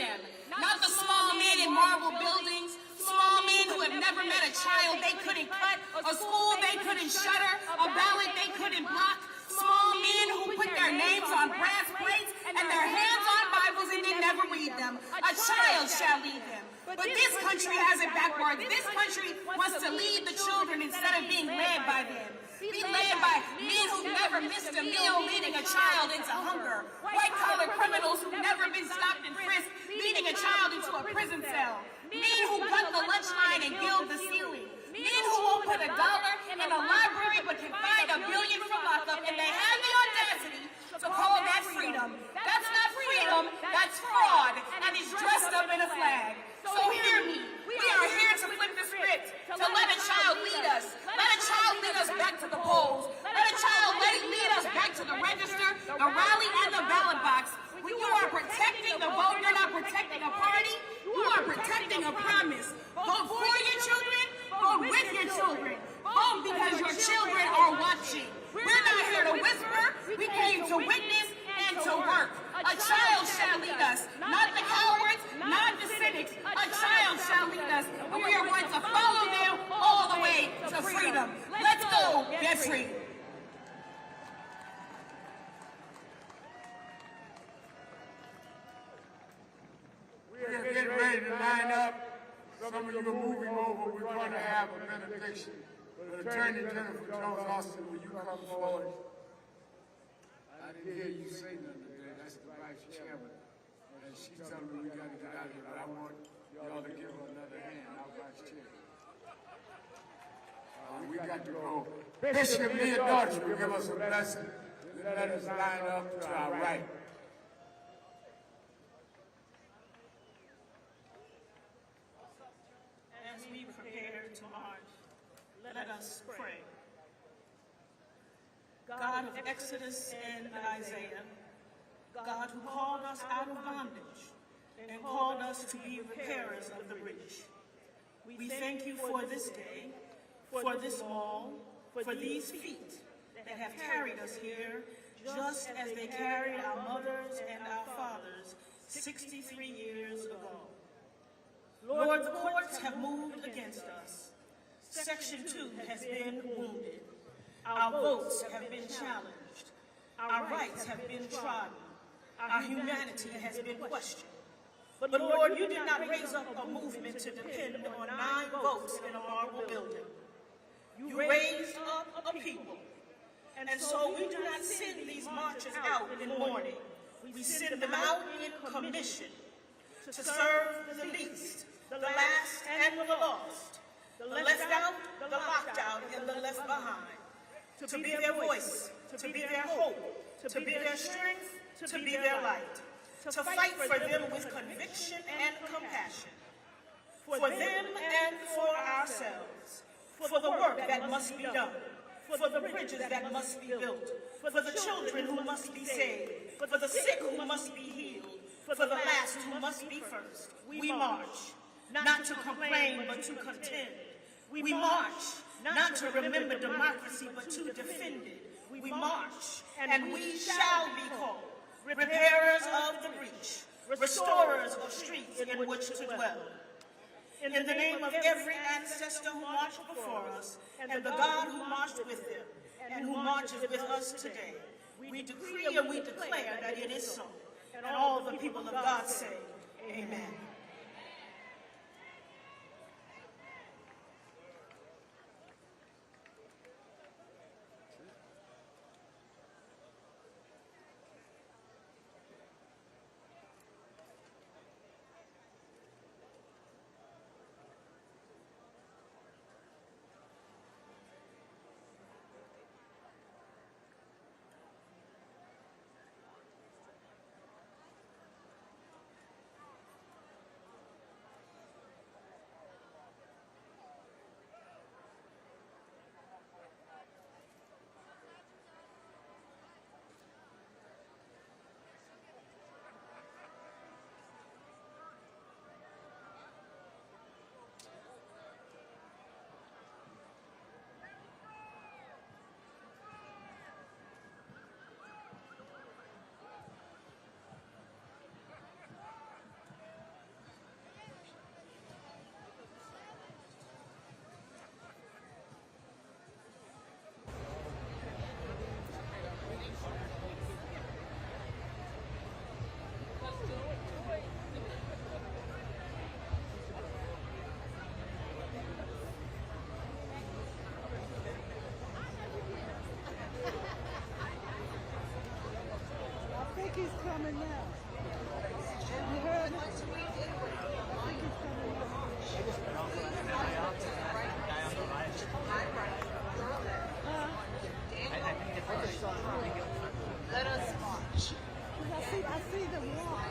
marble buildings, small men who have never met a child they couldn't cut, a school they couldn't shutter, a ballot they couldn't block, small men who put their names on brass plates and their hands on Bibles and they never read them. A child shall lead them. But this country has it backwards. This country wants to lead the children instead of being led by them. Be led by men who never missed a meal leading a child into hunger. White-collar criminals who've never been stopped and frisked leading a child into a prison cell. Men who gut the lunch line and gild the ceiling. Men who won't put $1 in a library but can find $1 billion from lockup, and they have the audacity to call that freedom. That's not freedom, that's fraud, and it's dressed up in a flag. So hear me. We are here to flip the script, to let a child lead us. Let a child lead us back to the polls. Let a child lead us back to the register, the rally, and the ballot box. When you are protecting the vote, you're not protecting a party. You are protecting a promise. Vote for your children. Vote with your children. Vote because your children are watching. We're not here to whisper. We came to witness and to work. A child shall lead us, not the cowards, not the cynics. A child shall lead us, and we are going to follow them all the way to freedom. Let's go get free. We are getting ready to line up. Some of you are moving over. We're going to have a benediction. But Attorney Jennifer Jones Austin, will you come forward? I didn't hear you say nothing today. That's the vice chairman. And she told me we got to get out of here, but I want y'all to give her another hand, our vice chair. We got to go. Bishop Leah Dodge will give us a blessing. Let us line up to our right. As we prepare to march, let us pray. God of Exodus and Isaiah, God who called us out of bondage and called us to be repairers of the breach, we thank you for this day, for this wall, for these feet that have carried us here, just as they carried our mothers and our fathers 63 years ago. Lord, the courts have moved against us. Section 2 has been wounded. Our votes have been challenged. Our rights have been trodden. Our humanity has been questioned. But Lord, you did not raise up a movement to depend on 9 votes in a marble building. You raised up a people. And so we do not send these marchers out in mourning. We send them out in commission to serve the least, the last, and the lost, the left out, the locked out, and the left behind. To be their voice, to be their hope, to be their strength, to be their light, to fight for them with conviction and compassion, for them and for ourselves, for the work that must be done, for the bridges that must be built, for the children who must be saved, for the sick who must be healed, for the last who must be first. We march, not to complain, but to contend. We march, not to remember democracy, but to defend it. We march, and we shall be called repairers of the breach, restorers of streets in which to dwell. In the name of every ancestor who marched before us, and the God who marched with them, and who marches with us today, we decree and we declare that it is so. And all the people of God say, amen. he's coming now. You heard me? I think he's coming now. Let us watch. I see them walk.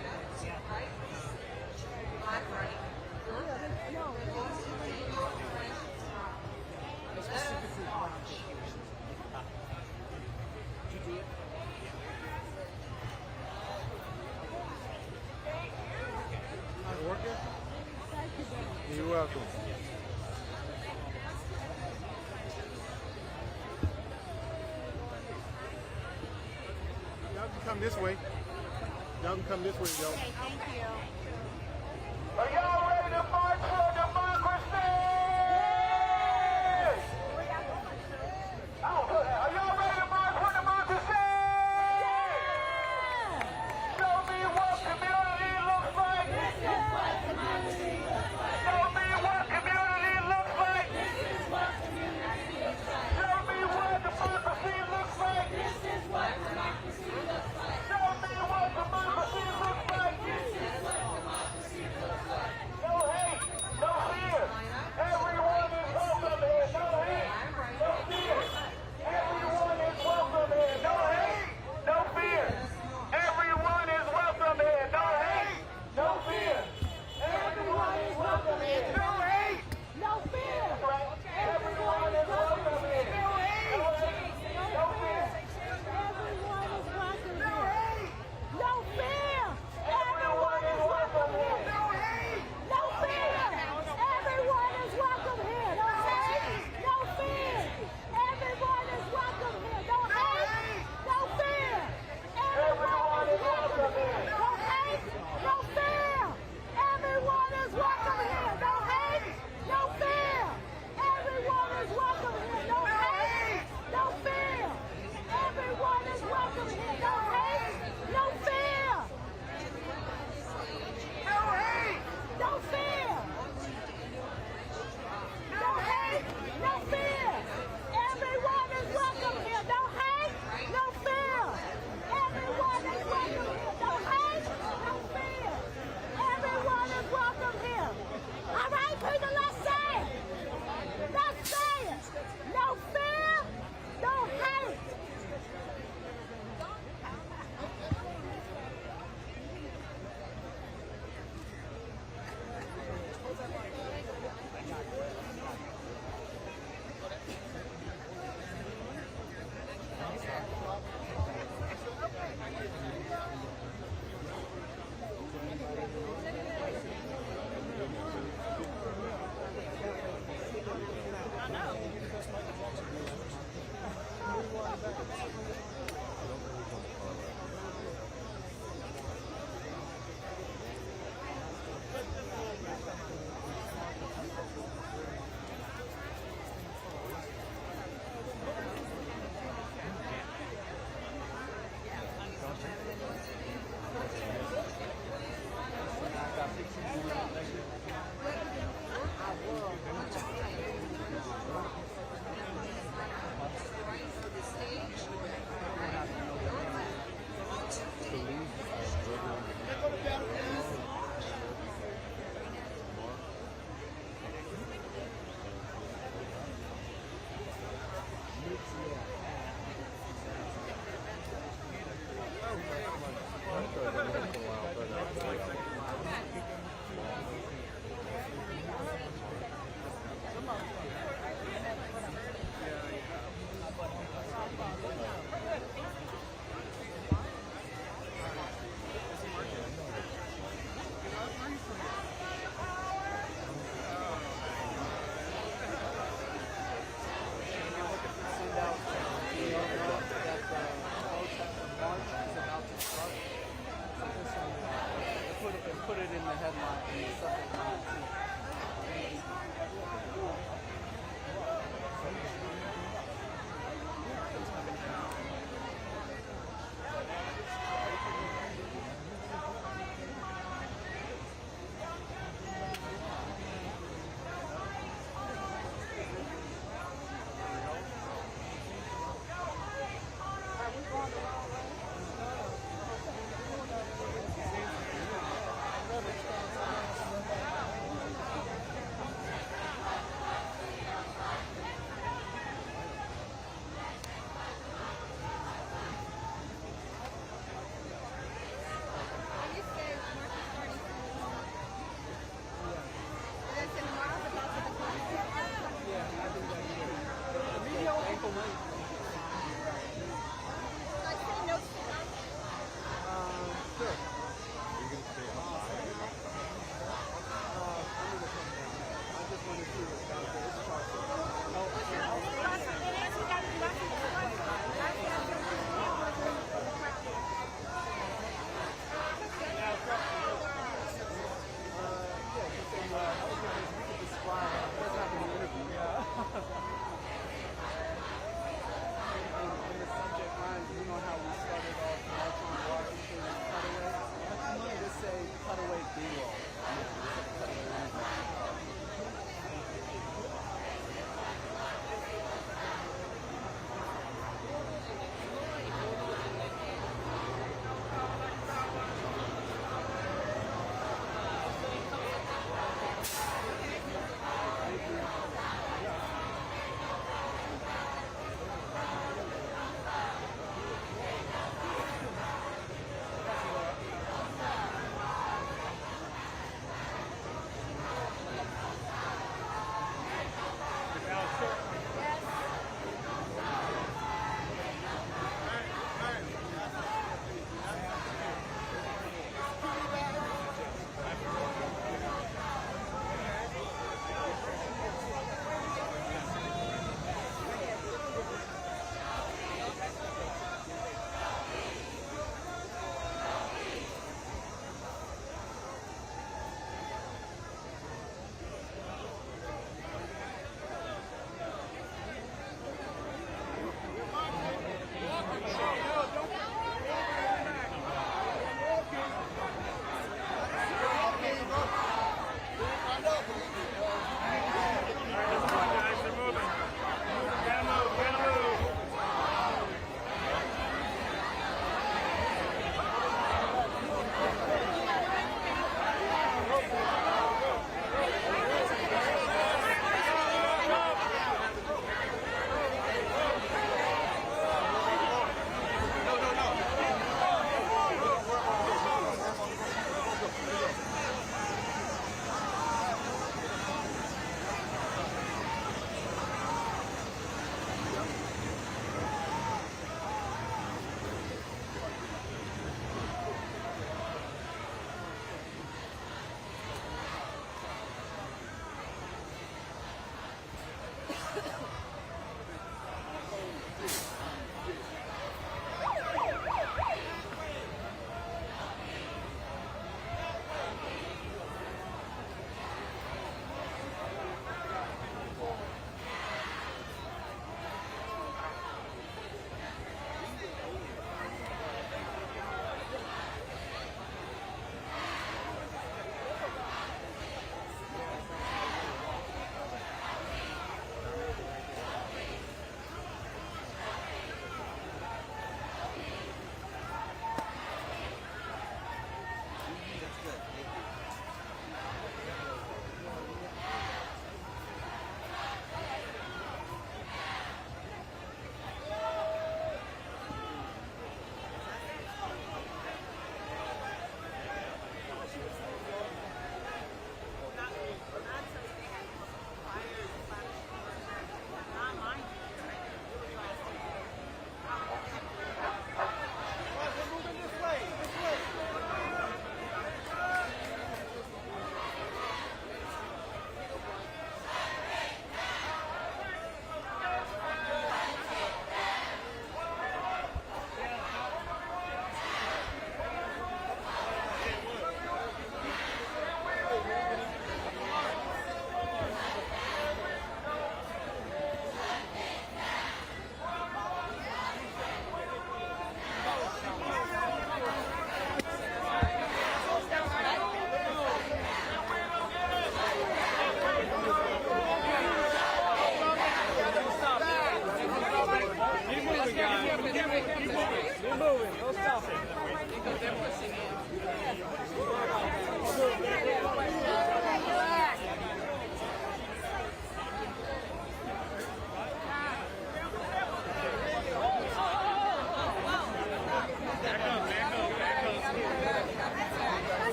You're welcome. Y'all can come this way. Y'all can come this way, y'all. Okay, thank you. Are y'all ready to march for democracy? Oh, good. Are y'all ready to march for democracy? Show me what community looks like. This is what democracy looks like. Show me what community looks like. This is what community looks like. Show me what democracy looks like. This is what democracy looks like. Show me what democracy looks like. This is what democracy looks like. No hate, no fear. Everyone is welcome here. No hate, no fear. Everyone is welcome here. No hate, no fear. Everyone is welcome here. No hate, no fear. Everyone is welcome here. No hate, no fear. Everyone is welcome here. No hate, no fear. Everyone is welcome here. No fear. Everyone is welcome here. No hate. No fear. Everyone is welcome here. No hate. No fear. Everyone is welcome here. No hate. No fear. Everyone is welcome here. No hate. No fear. Everyone is welcome here. No hate. No fear. Everyone is welcome here. No hate. No fear. Everyone is welcome here. No hate. No fear. No hate. No fear. No hate. No fear. Everyone is welcome here. No hate. No fear. Everyone is welcome here. No hate. No fear. Everyone is welcome here. All right, people, let's say it. Let's say it. No fear. No hate. Put it in the headline and something on it too.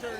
No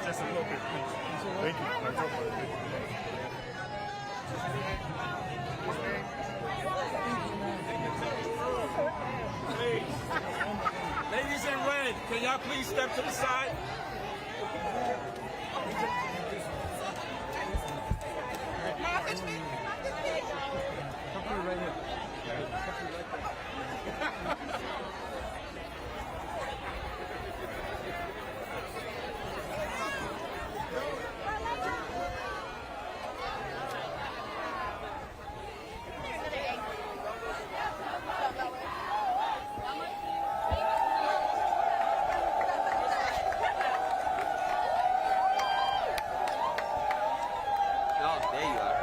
Just a little bit, please. Thank you. That's okay. Ladies in red, can y'all please step to the side? Right here. Oh, there you are.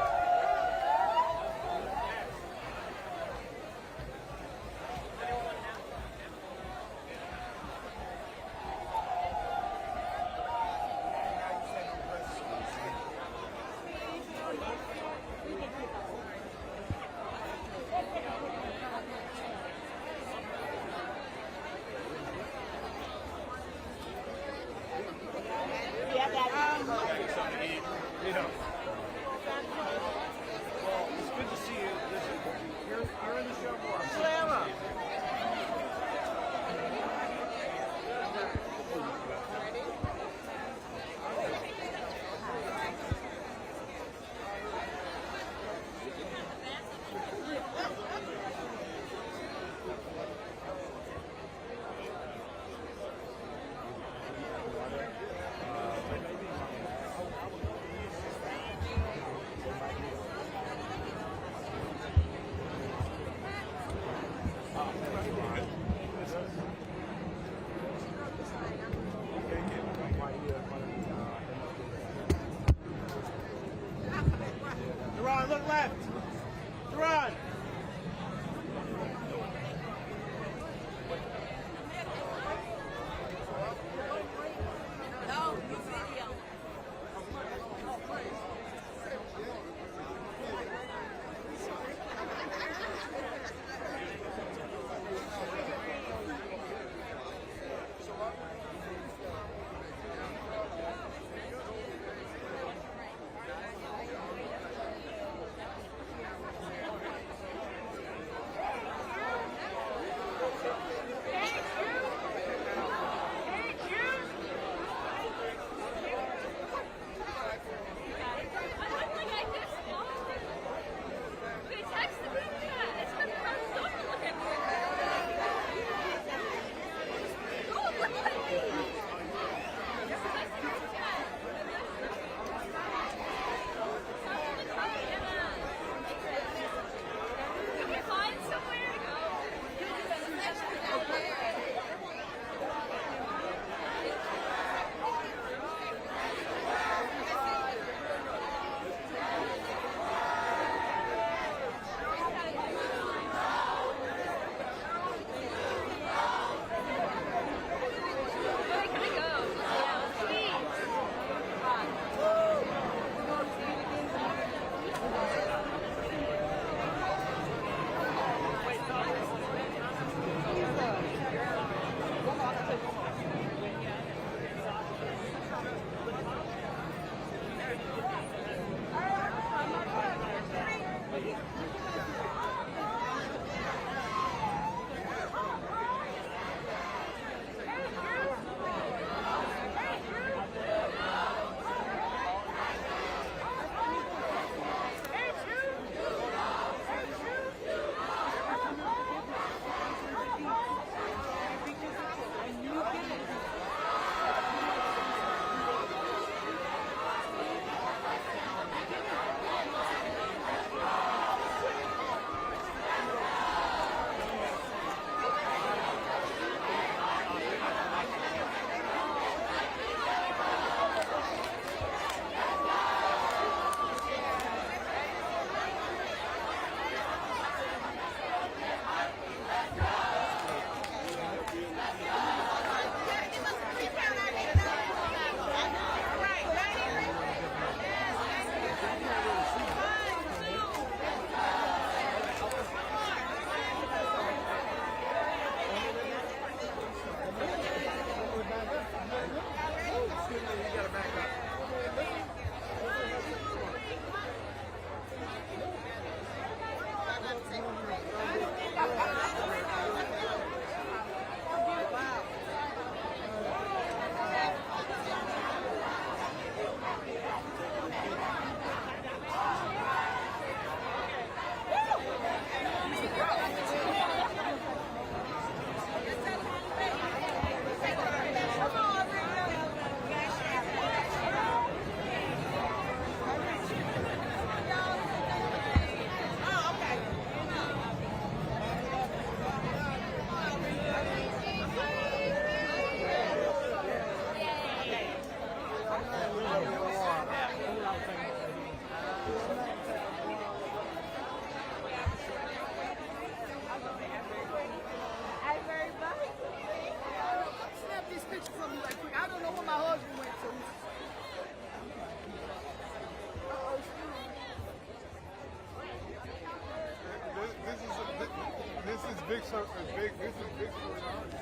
big. This is big for an artist.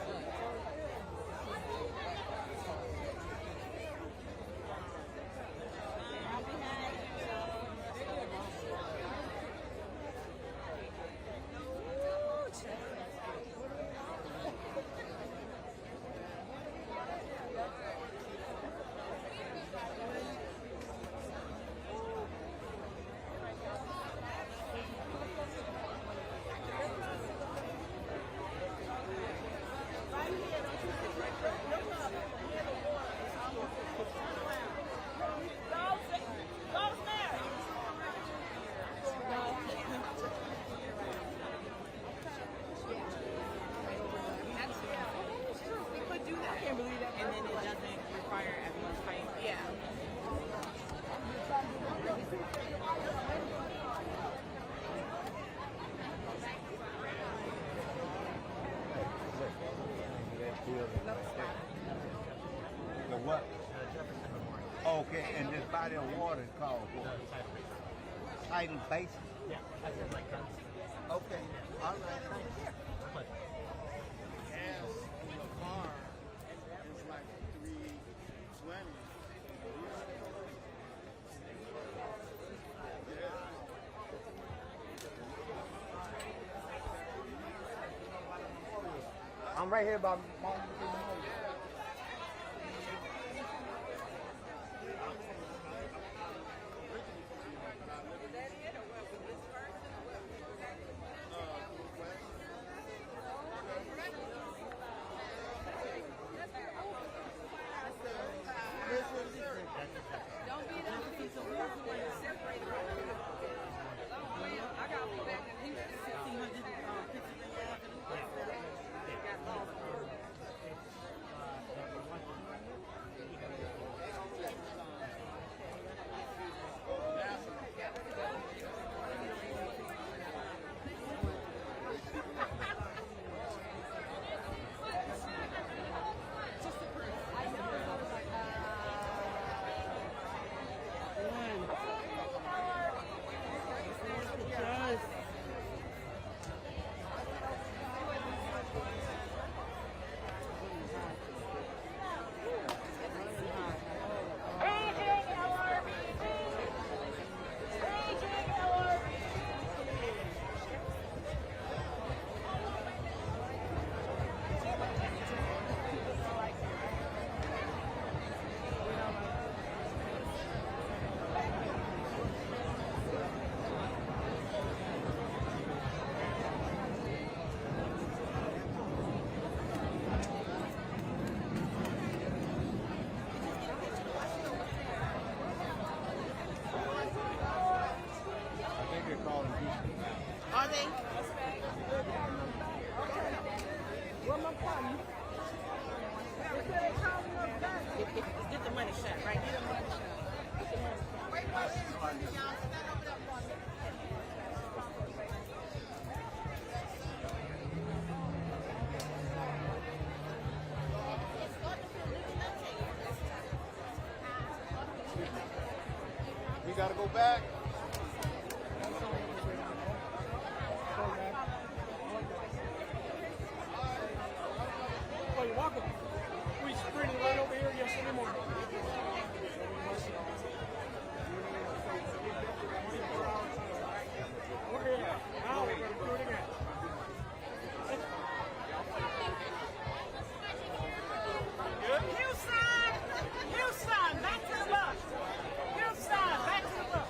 The what? Okay, and this body of water is called what? Tidal basin? Yeah, that's it, like that. Okay, all right, thanks. Gas in the car is like $3.20. I'm right here by Martin Luther King. Are they? Get the money shot, right? Get the money shot. We gotta go back. Oh, you're welcome. We sprinted right over here yesterday morning. Okay, now we're going to do it again. Houston, back to the bus. Houston, back to the bus.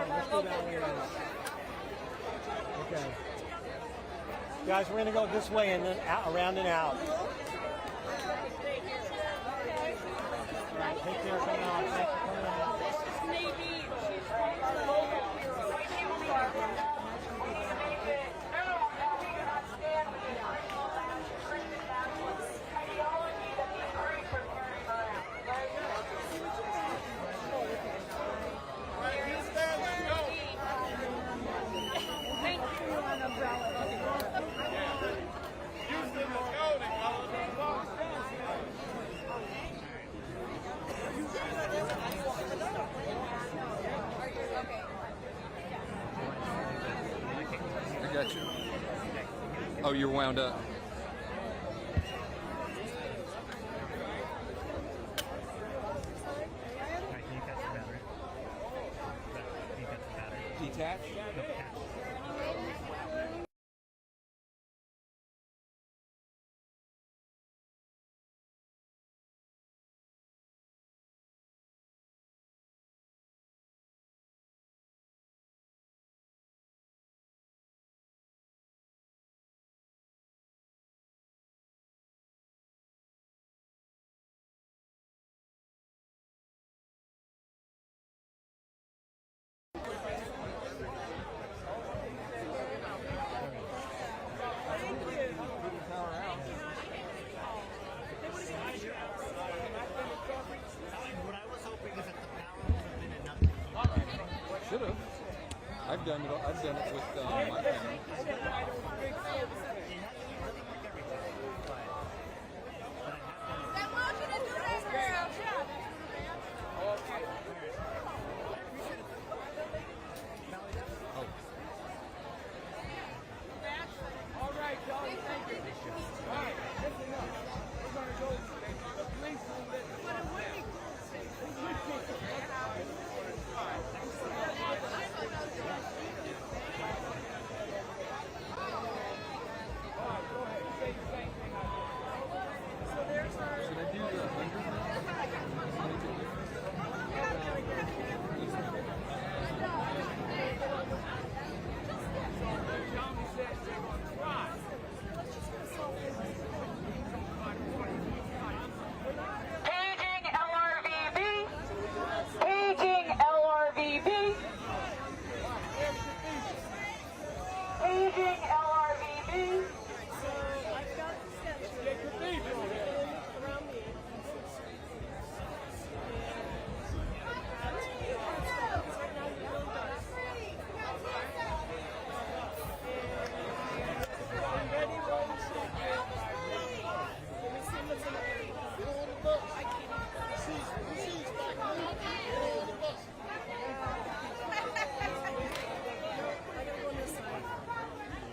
Let's go that way now. Okay. Guys, we're going to go this way and then out, around and out. All right, take care. Come on. Thanks for coming out. I got you. Oh, you're wound up. Detach? Should have. I've done it with my family. All right, John, thank you. All right, listen up. We're going to go to the police room. Should I do the 100? Paging LRVB. Paging LRVB. Paging LRVB.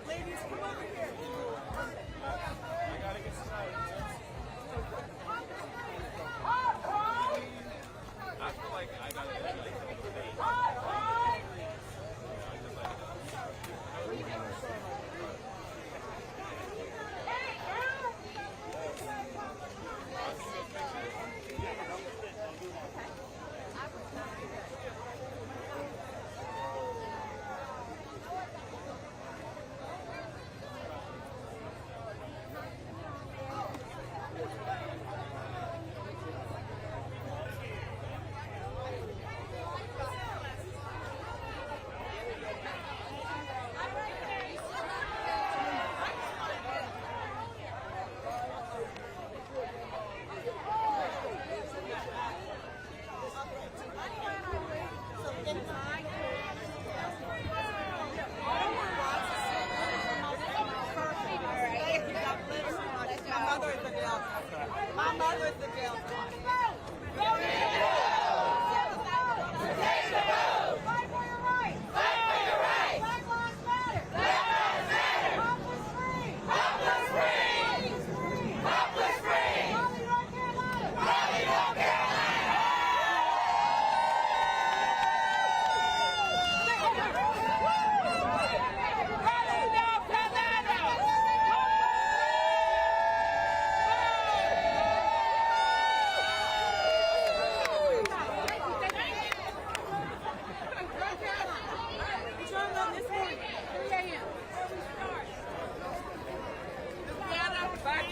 Ladies, come over here. I gotta get started. I feel like I got it. My mother is the jail. Fight for your rights. Fight for your rights. Black lives matter. Black lives matter. Hopeless free. Hopeless free. Hopeless free. Raleigh, North Carolina. Raleigh, North Carolina. Raleigh, North Carolina.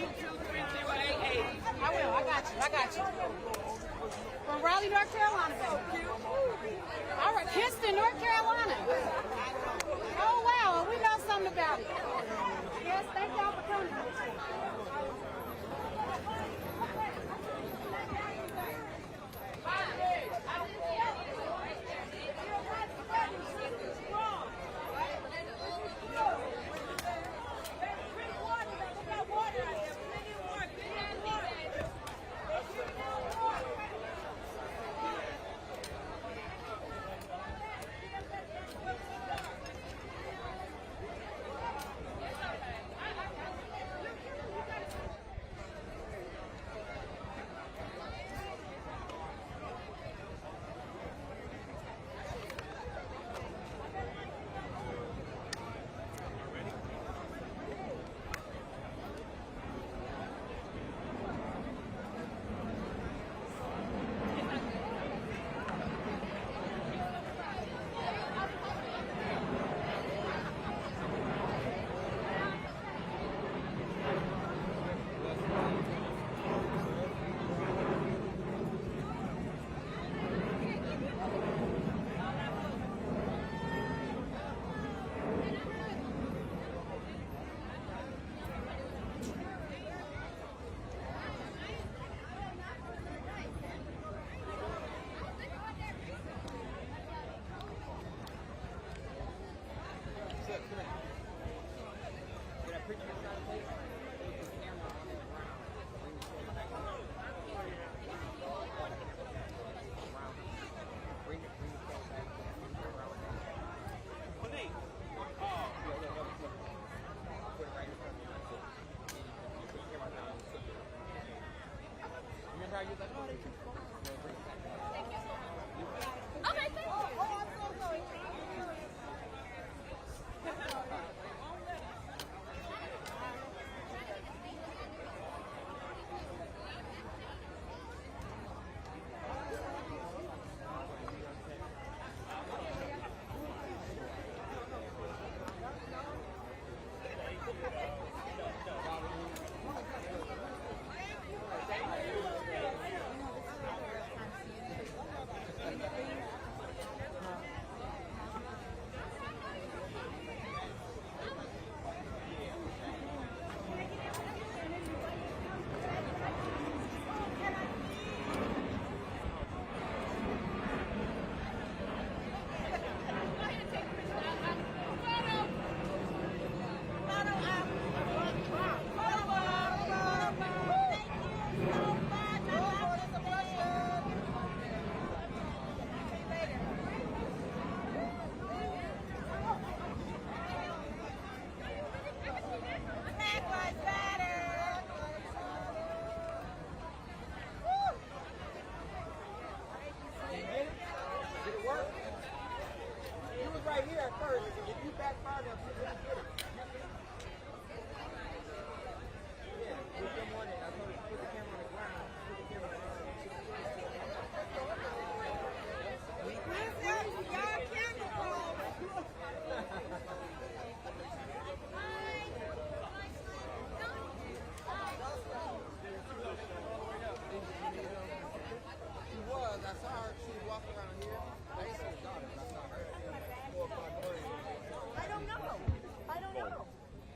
I will. I got you. From Raleigh, North Carolina, baby. All right, Kinston, North Carolina. Oh, wow. We know something about it. Yes, thank y'all for coming.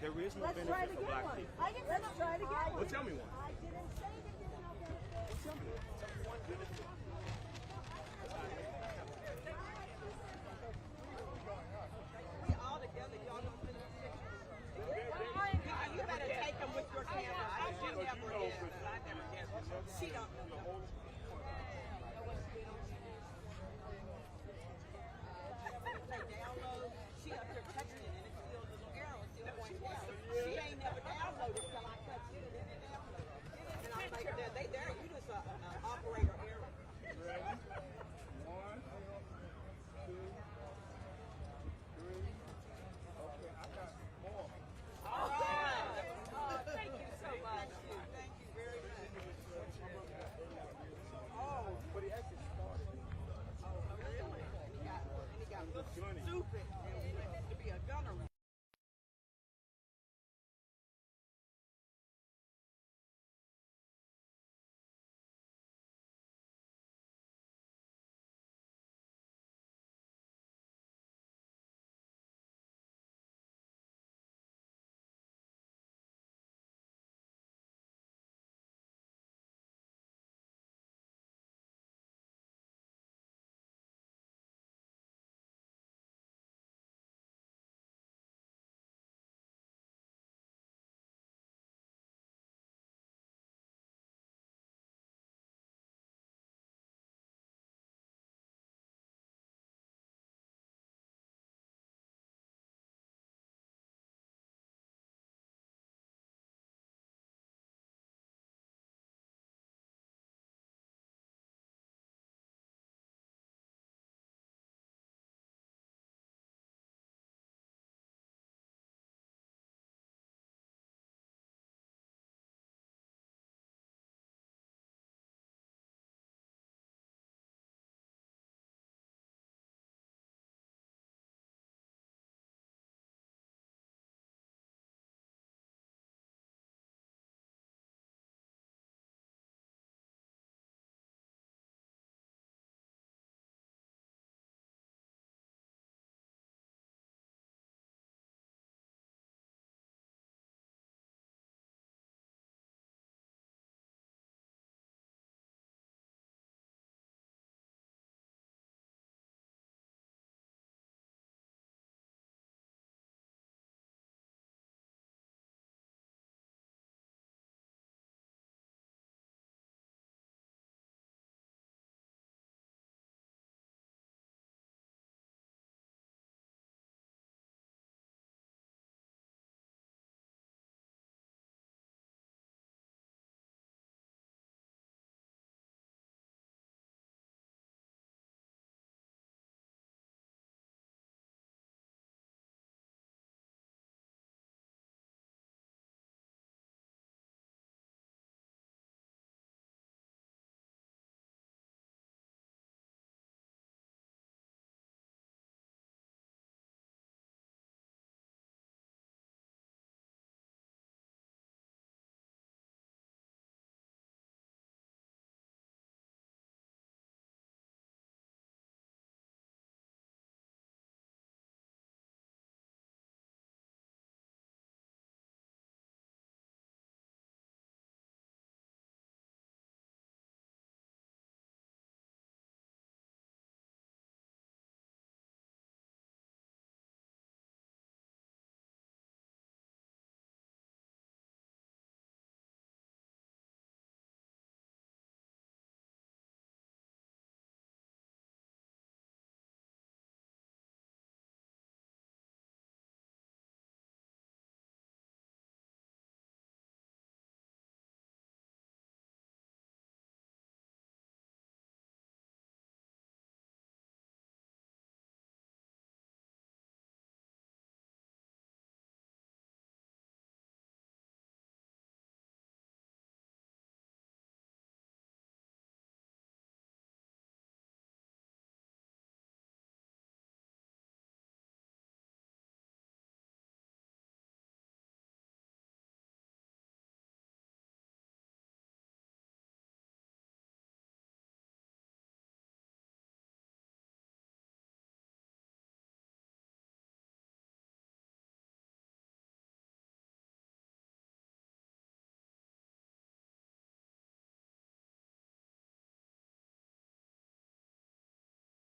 There is no benefit for black people. Let's try it again. Well, tell me one. I didn't say that there's no benefit. Tell me one benefit. We all together, y'all don't finish the picture. You better take them with your camera. I never did. She don't know. Stay down.